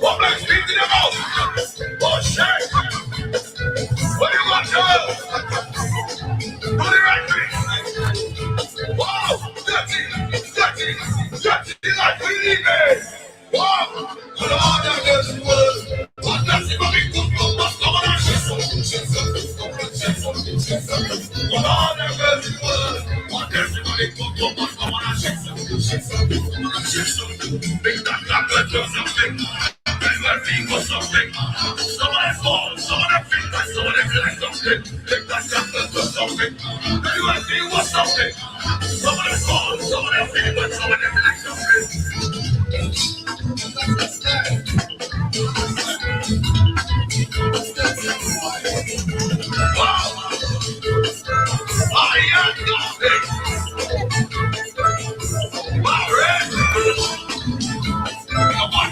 What black speak in the mouth? Oh shit! What you gonna do? Do the right thing! Wow! Dirty like we need it! Wow! To the heart of this world, what does it mean to go? What's going on? What all the girls in the world, what does it mean to go? What's going on? Big that clap, do something. Everywhere something. Some of them fall, some of them think that, some of them like something. Big that clap, do something. Everywhere something. Some of them fall, some of them think that, some of them like something. Wow! I am nothing. Wow, Red! Come on.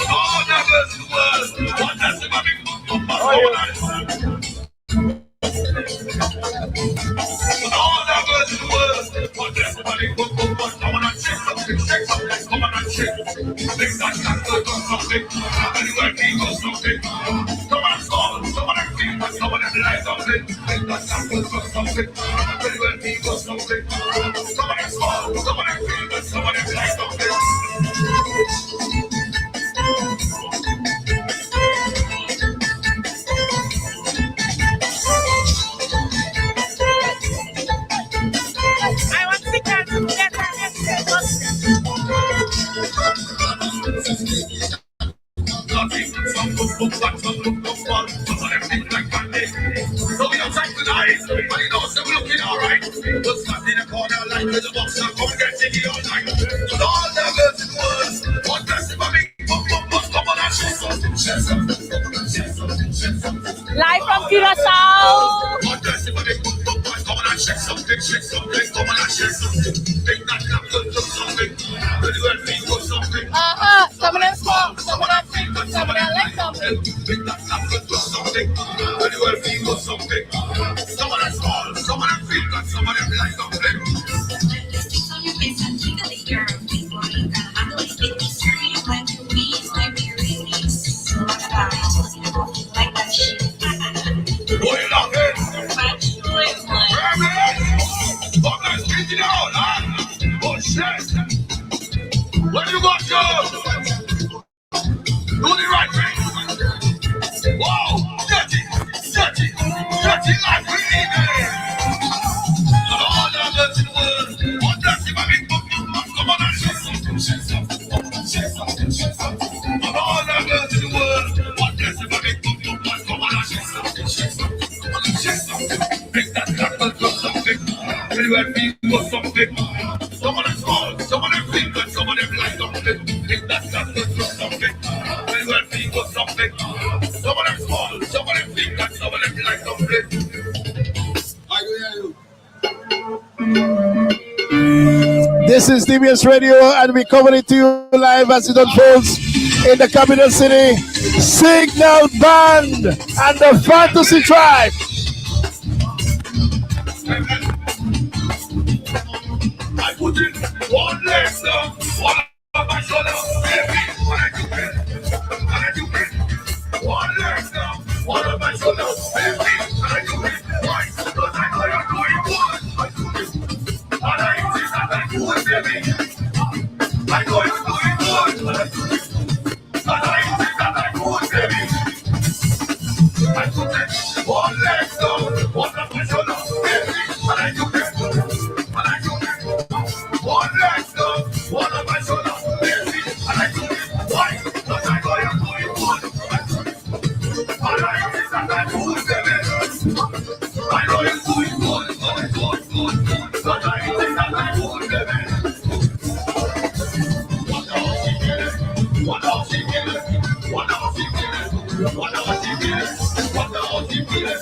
All that is the world. What does it mean? All that is the world. What does it mean? I want to check something. Come on and check. Things like that do something. Anywhere people something. Come on, some of them feel that some of them like something. Things like that do something. Anywhere people something. Some of them fall, some of them feel that some of them like something. So we don't take the night, but you know, so we're looking alright. We'll stand in a corner like with a boxer, come get jiggy all night. With all the girls in the world, see the sound. Come on and shake something, shake something. Come on and shake something. Make that clap to something. Pretty well feel for something. Some of them small, some of them big, but some of them like something. Make that clap to something. Pretty well feel for something. Some of them small, some of them big, but some of them like something. Boy, you love it. Oh shit! When you got yours, do the right thing. Whoa! Dirty like we need it. And all the others in the world, what does it mean? Come on and shake something, shake something, shake something, shake something. And all the others in the world, what does it mean? Come on and shake something, shake something, shake something. Make that clap to something. Anywhere people something. Some of them small, some of them big, and some of them like something. Make that clap to something. Anywhere people something. Some of them small, some of them big, and some of them like something. I do hear you. This is DBS Radio, and we cover it to you live as it unfolds in the capital city. Signal Band and the Fantasy Tribe. I put in one leg down, one on my shoulder, baby. When I do it, one leg down, one on my shoulder, baby. When I do it, why? Because I know you're doing good. I do it, and I insist that I do it, baby. I know you're doing good, and I do it, and I insist that I do it, baby. I put in one leg down, one on my shoulder, baby. When I do it. One leg down, one on my shoulder, baby, and I do it. Why? Because I know you're doing good. And I insist that I do it, baby. I know you're doing good, good. But I insist that I do it, baby. What else he feeling? What else he feeling? What else he feeling? What else he feeling?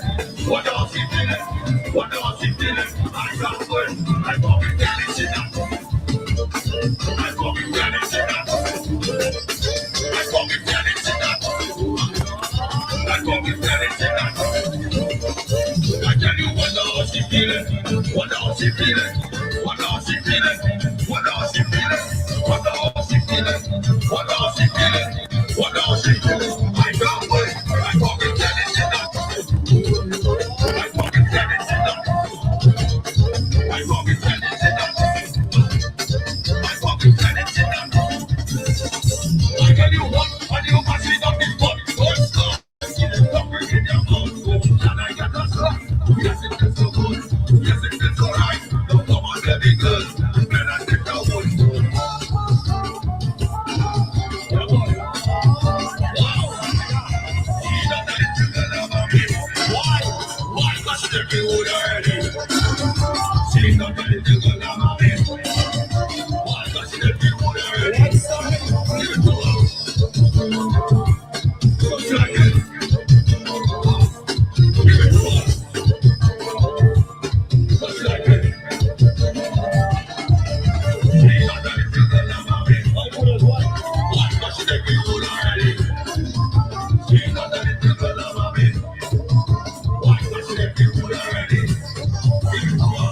What else he feeling? What else he feeling? I got good. I got it, shit up. I got it, shit up. I got it, shit up. I got it, shit up. I tell you what else he feeling? What else he feeling? What else he feeling? What else he feeling? What else he feeling? What else he feeling? What else he feeling? I got it. I got it, shit up. I got it, shit up. I got it, shit up. I tell you what, when you pass it up this body, don't stop. Don't bring it down, and I got that stuff. Yes, it feels so good. Yes, it feels so right. Don't come on, baby girl. Better take the wood. Wow. Why? Because she take me wood already. She's not ready to go down my bed. Why? Because she take me wood already. Give it to her. Just like it. Give it to her. Just like it. She's not ready to go down my bed. Why? Because she take me wood already. She's not ready to go down my bed. Why? Because she take me wood already. Give it to her.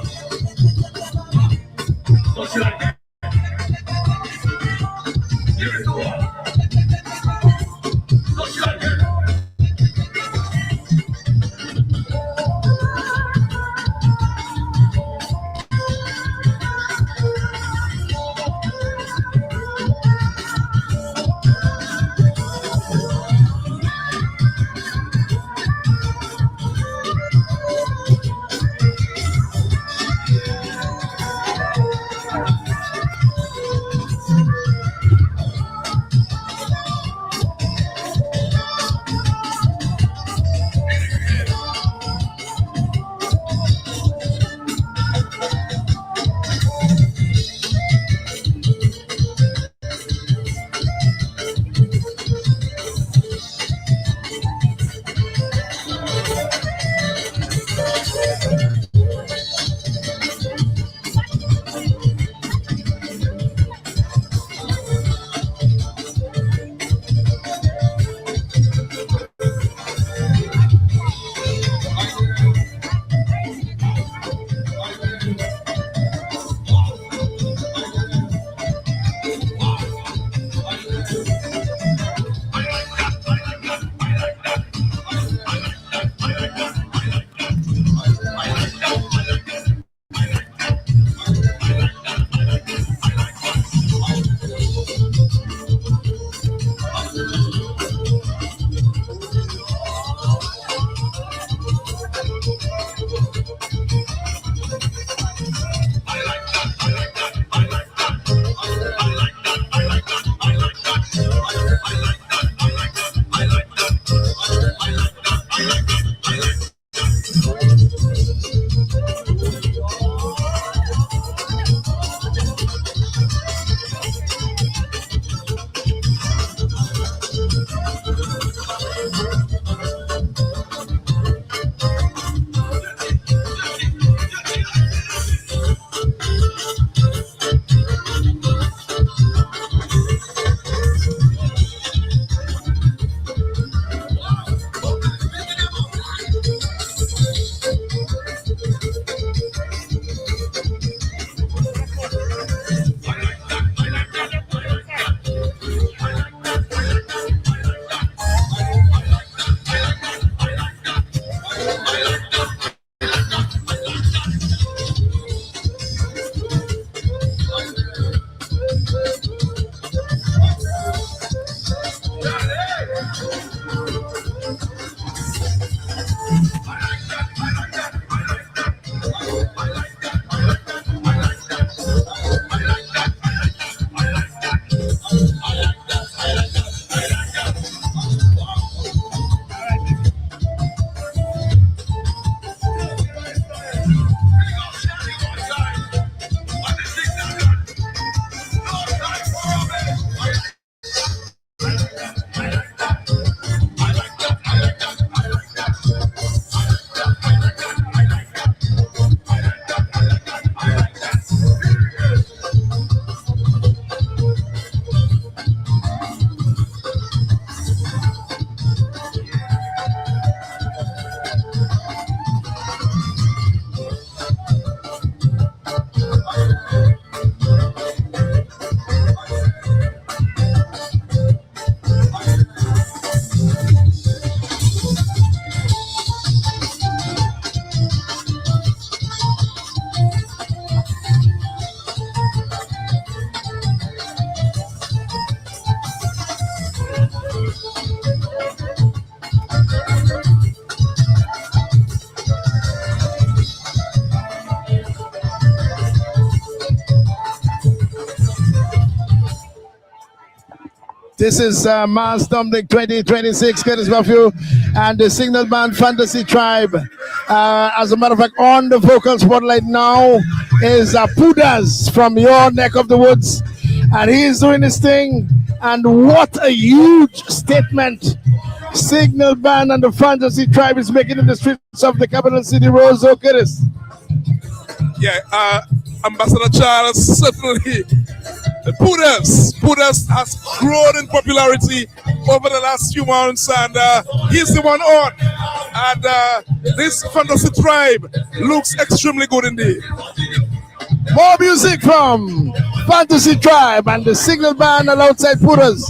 This is Mass Dominik 2026, Curtis Matthew, and the Signal Band Fantasy Tribe. As a matter of fact, on the vocal spotlight now is Pudas from your neck of the woods, and he's doing his thing. And what a huge statement Signal Band and the Fantasy Tribe is making in the streets of the capital city, Rose Curtis. Yeah, Ambassador Charles, certainly. Pudas has grown in popularity over the last few months, and he's the one on. And this Fantasy Tribe looks extremely good indeed. More music from Fantasy Tribe and the Signal Band alongside Pudas.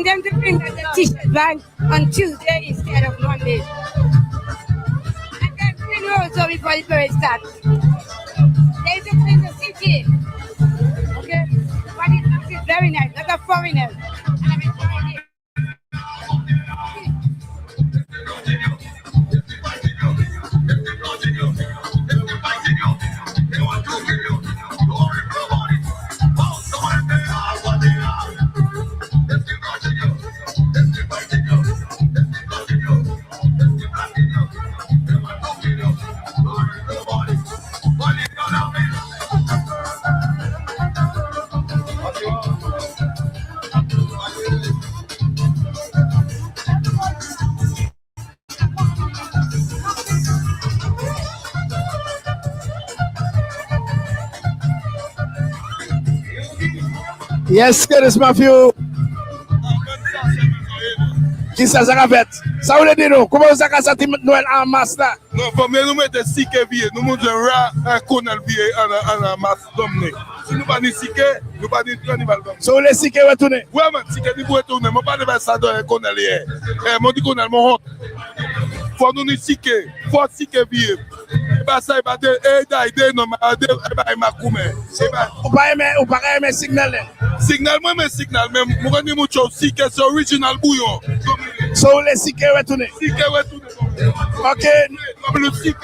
Them to bring the t-shirt band on Tuesday instead of Monday. And then clean roads so before the parade starts. They to clean the city. Okay? But it looks very nice, like a foreigner. And I'm enjoying it. Yes, Curtis Matthew. Qui ça a fait? Ça veut dire nous. Comment ça a sorti Noël en masse là? Non, pour nous mettre siké vie, nous monter un conal vie en masse Dominik. Si nous pas ni siké, nous pas ni Carnival. So les siké retourner. Ouais, man, siké ni pour retourner. Moi pas de ça dans un conal hier. Moi dit conal mon honte. Faut nous ni siké, faut siké vie. Eba sa eba de ide no ma de eba ema kume. Ou pa eme signal le? Signal mais signal mais mo gani mo cho sike c'est original bouillon. So le sike retourne. Sike retourne. OK. Comme le sike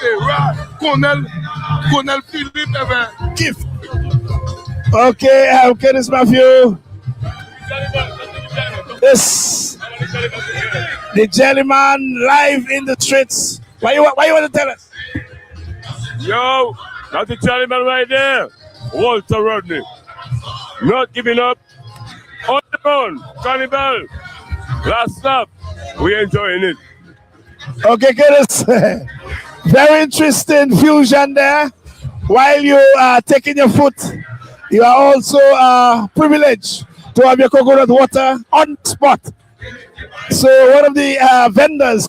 Colonel Philippe Evan. Kif. OK, Dennis Matthew. This the Jellyman live in the streets. Why you want to tell us? Yo, that's the Jellyman right there. Walter Rodney. Not giving up. On the own. Carnival. Last stop. We enjoying it. Okay, Dennis. Very interesting fusion there. While you are taking your foot, you are also privileged to have your coconut water on spot. So one of the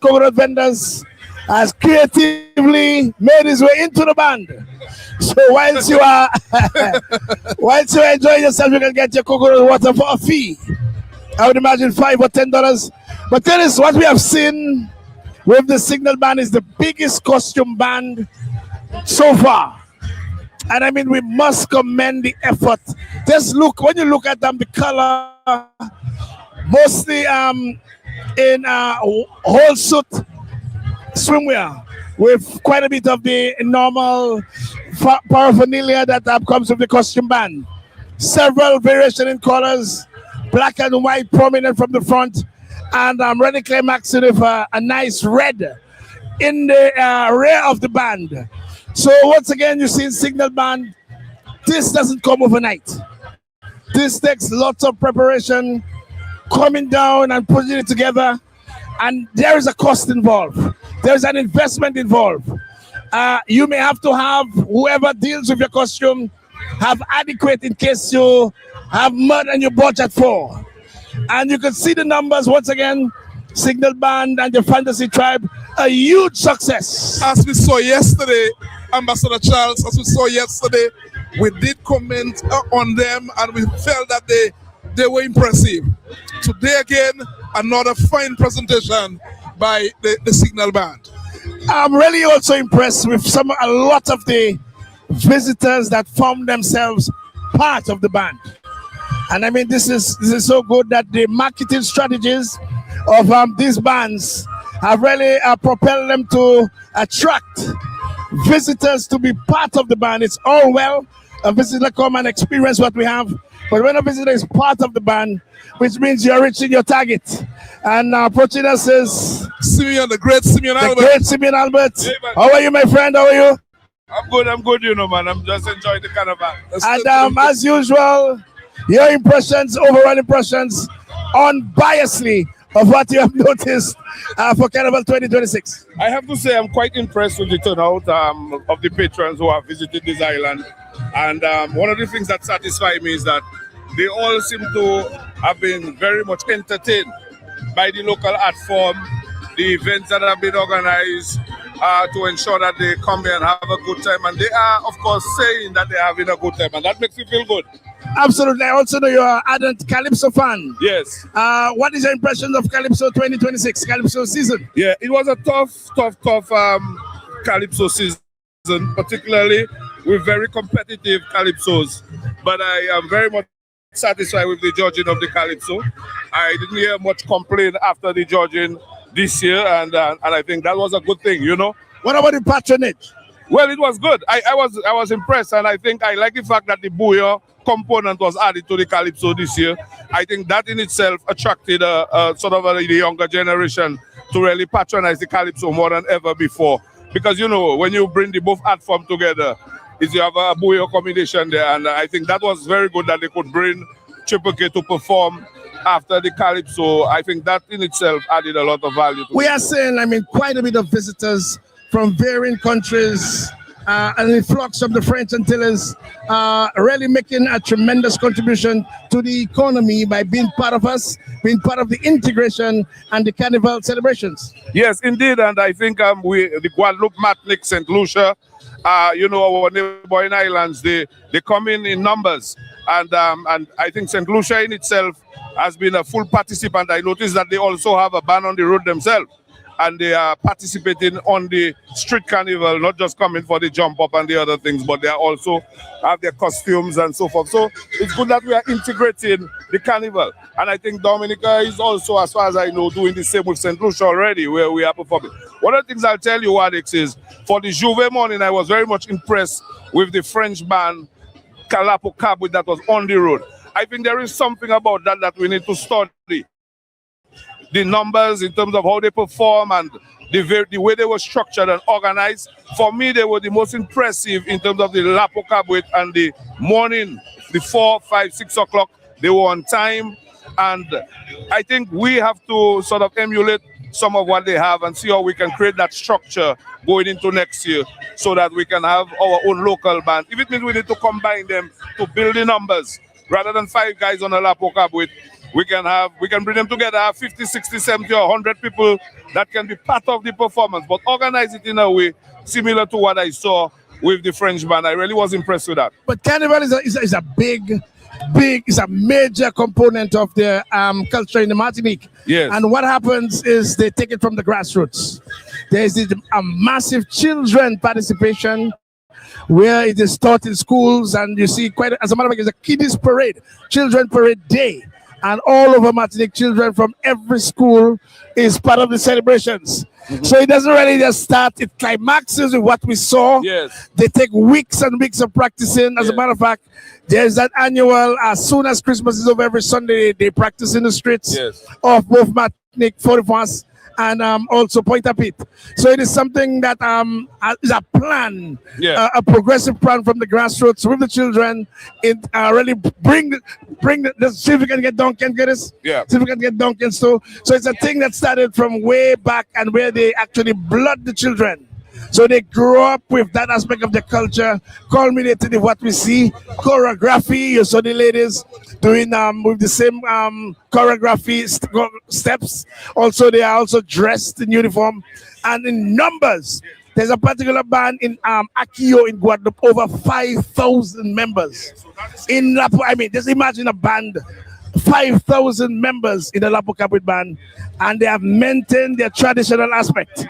coconut vendors, has creatively made his way into the band. So whilst you are enjoying yourself, you can get your coconut water for a fee. I would imagine $5 or $10. But that is what we have seen with the Signal Band is the biggest costume band so far. And I mean, we must commend the effort. Just look, when you look at them, the color, mostly in whole suit swimwear with quite a bit of the normal paraphernalia that comes with the costume band. Several variation in colors, black and white prominent from the front, and ready climaxing with a nice red in the rear of the band. So once again, you see Signal Band, this doesn't come overnight. This takes lots of preparation, coming down and putting it together, and there is a cost involved. There's an investment involved. You may have to have whoever deals with your costume have adequate in case you have mud and you budget for. And you can see the numbers once again. Signal Band and the Fantasy Tribe, a huge success. As we saw yesterday, Ambassador Charles, we did comment on them and we felt that they were impressive. Today again, another fine presentation by the Signal Band. I'm really also impressed with a lot of the visitors that found themselves part of the band. And I mean, this is so good that the marketing strategies of these bands have really propelled them to attract visitors to be part of the band. It's all well, a visitor come and experience what we have, but when a visitor is part of the band, which means you're reaching your target. And approaching us is Simeon, the great Simeon Albert. The great Simeon Albert. Yeah, how are you, my friend? How are you? I'm good, you know, man. I'm just enjoying the carnival. And as usual, your impressions, overall impressions, unbiasedly of what you have noticed for Carnival 2026. I have to say I'm quite impressed with the turnout of the patrons who have visited this island. And one of the things that satisfies me is that they all seem to have been very much entertained by the local art form, the events that have been organized to ensure that they come here and have a good time. And they are, of course, saying that they're having a good time. And that makes me feel good. Absolutely. I also know you're an ardent Calypso fan. Yes. What is your impression of Calypso 2026, Calypso season? Yeah, it was a tough Calypso season, particularly with very competitive Calypsos. But I am very much satisfied with the judging of the Calypso. I didn't hear much complaint after the judging this year, and I think that was a good thing, you know. What about the patronage? Well, it was good. I was impressed, and I think I like the fact that the bouillon component was added to the Calypso this year. I think that in itself attracted the younger generation to really patronize the Calypso more than ever before. Because, you know, when you bring the both art form together, you have a bouillon combination there, and I think that was very good that they could bring Triple K to perform after the Calypso. I think that in itself added a lot of value. We are seeing, I mean, quite a bit of visitors from varying countries, an influx of the French Antilles, really making a tremendous contribution to the economy by being part of us, being part of the integration and the Carnival celebrations. Yes, indeed, and I think the Guadeloupe, Martinique, St. Lucia, you know, our neighboring islands, they come in numbers, and I think St. Lucia in itself has been a full participant. I noticed that they also have a band on the road themselves. and they are participating on the street carnival, not just coming for the jump up and the other things, but they are also have their costumes and so forth. So it's good that we are integrating the carnival. And I think Dominica is also, as far as I know, doing the same with St. Lucia already, where we are performing. One of the things I'll tell you, Alex, is for the Juve morning, I was very much impressed with the French band Calypso that was on the road. I think there is something about that that we need to study. The numbers in terms of how they perform and the way they were structured and organized. For me, they were the most impressive in terms of the Lapo Cabwit and the morning, the 4, 5, 6 o'clock. They were on time. And I think we have to sort of emulate some of what they have and see how we can create that structure going into next year so that we can have our own local band. If it means we need to combine them to build the numbers, rather than 5 guys on a Lapo Cabwit, we can bring them together, have 50, 60, 70, or 100 people that can be part of the performance, but organize it in a way similar to what I saw with the French band. I really was impressed with that. But Carnival is a big, is a major component of the culture in the Martinique. Yes. And what happens is they take it from the grassroots. There's a massive children participation where it is taught in schools, and you see as a matter of fact, it's a kiddies parade, children parade day. And all over Martinique, children from every school is part of the celebrations. So it doesn't really just start, it climaxes with what we saw. Yes. They take weeks and weeks of practicing. As a matter of fact, there's that annual, as soon as Christmas is over, every Sunday, they practice in the streets of both Martinique, Fort-de-France, and also Pointe-à-Pitre. So it is something that is a plan, a progressive plan from the grassroots with the children. It really bring the see if we can get Duncan, get us. Yeah. See if we can get Duncan. So it's a thing that started from way back and where they actually blood the children. So they grow up with that aspect of the culture, culminated in what we see, choreography. You saw the ladies doing with the same choreography steps. Also, they are also dressed in uniform and in numbers. There's a particular band in Akio in Guadeloupe, over 5,000 members. In Lapo, I mean, just imagine a band, 5,000 members in the Lapo Cabwit band, and they have maintained their traditional aspect.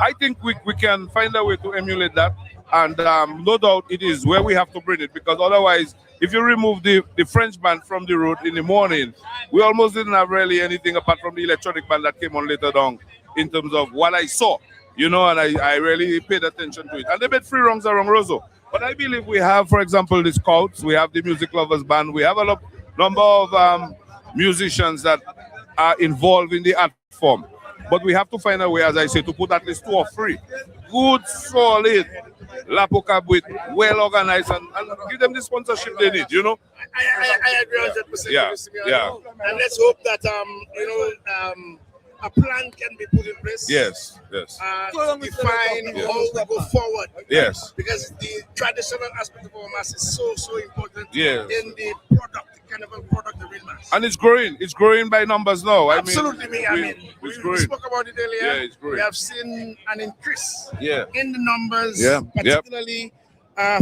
I think we can find a way to emulate that, and no doubt it is where we have to bring it, because otherwise, if you remove the French band from the road in the morning, we almost didn't have really anything apart from the electronic band that came on later on in terms of what I saw, you know, and I really paid attention to it. And they made 3 wrongs around Rosso. But I believe we have, for example, the Scouts, we have the Music Lovers Band, we have a number of musicians that are involved in the art form. But we have to find a way, as I say, to put at least 2 or 3 good, solid Lapo Cabwit, well organized, and give them the sponsorship they need, you know? I agree 100%. Yeah. And let's hope that, a plan can be put in place. Yes. To define how we go forward. Yes. Because the traditional aspect of our mass is so important Yes. in the product, the carnival product, the real mass. And it's growing by numbers now. Absolutely, we spoke about it earlier. Yeah, it's growing. We have seen an increase in the numbers, Yeah. particularly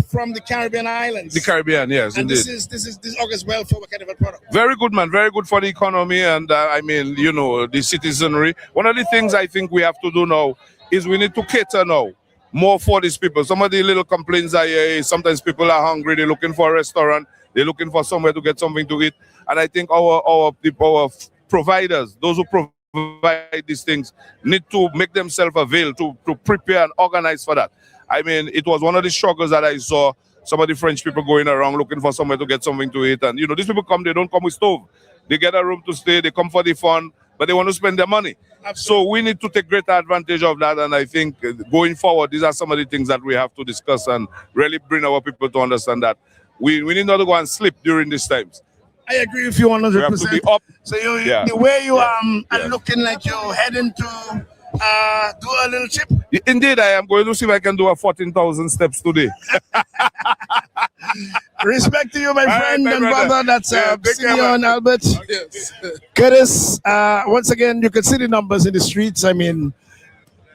from the Caribbean islands. The Caribbean, yes, and indeed. this augurs well for the carnival product. Very good, man. Very good for the economy and, the citizenry. One of the things I think we have to do now is we need to cater now more for these people. Some of the little complaints I hear is sometimes people are hungry, they're looking for a restaurant, they're looking for somewhere to get something to eat. And I think our providers, those who provide these things, need to make themselves available to prepare and organize for that. I mean, it was one of the struggles that I saw, some of the French people going around looking for somewhere to get something to eat. And, these people come, they don't come with stove. They get a room to stay, they come for the fun, but they want to spend their money. Absolutely. So we need to take greater advantage of that. And I think going forward, these are some of the things that we have to discuss and really bring our people to understand that we need not to go and sleep during these times. I agree with you 100%. We have to be up. So the way you are looking like you're heading to do a little trip. Indeed, I am going to see if I can do a 14,000 steps today. Respect to you, my friend my and brother. brother. That's big Simeon Albert. Yes. Curtis, once again, you can see the numbers in the streets. I mean,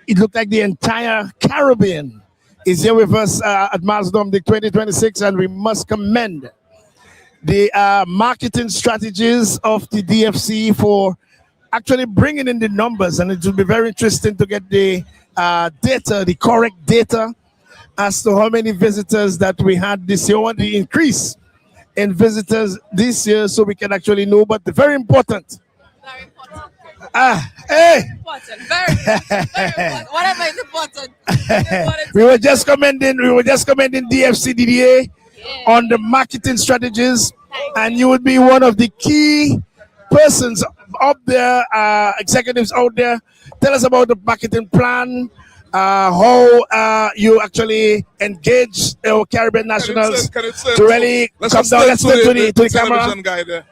it looked like the entire Caribbean is here with us at Mars Dominik 2026, and we must commend the marketing strategies of the DFC for actually bringing in the numbers, and it will be very interesting to get the data, the correct data, as to how many visitors that we had this year, what the increase in visitors this year, so we can actually know. But very important. Very important. Hey! Important. Very important. Whatever is important. we were just commending DFCDDA on the marketing strategies, and you would be one of the key persons up there, executives out there. Tell us about the marketing plan, how you actually engage our Caribbean nationals to really come down. Let's turn to the camera Guy there.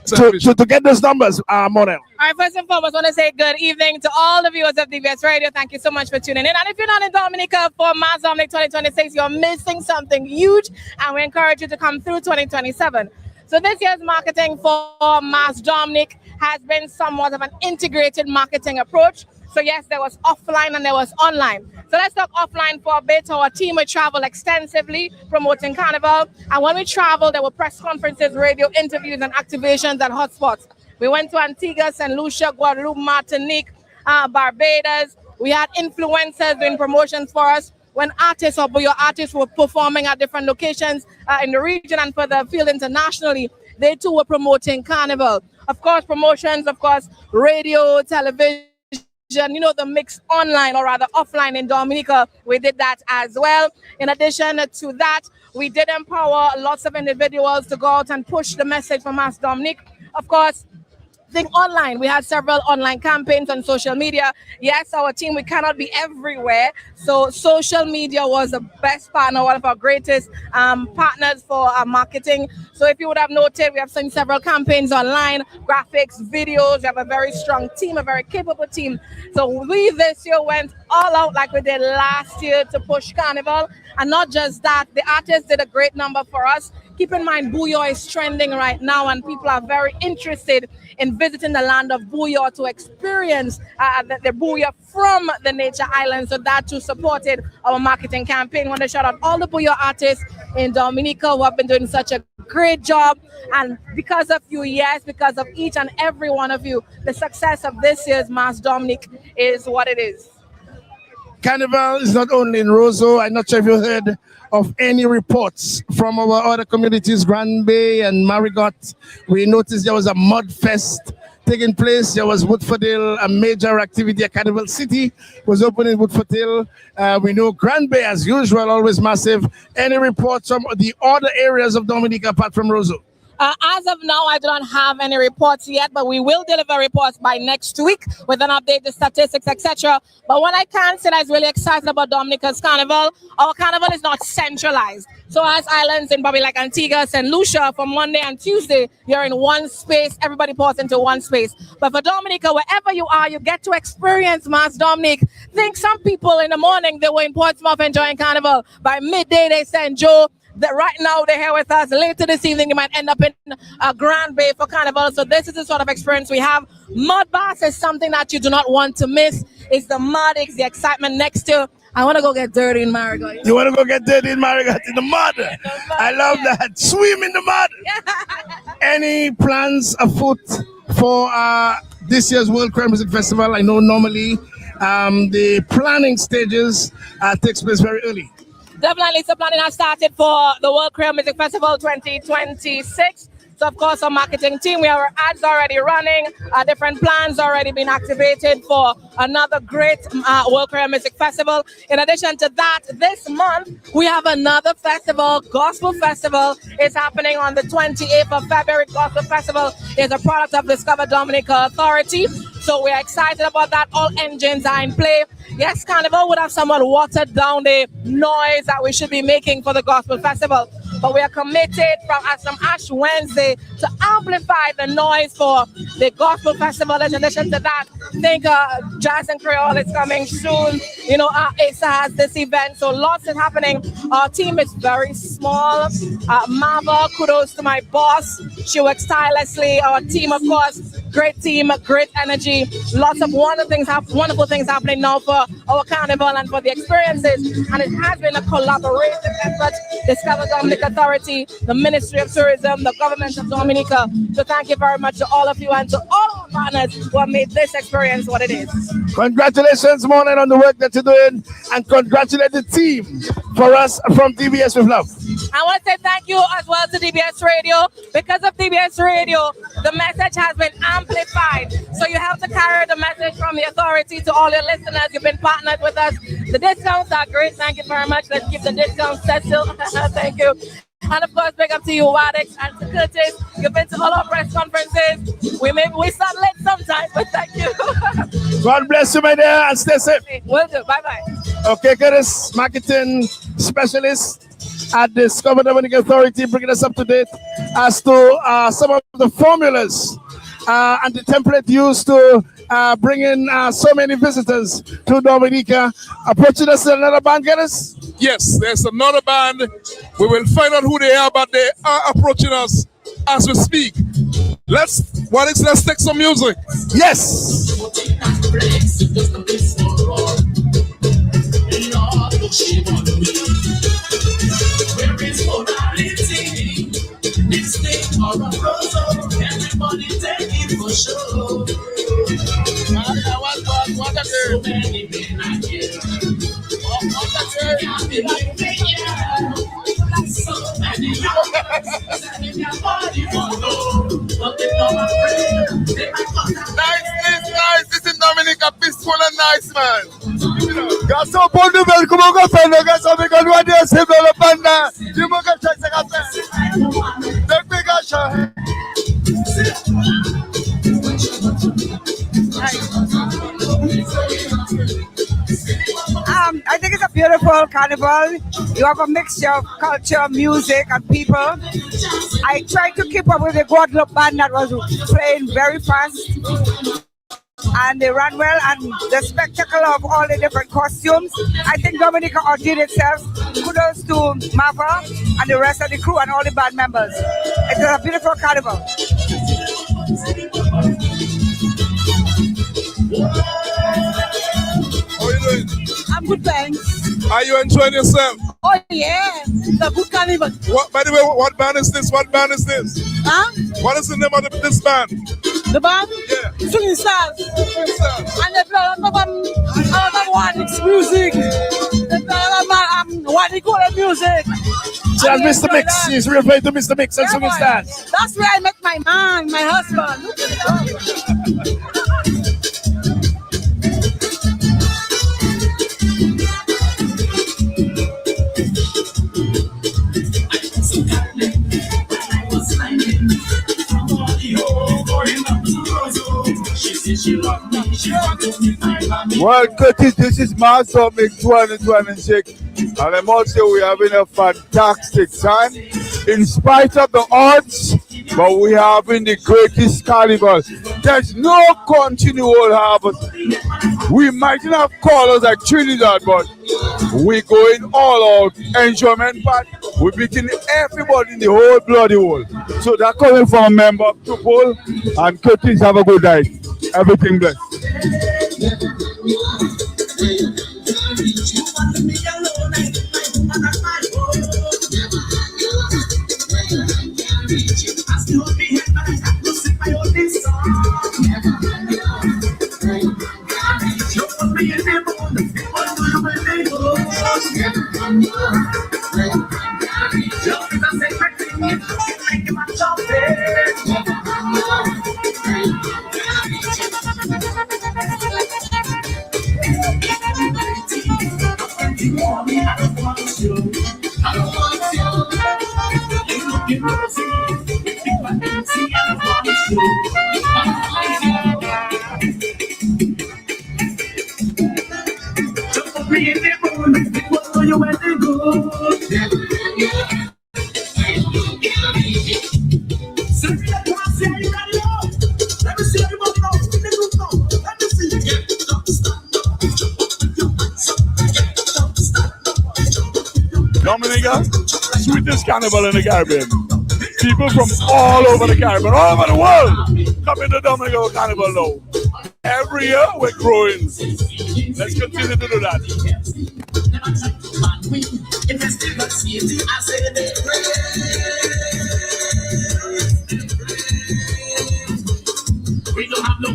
to get those numbers, Monel. All right, first and foremost, I want to say good evening to all the viewers of DBS Radio. Thank you so much for tuning in. And if you're not in Dominica for Mass Dominic 2026, you're missing something huge, and we encourage you to come through 2027. So this year's marketing for Mass Dominic has been somewhat of an integrated marketing approach. So yes, there was offline and there was online. So let's talk offline for a bit. Our team will travel extensively promoting Carnival. And when we travel, there were press conferences, radio interviews, and activations at hotspots. We went to Antigua, St. Lucia, Guadeloupe, Martinique, Barbados. We had influencers doing promotions for us. When artists or your artists were performing at different locations in the region and for the field internationally, they too were promoting Carnival. Of course, promotions, of course, radio, television, you know, the mix online or rather offline in Dominica, we did that as well. In addition to that, we did empower lots of individuals to go out and push the message from Mass Dominic. Of course, think online. We had several online campaigns on social media. Yes, our team, we cannot be everywhere. So social media was the best partner, one of our greatest partners for our marketing. So if you would have noted, we have seen several campaigns online, graphics, videos. We have a very strong team, a very capable team. So we this year went all out like we did last year to push Carnival. And not just that, the artists did a great number for us. Keep in mind, Bouillon is trending right now, and people are very interested in visiting the land of Bouillon to experience the Bouillon from the nature island. So that too supported our marketing campaign. I want to shout out all the Bouillon artists in Dominica who have been doing such a great job. And because of you, yes, because of each and every one of you, the success of this year's Mass Dominic is what it is. Carnival is not only in Roseau. I'm not sure if you heard of any reports from our other communities, Grand Bay and Marigot. We noticed there was a mud fest taking place. There was Woodfordale, a major activity at Carnival City was open in Woodfordale. We know Grand Bay, as usual, always massive. Any reports from the other areas of Dominica apart from Roseau? As of now, I do not have any reports yet, but we will deliver reports by next week with an update, the statistics, etc. But what I can say that is really excited about Dominica's Carnival, our Carnival is not centralized. So as islands in probably like Antigua, St. Lucia, from Monday and Tuesday, you're in one space, everybody pours into one space. But for Dominica, wherever you are, you get to experience Mass Dominic. Think some people in the morning, they were in Portsmouth enjoying Carnival. By midday, they St. Joe. That right now they're here with us. Later this evening, you might end up in Grand Bay for Carnival. So this is the sort of experience we have. Mud baths is something that you do not want to miss. It's the mud, it's the excitement next to. I want to go get dirty in Marigot. You want to go get dirty in Marigot in the mud? I love that. Swim in the mud. Any plans afoot for this year's World Crime Music Festival? I know normally the planning stages takes place very early. Definitely, so planning has started for the World Creole Music Festival 2026. So, of course, our marketing team, we have our ads already running, different plans already been activated for another great World Creole Music Festival. In addition to that, this month, we have another festival, Gospel Festival. It's happening on the 28th of February. Gospel Festival is a product of Discover Dominica Authority. So we're excited about that. All engines are in play. Yes, Carnival would have somewhat watered down the noise that we should be making for the Gospel Festival. But we are committed from Ash Wednesday to amplify the noise for the Gospel Festival. In addition to that, I think Jazz and Creole is coming soon. You know, ASA has this event, so lots is happening. Our team is very small. Mava, kudos to my boss. She works tirelessly. Our team, of course, great team, great energy. Lots of wonderful things happening now for our Carnival and for the experiences. And it has been a collaborative effort. Discover Dominica Authority, the Ministry of Tourism, the government of Dominica. So thank you very much to all of you and to all partners who have made this experience what it is. Congratulations, Morning, on the work that you're doing, and congratulate the team for us from DBS with Love. I want to say thank you as well to DBS Radio. Because of DBS Radio, the message has been amplified. So you have to carry the message from the authority to all your listeners. You've been partnered with us. The discounts are great. Thank you very much. Let's keep the discounts still. Thank you. And of course, big up to you, Wadix, and to Curtis. You've been to all our press conferences. We start late sometimes, but thank you. God bless you, my dear, and stay safe. Will do. Bye-bye. Okay, Curtis, marketing specialist at the Discover Dominik Authority, bringing us up to date as to some of the formulas and the template used to bring in so many visitors to Dominica. Approaching us another band, Curtis? Yes, there's another band. We will find out who they are, but they are approaching us as we speak. Let's take some music. Yes. Everybody take it for sure. So many men are here. So many Nice, this is Dominica, peaceful and nice, man. Got so bon de belle, comment on fait, le gars, ça fait qu'on doit dire, c'est dans le panda. Du moins que c'est ça fait. Depuis que je I think it's a beautiful carnival. You have a mixture of culture, music, and people. I tried to keep up with the Guadeloupe band that was playing very fast. And they ran well, and the spectacle of all the different costumes. I think Dominica outdid itself. Kudos to Mava and the rest of the crew and all the band members. It is a beautiful carnival. How are you doing? I'm good, thanks. Are you enjoying yourself? Oh yeah, it's a good carnival. What, by the way, what band is this? What band is this? Huh? What is the name of this band? The band? Yeah. Swinging Stars. And they play a lot of Wadix music. They play a lot of Wadix music. So that's Mr. Mix. He's referring to Mr. Mix and Swinging Stars. That's where I met my man, my husband. Well, Curtis, this is Dominik 2026, and I must say we're having a fantastic time in spite of the odds, but we're having the greatest carnival. There's no country in the world have us. We might not have callers like Trinidad, but we're going all out. Enjoyment part, we're beating everybody in the whole bloody world. So that's coming from a member of Tupol, and Curtis, have a good night. Everything blessed. Dominica, sweetest carnival in the Caribbean. People from all over the Caribbean, all over the world, come into Dominica Carnival now. Every year we're growing. Let's continue to do that. We don't have no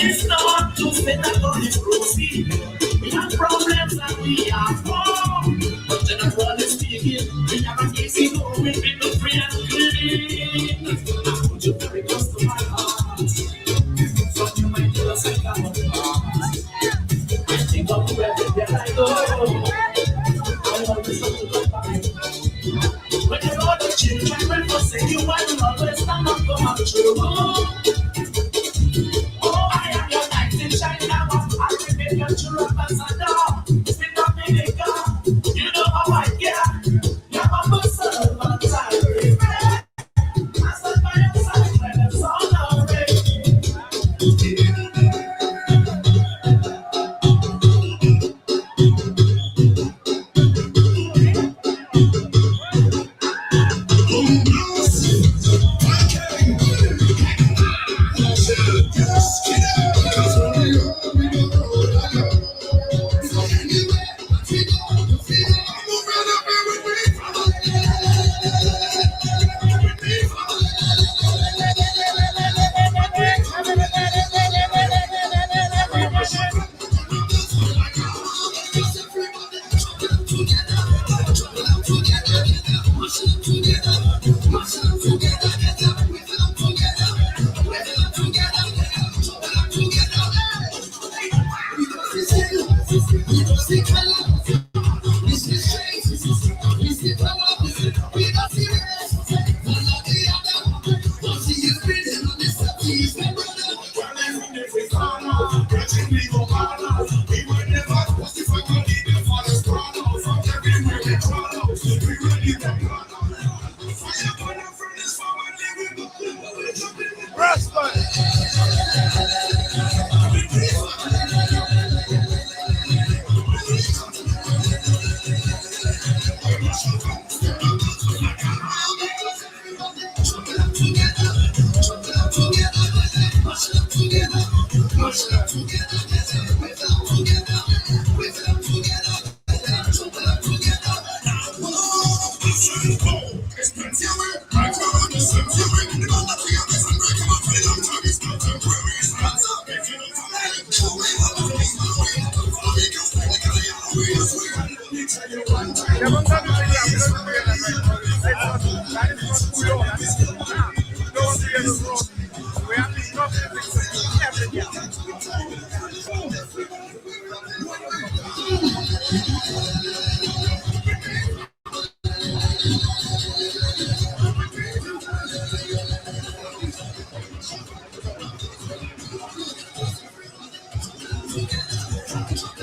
It's not to say that God is proceed. We have problems and we have more. But generally speaking, we have an easy going with the free and clean. I put you very close to my heart. So you might do a second heart. I think of you every day I go. I always want to come back. When you know the children will forsake you, I will always stand up to my true. Your ambassador, speak Dominica. You know how I get. You're my servant, I respect. I stand by your side when it's all already.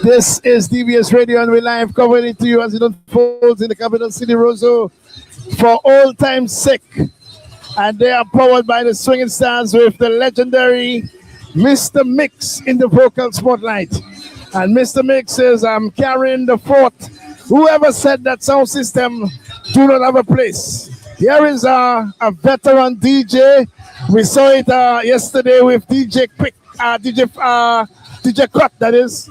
This is DBS Radio, and we live covering it to you as it unfolds in the capital city, Roseau, for old time's sake. And they are powered by the Swinging Stars with the legendary Mr. Mix in the vocal spotlight. And Mr. Mix says, I'm carrying the fort. Whoever said that sound system do not have a place? Here is a veteran DJ. We saw it yesterday with DJ Quick, DJ Cut, that is.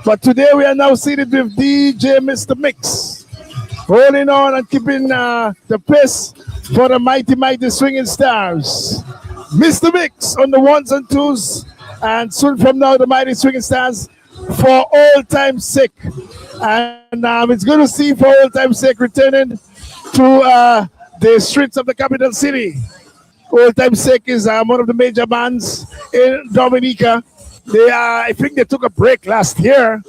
But today we are now seated with DJ Mr. Mix, holding on and keeping the pace for the mighty swinging stars. Mr. Mix on the ones and twos, and soon from now the mighty swinging stars for all time's sake. And it's good to see for all time's sake returning to the streets of the capital city. All time's sake is one of the major bands in Dominica. I think they took a break last year,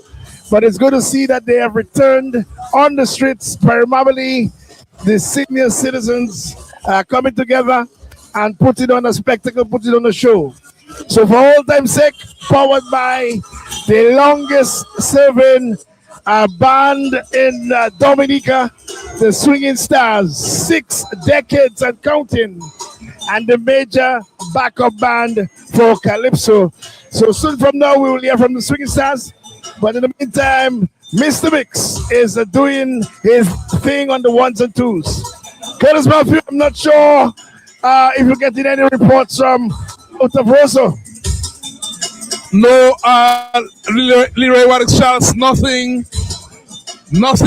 but it's good to see that they have returned on the streets, primarily the senior citizens coming together and putting on a spectacle, putting on a show. So for all time's sake, powered by the longest serving band in Dominica, the Swinging Stars, 6 decades and counting, and the major backup band for Calypso. So soon from now, we will hear from the Swinging Stars. But in the meantime, Mr. Mix is doing his thing on the ones and twos. Curtis Matthew, I'm not sure if you're getting any reports from out of Rosso. No, Leroy Waddick Charles, nothing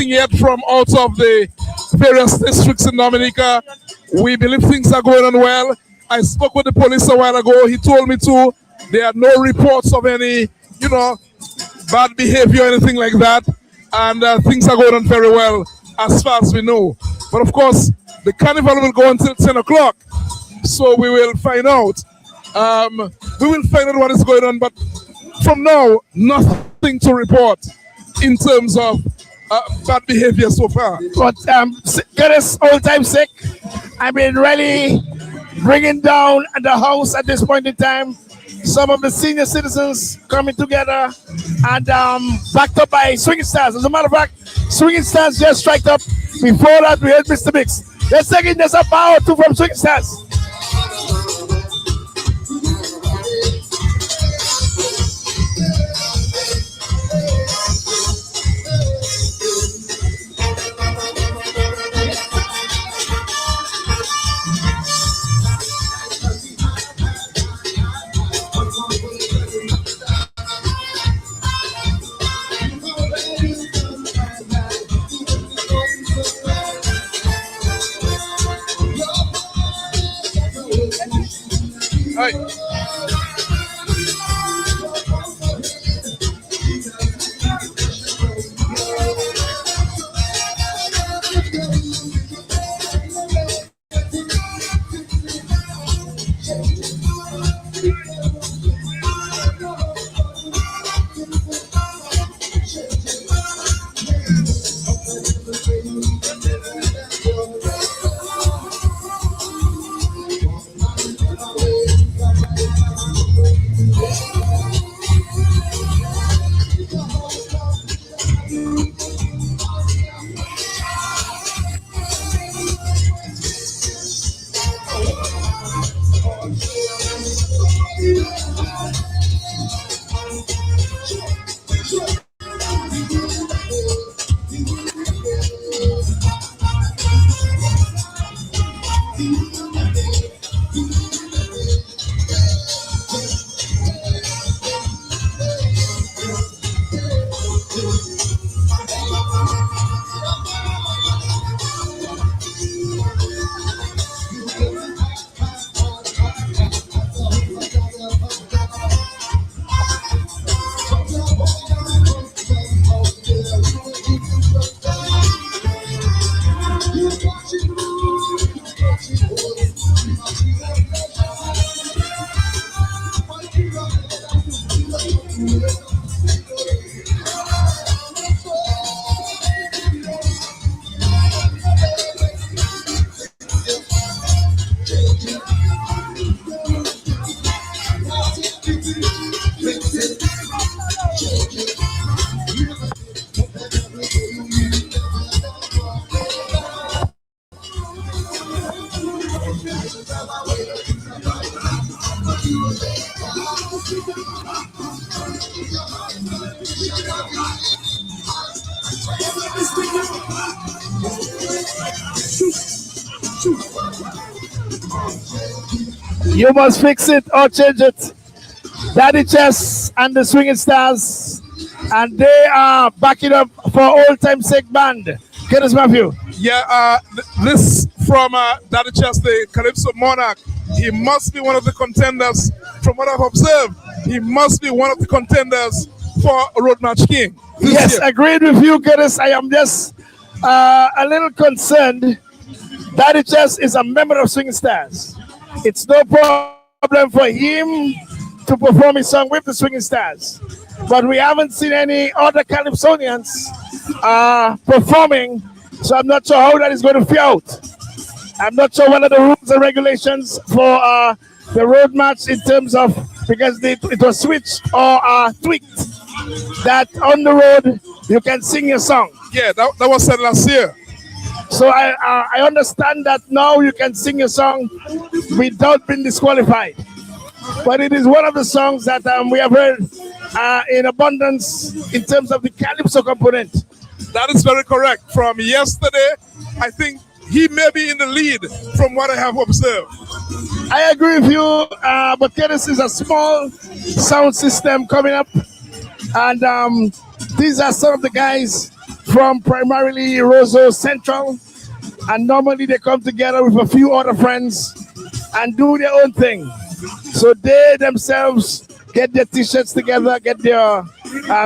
yet from out of the various districts in Dominica. We believe things are going on well. I spoke with the police a while ago. He told me to. There are no reports of any, bad behavior or anything like that. And things are going on very well as far as we know. But of course, the carnival will go until 10 o'clock. So we will find out. We will find out what is going on. But from now, nothing to report in terms of bad behavior so far. But Curtis, all time sake, I've been really bringing down the house at this point in time. Some of the senior citizens coming together and backed up by Swinging Stars. As a matter of fact, Swinging Stars just striked up. Before that, we had Mr. Mix. Let's take it, there's a power too from Swinging Stars. You must fix it or change it. Daddy Chess and the Swinging Stars, and they are backing up for Old Time Sake Band. Curtis Matthew. Yeah, this from Daddy Chess, the Calypso Monarch. He must be one of the contenders, from what I've observed. He must be one of the contenders for Road March King. Yes, agreed with you, Curtis. I am just a little concerned. Daddy Chess is a member of Swinging Stars. It's no problem for him to perform his song with the Swinging Stars. But we haven't seen any other Calypsonians performing, so I'm not sure how that is going to feel out. I'm not sure what are the rules and regulations for the road match in terms of, because it was switched or tweaked, that on the road you can sing your song. Yeah, that was said last year. So I understand that now you can sing your song without being disqualified. But it is one of the songs that we have heard in abundance in terms of the Calypso component. That is very correct. From yesterday, I think he may be in the lead from what I have observed. I agree with you, but Curtis is a small sound system coming up. And these are some of the guys from primarily Roseau Central. And normally they come together with a few other friends and do their own thing. So they themselves get their t-shirts together, get their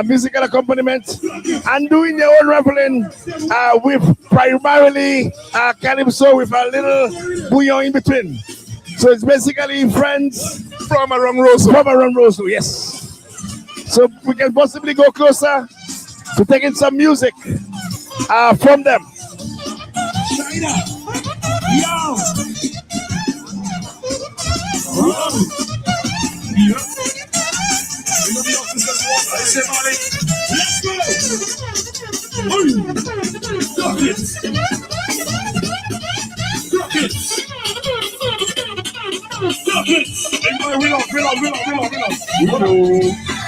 musical accompaniment, and doing their own reveling with primarily Calypso with a little bouillon in between. So it's basically friends from around Roseau. From around Roseau, yes. So we can possibly go closer to taking some music from them. Yo! Let's go! Stop it! Stop it! Stop it!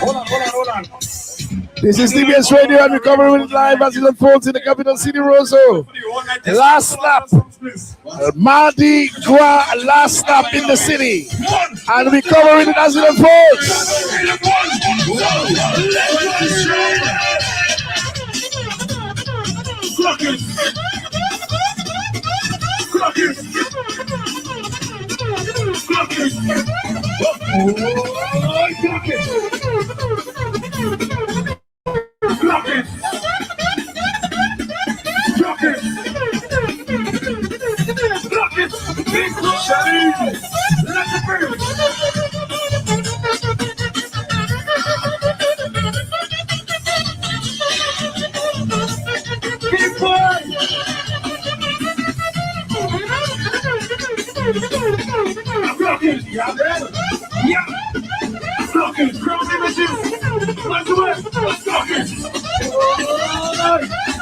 Hold on. This is DBS Radio and we're covering it live as it unfolds in the capital city, Roseau. Last lap, Mardi Gras last lap in the city. And we're covering it as it unfolds.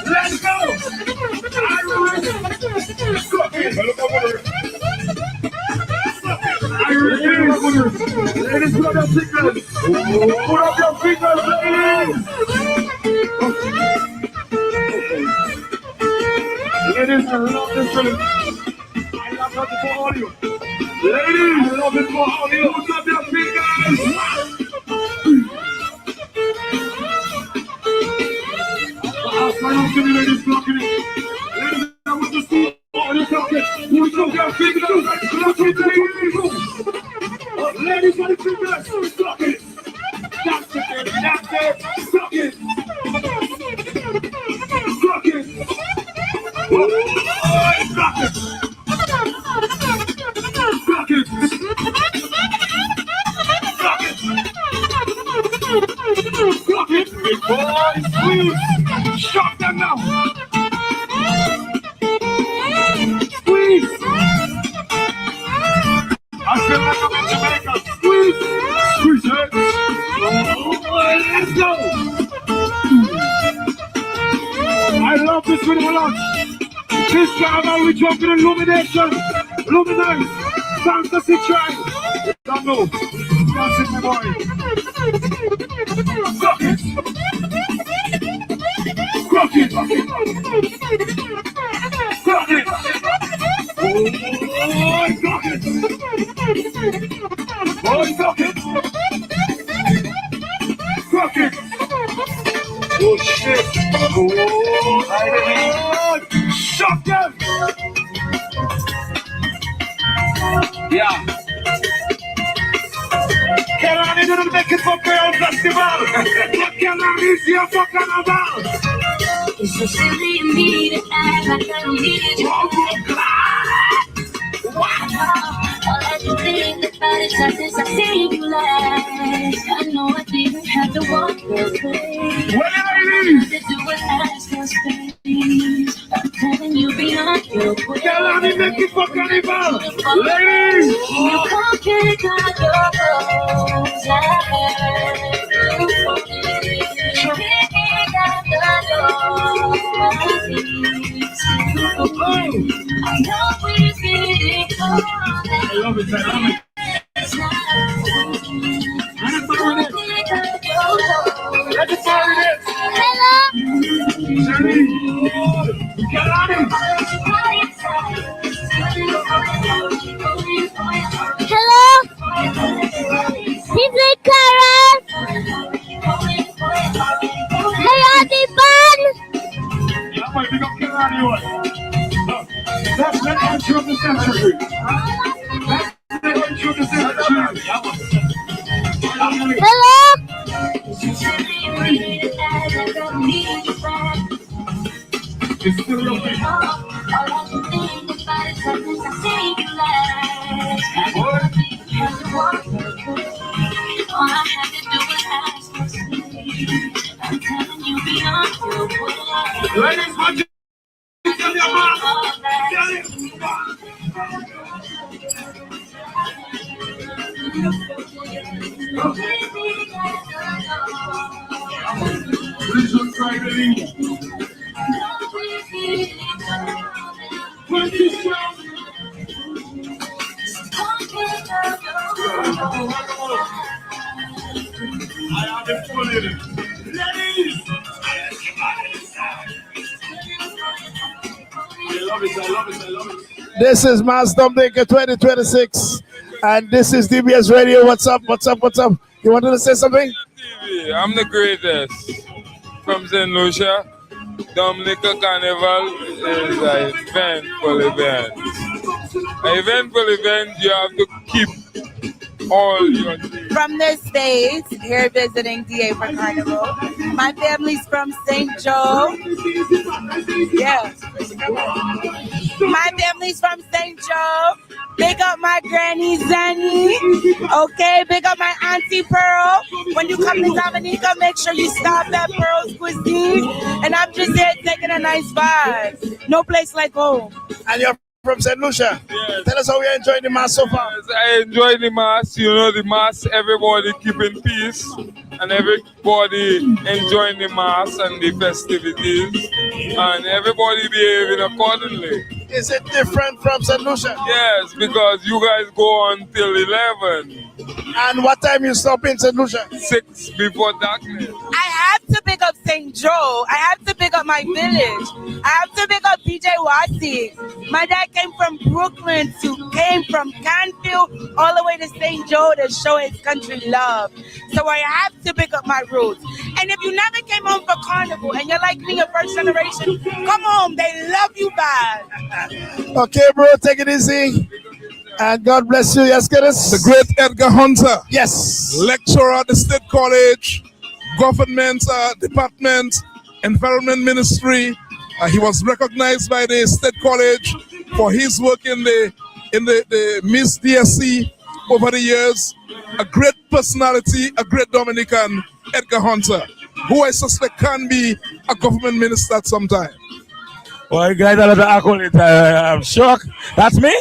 Let's go! Ladies, put up your fingers. Put up your fingers, ladies. Ladies, I love this film. I love that for all you. Ladies, I love it for all you. Put up your fingers. Ladies, blocking it. Ladies, I want to see all you talking. Put up your fingers. Ladies, on the fingers. Block it. That's it. That's it. Block it. Block it. Oh, block it. Block it. Block it. Block it. Boys, please. Shut them now. Squeeze. I feel like I'm in Jamaica. Squeeze. Squeeze it. Oh, let's go. I love this video a lot. This Carnival we jump in illumination. Luminance. Fantasy try. Don't know. That's it, my boy. Stop it. it. Rock it. Oh, rock it. Rock it. Oh, shit. Oh, shut them. Yeah. Can I need to make it for Girl Festival? Can I need you for Carnival? It's so silly of me to act like I don't need you. All I can think about is that since I see you last, I know I didn't have to walk your way. What did I need? To do it last your space. I'm telling you beyond your way. Can I make it for Carnival? Ladies! You can't pick out your clothes. I know we're getting close. I love it, I love it. Hello? People Karen? Hello, the band? Yeah, boy, we got Carnival. That's the entry of the century. That's the entry of the century. Hello? It's still your thing. Ladies, what you tell your mom? Tell it. Please don't try to leave. I have it full in it. Ladies! I love it, I love it, I love it. This is Mass Dominik 2026, and this is DBS Radio. What's up? What's up? What's up? You wanted to say something? I'm the greatest from St. Lucia. Dominika Carnival is an eventful event. An eventful event, you have to keep all your from the States, here visiting DA for Carnival. My family's from St. Joe. Yeah. My family's from St. Joe. Big up my granny Zanny. Okay, big up my auntie Pearl. When you come to Dominica, make sure you stop at Pearl's Cuisine. And I'm just here taking a nice vibe. No place like home. And you're from St. Lucia. Yes. Tell us how you're enjoying the Mass so far. Yes, I enjoy the Mass. You know, the Mass, everybody keeping peace and everybody enjoying the Mass and the festivities and everybody behaving accordingly. Is it different from St. Lucia? Yes, because you guys go on till 11. And what time you stop in St. Lucia? 6 before darkness. I have to pick up St. Joe. I have to pick up my village. I have to pick up DJ Wasi. My dad came from Brooklyn came from Canfield all the way to St. Joe to show his country love. So I have to pick up my roots. And if you never came home for Carnival and you're like me, a first generation, come home. They love you bad. Okay, bro, take it easy. And God bless you. Yes, Curtis. The great Edgar Hunter. Yes. Lecturer at the State College, Government Department, Environment Ministry. He was recognized by the State College for his work in the Miss DSC over the years. A great personality, a great Dominican, Edgar Hunter, who I suspect can be a government minister at some time. Well, guys, a lot of accolades. I'm shocked. That's me?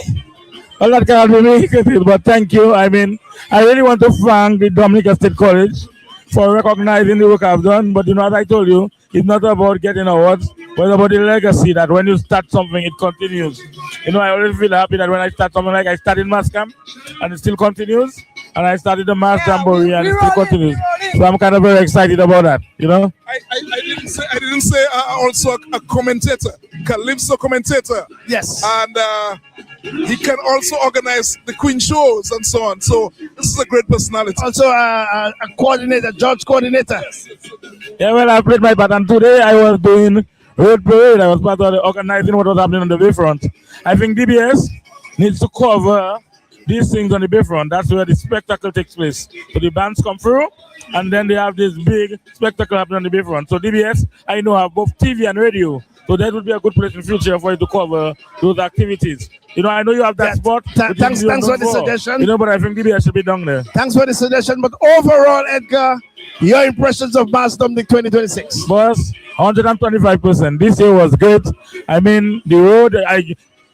Well, that cannot be me, but thank you. I mean, I really want to thank the Dominica State College for recognizing the work I've done. But you know, as I told you, it's not about getting awards, but it's about the legacy that when you start something, it continues. You know, I always feel happy that when I start something like I started Mass Camp and it still continues. and I started the mass jamboree, and it still continues. So I'm kind of very excited about that. You know. I didn't say also a commentator, Calypso commentator. Yes. And he can also organize the Queen shows and so on. So this is a great personality. Also a coordinator, judge coordinator. Yeah, well, I played my part, and today I was doing road parade. I was part of the organizing what was happening on the bayfront. I think DBS needs to cover these things on the bayfront. That's where the spectacle takes place. So the bands come through, and then they have this big spectacle happening on the bayfront. So DBS, I know, have both TV and radio. So that would be a good place in the future for you to cover those activities. You know, I know you have that spot. Thanks for the suggestion. You know, but I think DBS should be down there. Thanks for the suggestion. But overall, Edgar, your impressions of Mass Dominic 2026? Boss, 125%. This year was great. I mean, the road,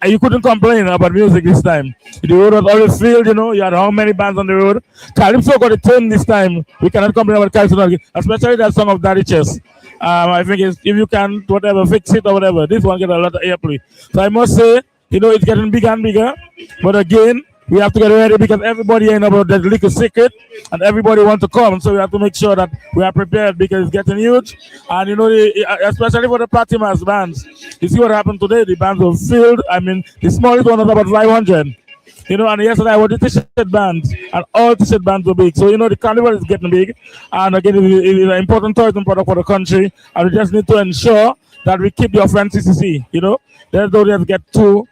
you couldn't complain about music this time. The road was always filled, you know. You had how many bands on the road? Calypso got a turn this time. We cannot complain about Calypso, especially that song of Daddy Chess. I think if you can, whatever, fix it or whatever, this one get a lot of airplay. So I must say, you know, it's getting bigger and bigger. But again, we have to get ready because everybody ain't about that little secret and everybody wants to come. So we have to make sure that we are prepared because it's getting huge. And, you know, especially for the party mass bands, you see what happened today? The bands were filled. I mean, the smallest one was about 500. You know, and yesterday I was the t-shirt bands, and all t-shirt bands were big. So, you know, the carnival is getting big. And again, it is an important tourism product for the country. And we just need to ensure that we keep the authenticity, you know. There's no just get too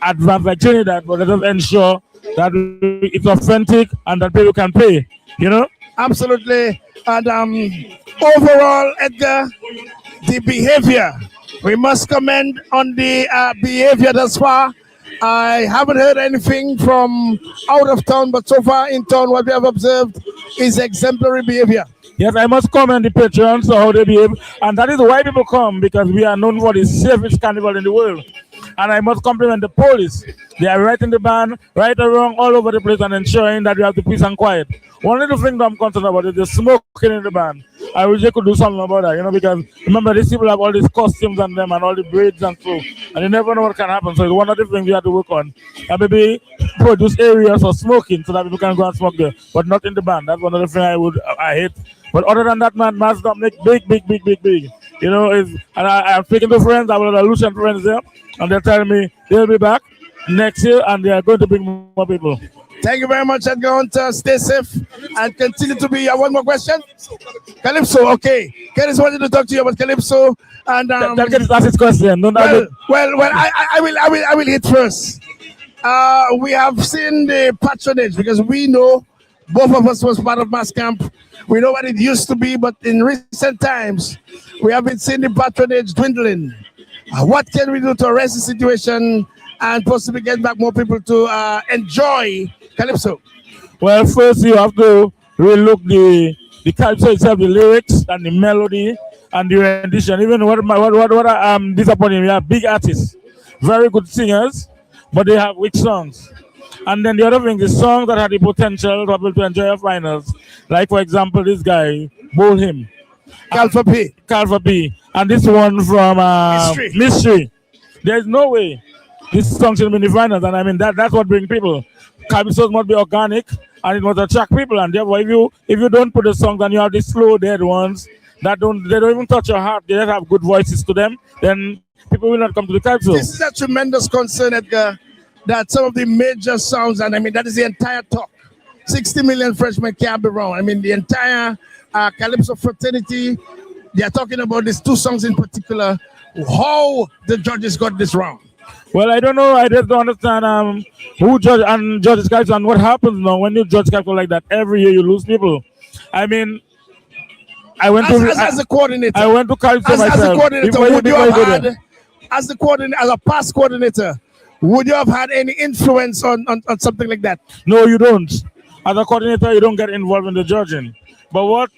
advanced like Trinidad, but let us ensure that it's authentic and that people can pay, you know. Absolutely. And overall, Edgar, the behavior, we must commend on the behavior thus far. I haven't heard anything from out of town, but so far in town, what we have observed is exemplary behavior. Yes, I must commend the patrons for how they behave, and that is why people come, because we are known for the safest carnival in the world. And I must compliment the police. They are right in the band, right around all over the place, and ensuring that we have the peace and quiet. One little thing that I'm concerned about is the smoking in the band. I wish they could do something about that, you know, because remember, these people have all these costumes on them and all the braids and so, and you never know what can happen. So it's one of the things we have to work on. And maybe produce areas for smoking so that people can go and smoke there, but not in the band. That's one of the things I hate. But other than that, man, Mass Dominic, big. You know, and I'm speaking to friends, I have a Lucian friends there, and they're telling me they'll be back next year and they are going to bring more people. Thank you very much, Edgar Hunter. Stay safe and continue to be. One more question? Calypso, okay. Dennis wanted to talk to you about Calypso. And that can ask his question. I will hit first. We have seen the patronage because we know both of us was part of Mass Camp. We know what it used to be, but in recent times, we have been seeing the patronage dwindling. What can we do to arrest the situation and possibly get back more people to enjoy Calypso? Well, first you have to relook the Calypso itself, the lyrics and the melody and the rendition. Even what disappointing, we have big artists, very good singers, but they have weak songs. And then the other thing is songs that had the potential for people to enjoy our finals. Like, for example, this guy, Bowl Him. Calfa P. And this one from Mystery. There's no way this song should be in the finals. And I mean, that's what brings people. Calypso must be organic and it must attract people. And therefore, if you don't put the songs and you have the slow, dead ones, they don't even touch your heart, they don't have good voices to them, then people will not come to the Calypso. This is a tremendous concern, Edgar, that some of the major songs, and I mean, that is the entire talk. 60 million freshmen can't be wrong. I mean, the entire Calypso fraternity, they are talking about these two songs in particular. How the judges got this wrong? Well, I don't know. I just don't understand who judges Calypso and what happens now when you judge Calypso like that. Every year you lose people. I mean, as a coordinator. I went to Calypso myself. As a coordinator, would you have had, as a past coordinator, would you have had any influence on something like that? No, you don't. As a coordinator, you don't get involved in the judging. But what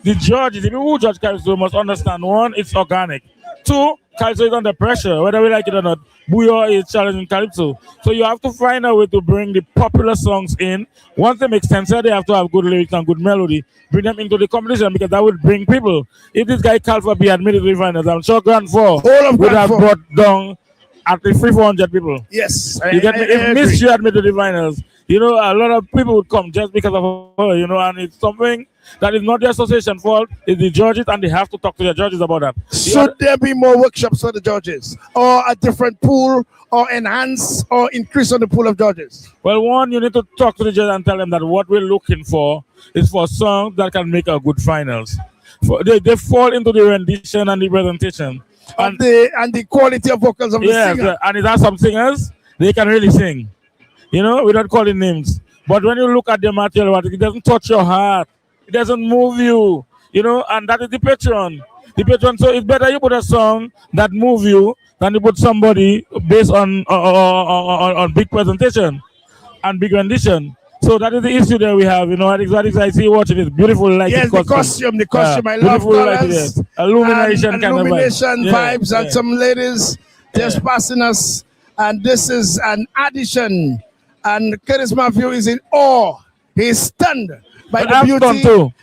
the judges, the people who judge Calypso must understand, one, it's organic. Two, Calypso is under pressure, whether we like it or not. Booyah is challenging Calypso. So you have to find a way to bring the popular songs in. Once they make sense, they have to have good lyrics and good melody. Bring them into the competition because that would bring people. If this guy Calfa be admitted to the finals, I'm sure Grand Four would have brought down at least 300-400 people. Yes, you get me? If Mystery admitted to the finals, You know, a lot of people would come just because of her, you know, and it's something that is not the association fault, it's the judges, and they have to talk to their judges about that. Should there be more workshops for the judges, or a different pool, or enhance or increase on the pool of judges? Well, one, you need to talk to the judge and tell them that what we're looking for is for songs that can make a good finals. They fall into the rendition and the presentation. And the quality of vocals of the singer. And it has some singers, they can really sing. You know, without calling names. But when you look at the material, it doesn't touch your heart. It doesn't move you. You know, and that is the patron. The patron. So it's better you put a song that move you than you put somebody based on big presentation and big rendition. So that is the issue that we have. You know, at Exotics, I see watching it. Beautiful light. Yes, the costume. I love colors. Yes. Illumination vibes, and some ladies just passing us. And this is an addition. And Curtis Matthew is in awe. He's stunned by the beauty. Stunned too.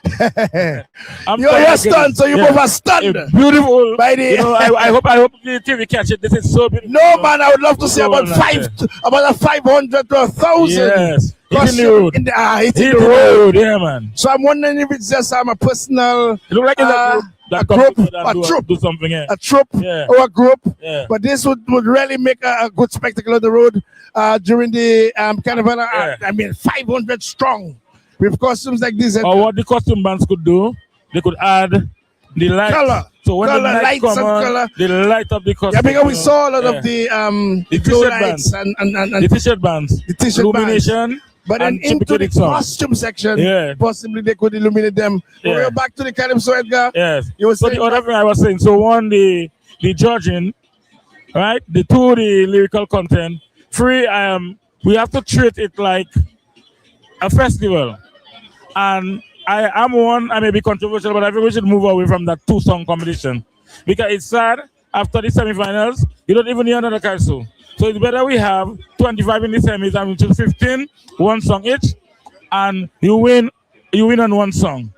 You're stunned, so you both are stunned. Beautiful. By the, you know, I hope the TV catch it. This is so beautiful. No man, I would love to see about 500 to 1,000. Yes. Hitting the road, yeah, man. So I'm wondering if it's just a personal. It looks like a group, do something, yeah. A troop, yeah. or a group. Yeah. But this would really make a good spectacle on the road during the Carnival. Yeah. I mean, 500 strong with costumes like this. Or what the costume bands could do, they could add the lights. Color. So when the lights come on, color. they light up the costume. Yeah, because we saw a lot of the t-shirt lights bands. and the t-shirt bands. The t-shirt illumination. Bands. But then into the costume section, possibly they could illuminate them. Yeah. We're back to the Calypso, Edgar. Yes. You were so saying the other thing I was saying, so one, the judging, right? The two, the lyrical content. Three, we have to treat it like a festival. And I may be controversial, but I think we should move away from that two-song competition. Because it's sad, after the semifinals, you don't even hear another Calypso. So it's better we have 25 in the semis and which is 15, one song each, and you win on one song.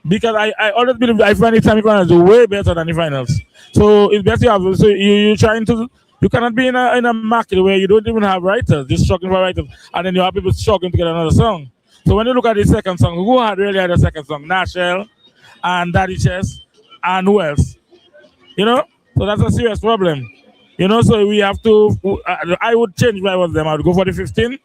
Because I always believe I find the semifinals way better than the finals. So it's better you trying to, you cannot be in a market where you don't even have writers, just struggling for writers, and then you have people struggling to get another song. So when you look at the second song, who really had a second song? Nashel and Daddy Chess and who else? You know? So that's a serious problem. You know, so we have to, I would change if I was them. I would go for the 15.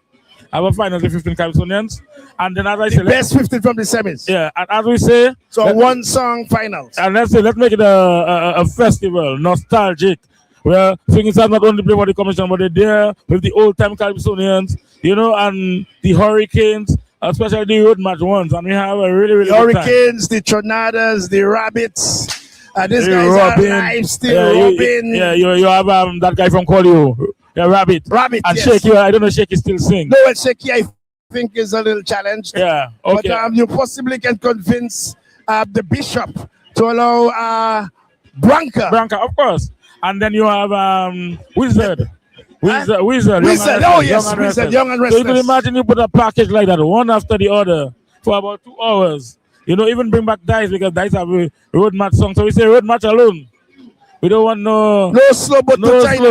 I will find the 15 Calypsonians. And then as I say, best 15 from the semis. Yeah, and as we say. So one song finals. And let's make it a festival, nostalgic, where singing stars not only play for the commission, but they're there with the old time Calypsonians, you know, and the Hurricanes, especially the road match ones. And we have a really the Hurricanes, the Tornadoes, the Rabbits. This guy's alive still, Robin. You have that guy from Colio, Rabbit. And yes. Shaky, I don't know if Shaky still sing. No, well, Shaky, I think is a little challenged. Yeah, okay. But you possibly can convince the Bishop to allow Branca, of course. And then you have Wizard. Wizard. Oh, yes, Wizard, Young and Restless. So you can imagine you put a package like that, one after the other, for about 2 hours. You know, even bring back Dice, because Dice have a road match song. So we say road match alone. We don't want no slow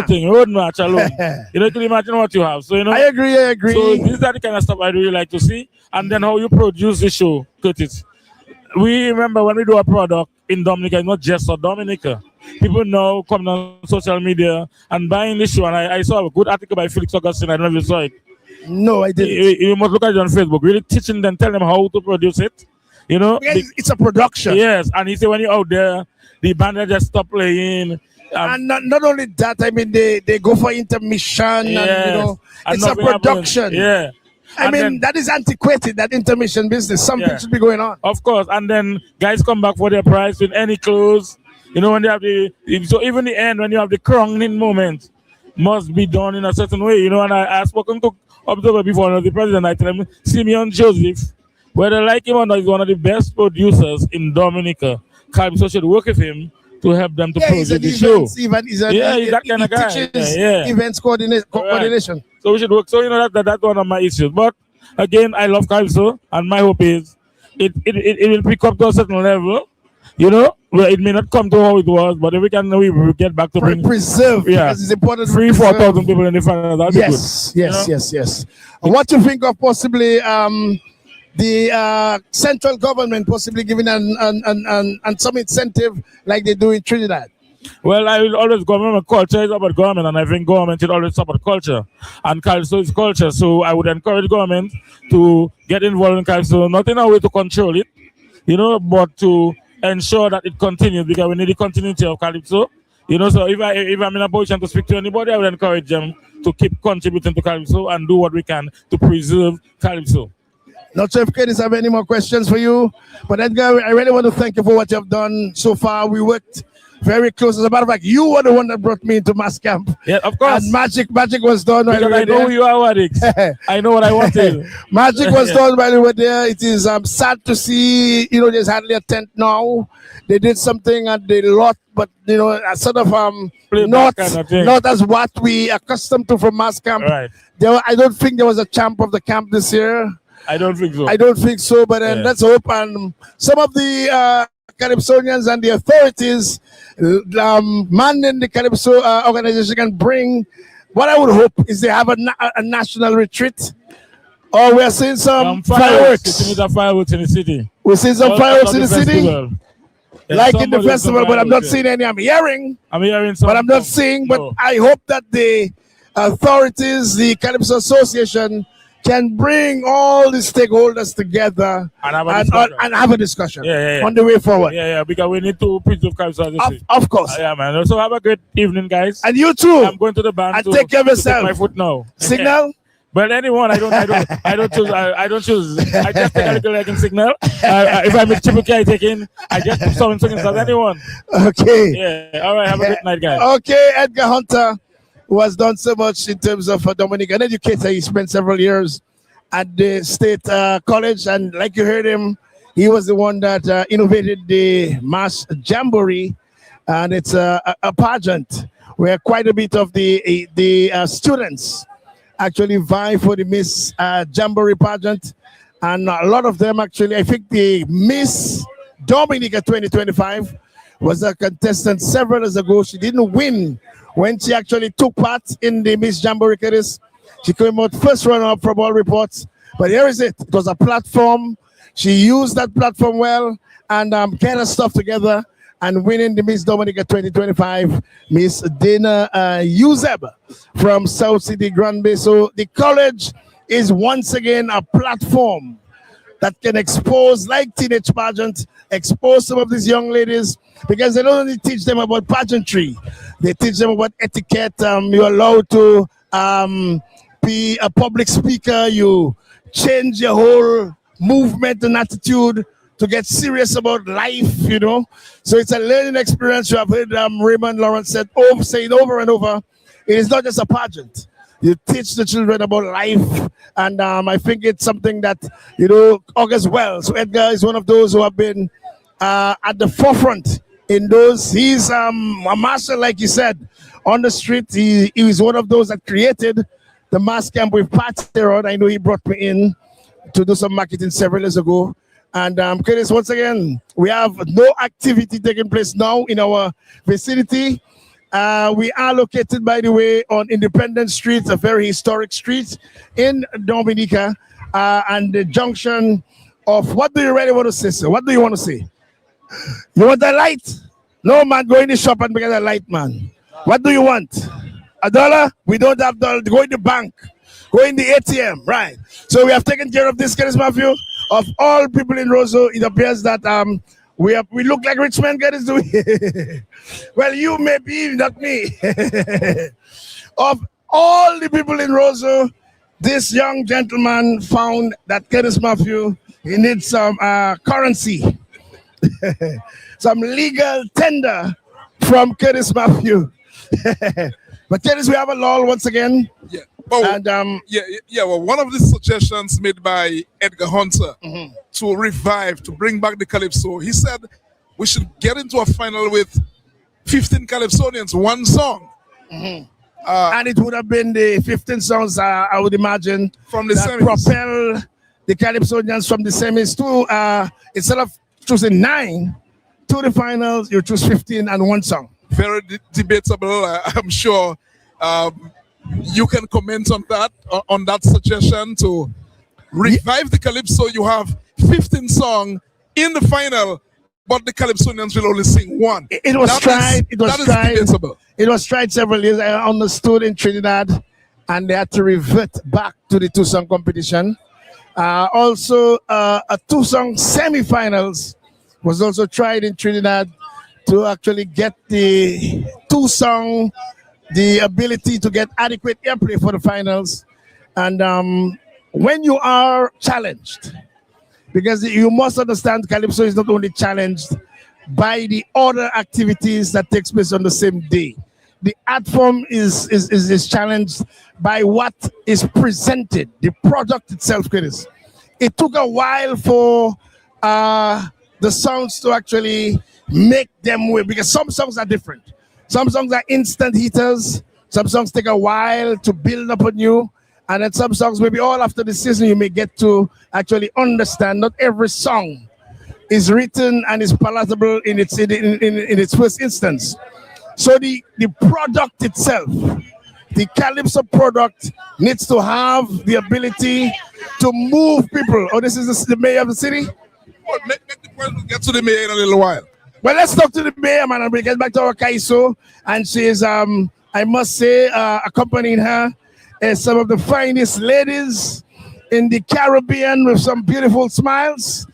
thing, road match alone. You know, you can imagine what you have. So, you know, I agree. So these are the kind of stuff I really like to see. And then how you produce the show, Curtis. We remember when we do a product in Dominica, it's not just for Dominica. People now coming on social media and buying the show. And I saw a good article by Felix Augustine. I don't know if you saw it. No, I didn't. You must look at it on Facebook. Really teaching them, tell them how to produce it. You know, it's a production. Yes, and he said when you're out there, the band just stop playing. And not only that, I mean they go for intermission, yes, and you know, it's a production. Yeah, I mean that is antiquated. That intermission business, something should be going on. Of course, and then guys come back for their prize with any clothes. You know, when they have so even the end when you have the crowning moment must be done in a certain way. You know, and I've spoken to Observer before, the president. I tell him Simeon Joseph. Whether like him or not, he's one of the best producers in Dominica. Calypso should work with him to help them to produce the show. He's that kind of guy. Events coordination. So we should work. So you know that's one of my issues. But again, I love Calypso, and my hope is it will pick up to a certain level you know, well, it may not come to how it was, but if we can we get back to preserve, because it's important. 3,000-4,000 people in the final. That'd be good. Yes. And what you think of possibly the central government possibly giving and some incentive like they do in Trinidad? Well, I will always government culture is about government, and I think government should always support culture, and Calypso is culture. So I would encourage government to get involved in Calypso, not in a way to control it, you know, but to ensure that it continues, because we need the continuity of Calypso. You know, so if I'm in a position to speak to anybody, I would encourage them to keep contributing to Calypso and do what we can to preserve Calypso. Not sure if Curtis have any more questions for you, but Edgar, I really want to thank you for what you have done so far. We worked very close. As a matter of fact, you were the one that brought me into mass camp. Yeah, of course. And magic was done while you were I know who you are, Wadix. I know what I wanted. Magic was done while you were there. It is sad to see, you know, there's hardly a tent now. They did something at the lot, but, you know, sort of not as what we accustomed to from mass camp. Right. I don't think there was a champ of the camp this year. I don't think so. I don't think so, but then let's hope. And some of the Calypsonians and the authorities manning the Calypso organization can bring. What I would hope is they have a national retreat, or we're seeing some fireworks. Fireworks in the city. We're seeing some fireworks in the city, like in the festival. But I'm not seeing any. I'm hearing some, but I'm not seeing. But I hope that the authorities, the Calypso Association, can bring all the stakeholders together and have a discussion on the way forward. Yeah, because we need to preserve Calypso. Of course. Yeah, man. Also, have a great evening, guys. And you too. I'm going to the band and take care of yourself. To take my foot now. Signal? But anyone, I don't choose. I just take a little like in signal. If I make triple K taking, I just put some in as anyone. Okay. Yeah. All right. Have a good night, guys. Okay, Edgar Hunter, who has done so much in terms of Dominik, an educator. He spent several years at the State College, and like you heard him, he was the one that innovated the Mass Jamboree, and it's a pageant where quite a bit of the students actually vie for the Miss Jamboree pageant, and a lot of them actually, I think the Miss Dominica 2025 was a contestant several years ago. She didn't win when she actually took part in the Miss Jamboree Curtis. She came out first runner-up from all reports. But here is it. It was a platform. She used that platform well and get her stuff together and winning the Miss Dominica 2025, Miss Dana Uzeb from South City Grand Bay. So the college is once again a platform that can expose, like teenage pageant, expose some of these young ladies, because they don't only teach them about pageantry, they teach them about etiquette. You're allowed to be a public speaker. You change your whole movement and attitude to get serious about life, you know. So it's a learning experience. You have heard Raymond Lawrence saying over and over, it is not just a pageant. You teach the children about life, and I think it's something that, you know, augurs well. So Edgar is one of those who have been at the forefront in those. He's a master, like you said, on the street. He was one of those that created the mass camp with Pat Terod. I know he brought me in to do some marketing several years ago. And Curtis, once again, we have no activity taking place now in our vicinity. We are located, by the way, on Independence Street, a very historic street in Dominica, and the junction of, what do you really want to say, sir? What do you want to say? You want a light? No, man, go in the shop and get a light, man. What do you want? $1? We don't have $1. Go in the bank. Go in the ATM, right? So we have taken care of this charisma view. Of all people in Roseau, it appears that we look like rich men, guys, do we? Well, you may be, not me. Of all the people in Roseau, this young gentleman found that Curtis Matthew, he needs some currency, some legal tender from Curtis Matthew. But Curtis, we have a lull once again. Yeah. Oh, and, well, one of the suggestions made by Edgar Hunter to revive, to bring back the Calypso, he said we should get into a final with 15 Calypsonians, one song. And it would have been the 15 songs, I would imagine, from the that propel the Calypsonians from the semis to, instead of choosing 9, to the finals, you choose 15 and one song. Very debatable. I'm sure you can comment on that suggestion to revive the Calypso. You have 15 songs in the final, but the Calypsonians will only sing one. It was tried. It was tried. Debatable. It was tried several years. I understood in Trinidad, and they had to revert back to the two-song competition. Also, a two-song semi-finals was also tried in Trinidad to actually get the two-song, the ability to get adequate airplay for the finals. And when you are challenged, because you must understand Calypso is not only challenged by the other activities that takes place on the same day. The art form is challenged by what is presented, the product itself, Curtis. It took a while for the songs to actually make them work, because some songs are different. Some songs are instant hitters. Some songs take a while to build up on you. And then some songs, maybe all after the season, you may get to actually understand. Not every song is written and is palatable in its first instance. So the product itself, the Calypso product, needs to have the ability to move people. Oh, this is the mayor of the city? Well, make the point, get to the mayor in a little while. Well, let's talk to the mayor, man, and we get back to our Kaiso. And she is, I must say, accompanying her as some of the finest ladies in the Caribbean with some beautiful smiles.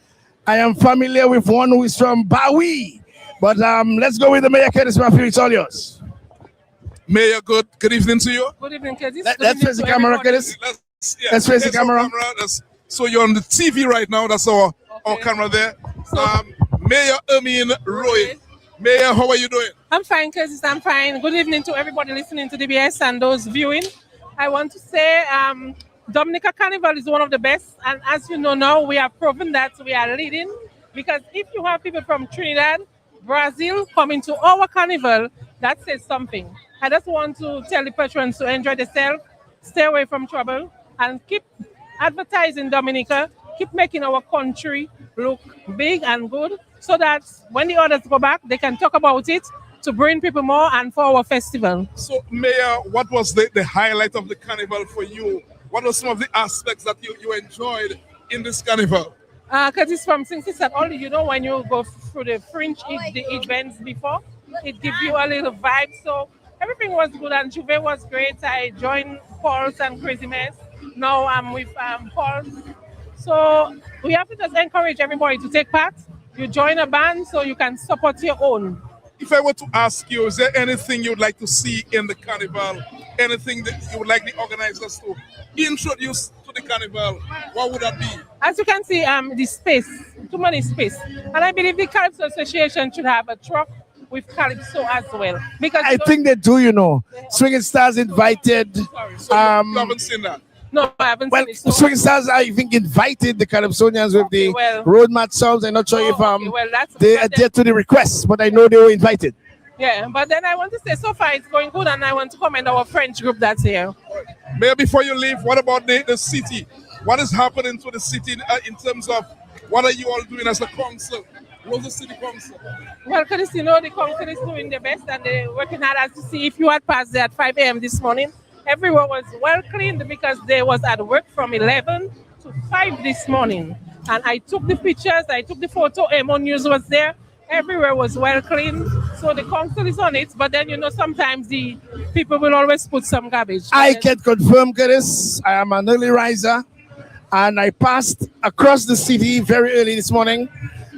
I am familiar with one who is from Bowie, but let's go with the mayor, Curtis Matthew. It's all yours. Mayor, good evening to you. Good evening, Curtis. Let's face the camera, Curtis. Let's face the camera. So you're on the TV right now. That's our camera there. Mayor Ermine Roy. Mayor, how are you doing? I'm fine, Curtis. I'm fine. Good evening to everybody listening to DBS and those viewing. I want to say Dominica Carnival is one of the best. And as you know now, we have proven that we are leading. Because if you have people from Trinidad, Brazil coming to our carnival, that says something. I just want to tell the patrons to enjoy themselves, stay away from trouble, and keep advertising Dominica, keep making our country look big and good, so that when the others go back, they can talk about it to bring people more and for our festival. So, Mayor, what was the highlight of the carnival for you? What were some of the aspects that you enjoyed in this carnival? Because it's from since it's only, you know, when you go through the fringe the events before, it gives you a little vibe. So everything was good and Juve was great. I joined Paul's and Crazy Mess. Now I'm with Paul's. So we have to just encourage everybody to take part. You join a band so you can support your own. If I were to ask you, is there anything you'd like to see in the carnival? Anything that you would like the organizers to introduce to the carnival? What would that be? As you can see, the space, too many space. And I believe the Calypso Association should have a truck with Calypso as well. Because I think they do, you know. Swinging Stars invited. You haven't seen that? No, I haven't seen it. So Swinging Stars, I think, invited the Calypsonians with the road mat songs. I'm not sure if they adhere to the request, but I know they were invited. Yeah, but then I want to say, so far it's going good, and I want to commend our French group that's here. Mayor, before you leave, what about the city? What is happening to the city in terms of what are you all doing as a council? What's the city council? Well, because you know the council is doing the best, and they're working hard. As to see, if you had passed there at 5 a.m. this morning, everyone was well cleaned because they was at work from 11 to 5 this morning. And I took the pictures, I took the photo, MO News was there. Everywhere was well cleaned. So the council is on it, but then, you know, sometimes the people will always put some garbage. I can confirm, Curtis, I am an early riser, and I passed across the city very early this morning.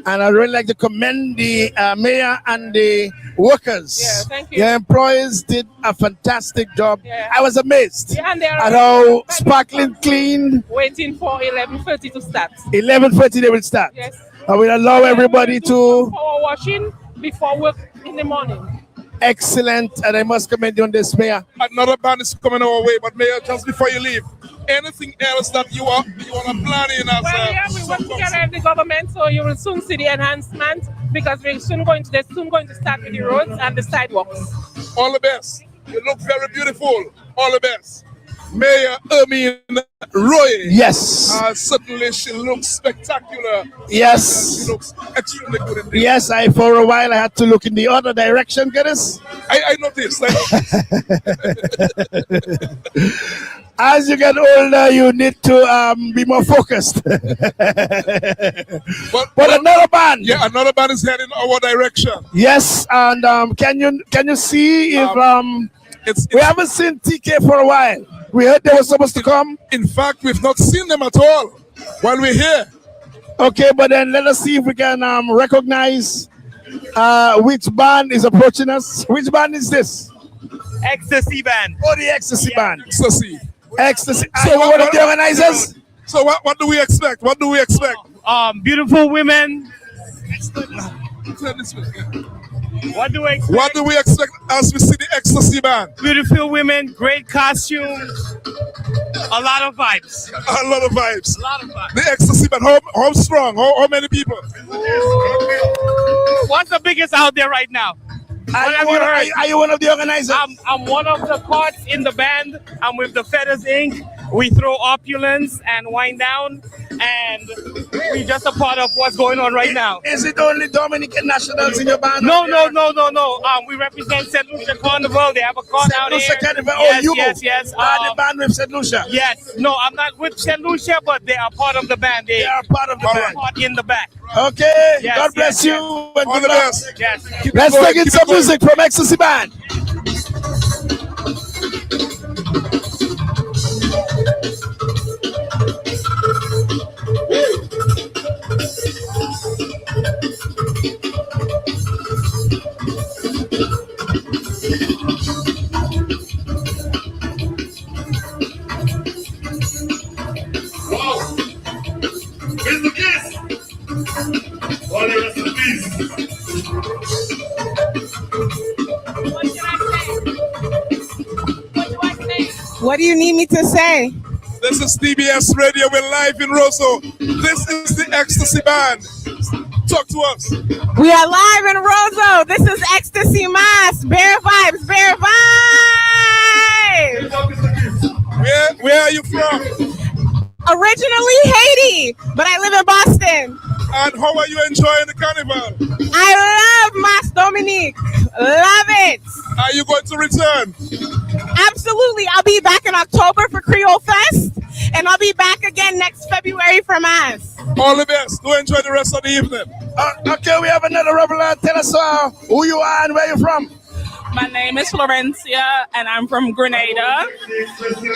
And I'd really like to commend the mayor and the workers. Yeah, thank you. Your employees did a fantastic job. Yeah. I was amazed and they are at how sparkling clean. Waiting for 11:30 to start. 11:30 they will start. Yes. I will allow everybody to. Power washing before work in the morning. Excellent, and I must commend you on this, Mayor. Another band is coming our way, but Mayor, just before you leave, anything else that you want to plan in as we work together with the government, so you will soon see the enhancement because they're soon going to start with the roads and the sidewalks. All the best. You look very beautiful. All the best. Mayor Ermine Roy. Yes. Certainly she looks spectacular. Yes. She looks extremely good indeed. Yes, for a while I had to look in the other direction, Dennis. I noticed. As you get older, you need to be more focused. But another band. Yeah, another band is heading our direction. Yes, and can you see if we haven't seen TK for a while. We heard they were supposed to come. In fact, we've not seen them at all while we're here. Okay, but then let us see if we can recognize which band is approaching us. Which band is this? Ecstasy Band. Oh, the Ecstasy Band. Ecstasy. Ecstasy. So Are you one of the organizers? So what do we expect? What do we expect? Beautiful women. What do we expect? What do we expect as we see the Ecstasy Band? Beautiful women, great costumes, a lot of vibes. A lot of vibes. A lot of vibes. The Ecstasy Band, how strong? How many people? What's the biggest out there right now? Are you one of the organizers? I'm one of the parts in the band. I'm with the Feathers Inc. We throw opulence and wind down, and we just a part of what's going on right now. Is it only Dominican nationals in your band? No. We represent St. Lucia Carnival. They have a con out here. St. Lucia Carnival. Yes. The band with St. Lucia. Yes. No, I'm not with St. Lucia, but they are part of the band. They are part of the band. Part in the back. Okay. Yes, God bless you. All And good the luck. best. Yes. Let's take in some music from Ecstasy Band. Wow. Where's the kiss? All the rest in peace. What do you need me to say? This is DBS Radio. We're live in Roseau. This is the Ecstasy Band. Talk to us. We are live in Roseau. This is Ecstasy Mass. Bear vibes, bear vibes. Where are you from? Originally Haiti, but I live in Boston. And how are you enjoying the carnival? I love Mas Dominik. Love it. Are you going to return? Absolutely. I'll be back in October for Creole Fest, and I'll be back again next February for Mass. All the best. Do enjoy the rest of the evening. Okay, we have another reveler. Tell us who you are and where you're from. My name is Florencia, and I'm from Grenada.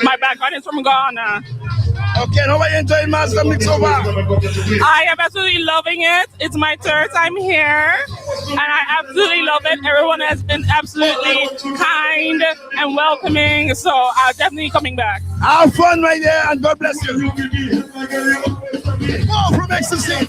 My background is from Ghana. Okay, how are you enjoying Mass Dominik so far? I am absolutely loving it. It's my third time here, and I absolutely love it. Everyone has been absolutely kind and welcoming, so I'm definitely coming back. Have fun right there, and God bless you. More from Ecstasy.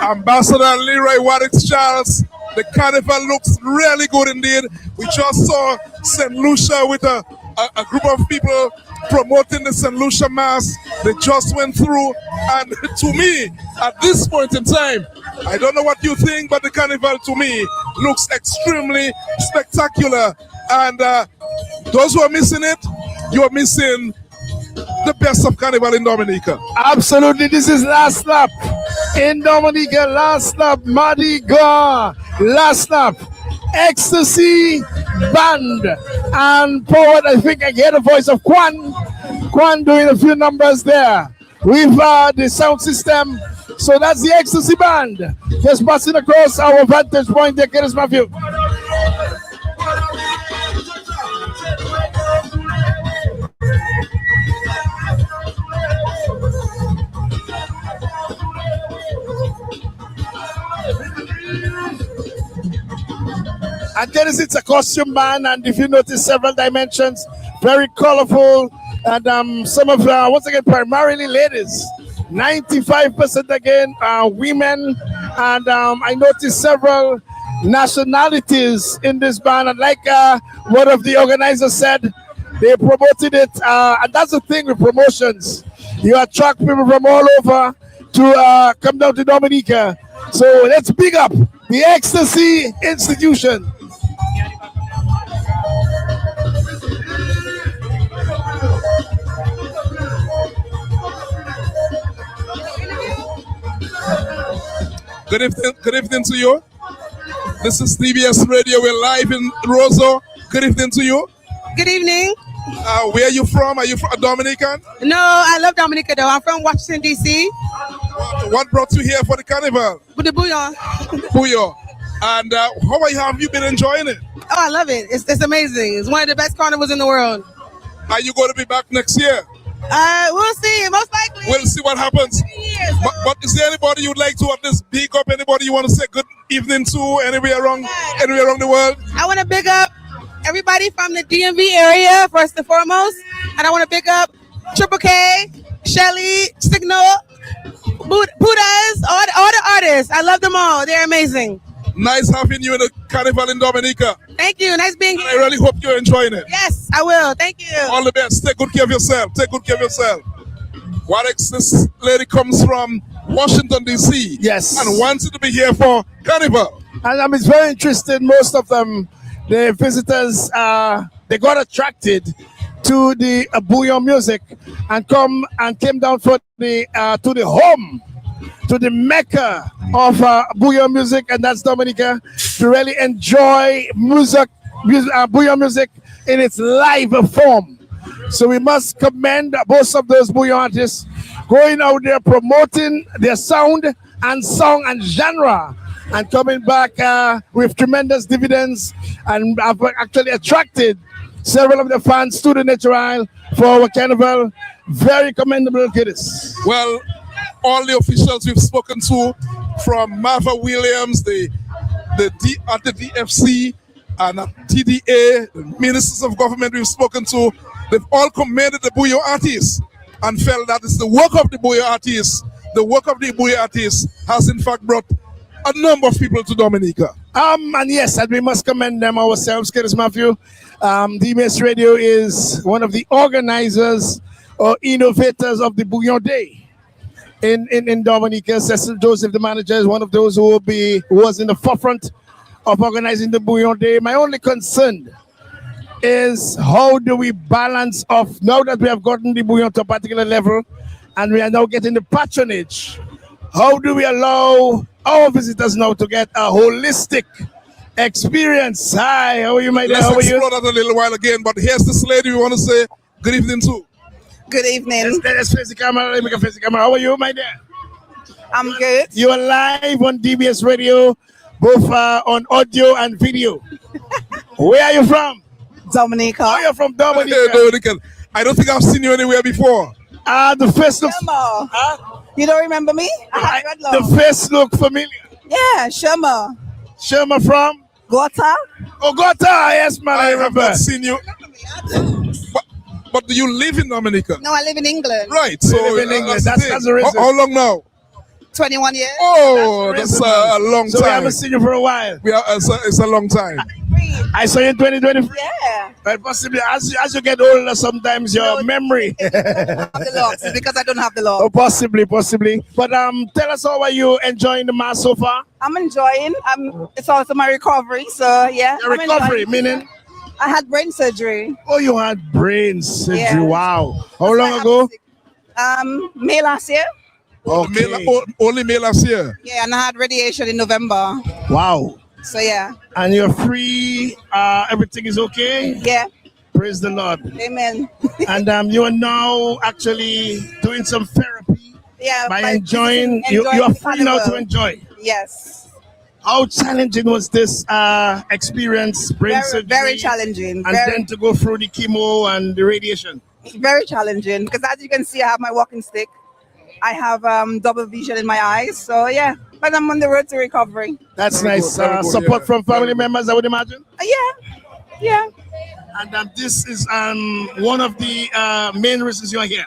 Ambassador Leroy Wadix Charles, the carnival looks really good indeed. We just saw St. Lucia with a group of people promoting the St. Lucia Mass. They just went through, and to me, at this point in time, I don't know what you think, but the carnival to me looks extremely spectacular. And those who are missing it, you're missing the best of Carnival in Dominica. Absolutely, this is last lap in Dominica, last lap, Mardi Gras, last lap, Ecstasy Band, and forward, I think I hear the voice of Kwan doing a few numbers there. We've the sound system, so that's the Ecstasy Band, just passing across our vantage point there, Curtis Matthew. And Dennis, it's a costume band, and if you notice several dimensions, very colorful, and some of, once again, primarily ladies. 95% again, women, and I noticed several nationalities in this band, and like one of the organizers said, they promoted it, and that's the thing with promotions. You attract people from all over to come down to Dominica. So let's big up the Ecstasy Institution. Good evening to you. This is DBS Radio. We're live in Roseau. Good evening to you. Good evening. Where are you from? Are you from Dominican? No, I love Dominica though. I'm from Washington, D.C. What brought you here for the carnival? With the bouillon. Bouillon. And have you been enjoying it? Oh, I love it. It's amazing. It's one of the best carnivals in the world. Are you going to be back next year? We'll see. Most likely. We'll see what happens. But is there anybody you'd like to at least big up? Anybody you want to say good evening to? Anywhere around the world? I want to big up everybody from the DMV area first and foremost, and I want to big up Triple K, Shelly, Signal, Buddhas, all the artists. I love them all. They're amazing. Nice having you in the carnival in Dominica. Thank you. Nice being here. I really hope you're enjoying it. Yes, I will. Thank you. All the best. Take good care of yourself. Take good care of yourself. Wadix, this lady comes from Washington, D.C. Yes. And wanted to be here for carnival. And it's very interesting. Most of them, the visitors, they got attracted to the Bouillon music and came down for the to the home, to the mecca of Bouillon music, and that's Dominica, to really enjoy Bouillon music in its live form. So we must commend both of those Bouillon artists going out there promoting their sound and song and genre, and coming back with tremendous dividends, and have actually attracted several of the fans to the natural for our carnival. Very commendable, kiddies. Well, all the officials we've spoken to, from Martha Williams, at the DFC, and at TDA, the ministers of government we've spoken to, they've all commended the Bouillon artists and felt that it's the work of the Bouillon artists. The work of the Bouillon artists has in fact brought a number of people to Dominica. And yes, and we must commend them ourselves, Curtis Matthew. DBS Radio is one of the organizers or innovators of the Bouillon Day in Dominica. Cecil Joseph, the manager, is one of those who was in the forefront of organizing the Bouillon Day. My only concern is how do we balance off, now that we have gotten the Bouillon to a particular level and we are now getting the patronage, how do we allow our visitors now to get a holistic experience? Hi, how are you, my dear? How are you? Let's explore that a little while again, but here's this lady we want to say good evening to. Good evening. Let's face the camera. Let me face the camera. How are you, my dear? I'm good. You are live on DBS Radio, both on audio and video. Where are you from? Dominica. Oh, you're from Dominica. Dominica. I don't think I've seen you anywhere before. The face looks... You don't remember me? I had the face look familiar. Yeah, Shema. Shema from? Gota. Oh, Gota. Yes, man. I remember. I've not seen you. But do you live in Dominica? No, I live in England. Right. So you live in England. That's the reason. How long now? 21 years. Oh, that's a long time. So we haven't seen you for a while. It's a long time. I saw you in 2023. Yeah. But possibly as you get older, sometimes your memory. The locks. It's because I don't have the locks. Oh, possibly. But tell us, how are you enjoying the mass so far? I'm enjoying. It's also my recovery. So yeah. Your recovery, meaning? I had brain surgery. Oh, you had brain surgery. Yeah. Wow. How long ago? May last year. Okay. Only May last year. Yeah, and I had radiation in November. Wow. So yeah. And you're free. Everything is okay. Yeah. Praise the Lord. Amen. And you are now actually doing some therapy. Yeah. By enjoying you are free now to enjoy. Yes. How challenging was this experience? Brain surgery, very challenging. And then to go through the chemo and the radiation. Very challenging, because as you can see, I have my walking stick. I have double vision in my eyes. So yeah, but I'm on the road to recovery. That's nice. Support from family members, I would imagine. Yeah. And this is one of the main reasons you are here.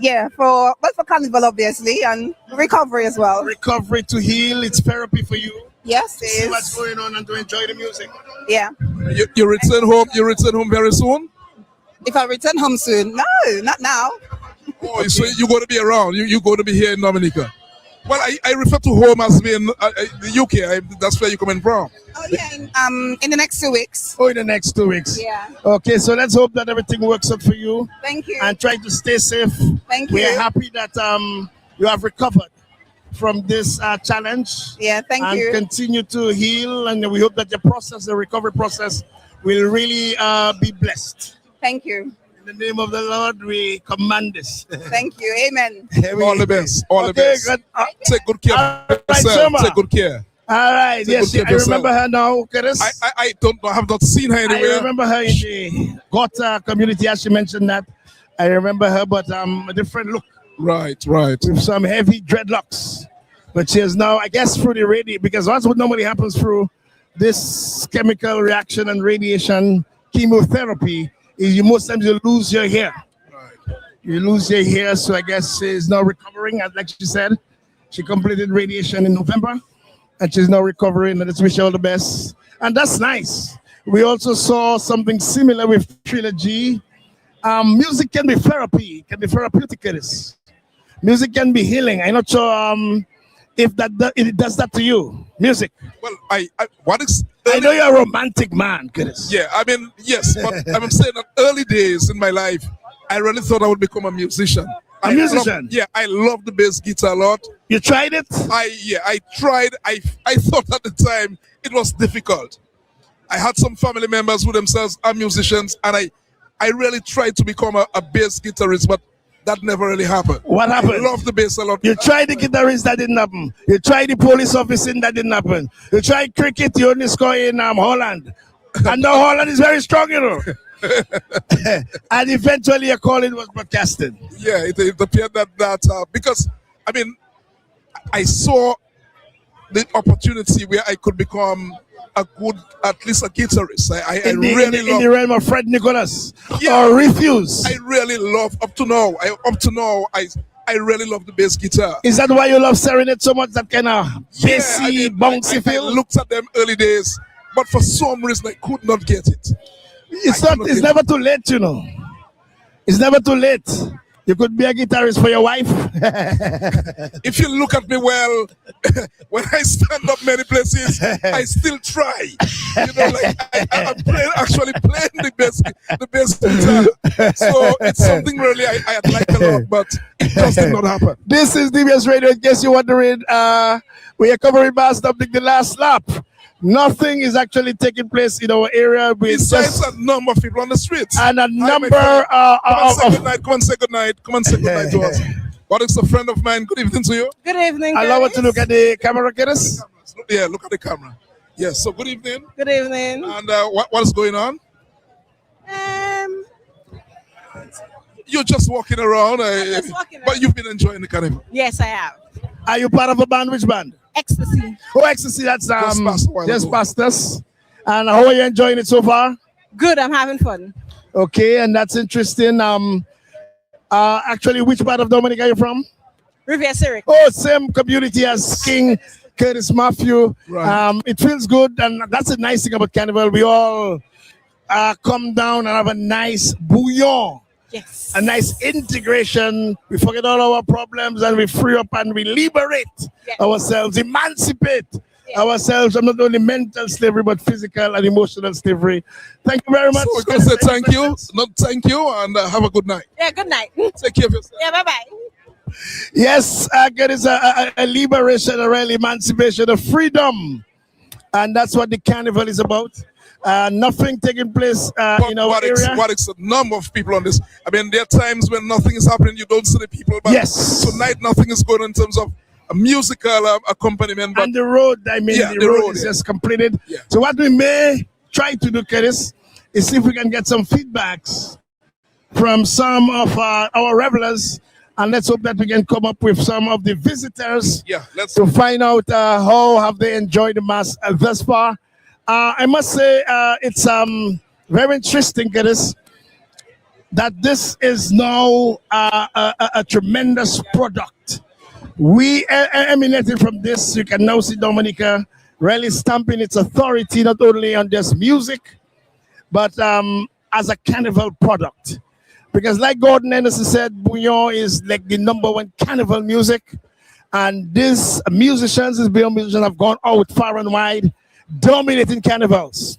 Yeah, for Carnival obviously, and recovery as well. Recovery to heal. It's therapy for you. Yes, it see is. what's going on and to enjoy the music. Yeah. You return home. You return home very soon. If I return home soon, no, not now. Oh, okay. So you're going to be around. You're going to be here in Dominica. Well, I refer to home as being the UK. That's where you're coming from. Oh yeah, in the next 2 weeks. Oh, in the next 2 weeks. Yeah. Okay, so let's hope that everything works out for you. Thank you. And try to stay safe. Thank you. We are happy that you have recovered from this challenge. Yeah, thank you. And continue to heal, and we hope that the recovery process, will really be blessed. Thank you. In the name of the Lord, we command this. Thank you. Amen. All the best. All the best. Take good care of yourself. Take good care. All right. Yes, I remember her now, Curtis. I have not seen her anywhere. I remember her in the Gota community, as she mentioned that. I remember her, but a different look. Right. With some heavy dreadlocks. But she is now, I guess, through the radiation, because that's what normally happens through this chemical reaction and radiation chemotherapy, is most times you lose your hair. Right. You lose your hair, so I guess she's now recovering. Like she said, she completed radiation in November, and she's now recovering, and let's wish her all the best. And that's nice. We also saw something similar with Trilogy. Music can be therapy, can be therapeutic. Music can be healing. I'm not sure if it does that to you, music? Well, I know you're a romantic man, Curtis. Yeah, I mean, yes, but I'm saying that early days in my life, I really thought I would become a musician. A musician? I love the bass guitar a lot. You tried it? I tried. I thought at the time it was difficult. I had some family members who themselves are musicians, and I really tried to become a bass guitarist, but that never really happened. What happened? I love the bass a lot. You tried the guitarist, that didn't happen. You tried the police officing, that didn't happen. You tried cricket, you only score in Holland. And now Holland is very strong, you know. And eventually your calling was broadcasting. Yeah, it appeared that because, I mean, I saw the opportunity where I could become at least a guitarist. In the realm of Fred Nicholas, or Refuse. I really love, up to now, I really love the bass guitar. Is that why you love Serenade so much, that kind of bassy, bouncy feel? I looked at them early days, but for some reason I could not get it. It's never too late, you know. It's never too late. You could be a guitarist for your wife. If you look at me well, when I stand up many places, I still try. You know, like I'm actually playing the bass guitar. So it's something really I like a lot, but it just did not happen. This is DBS Radio. In case you're wondering, we are covering Mass Dominic the last lap. Nothing is actually taking place in our area. Besides a number of people on the streets. And a number Come and say good night. Come and say good night to us. What is a friend of mine? Good evening to you. Good evening. Allow us to look at the camera, Curtis. Yeah, look at the camera. Yes, so good evening. Good evening. And what's going on? You're just walking around. But you've been enjoying the carnival. Yes, I have. Are you part of a band? Which band? Ecstasy. Oh, Ecstasy. That's just past us. And how are you enjoying it so far? Good. I'm having fun. Okay, and that's interesting. Actually, which part of Dominik are you from? Riviera. Oh, same community as King Curtis Matthew. Right. It feels good, and that's the nice thing about Carnival. We all come down and have a nice bouillon. Yes. A nice integration. We forget all our problems and we free up and we liberate ourselves, emancipate ourselves from not only mental slavery but physical and emotional slavery. Thank you very much. So we're going to say thank you, and have a good night. Yeah, good night. Take care of yourself. Yeah, bye-bye. Yes, there is a liberation, a real emancipation, a freedom. And that's what the carnival is about. Nothing taking place in our area. What is the number of people on this? I mean, there are times when nothing is happening, you don't see the people. But yes. Tonight, nothing is going on in terms of a musical accompaniment. But and the road, the road is just completed. Yeah. So what we may try to do, Curtis, is see if we can get some feedbacks from some of our revelers. And let's hope that we can come up with some of the visitors to find out how have they enjoyed the Mass thus far. I must say it's very interesting, Curtis, that this is now a tremendous product. We emanated from this. You can now see Dominica really stamping its authority not only on just music, but as a carnival product. Because like Gordon Henderson said, Bouillon is like the #1 carnival music. And these musicians, these Bouillon musicians have gone out far and wide, dominating carnivals.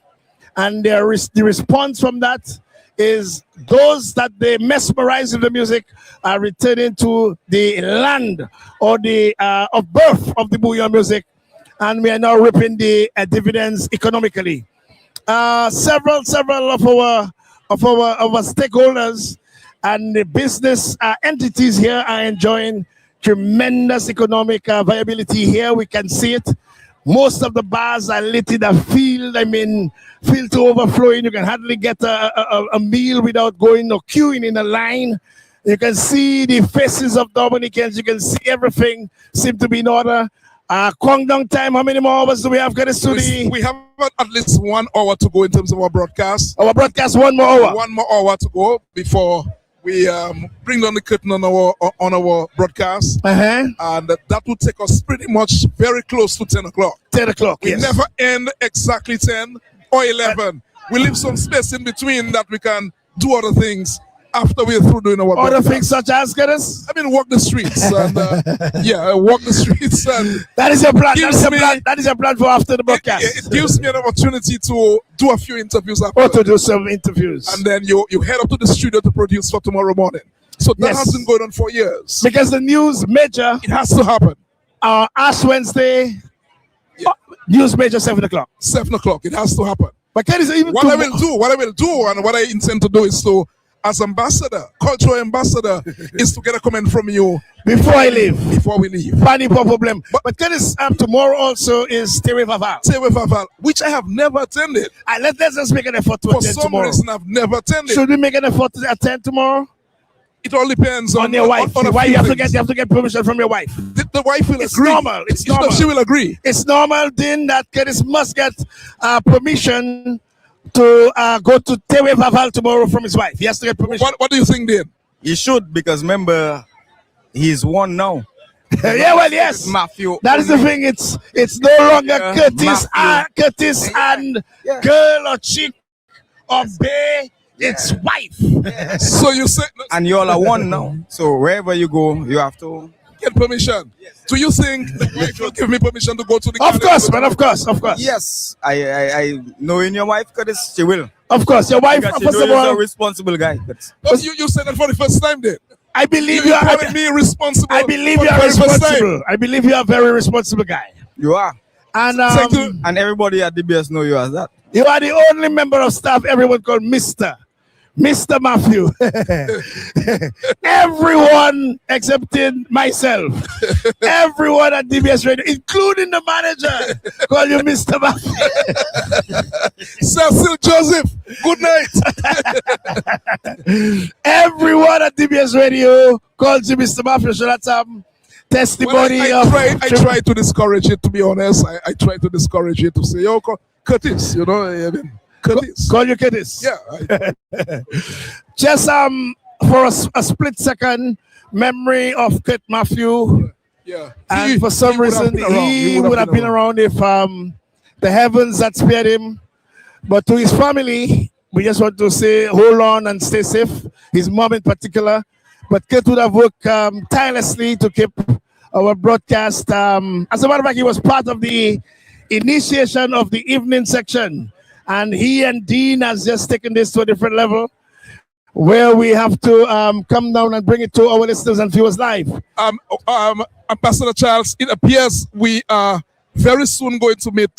And the response from that is those that they mesmerize with the music are returning to the land or the of birth of the Bouillon music. And we are now reaping the dividends economically. Several of our stakeholders and the business entities here are enjoying tremendous economic viability here. We can see it. Most of the bars are lit in a field, filled to overflowing. You can hardly get a meal without going or queuing in a line. You can see the faces of Dominicans. You can see everything seem to be in order. Countdown time, how many more hours do we have? We have at least 1 hour to go in terms of our broadcast. Our broadcast, 1 more hour. 1 more hour to go before we bring down the curtain on our broadcast. And that will take us pretty much very close to 10 o'clock. 10 o'clock, We never end exactly 10 or 11. We leave some space in between that we can do other things after we're through doing our Other broadcast. things such as, Curtis? I mean, walk the streets. And, walk the streets. And that is your plan. That is your plan for after the broadcast. It gives me an opportunity to do a few interviews after. Or to do some interviews. And then you head up to the studio to produce for tomorrow morning. So that has been going on for years. Because the news major. It has to happen. Ash Wednesday. News major 7 o'clock. 7 o'clock. It has to happen. But can even what I will do, and what I intend to do is to, as ambassador, cultural ambassador, is to get a comment from you before I leave. Before we leave. Funny problem. But Curtis, tomorrow also is Terry Vaval. Terry Vaval, which I have never attended. Let's just make an effort to attend tomorrow. For some reason, I've never attended. Should we make an effort to attend tomorrow? It all depends on your wife. On you have to get permission from your wife. The wife will it's agree. Normal. It's normal. She will agree. It's normal then that Curtis must get permission to go to Tewe Vaval tomorrow from his wife. He has to get permission. What do you think, then? He should, because remember, he's one now. Yes. Matthew. That is the thing. It's no longer Curtis and girl or chick or bae. It's wife. So you say, and you all are one now. So wherever you go, you have to get permission. Do you think the wife will give me permission to go to the? Of course, man. Of course. Yes, I knowing your wife, Curtis, she will. Of course, your wife. First of all, a responsible guy. But you said that for the first time, then. I believe you are me responsible. I believe you are responsible. I believe you are a very responsible guy. You are. And and everybody at DBS know you as that. You are the only member of staff everyone called Mr. Matthew. Everyone excepting myself. Everyone at DBS Radio, including the manager, call you Mr. Matthew. Cecil Joseph, good night. Everyone at DBS Radio calls you Mr. Matthew. So that's testimony I try to discourage it, to be honest. I try to discourage it to say, yo, Curtis, you know, I mean, Curtis. Call you Curtis. Yeah. Just for a split second, memory of Kurt Matthew. Yeah. And for some reason, he would have been around if the heavens had spared him. But to his family, we just want to say, hold on and stay safe. His mom in particular. But Kurt would have worked tirelessly to keep our broadcast. As a matter of fact, he was part of the initiation of the evening section. And he and Dean has just taken this to a different level where we have to come down and bring it to our listeners and viewers live. Ambassador Charles, it appears we are very soon going to meet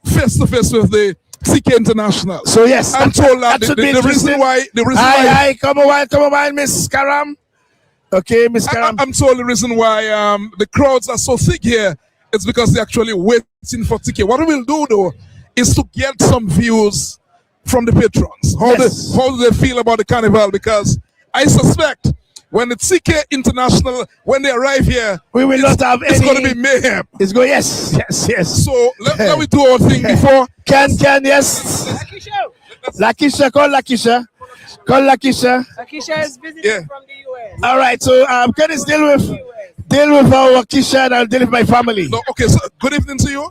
face-to-face with the CK International. So yes, I'm told that the reason why... Hi, come on, Miss Karam. Okay, Miss Karam. I'm told the reason why the crowds are so thick here is because they're actually waiting for ticket. What we will do, though, is to get some views from the patrons. How do they feel about the carnival? Because I suspect when the CK International, when they arrive here, we will not have it's going to be mayhem. It's going, yes. So let me do our thing before. Yes. Lakisha, call Lakisha. Lakisha is visiting from the US. All right, so Curtis, deal with our Kisha and I'll deal with my family. No, okay, so good evening to you.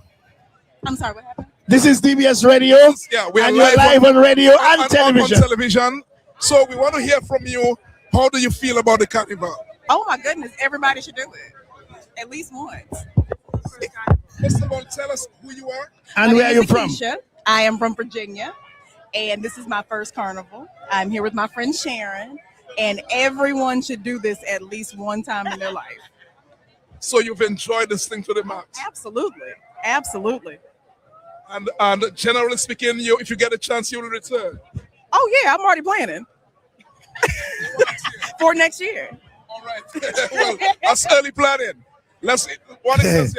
I'm sorry, what happened? This is DBS Radio. Yeah, we are live on radio and television. On television. So we want to hear from you. How do you feel about the carnival? Oh my goodness, everybody should do it. At least once. First of all, tell us who you are. And where are you from? Keisha. I am from Virginia. And this is my first carnival. I'm here with my friend Sharon. And everyone should do this at least one time in their life. So you've enjoyed this thing to the max? Absolutely. And generally speaking, if you get a chance, you will return. Oh yeah, I'm already planning for next year. All right. Well, that's early planning. Let's hear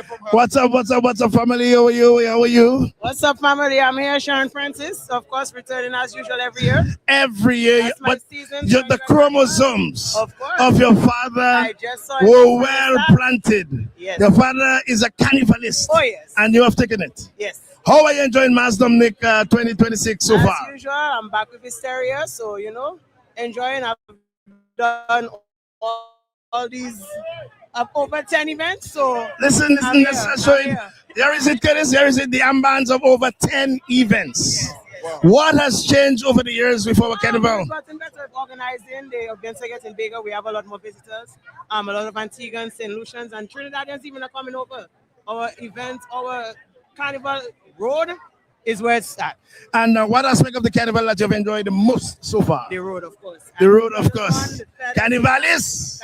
from her. What's up, family? How are you? What's up, family? I'm here, Sharon Francis. Of course, returning as usual every year. Every year, but the chromosomes of your father were well planted. Yes. Your father is a carnivalist. Oh yes. And you have taken it. Yes. How are you enjoying Mass Dominik 2026 so far? As usual, I'm back with Hysteria, so enjoying. I've done all these over 10 events. So listen. Showing. There is it, Curtis. There is it. The armbands of over 10 events. What has changed over the years with our carnival? We've gotten better at organizing. The events are getting bigger. We have a lot more visitors. A lot of Antiguans, St. Lucians, and Trinidadians even are coming over. Our event, our Carnival Road is where it's at. And what aspect of the carnival that you've enjoyed the most so far? The road, of course. The road, of course. Carnival is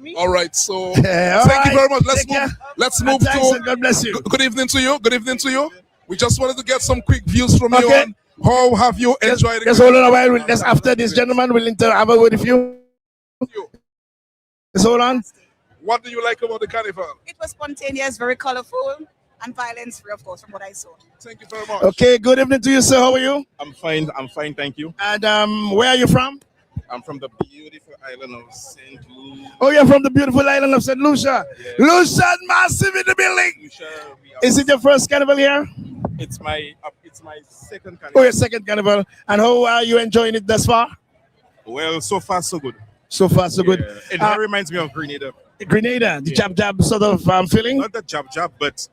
me. All right, so Yeah, thank you all very right. much. Take care. Let's move Thanks to. and God bless you. Good evening to you. Good evening to you. We just wanted to get some quick views from you. Okay. On how have you enjoyed Just hold on a while. Just after this gentleman will have a word with you. Just hold on. What do you like about the carnival? It was spontaneous, very colorful, and violence-free, of course, from what I saw. Thank you very much. Okay, good evening to you, sir. How are you? I'm fine, thank you. And where are you from? I'm from the beautiful island of St. Lucia. Oh, you're from the beautiful island of St. Lucia. Lucia massive in the building. Is it your first carnival here? It's my second carnival. Oh, your second carnival. And how are you enjoying it thus far? Well, so far so good. So far so good. It reminds me of Grenada. Grenada, the jab sort of feeling? Not the jab, but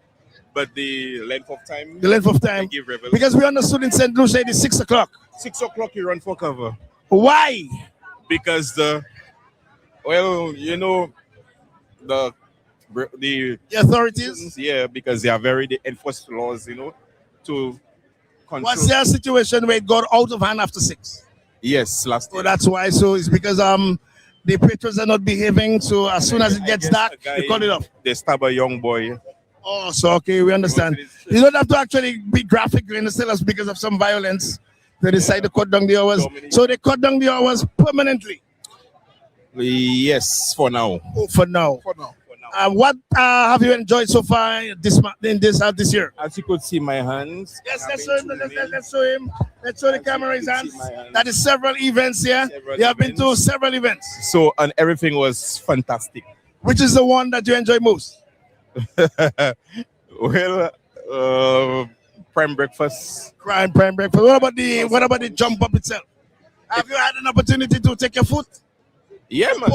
the length of time. The length of time. Because we understood in St. Lucia it is 6 o'clock. 6 o'clock you run for cover. Why? Because the authorities? Yeah, because they enforce laws, to control. Was there a situation where it got out of hand after 6? Yes, last year. So that's why. So it's because the patrons are not behaving. So as soon as it gets dark, they cut it off. They stab a young boy. Oh, so okay, we understand. You don't have to actually be graphic. You understand us because of some violence. They decide to cut down the hours. So they cut down the hours permanently. Yes, for now. Oh, for now. What have you enjoyed so far this year? As you could see, my hands. Yes, let's show him. Let's show him. Let's show the camera his hands. That is several events here. You have been to several events. So, and everything was fantastic. Which is the one that you enjoy most? Well, prime breakfast. Prime breakfast. What about the jump up itself? Have you had an opportunity to take your foot? Yeah, man.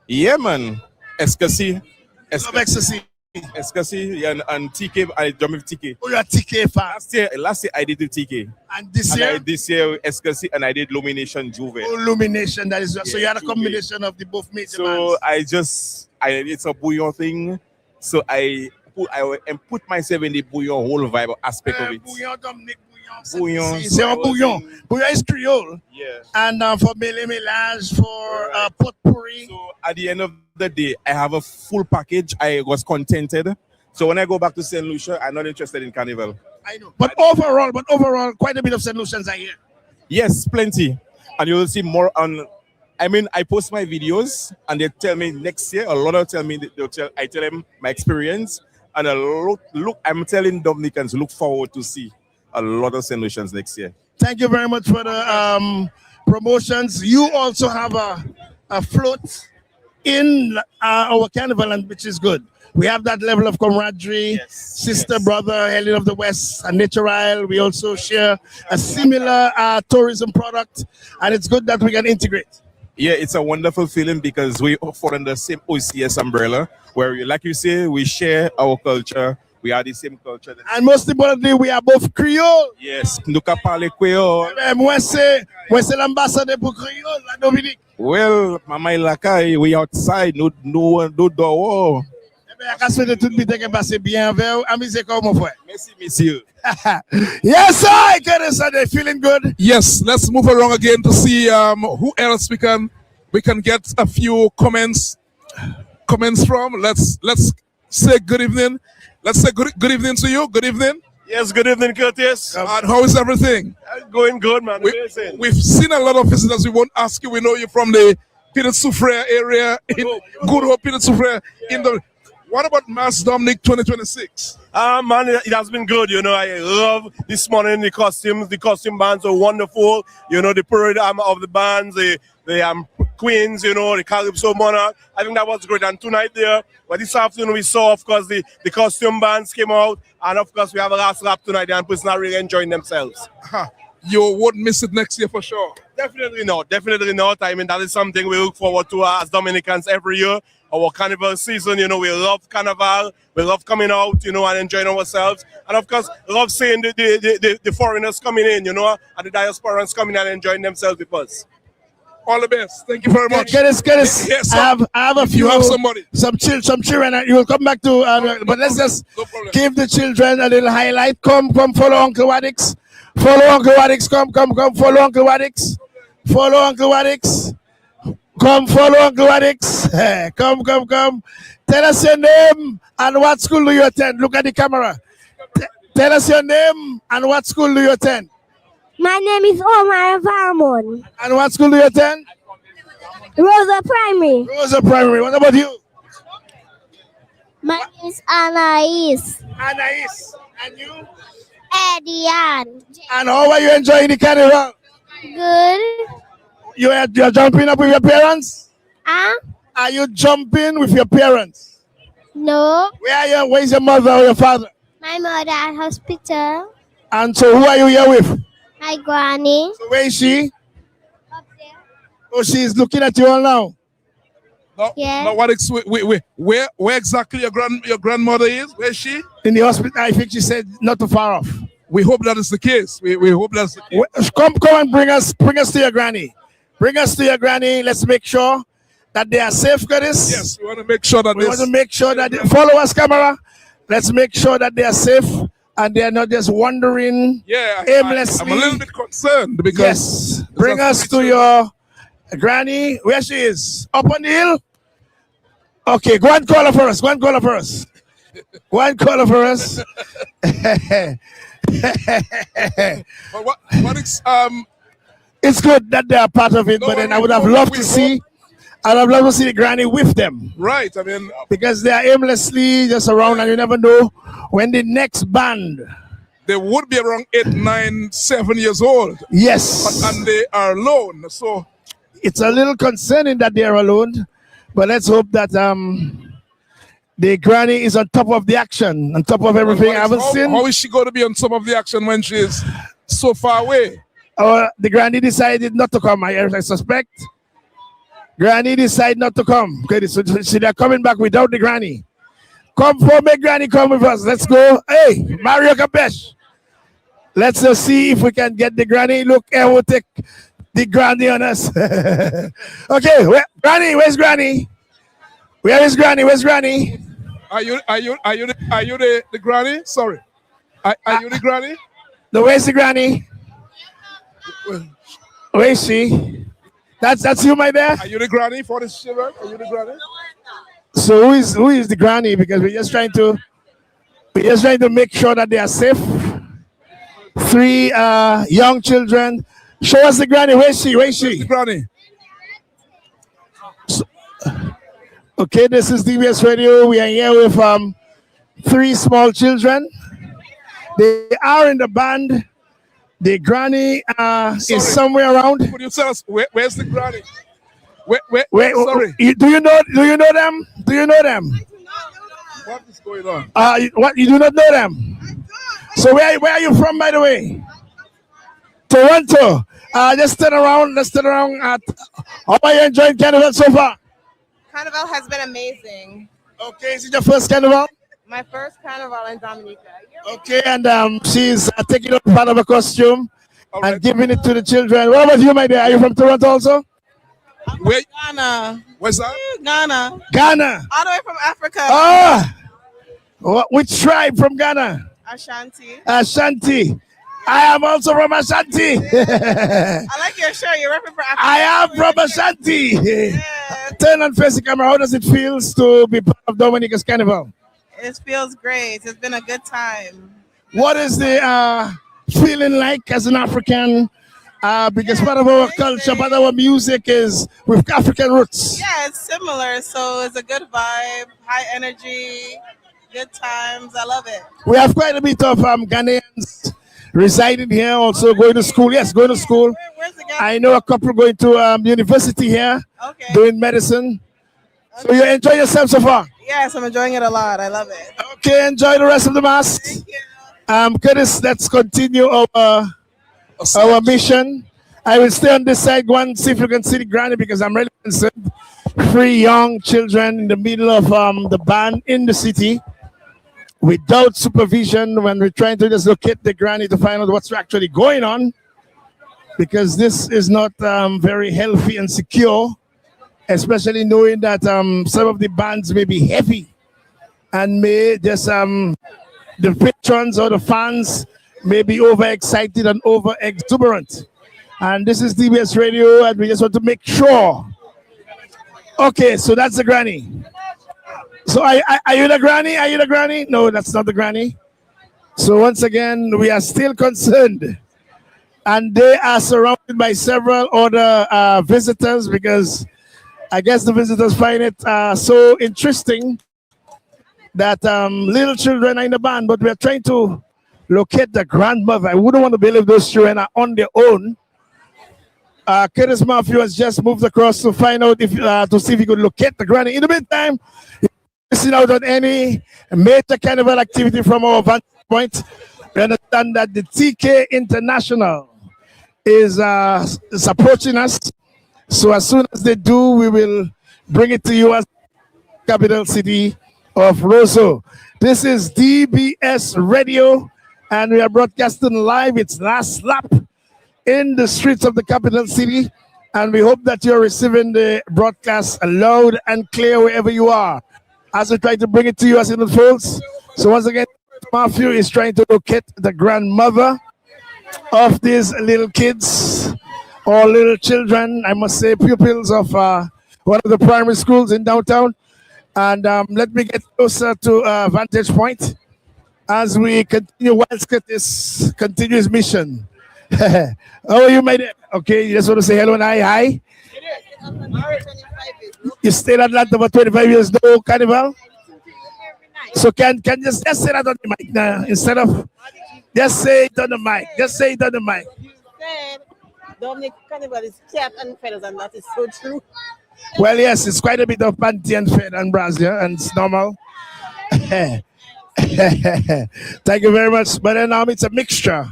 Yeah, man. Ecstasy. Ecstasy and TK. I jump with TK. Oh, you're a TK fan. Last year I did the TK. And this year? This year Ecstasy and I did Lumination Juve. Oh, Lumination. That is so you had a combination of the both major So bands. it's a bouillon thing. So I put myself in the bouillon whole vibe aspect of it. Bouillon, Dominik, Bouillon. C'est un bouillon. Bouillon is Creole. Yeah. And for mêlé mélange, for potpourri. So at the end of the day, I have a full package. I was contented. So when I go back to St. Lucia, I'm not interested in Carnival. I know. But overall, quite a bit of St. Lucians are here. Yes, plenty. And you will see more on. I mean, I post my videos and they tell me next year, a lot of tell me, I tell them my experience. And I'm telling Dominicans, look forward to see a lot of St. Lucians next year. Thank you very much for the promotions. You also have a float in our carnival, and which is good. We have that level of camaraderie, sister, brother, Helen of the West, and Natural. We also share a similar tourism product, and it's good that we can integrate. Yeah, it's a wonderful feeling because we fall under the same OCS umbrella, where, like you say, we share our culture. We are the same culture. And most importantly, we are both Creole. Yes, nous ka parler Creole. Moi, c'est l'ambassadeur pour Creole, la Dominique. Well, Mama Ilakai, we outside, no door. I can say tout le monde passe bien vers amusez comme mon frère. Merci, monsieur. Yes, sir. They're feeling good. Yes, let's move around again to see who else we can get a few comments from. Let's say good evening. Let's say good evening to you. Good evening. Yes, good evening, Curtis. And how is everything? Going good, man. Amazing. We've seen a lot of visitors. We won't ask you. We know you from the Petit Soufrière area in Good Hope, Petit Soufrière. What about Mass Dominik 2026? Man, it has been good. I love this morning the costumes. The costume bands are wonderful. The parade of the bands, the queens, the Calypso monarch. I think that was great. And tonight there, but this afternoon we saw, of course, the costume bands came out. And of course, we have a last lap tonight and people are really enjoying themselves. you wouldn't miss it next year for sure. Definitely not. Definitely not. I mean, that is something we look forward to as Dominicans every year. Our carnival season, you know, we love carnival. We love coming out, you know, and enjoying ourselves. And of course, love seeing the foreigners coming in, you know, and the diasporans coming and enjoying themselves with us. All the best. Thank you very much. Get us. Yes, I have a few. You have somebody. Some children. You will come back to. But let's just give the children a little highlight. Come, follow Uncle Waddix. Follow Uncle Waddix. Come. Follow Uncle Waddix. Follow Uncle Waddix. Come, follow Uncle Waddix. Come. Tell us your name and what school do you attend. Look at the camera. Tell us your name and what school do you attend. My name is Omar Varmon. And what school do you attend? Rosa Primary. Rosa Primary. What about you? My name is Anais. Anais. And you? Edian. And how are you enjoying the carnival? Good. You're jumping up with your parents? Huh? Are you jumping with your parents? No. Where's your mother or your father? My mother at hospital. And so who are you here with? My granny. So where is she? Up there. Oh, she's looking at you all now. No, yeah. No, what? Where exactly your grandmother is? Where is she? In the hospital. I think she said not too far off. We hope that is the case. We hope that's the case. Come and bring us to your granny. Bring us to your granny. Let's make sure that they are safe, Curtis. Yes, we want to make sure that follow us, camera. Let's make sure that they are safe and they are not just wandering aimlessly. I'm a little bit concerned because yes. Bring us to your granny. Where she is? Up on the hill? Okay, go and call her for us. Go and call her for us. But what is it's good that they are part of it, but then I would have loved to see. I'd have loved to see the granny with them. Right, I mean, because they are aimlessly just around, and you never know when the next band. They would be around 8, 9, 7 years old. Yes, and they are alone. So it's a little concerning that they are alone, but let's hope that the granny is on top of the action, on top of everything. I haven't seen. How is she going to be on top of the action when she is so far away? The granny decided not to come, I suspect. Granny decided not to come. Okay, so they're coming back without the granny. Make granny come with us. Let's go. Hey, Mario Capesh. Let's see if we can get the granny. Look, we'll take the granny on us. Okay, granny, where's granny? Where is granny? Where's granny? Are you the granny? Sorry. Are you the granny? No, where's the granny? Where is she? That's you, my dear. Are you the granny for this children? Are you the granny? So who is the granny? Because we're just trying to make sure that they are safe. 3 young children. Show us the granny. Where is she? Where's the granny? Okay, this is DBS Radio. We are here with 3 small children. They are in the band. The granny is somewhere around. Could you tell us where's the granny? Sorry. Do you know them? Do you know them? What is going on? What, you do not know them? So where are you from, by the way? Toronto. Just turn around. Let's turn around. How are you enjoying Carnival so far? Carnival has been amazing. Okay, is it your first Carnival? My first Carnival in Dominica. Okay, and she's taking up part of a costume and giving it to the children. What about you, my dear? Are you from Toronto also? Wait. Ghana. Where's that? Ghana. Ghana. All the way from Africa. Ah! Which tribe from Ghana? Ashanti. Ashanti. I am also from Ashanti. I like your shirt. You're repping for Africa. I am from Ashanti. Yeah. Turn and face the camera. How does it feel to be part of Dominica's Carnival? It feels great. It's been a good time. What is the feeling like as an African? Because part of our culture, part of our music is with African roots. Yeah, it's similar. So it's a good vibe, high energy, good times. I love it. We have quite a bit of Ghanaians residing here, also going to school. Yes, going to school. Where's the guy? I know a couple going to university here, doing medicine. Okay. So you enjoy yourself so far? Yes, I'm enjoying it a lot. I love it. Okay, enjoy the rest of the mask. Curtis, let's continue our our mission. I will stay on this side, go and see if you can see the granny because I'm really concerned. 3 young children in the middle of the band in the city without supervision when we're trying to just locate the granny to find out what's actually going on, because this is not very healthy and secure, especially knowing that some of the bands may be heavy and may just the patrons or the fans may be overexcited and over exuberant. And this is DBS Radio, and we just want to make sure. Okay, so that's the granny. So are you the granny? Are you the granny? No, that's not the granny. So once again, we are still concerned. And they are surrounded by several other visitors, because I guess the visitors find it so interesting that little children are in the band, but we're trying to locate the grandmother. I wouldn't want to believe those children are on their own. Curtis Matthew has just moved across to find out if to see if he could locate the granny. In the meantime, missing out on any major carnival activity from our vantage point, we understand that the TK International is approaching us. So as soon as they do, we will bring it to you as capital city of Roseau. This is DBS Radio, and we are broadcasting live. It's last lap in the streets of the capital city, and we hope that you're receiving the broadcast loud and clear wherever you are as we try to bring it to you as it unfolds. So once again, Matthew is trying to locate the grandmother of these little kids or little children, I must say pupils of one of the primary schools in downtown. And let me get closer to Vantage Point as we continue whilst Curtis continues mission. How are you, my dear? Okay, you just want to say hello and hi. You stayed at Atlanta for 25 years, no Carnival? So can just say that on the mic now instead of just say it on the mic. Just say it on the mic. You said Dominik Carnival is cap and feathers, and that is so true. Well, yes, it's quite a bit of panty and fed and brassiere, and it's normal. Thank you very much. But then it's a mixture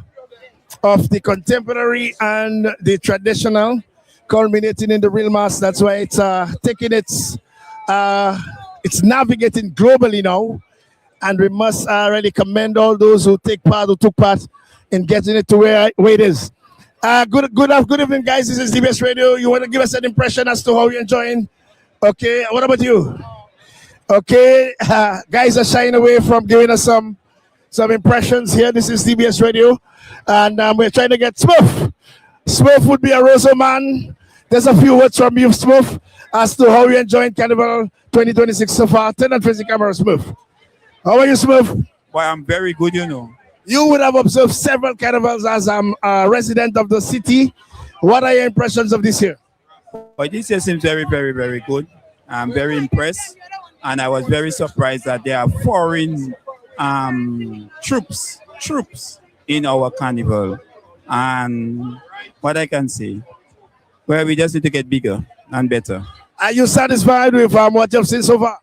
of the contemporary and the traditional, culminating in the real mass. That's why it's taking it's navigating globally now, and we must really commend all those who took part in getting it to where it is. Good evening, guys. This is DBS Radio. You want to give us an impression as to how you're enjoying? Okay, what about you? Okay, guys are shying away from giving us some impressions here. This is DBS Radio, and we're trying to get Smooth. Smooth would be a Roseau man. There's a few words from you, Smooth, as to how you're enjoying Carnival 2026 so far. Turn and face the camera, Smooth. How are you, Smooth? Well, I'm very good, you know. You would have observed several carnivals as a resident of the city. What are your impressions of this year? Well, this year seems very, very, very good. I'm very impressed. And I was very surprised that there are foreign troops in our carnival. And what I can say, well, we just need to get bigger and better. Are you satisfied with what you've seen so far?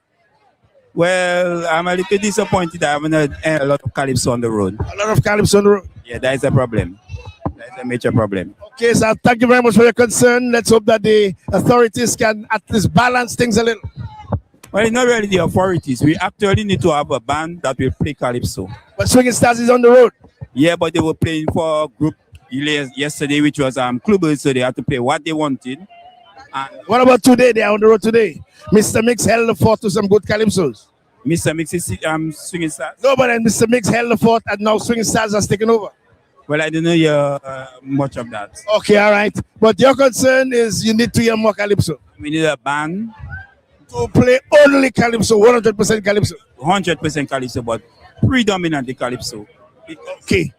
Well, I'm a little disappointed. I haven't had a lot of Calypso on the road. A lot of Calypso on the road? Yeah, that is a problem. That's a major problem. Okay, so thank you very much for your concern. Let's hope that the authorities can at least balance things a little. Well, it's not really the authorities. We actually need to have a band that will play Calypso. But Swinging Stars is on the road. Yeah, but they were playing for a group yesterday, which was clubbers, so they had to play what they wanted. And what about today? They are on the road today. Mr. Mix held the fort to some good Calypsos. Mr. Mix is Swinging Stars? No, but then Mr. Mix held the fort and now Swinging Stars has taken over. Well, I didn't hear much of that. Okay, all right. But your concern is you need to hear more Calypso. We need a band to play only Calypso, 100% Calypso. 100% Calypso, but predominantly Calypso. Okay.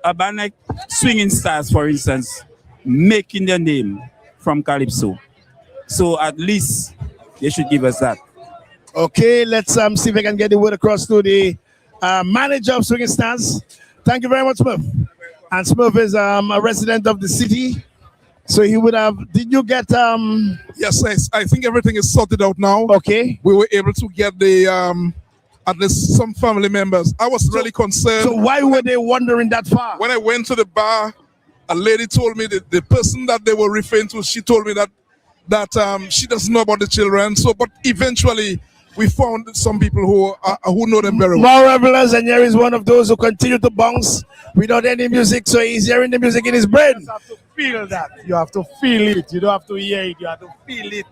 A band like Swinging Stars, for instance, making their name from Calypso. So at least they should give us that. Okay, let's see if I can get the word across to the manager of Swinging Stars. Thank you very much, Smurf. And Smurf is a resident of the city. So he would have, did you get... Yes, I think everything is sorted out now. Okay. We were able to get the, at least some family members. I was really concerned. So why were they wandering that far? When I went to the bar, a lady told me that the person that they were referring to, she told me that she doesn't know about the children. So, but eventually we found some people who know them very well. More revelers, and here is one of those who continue to bounce without any music, so he's hearing the music in his brain. You have to feel that. You have to feel it. You don't have to hear it. You have to feel it.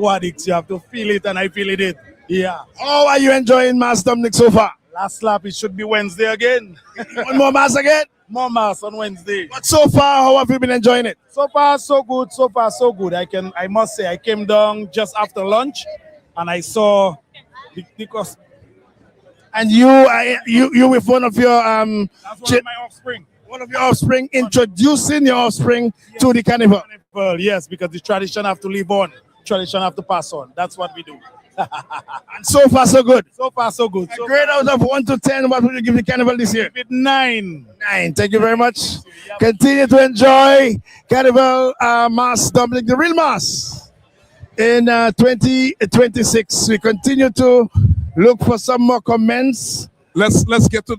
Addicts, you have to feel it, and I feel it. Yeah. How are you enjoying Mass Dominik so far? Last lap, it should be Wednesday again. One more mass again? More mass on Wednesday. But so far, how have you been enjoying it? So far, so good. So far, so good. I must say, I came down just after lunch, and I saw the cost. And you with one of your That's one of my offspring. One of your offspring introducing your offspring to the carnival. Yes, because the tradition have to live on. Tradition have to pass on. That's what we do. And so far, so good. So far, so good. A grade out of 1 to 10, what would you give the carnival this year? Give it 9. 9. Thank you very much. Continue to enjoy Carnival Mass Dominik, the real Mass. In 2026, we continue to look for some more comments. Let's get to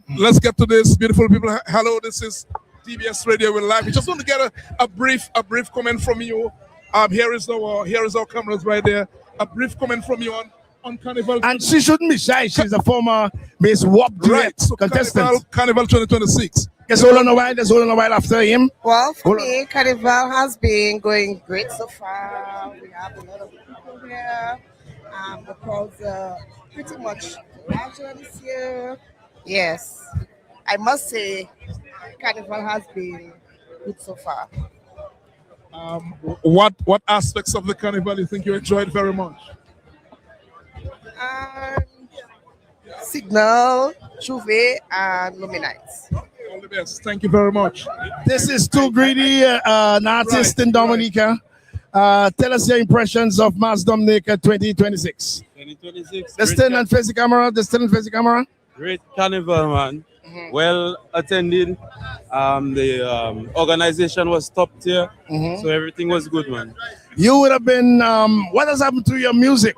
this, beautiful people. Hello, this is DBS Radio. We're live. We just want to get a brief comment from you. Here is our cameras right there. A brief comment from you on Carnival. And she shouldn't be shy. She's a former Miss WAP right, so contestant. Carnival 2026. Just hold on a while. Just hold on a while after him. Well, for me, Carnival has been going great so far. We have a lot of people here. The crowds are pretty much larger this year. Yes, I must say, Carnival has been good so far. What aspects of the carnival you think you enjoyed very much? Signal, Juve, and Luminites. All the best. Thank you very much. This is Too Greedy, an artist in Dominica. Tell us your impressions of Mass Dominik 2026. 2026. Just stand and face the camera. Just stand and face the camera. Great carnival, man. Well attended. The organization was top tier, so everything was good, man. You would have been. What has happened to your music?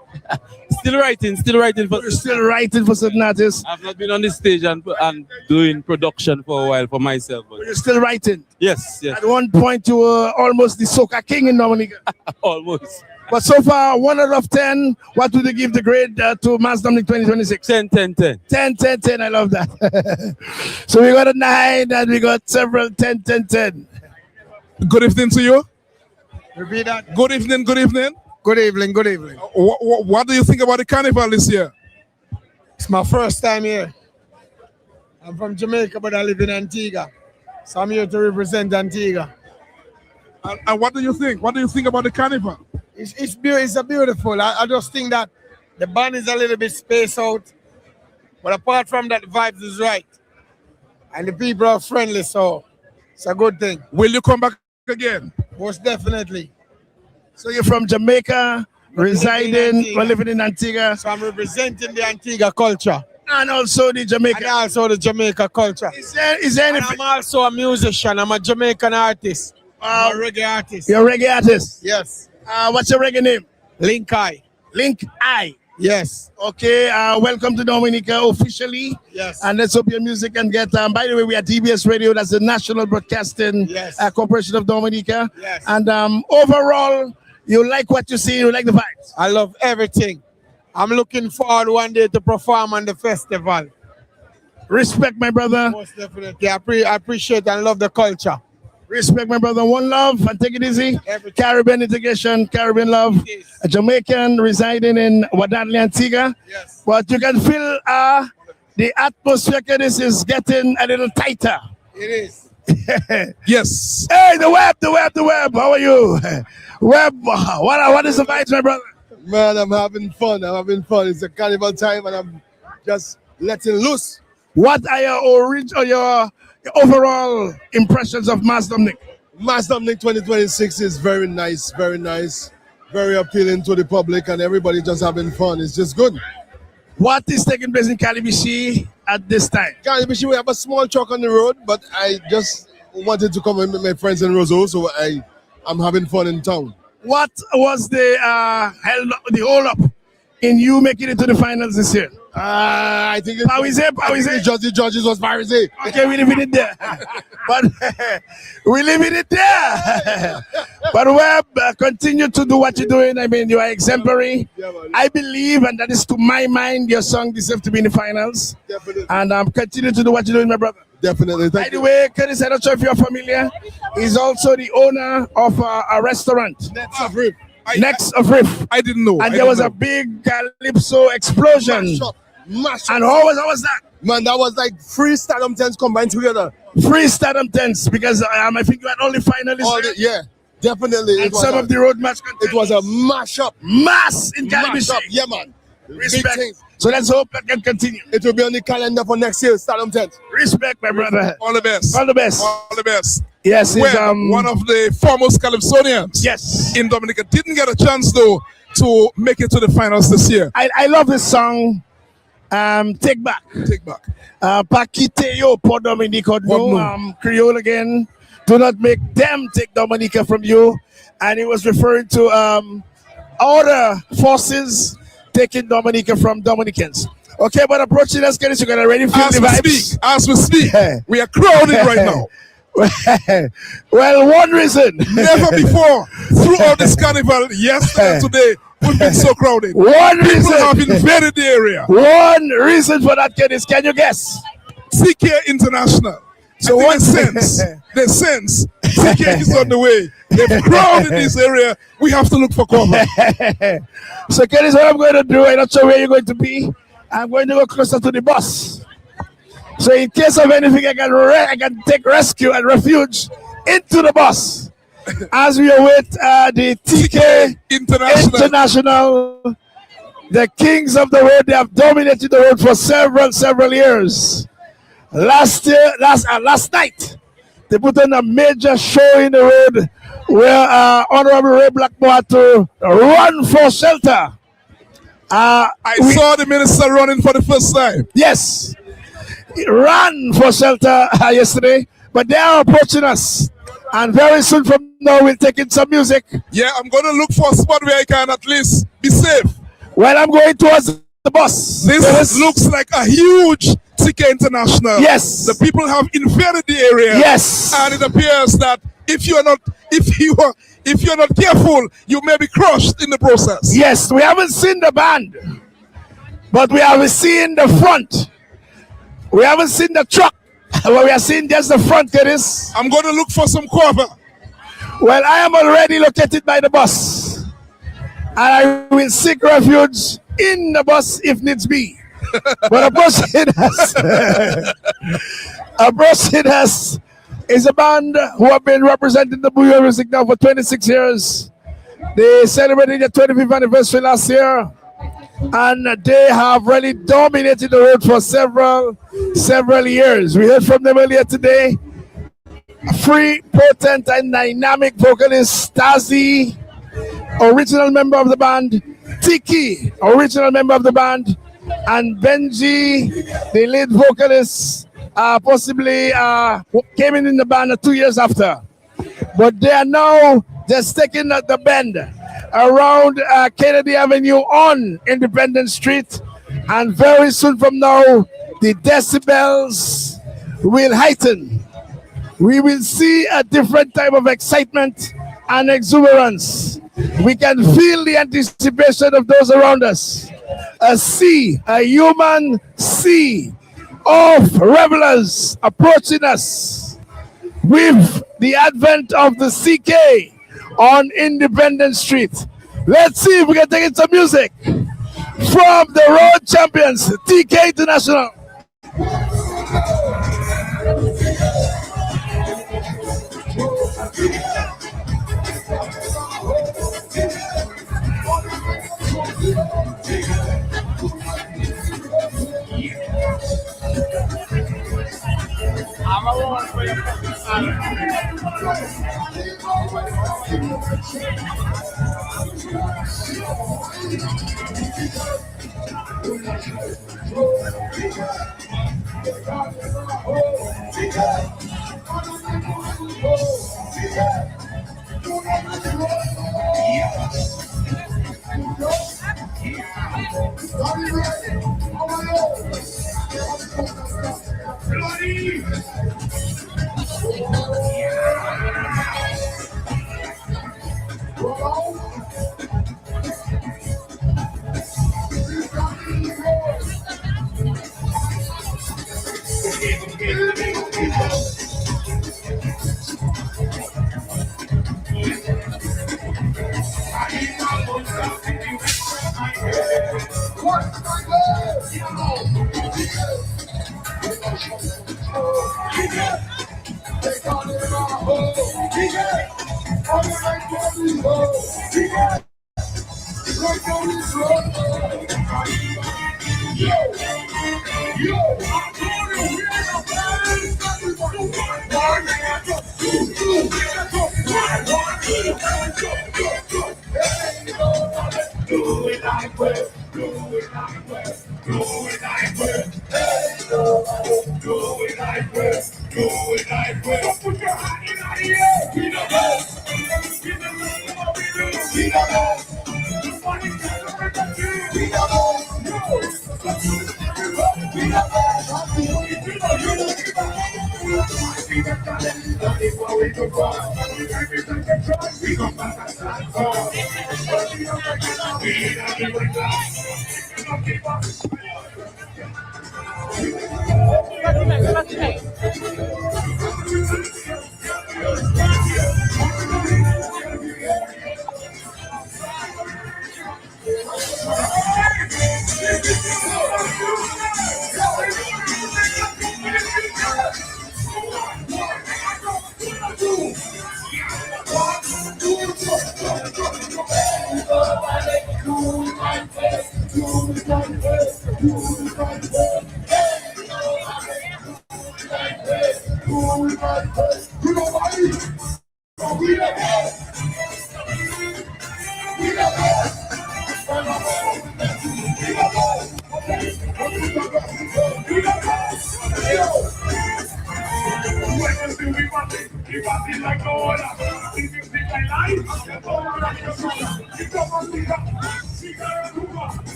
Still writing for. You're still writing for certain artists. I've not been on the stage and doing production for a while for myself. But you're still writing. Yes. At one point, you were almost the soca king in Dominica. Almost. But so far, 1 out of 10, what would you give the grade to Mass Dominik 2026? 10, 10, 10. 10, 10, 10. I love that. So we got a 9 and we got several 10, 10, 10. Good evening to you. Repeat that. Good evening, good evening. Good evening, good evening. What do you think about the carnival this year? It's my first time here. I'm from Jamaica, but I live in Antigua. So I'm here to represent Antigua. And what do you think? What do you think about the carnival? It's beautiful. I just think that the band is a little bit spaced out. But apart from that, the vibes is right. And the people are friendly, so it's a good thing. Will you come back again? Most definitely. So you're from Jamaica, residing, living in Antigua. So I'm representing the Antigua culture. And also the Jamaica. And also the Jamaica culture. Is there anything? I'm also a musician. I'm a Jamaican artist. I'm a reggae artist. You're a reggae artist? Yes. What's your reggae name? Link Eye. Link Eye. Yes. Okay. Welcome to Dominica officially. Yes. And let's hope your music can get. By the way, we are DBS Radio. That's the National Broadcasting Corporation of Dominica. Yes. And overall, you like what you see. You like the vibes. I love everything. I'm looking forward one day to perform on the festival. Respect, my brother. Most definitely. I appreciate and love the culture. Respect, my brother. One love and take it easy. Caribbean integration, Caribbean love. A Jamaican residing in Wadadli, Antigua. Yes. But you can feel the atmosphere. This is getting a little tighter. It is. Yes. Hey, the web. How are you? Web, what is the vibes, my brother? Man, I'm having fun. It's a carnival time and I'm just letting loose. What are your overall impressions of Mass Dominik? Mass Dominik 2026 is very nice, very appealing to the public, and everybody just having fun. It's just good. What is taking place in Calypso at this time? Calypso, we have a small truck on the road, but I just wanted to come with my friends in Roseau, so I'm having fun in town. What was the hold up you making it to the finals this year? I think it's The judges was Parisé. Okay, we leaving it there. But we leaving it there. But Webb, continue to do what you're doing. I mean, you are exemplary. I believe, and that is to my mind, your song deserves to be in the finals. Definitely. And continue to do what you're doing, my brother. Definitely. By the way, Curtis, I'm not sure if you're familiar, he's also the owner of a restaurant. Next of Riff. I didn't know. And there was a big Calypso explosion. Mash up. And how was that? Man, that was like 3 stadium tents combined together. 3 stadium tents, because I think you had only finalists. Yeah, definitely. And some of the road match contenders. It was a mash up. Mass in Calypso. Yeah, man. Respect. Big things. So let's hope that can continue. It will be on the calendar for next year, stadium tent. Respect, my brother. All the best. All the best. All the best. Yes, Well, one of the foremost Calypsonians. Yes. In Dominica didn't get a chance though to make it to the finals this year. I love this song. Take back. Take back. Pakiteo por Dominico no. Creole again. Do not make them take Dominica from you. And he was referring to other forces taking Dominica from Dominicans. Okay, but approaching us, Kenny, you're gonna ready feel the vibes. As we speak, we are crowded right now. Well, one reason. Never before throughout this carnival, yesterday and today, we've been so crowded. One People reason. have invaded the area. One reason for that, Kenny, can you guess? CK International. So what sense? The sense CK is on the way. They've crowded this area. We have to look for cover. So, Kenny, what I'm going to do, I'm not sure where you're going to be. I'm going to go closer to the bus. So in case of anything, I can take rescue and refuge into the bus as we await the TK International, the kings of the road. They have dominated the road for several years. Last night, they put on a major show in the road where Honorable Ray Blackmore had to run for shelter. I saw the minister running for the first time. Yes. Ran for shelter yesterday, but they are approaching us, and very soon from now we'll take in some music. Yeah, I'm going to look for a spot where I can at least be safe. Well, I'm going towards the bus. This looks like a huge TK International. Yes, the people have invaded the area. Yes, and it appears that if you're not careful, you may be crushed in the process. Yes, we haven't seen the band, but we have seen the front. We haven't seen the truck, but we are seeing just the front, Curtis. I'm going to look for some cover. Well, I am already located by the bus, and I will seek refuge in the bus if needs be. But approaching us is a band who have been representing the Buyo music now for 26 years. They celebrated their 25th anniversary last year, and they have really dominated the road for several years. We heard from them earlier today. Free, potent, and dynamic vocalist Stasi, original member of the band. Tiki, original member of the band. And Benji, the lead vocalist, possibly came in the band 2 years after. But they are now just taking the bend around Kennedy Avenue on Independence Street. And very soon from now, the decibels will heighten. We will see a different type of excitement and exuberance. We can feel the anticipation of those around us. A human sea of revelers approaching us with the advent of the CK on Independence Street. Let's see if we can take in some music from the road champions, TK International.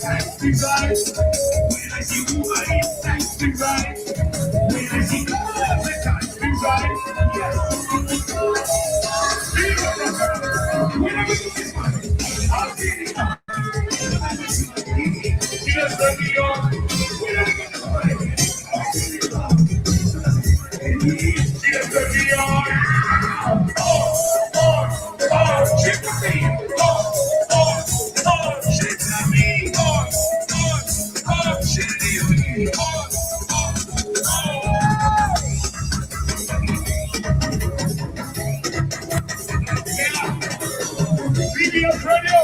taxi ride. When I see you, I taxi ride. When I see cars, I taxi ride. Yes. When I get to this money, I'll see it. Just let me on. When I get to money, I'll see it. Just let me on. Shake the thing. Shake the me. Shake the BBS Radio.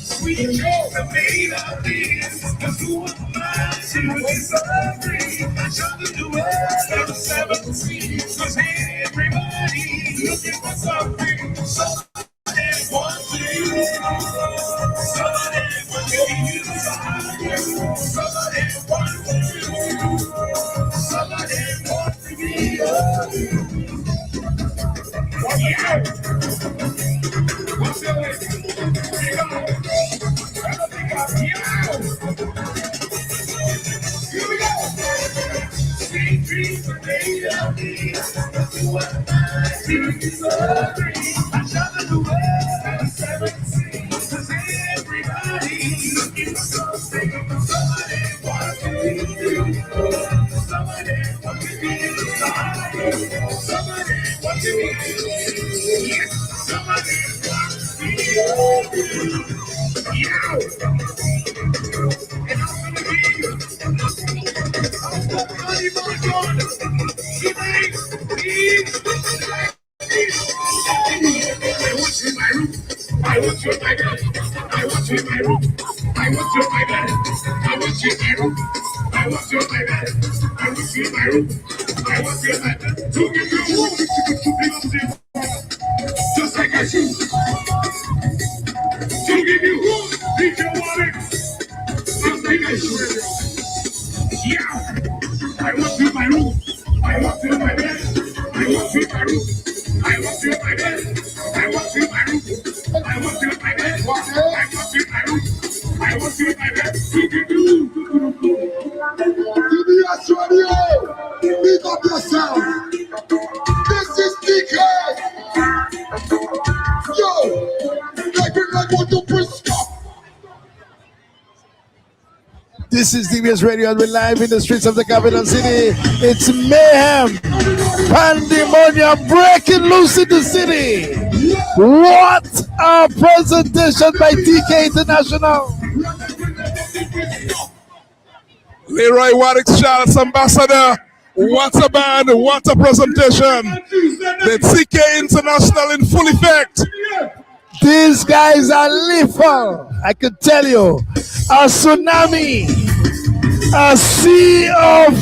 Sweet Joe, the made of this. The two of mine, she was so free. I shot the world of the 7 seas. Cause everybody looking for something. Somebody wants you. Somebody wants you. Somebody wants you. Somebody wants to be you. What's your name? Here we go. Sweet dreams are made of these. I travel the world and 7 seas. Cause everybody looking for something. Somebody wants to be you. Somebody wants to be you. Somebody wants to be you. Yes, somebody wants to be you. And I'm gonna be you. I want you in my room. I want you in my bed. I want you in my room. I want you in my bed. I want you in my room. I want you in my bed. I want you in my room. I want you in my bed. To give you room to belong to you. Just like I should. To give you room if you want it. Just like I should. Yeah. I want you in my room. I want you in my bed. I want you in my room. I want you in my bed. I want you in my room. I want you in my bed. I want you in my room. I want you in my bed. DBS Radio, pick up yourself. This is DK. Yo, like what you push up. This is DBS Radio, and we're live in the streets of the capital city. It's mayhem, pandemonium breaking loose in the city. What a presentation by TK International. Leroy Warwick's Charlotte's ambassador. What a band, what a presentation. The TK International in full effect. These guys are lethal, I could tell you. A tsunami, a sea of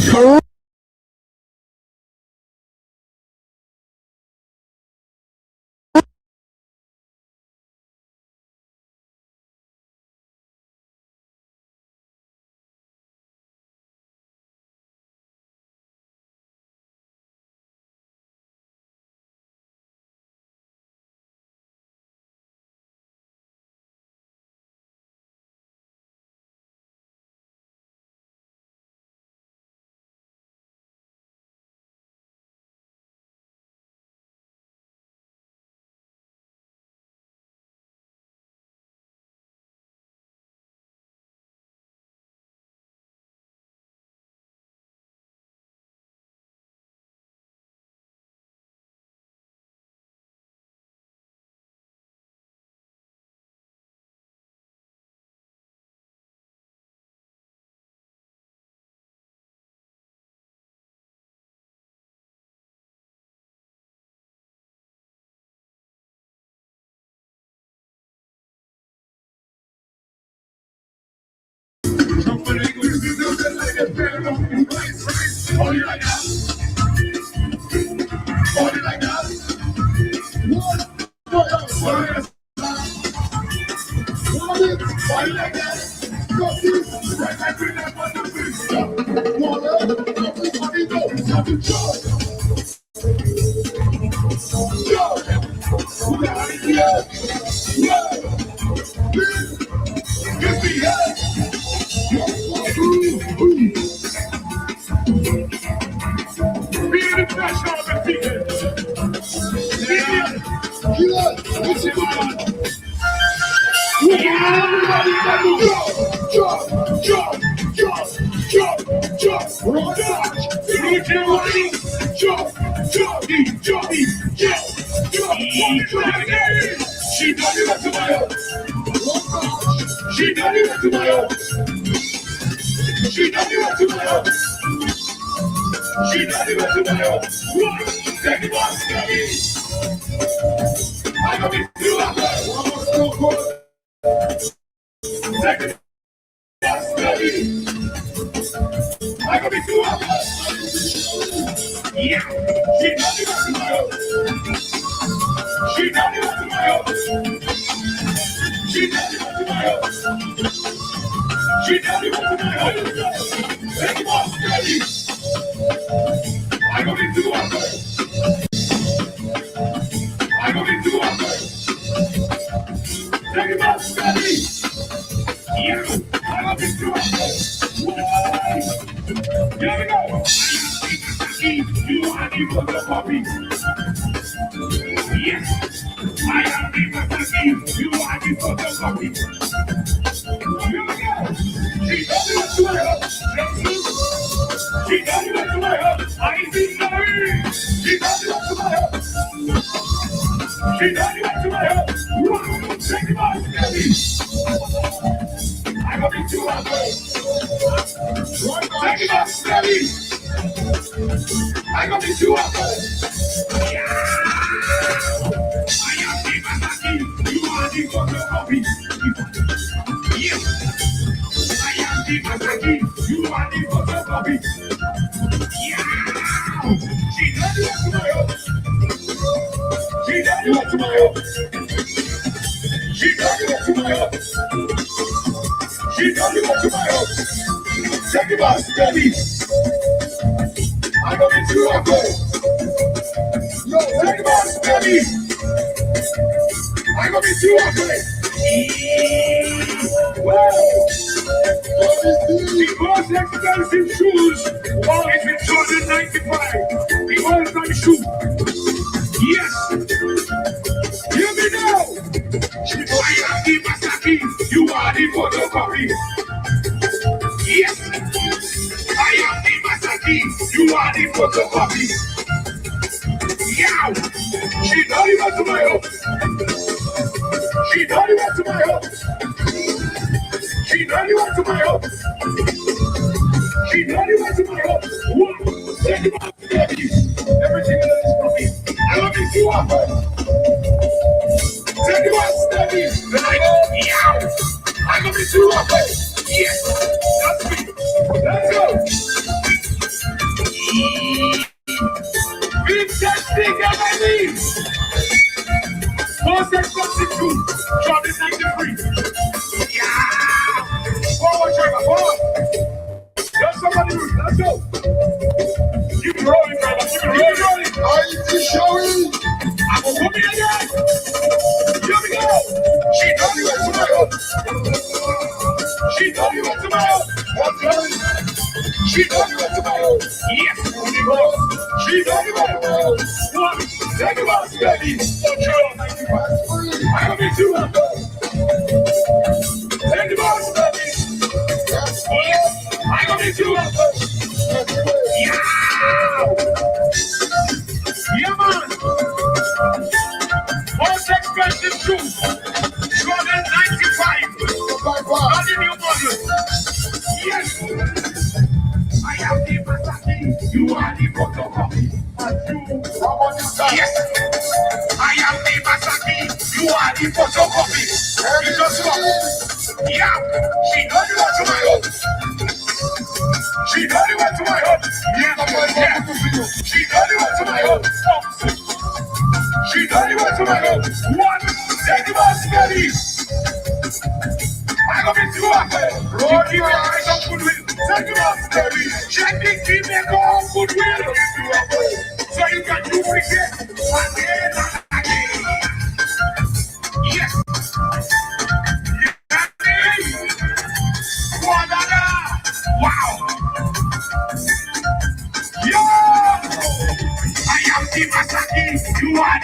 Body like that. Body like that. Body like that. Right back in that everybody knows how to judge.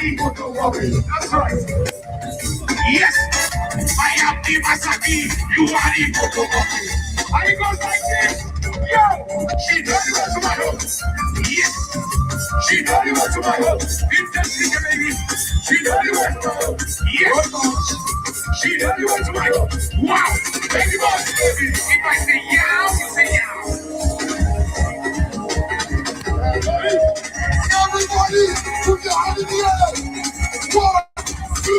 ego to worry. That's right. Yes, I am the Masaki. You are ego to worry. And it goes like this. Yo, she dirty went to my house. Yes, she dirty went to my house. Interesting, baby. She dirty went to my house. Yes, she dirty went to my house. Wow, baby boss, baby. If I say yow, you say yow. Everybody, put your hand in the air. 1, 2,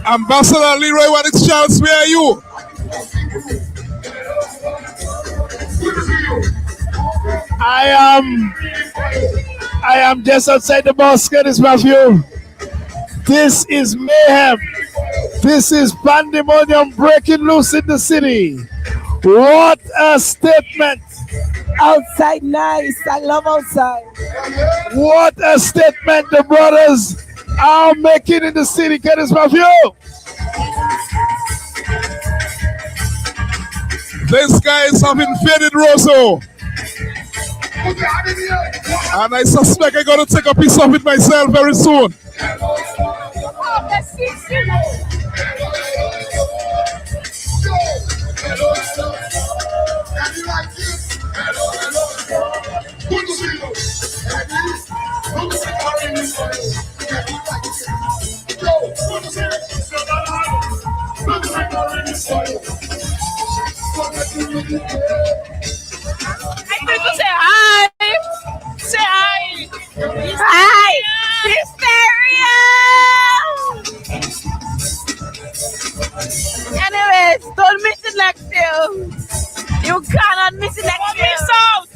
Ambassador Leroy Wadix Charles, where are you? I am just outside the basket, is my view. This is mayhem. This is pandemonium breaking loose in the city. What a statement. Outside nice. I love outside. What a statement the brothers are making in the city. Get this, my view. This guy is having faded Rosso. And I suspect I'm going to take a piece of it myself very soon. I need to say hi. Say hi. Hi. Hysteria. Anyways, don't miss it next year. You cannot miss it next year. Miss out.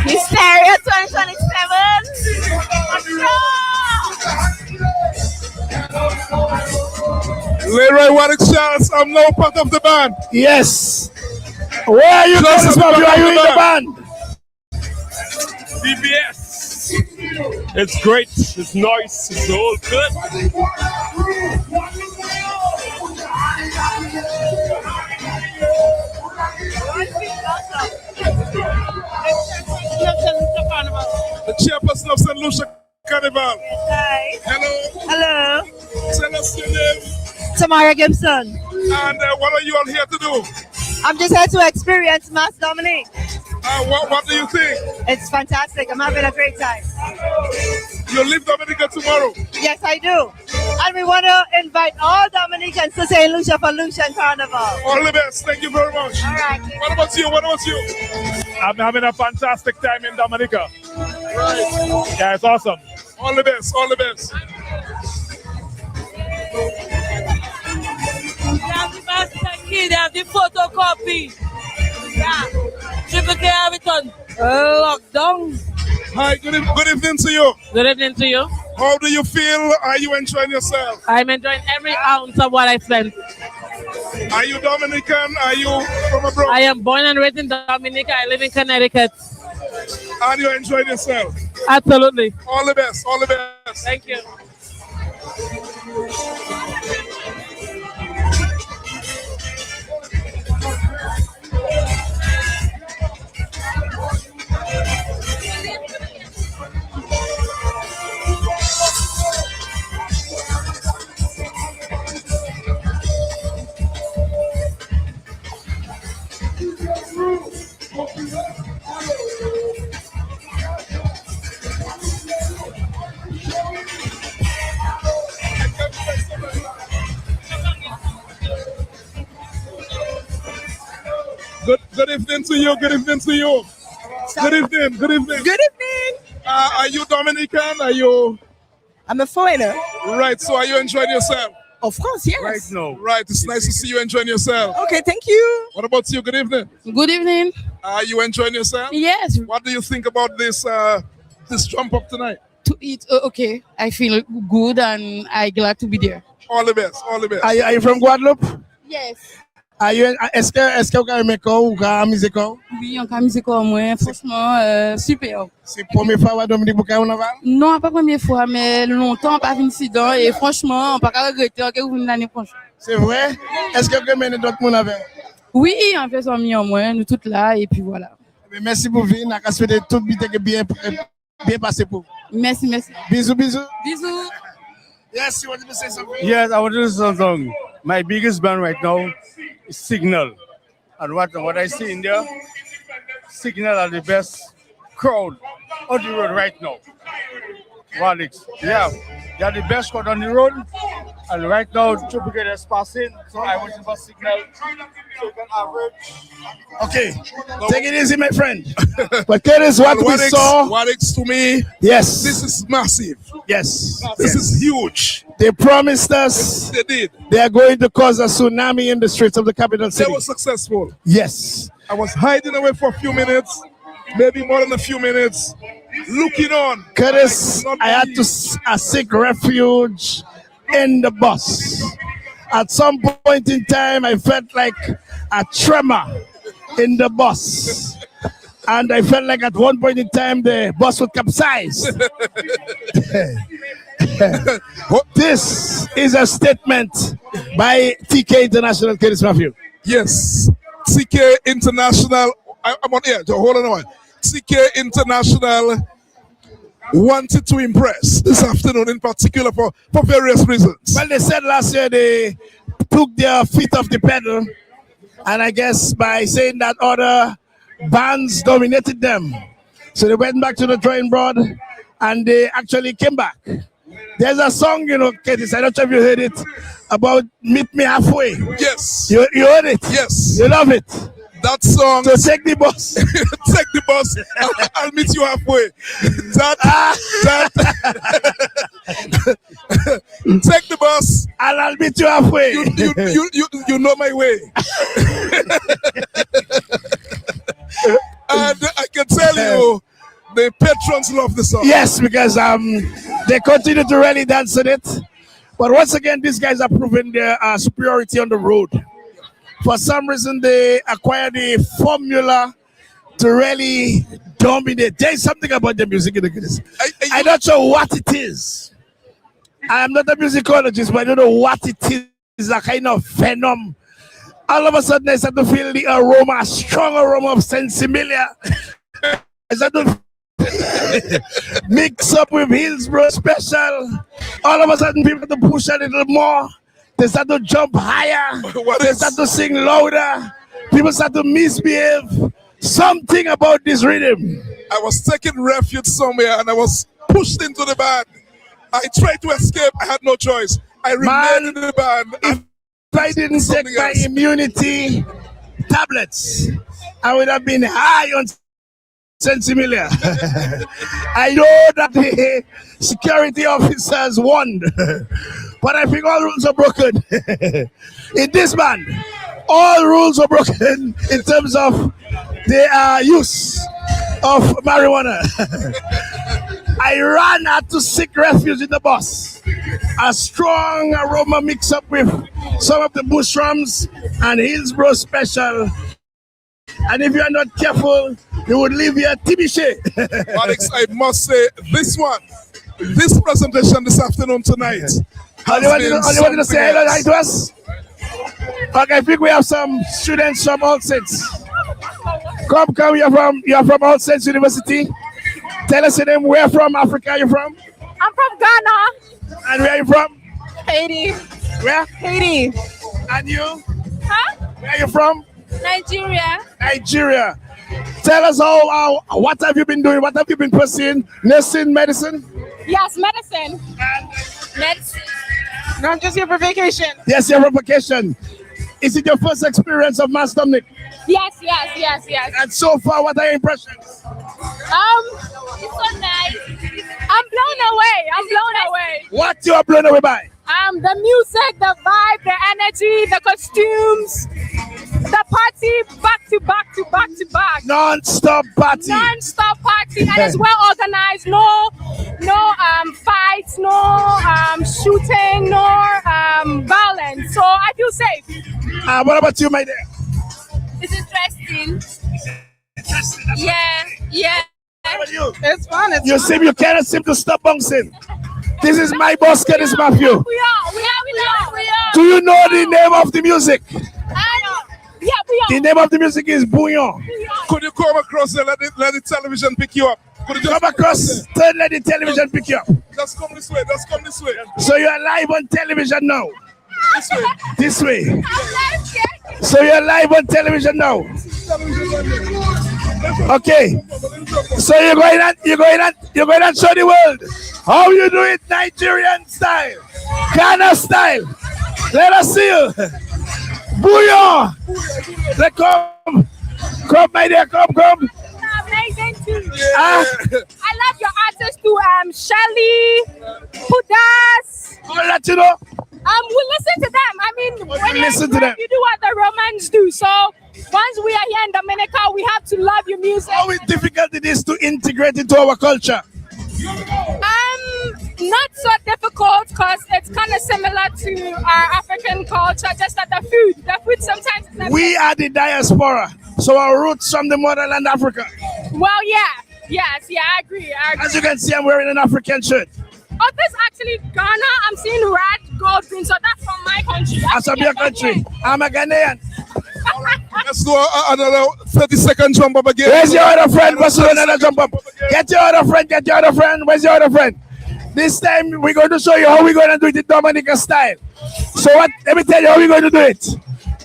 Hysteria 2027. Leroy Wadix Charles, I'm now part of the band. Yes. Where are you guys? Are you in the band? DBS. It's great. It's nice. It's all good. The chairperson of St. Lucia Carnival. Hi. Hello. Hello. Tell us your name. Tamara Gibson. And what are you all here to do? I'm just here to experience Mass Dominik. What do you think? It's fantastic. I'm having a great time. You leave Dominica tomorrow? Yes, I do. And we want to invite all Dominicans to St. Lucia for Lucian Carnival. All the best. Thank you very much. All right. What about you? What about you? I'm having a fantastic time in Dominica. Right. Yeah, it's awesome. All the best. All the best. They have the basket key, they have the photocopy. Yeah. Triple K have it on lockdown. Hi, good evening to you. Good evening to you. How do you feel? Are you enjoying yourself? I'm enjoying every ounce of what I spent. Are you Dominican? Are you from abroad? I am born and raised in Dominica. I live in Connecticut. And you enjoying yourself? Absolutely. All the best. All the best. Thank you. evening to you. Good evening to you. Good evening. Good evening. Good evening. Are you Dominican? Are you? I'm a foreigner. Right. So are you enjoying yourself? Of course, yes. Right now. Right. It's nice to see you enjoying yourself. Okay, thank you. What about you? Good evening. Good evening. Are you enjoying yourself? Yes. What do you think about this this jump up tonight? To eat, okay. I feel good and I'm glad to be there. All the best. All the best. Are you from Guadeloupe? Yes. Est-ce que vous avez un musical? Oui, on a musical moi, franchement, super. C'est la première fois que Dominique au Carnival? Non, pas la première fois, mais longtemps, pas incident et franchement, on peut pas regretter que vous venez l'année prochaine. C'est vrai? Est-ce que vous avez d'autres monde avec? Oui, on fait son mieux en moins, nous toutes là et puis voilà. Merci pour venir, on a souhaité tout bien passé pour vous. Merci, merci. Bisous, bisous. Bisous. Yes, you wanted to say something? Yes, I wanted to say something. My biggest band right now is Signal. And what I see in there, Signal are the best crowd on the road right now. Alex, yeah, they are the best crowd on the road. And right now, Jubilation is passing, so I want to Signal so you can average. Okay, take it easy, my friend. But that is what we saw. What it's to me, yes, this is massive. Yes, this is huge. They promised us they did. They are going to cause a tsunami in the streets of the capital city. They were successful. Yes. I was hiding away for a few minutes, maybe more than a few minutes, looking on. Curtis, I had to seek refuge in the bus. At some point in time, I felt like a tremor in the bus. And I felt like at one point in time, the bus would capsize. This is a statement by TK International, Curtis Matthew. Yes, TK International. I'm on here. Hold on. TK International wanted to impress this afternoon in particular for various reasons. Well, they said last year they took their feet off the pedal, and I guess by saying that other bands dominated them. So they went back to the drawing board and they actually came back. There's a song, Curtis, I don't know if you heard it, about Meet Me Halfway. Yes. You heard it? Yes. You love it? That song. So take the bus. Take the bus. I'll meet you halfway. Take the bus. And I'll meet you halfway. You know my way. And I can tell you, the patrons love the song. Yes, because they continue to really dance on it. But once again, these guys are proving their superiority on the road. For some reason, they acquired the formula to really dominate. There's something about the music in the goodness. I'm not sure what it is. I'm not a musicologist, but I don't know what it is. It's a kind of venom. All of a sudden, I start to feel the aroma, a strong aroma of Sensimilia. I start to mix up with Hillsborough Special. All of a sudden, people have to push a little more. They start to jump higher. They start to sing louder. People start to misbehave. Something about this rhythm. I was taking refuge somewhere and I was pushed into the band. I tried to escape. I had no choice. I remained in the band. If I didn't take my immunity tablets, I would have been high on Sensimilia. I know that the security officers won, but I think all rules are broken. In this band, all rules are broken in terms of the use of marijuana. I ran out to seek refuge in the bus. A strong aroma mixed up with some of the bush drums and Hillsborough Special. And if you are not careful, you would leave here Tibishe. Alex, I must say, this presentation this afternoon tonight. All you wanted to say hello to us? Okay, I think we have some students from All Saints. Come, you're from All Saints University. Tell us your name. Where from Africa are you from? I'm from Ghana. And where are you from? Haiti. Where? Haiti. And you? Huh? Where are you from? Nigeria. Nigeria. Tell us what have you been doing? What have you been pursuing? Nursing, medicine? Yes, medicine. Medicine. No, I'm just here for vacation. Yes, you're on vacation. Is it your first experience of Mass Dominik? Yes. And so far, what are your impressions? It's so nice. I'm blown away. What you are blown away by? The music, the vibe, the energy, the costumes, the party back to back. Non-stop party. Non-stop party, and it's well organized. No fights, no shooting, no violence. So I feel safe. What about you, my dear? It's interesting. Yeah. What about you? It's fun. You cannot seem to stop bouncing. This is my boss, Curtis Matthew. We are. Do you know the name of the music? Yeah, we are. The name of the music is Bouillon. Could you come across and let the television pick you up? Could you just come across? Let the television pick you up. Just come this way. So you are live on television now. This way. So you're live on television now. Okay. So you're going to show the world how you do it Nigerian style, Ghana style. Let us see you. Bouillon. Let come, my dear, come. Amazing too. I love your artists too. Shelly, Pudas. All that you know. We listen to them. I mean, when listen to them. You do what the Romans do. So once we are here in Dominica, we have to love your music. How difficult it is to integrate into our culture? Not so difficult because it's kind of similar to our African culture, just that the food sometimes is we are the diaspora, so our roots from the motherland Africa. Well, yes, I agree. As you can see, I'm wearing an African shirt. Oh, this is actually Ghana. I'm seeing red, gold, green, so that's from my country. That's from your country. I'm a Ghanaian. Let's do another 30-second jump up again. Where's your other friend? Let's do another jump up. Get your other friend. Where's your other friend? This time we're going to show you how we're going to do it in Dominica style. So let me tell you how we're going to do it.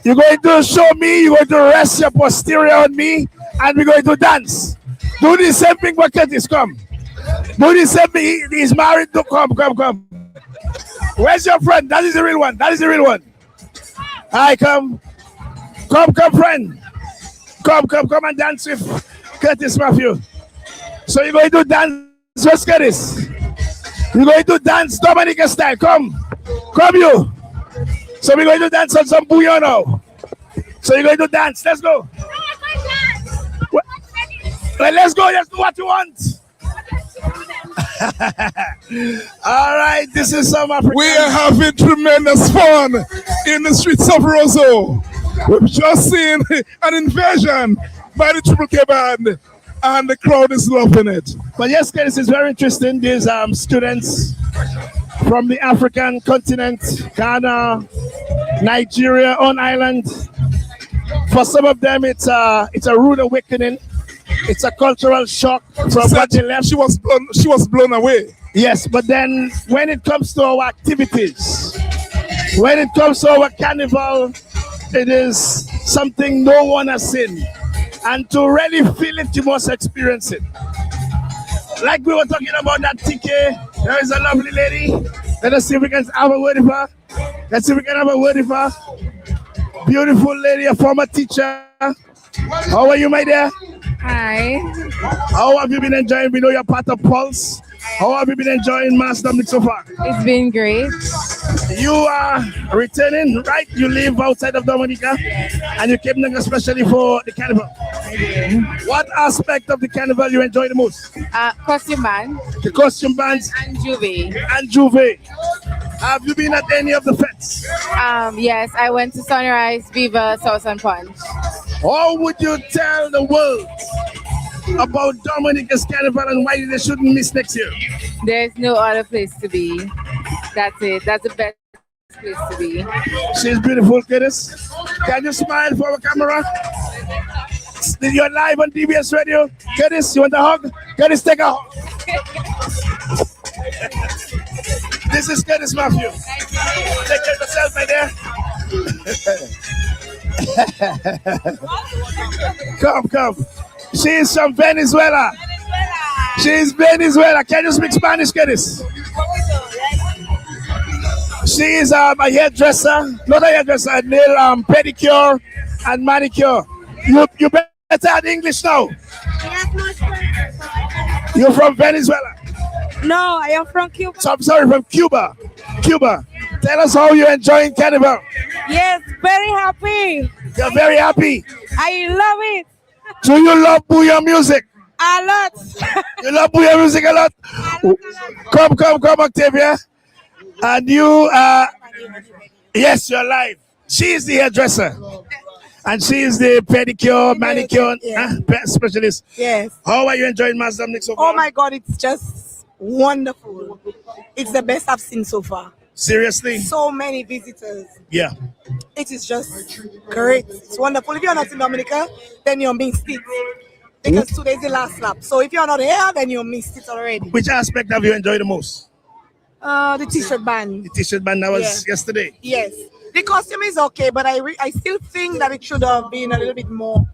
You're going to show me, you're going to rest your posterior on me, and we're going to dance. Do the same thing for Curtis, come. Do the same thing, he's married to come. Where's your friend? That is the real one. Hi, come, friend. Come and dance with Curtis Matthew. So you're going to dance with Curtis. You're going to dance Dominica style. Come you. So we're going to dance on some bouillon now. So you're going to dance. Let's go. Well, let's go. Let's do what you want. All right, this is some African. We are having tremendous fun in the streets of Roseau. We've just seen an invasion by the Triple K Band, and the crowd is loving it. But yes, this is very interesting. These students from the African continent, Ghana, Nigeria, on island. For some of them, it's a rude awakening. It's a cultural shock from what they left. She was blown away. Yes, but then when it comes to our activities, when it comes to our carnival, it is something no one has seen. And to really feel it, you must experience it. Like we were talking about that TK, there is a lovely lady. Let us see if we can have a word with her. Beautiful lady, a former teacher. How are you, my dear? Hi. How have you been enjoying? We know you're part of Pulse. How have you been enjoying Mass Dominik so far? It's been great. You are returning, right? You live outside of Dominica, and you came here especially for the carnival. What aspect of the carnival you enjoy the most? Costume band. The costume bands and Juve. Have you been at any of the fetes? Yes, I went to Sunrise, Viva, Sauce and Punch. How would you tell the world about Dominica's carnival and why they shouldn't miss next year? There's no other place to be. That's it. That's the best place to be. She's beautiful, Curtis. Can you smile for our camera? You're live on DBS Radio. Curtis, you want a hug? Curtis, take a hug. This is Curtis Matthew. Take care of yourself, my dear. Come. She is from Venezuela. She is Venezuela. Can you speak Spanish, Curtis? She is a hairdresser, not a hairdresser, a nail pedicure and manicure. You better add English now. You're from Venezuela. No, I am from Cuba. So I'm sorry, from Cuba. Cuba. Tell us how you're enjoying Carnival. Yes, very happy. You're very happy. I love it Do you love Booyah music? a lot. You love Booyah music a lot? Come, Octavia. And you, yes, you're live. She is the hairdresser. And she is the pedicure, manicure specialist. Yes. How are you enjoying Mass Dominik so far? Oh my God, it's just wonderful. It's the best I've seen so far. Seriously? So many visitors. Yeah. It is just great. It's wonderful. If you're not in Dominica, then you're missed it. Because today's the last lap. So if you're not here, then you missed it already. Which aspect have you enjoyed the most? The t-shirt band. The t-shirt band that was yesterday. Yes. The costume is okay, but I still think that it should have been a little bit more.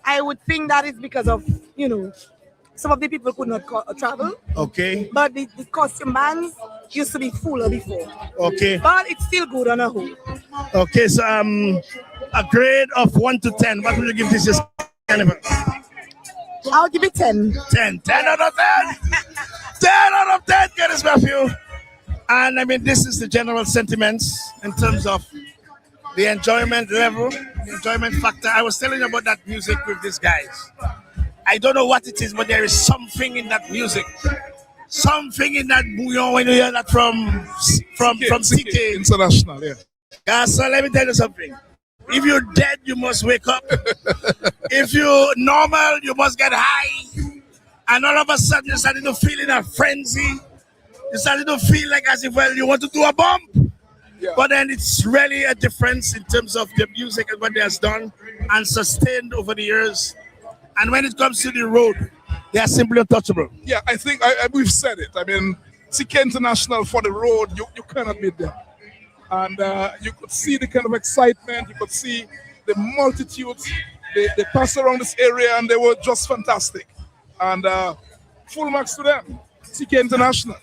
I would think that is because of, some of the people could not travel. Okay. But the costume bands used to be fuller before. Okay. But it's still good on a whole. Okay, so a grade of 1 to 10. What would you give this year's Carnival? I'll give it 10. 10. 10 out of 10. 10 out of 10, Curtis Matthew. And I mean, this is the general sentiments in terms of the enjoyment level, the enjoyment factor. I was telling you about that music with these guys. I don't know what it is, but there is something in that music. Something in that bouillon when you hear that from CK. International, yeah. Yeah, so let me tell you something. If you're dead, you must wake up. If you're normal, you must get high. And all of a sudden, you're starting to feel in a frenzy. You're starting to feel like as if, well, you want to do a bump. Yeah. But then it's really a difference in terms of the music and what they has done and sustained over the years. And when it comes to the road, they are simply untouchable. Yeah, I think we've said it. I mean, CK International for the road, you cannot beat them. And you could see the kind of excitement, you could see the multitudes. They passed around this area and they were just fantastic. And full marks to them, CK International.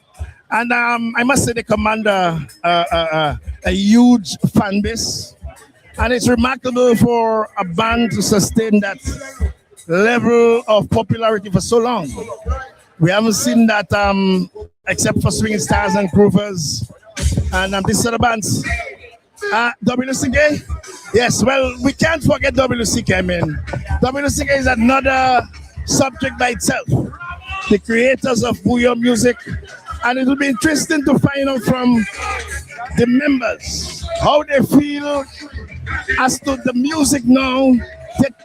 And I must say they command a huge fan base. And it's remarkable for a band to sustain that level of popularity for so long. We haven't seen that except for Swinging Stars and Groovers and these other bands. WCK? Yes, well, we can't forget WCK. I mean, WCK is another subject by itself. The creators of bouillon music. And it will be interesting to find out from the members how they feel as to the music now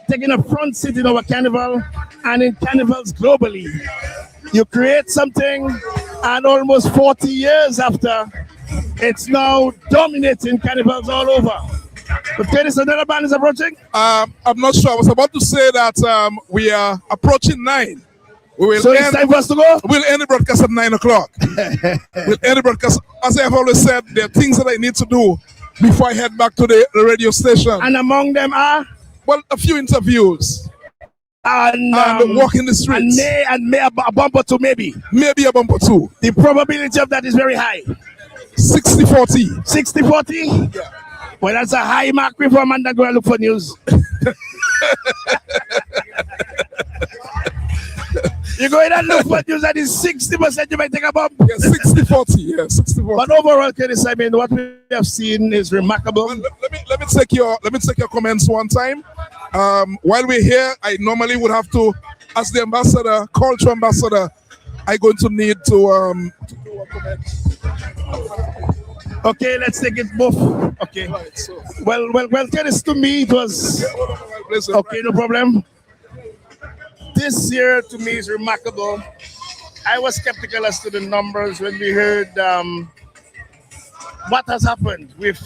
taking a front seat in our carnival and in carnivals globally. You create something and almost 40 years after, it's now dominating carnivals all over. But Curtis, another band is approaching? I'm not sure. I was about to say that we are approaching 9. So it's time for us to go? We'll end the broadcast at 9 o'clock. We'll end the broadcast. As I have always said, there are things that I need to do before I head back to the radio station. And among them are? Well, a few interviews. And walking the streets. And may a bump or two, maybe. Maybe a bump or two. The probability of that is very high. 60-40. 60-40? Yeah. Well, that's a high mark for a man that go and look for news. You go in and look for news that is 60%, you might take a bump. Yeah, 60-40. Yeah, 60-40. But overall, Curtis, I mean, what we have seen is remarkable. Well, let me take your comments one time. While we're here, I normally would have to, as the ambassador, culture ambassador, I'm going to need to do a comment. Okay, let's take it both. Okay. Right, so. Well, Curtis, to me, it was okay. No problem. This year, to me, is remarkable. I was skeptical as to the numbers when we heard what has happened with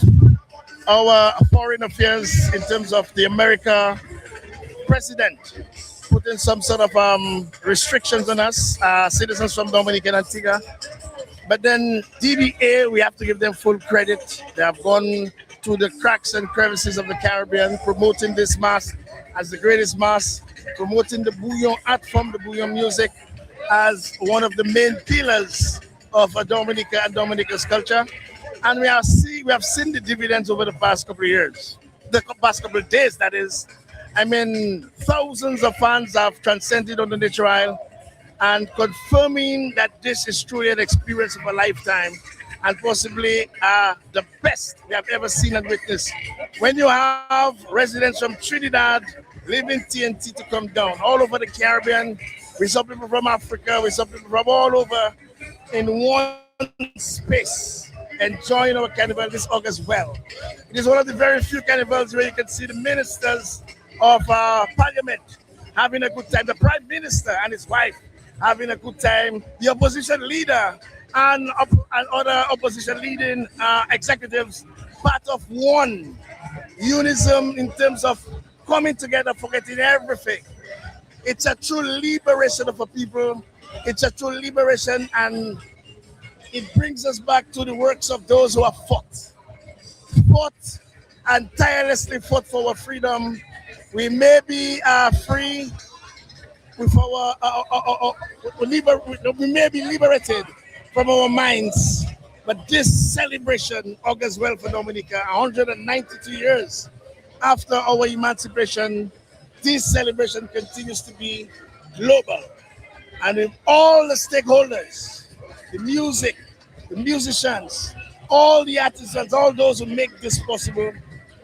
our foreign affairs in terms of the America president putting some sort of restrictions on us, citizens from Dominica and Antigua. But then DBA, we have to give them full credit. They have gone to the cracks and crevices of the Caribbean, promoting this mass as the greatest mass, promoting the bouillon art form, the bouillon music, as one of the main pillars of Dominica and Dominica's culture. And we have seen the dividends over the past couple of years, the past couple of days, that is. I mean, thousands of fans have transcended on the nature isle and confirming that this is truly an experience of a lifetime and possibly the best we have ever seen and witnessed. When you have residents from Trinidad leaving TNT to come down, all over the Caribbean, we saw people from Africa, we saw people from all over in one space enjoying our carnival this August well. It is one of the very few carnivals where you can see the ministers of parliament having a good time, the prime minister and his wife having a good time, the opposition leader and other opposition leading executives part of one unison in terms of coming together, forgetting everything. It's a true liberation of a people. It's a true liberation, and it brings us back to the works of those who have fought and tirelessly fought for our freedom. We may be free with we may be liberated from our minds, but this celebration augurs well for Dominica. 192 years after our emancipation, this celebration continues to be global. And with all the stakeholders, the music, the musicians, all the artisans, all those who make this possible,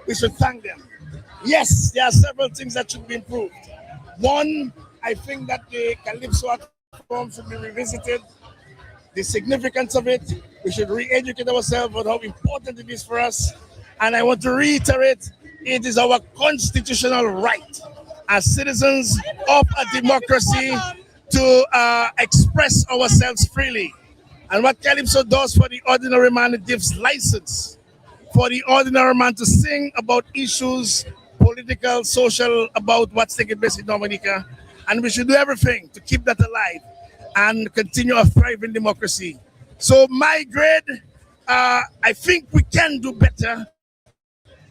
we should thank them. Yes, there are several things that should be improved. One, I think that the Calypso art form should be revisited. The significance of it, we should re-educate ourselves on how important it is for us. And I want to reiterate, it is our constitutional right as citizens of a democracy to express ourselves freely. And what Calypso does for the ordinary man, it gives license for the ordinary man to sing about issues, political, social, about what's taking place in Dominica. And we should do everything to keep that alive and continue a thriving democracy. So my grade, I think we can do better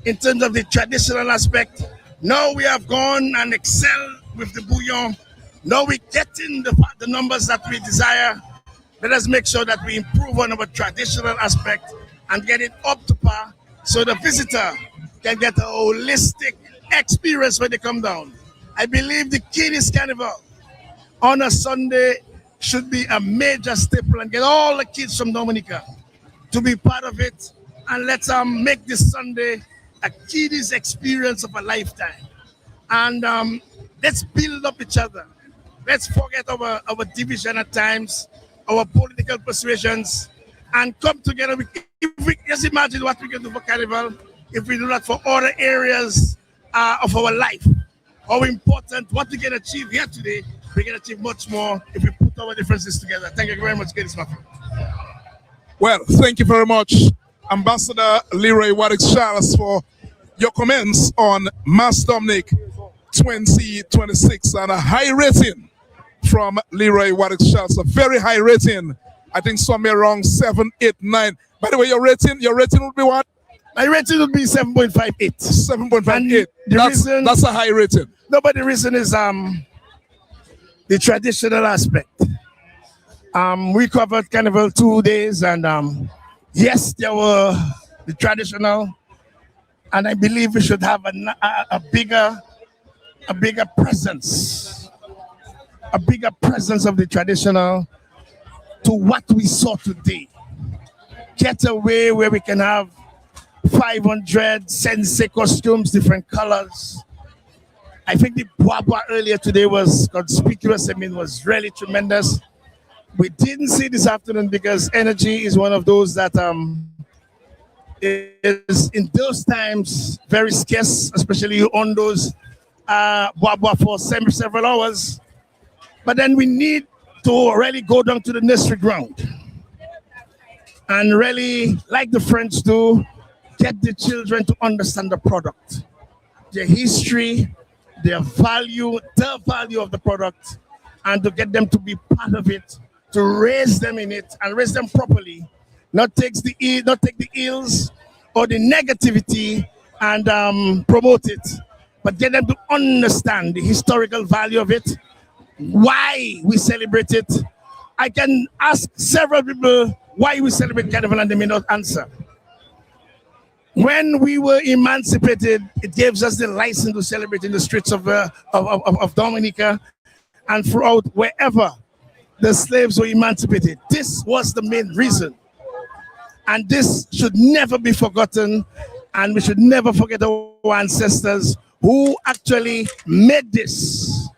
in terms of the traditional aspect. Now we have gone and excelled with the bouillon. Now we're getting the numbers that we desire. Let us make sure that we improve on our traditional aspect and get it up to par so the visitor can get a holistic experience when they come down. I believe the Kiddies Carnival on a Sunday should be a major staple and get all the kids from Dominica to be part of it. And let's make this Sunday a Kiddies experience of a lifetime. And let's build up each other. Let's forget our division at times, our political persuasions, and come together. If we just imagine what we can do for Carnival, if we do that for other areas of our life, how important what we can achieve here today, we can achieve much more if we put our differences together. Thank you very much, Ladies and gentlemen. Well, thank you very much, Ambassador Leroy Waddick-Charles, for your comments on Mass Dominik 2026 and a high rating from Leroy Waddick-Charles, a very high rating. I think somewhere around 7, 8, 9. By the way, your rating would be what? My rating would be 7.58. 7.58. That's a high rating. No, but the reason is the traditional aspect. We covered Carnival 2 days, and yes, there were the traditional, and I believe we should have a bigger presence of the traditional to what we saw today. Get away where we can have 500 sensei costumes, different colors. I think the Bwabwa earlier today was conspicuous. I mean, was really tremendous. We didn't see this afternoon because energy is one of those that is in those times very scarce, especially on those Bwabwa for several hours. But then we need to really go down to the nursery ground and really, like the French do, get the children to understand the product, their history, their value, the value of the product, and to get them to be part of it, to raise them in it and raise them properly, not take the ills or the negativity and promote it, but get them to understand the historical value of it, why we celebrate it. I can ask several people why we celebrate Carnival and they may not answer. When we were emancipated, it gives us the license to celebrate in the streets of Dominica and throughout wherever the slaves were emancipated. This was the main reason. And this should never be forgotten. And we should never forget our ancestors who actually made this,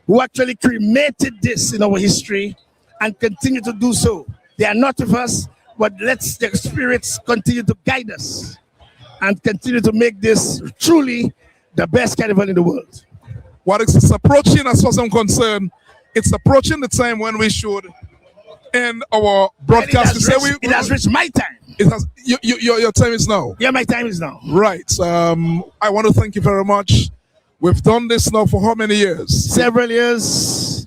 who actually cremated this in our history and continue to do so. They are not with us, but let their spirits continue to guide us and continue to make this truly the best carnival in the world. What is approaching, as far as I'm concerned, it's approaching the time when we should end our broadcast. It has reached my time. It has. Your time is now. Yeah, my time is now. Right. I want to thank you very much. We've done this now for how many years? Several years.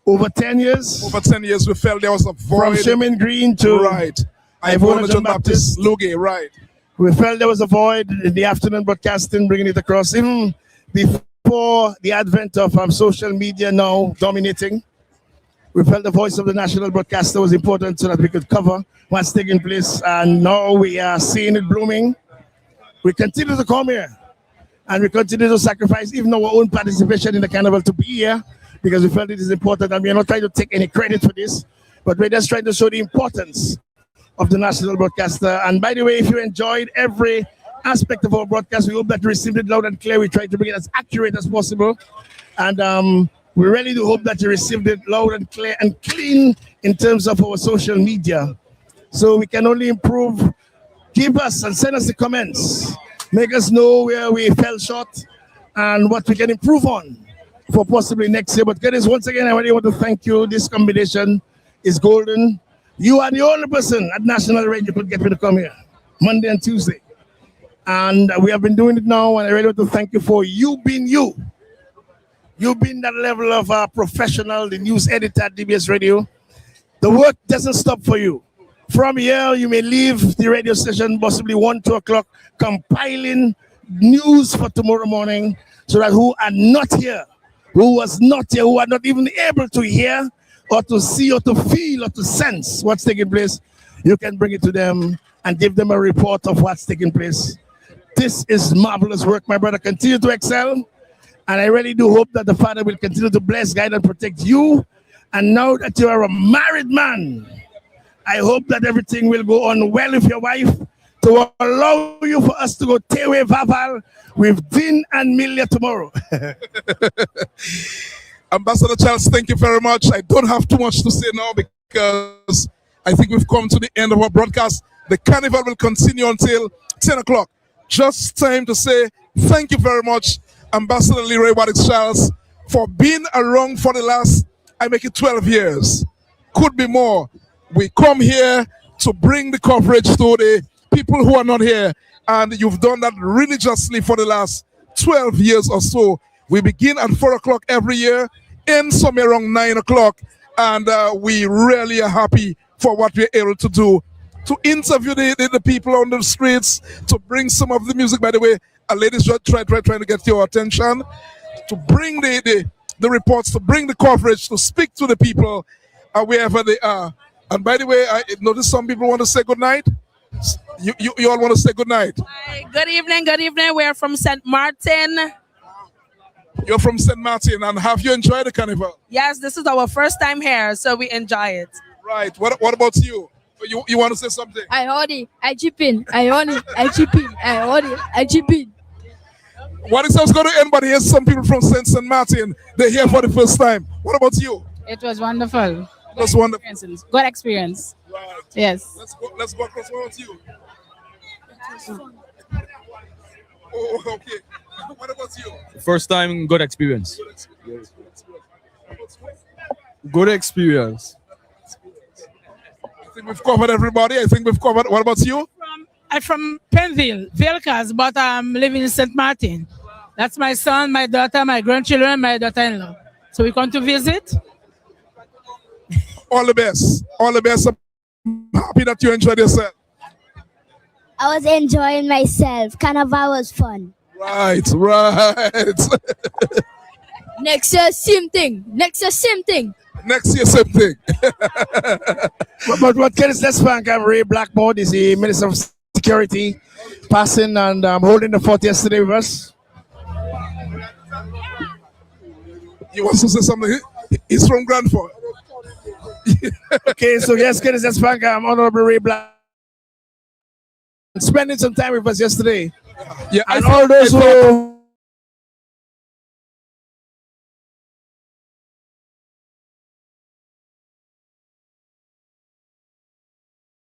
Over 10 years. Over 10 years. We felt there was a void. From Sherman Green to Ivona John Baptist Luge. Right. We felt there was a void in the afternoon broadcasting, bringing it across. Even before the advent of social media now dominating, we felt the voice of the national broadcaster was important so that we could cover what's taking place. And now we are seeing it blooming. We continue to come here and we continue to sacrifice even our own participation in the carnival to be here because we felt it is important. And we are not trying to take any credit for this, but we're just trying to show the importance of the national broadcaster. And by the way, if you enjoyed every aspect of our broadcast, we hope that you received it loud and clear. We try to bring it as accurate as possible. And we really do hope that you received it loud and clear and clean in terms of our social media. So we can only improve. Give us and send us the comments. Make us know where we fell short and what we can improve on for possibly next year. But guys, once again, I really want to thank you. This combination is golden. You are the only person at National Radio could get me to come here Monday and Tuesday. And we have been doing it now, and I really want to thank you for you being you. You've been that level of professional, the news editor at DBS Radio. The work doesn't stop for you. From here, you may leave the radio station possibly 1, 2 o'clock, compiling news for tomorrow morning so that who are not here, who was not here, who are not even able to hear or to see or to feel or to sense what's taking place, you can bring it to them and give them a report of what's taking place. This is marvelous work, my brother. Continue to excel. And I really do hope that the Father will continue to bless, guide, and protect you. And now that you are a married man, I hope that everything will go on well with your wife to allow you for us to go Tewe Vaval with Dean and Milia tomorrow. Ambassador Charles, thank you very much. I don't have too much to say now because I think we've come to the end of our broadcast. The carnival will continue until 10 o'clock. Just time to say thank you very much, Ambassador Leroy Wadix Charles, for being around for the last, I make it 12 years. Could be more. We come here to bring the coverage to the people who are not here, and you've done that religiously for the last 12 years or so. We begin at 4 o'clock every year, end somewhere around 9 o'clock, and we really are happy for what we're able to do. To interview the people on the streets, to bring some of the music. By the way, ladies, trying to get your attention, to bring the reports, to bring the coverage, to speak to the people wherever they are. And by the way, I noticed some people want to say good night. You all want to say good night. Hi, good evening, good evening. We're from St. Martin. You're from St. Martin, and have you enjoyed the carnival? Yes, this is our first time here, so we enjoy it. Right. What about you? You want to say something? I heard it. I chip in. I heard it. I chip in. I heard it. I chip in. What is I was going to end, but here's some people from St. Martin. They're here for the first time. What about you? It was wonderful. It was wonderful. Good experience. Right. Yes. Let's go across. What about you? Oh, okay. What about you? First time, good experience. Good experience. I think we've covered everybody. I think we've covered. What about you? I'm from Penville, Vilcas, but I'm living in St. Martin. That's my son, my daughter, my grandchildren, my daughter-in-law. So we come to visit. All the best. All the best. I'm happy that you enjoyed yourself. I was enjoying myself. Carnival was fun. Right. Next year, same thing. Next year, same thing. Next year, same thing. But what can let's thank Ray Blackmore, is the Minister of Security, passing and holding the fort yesterday with us. You want to say something? He's from Grandford. Okay, so yes, let's thank Honorable Ray Black spending some time with us yesterday. Yeah, and all those who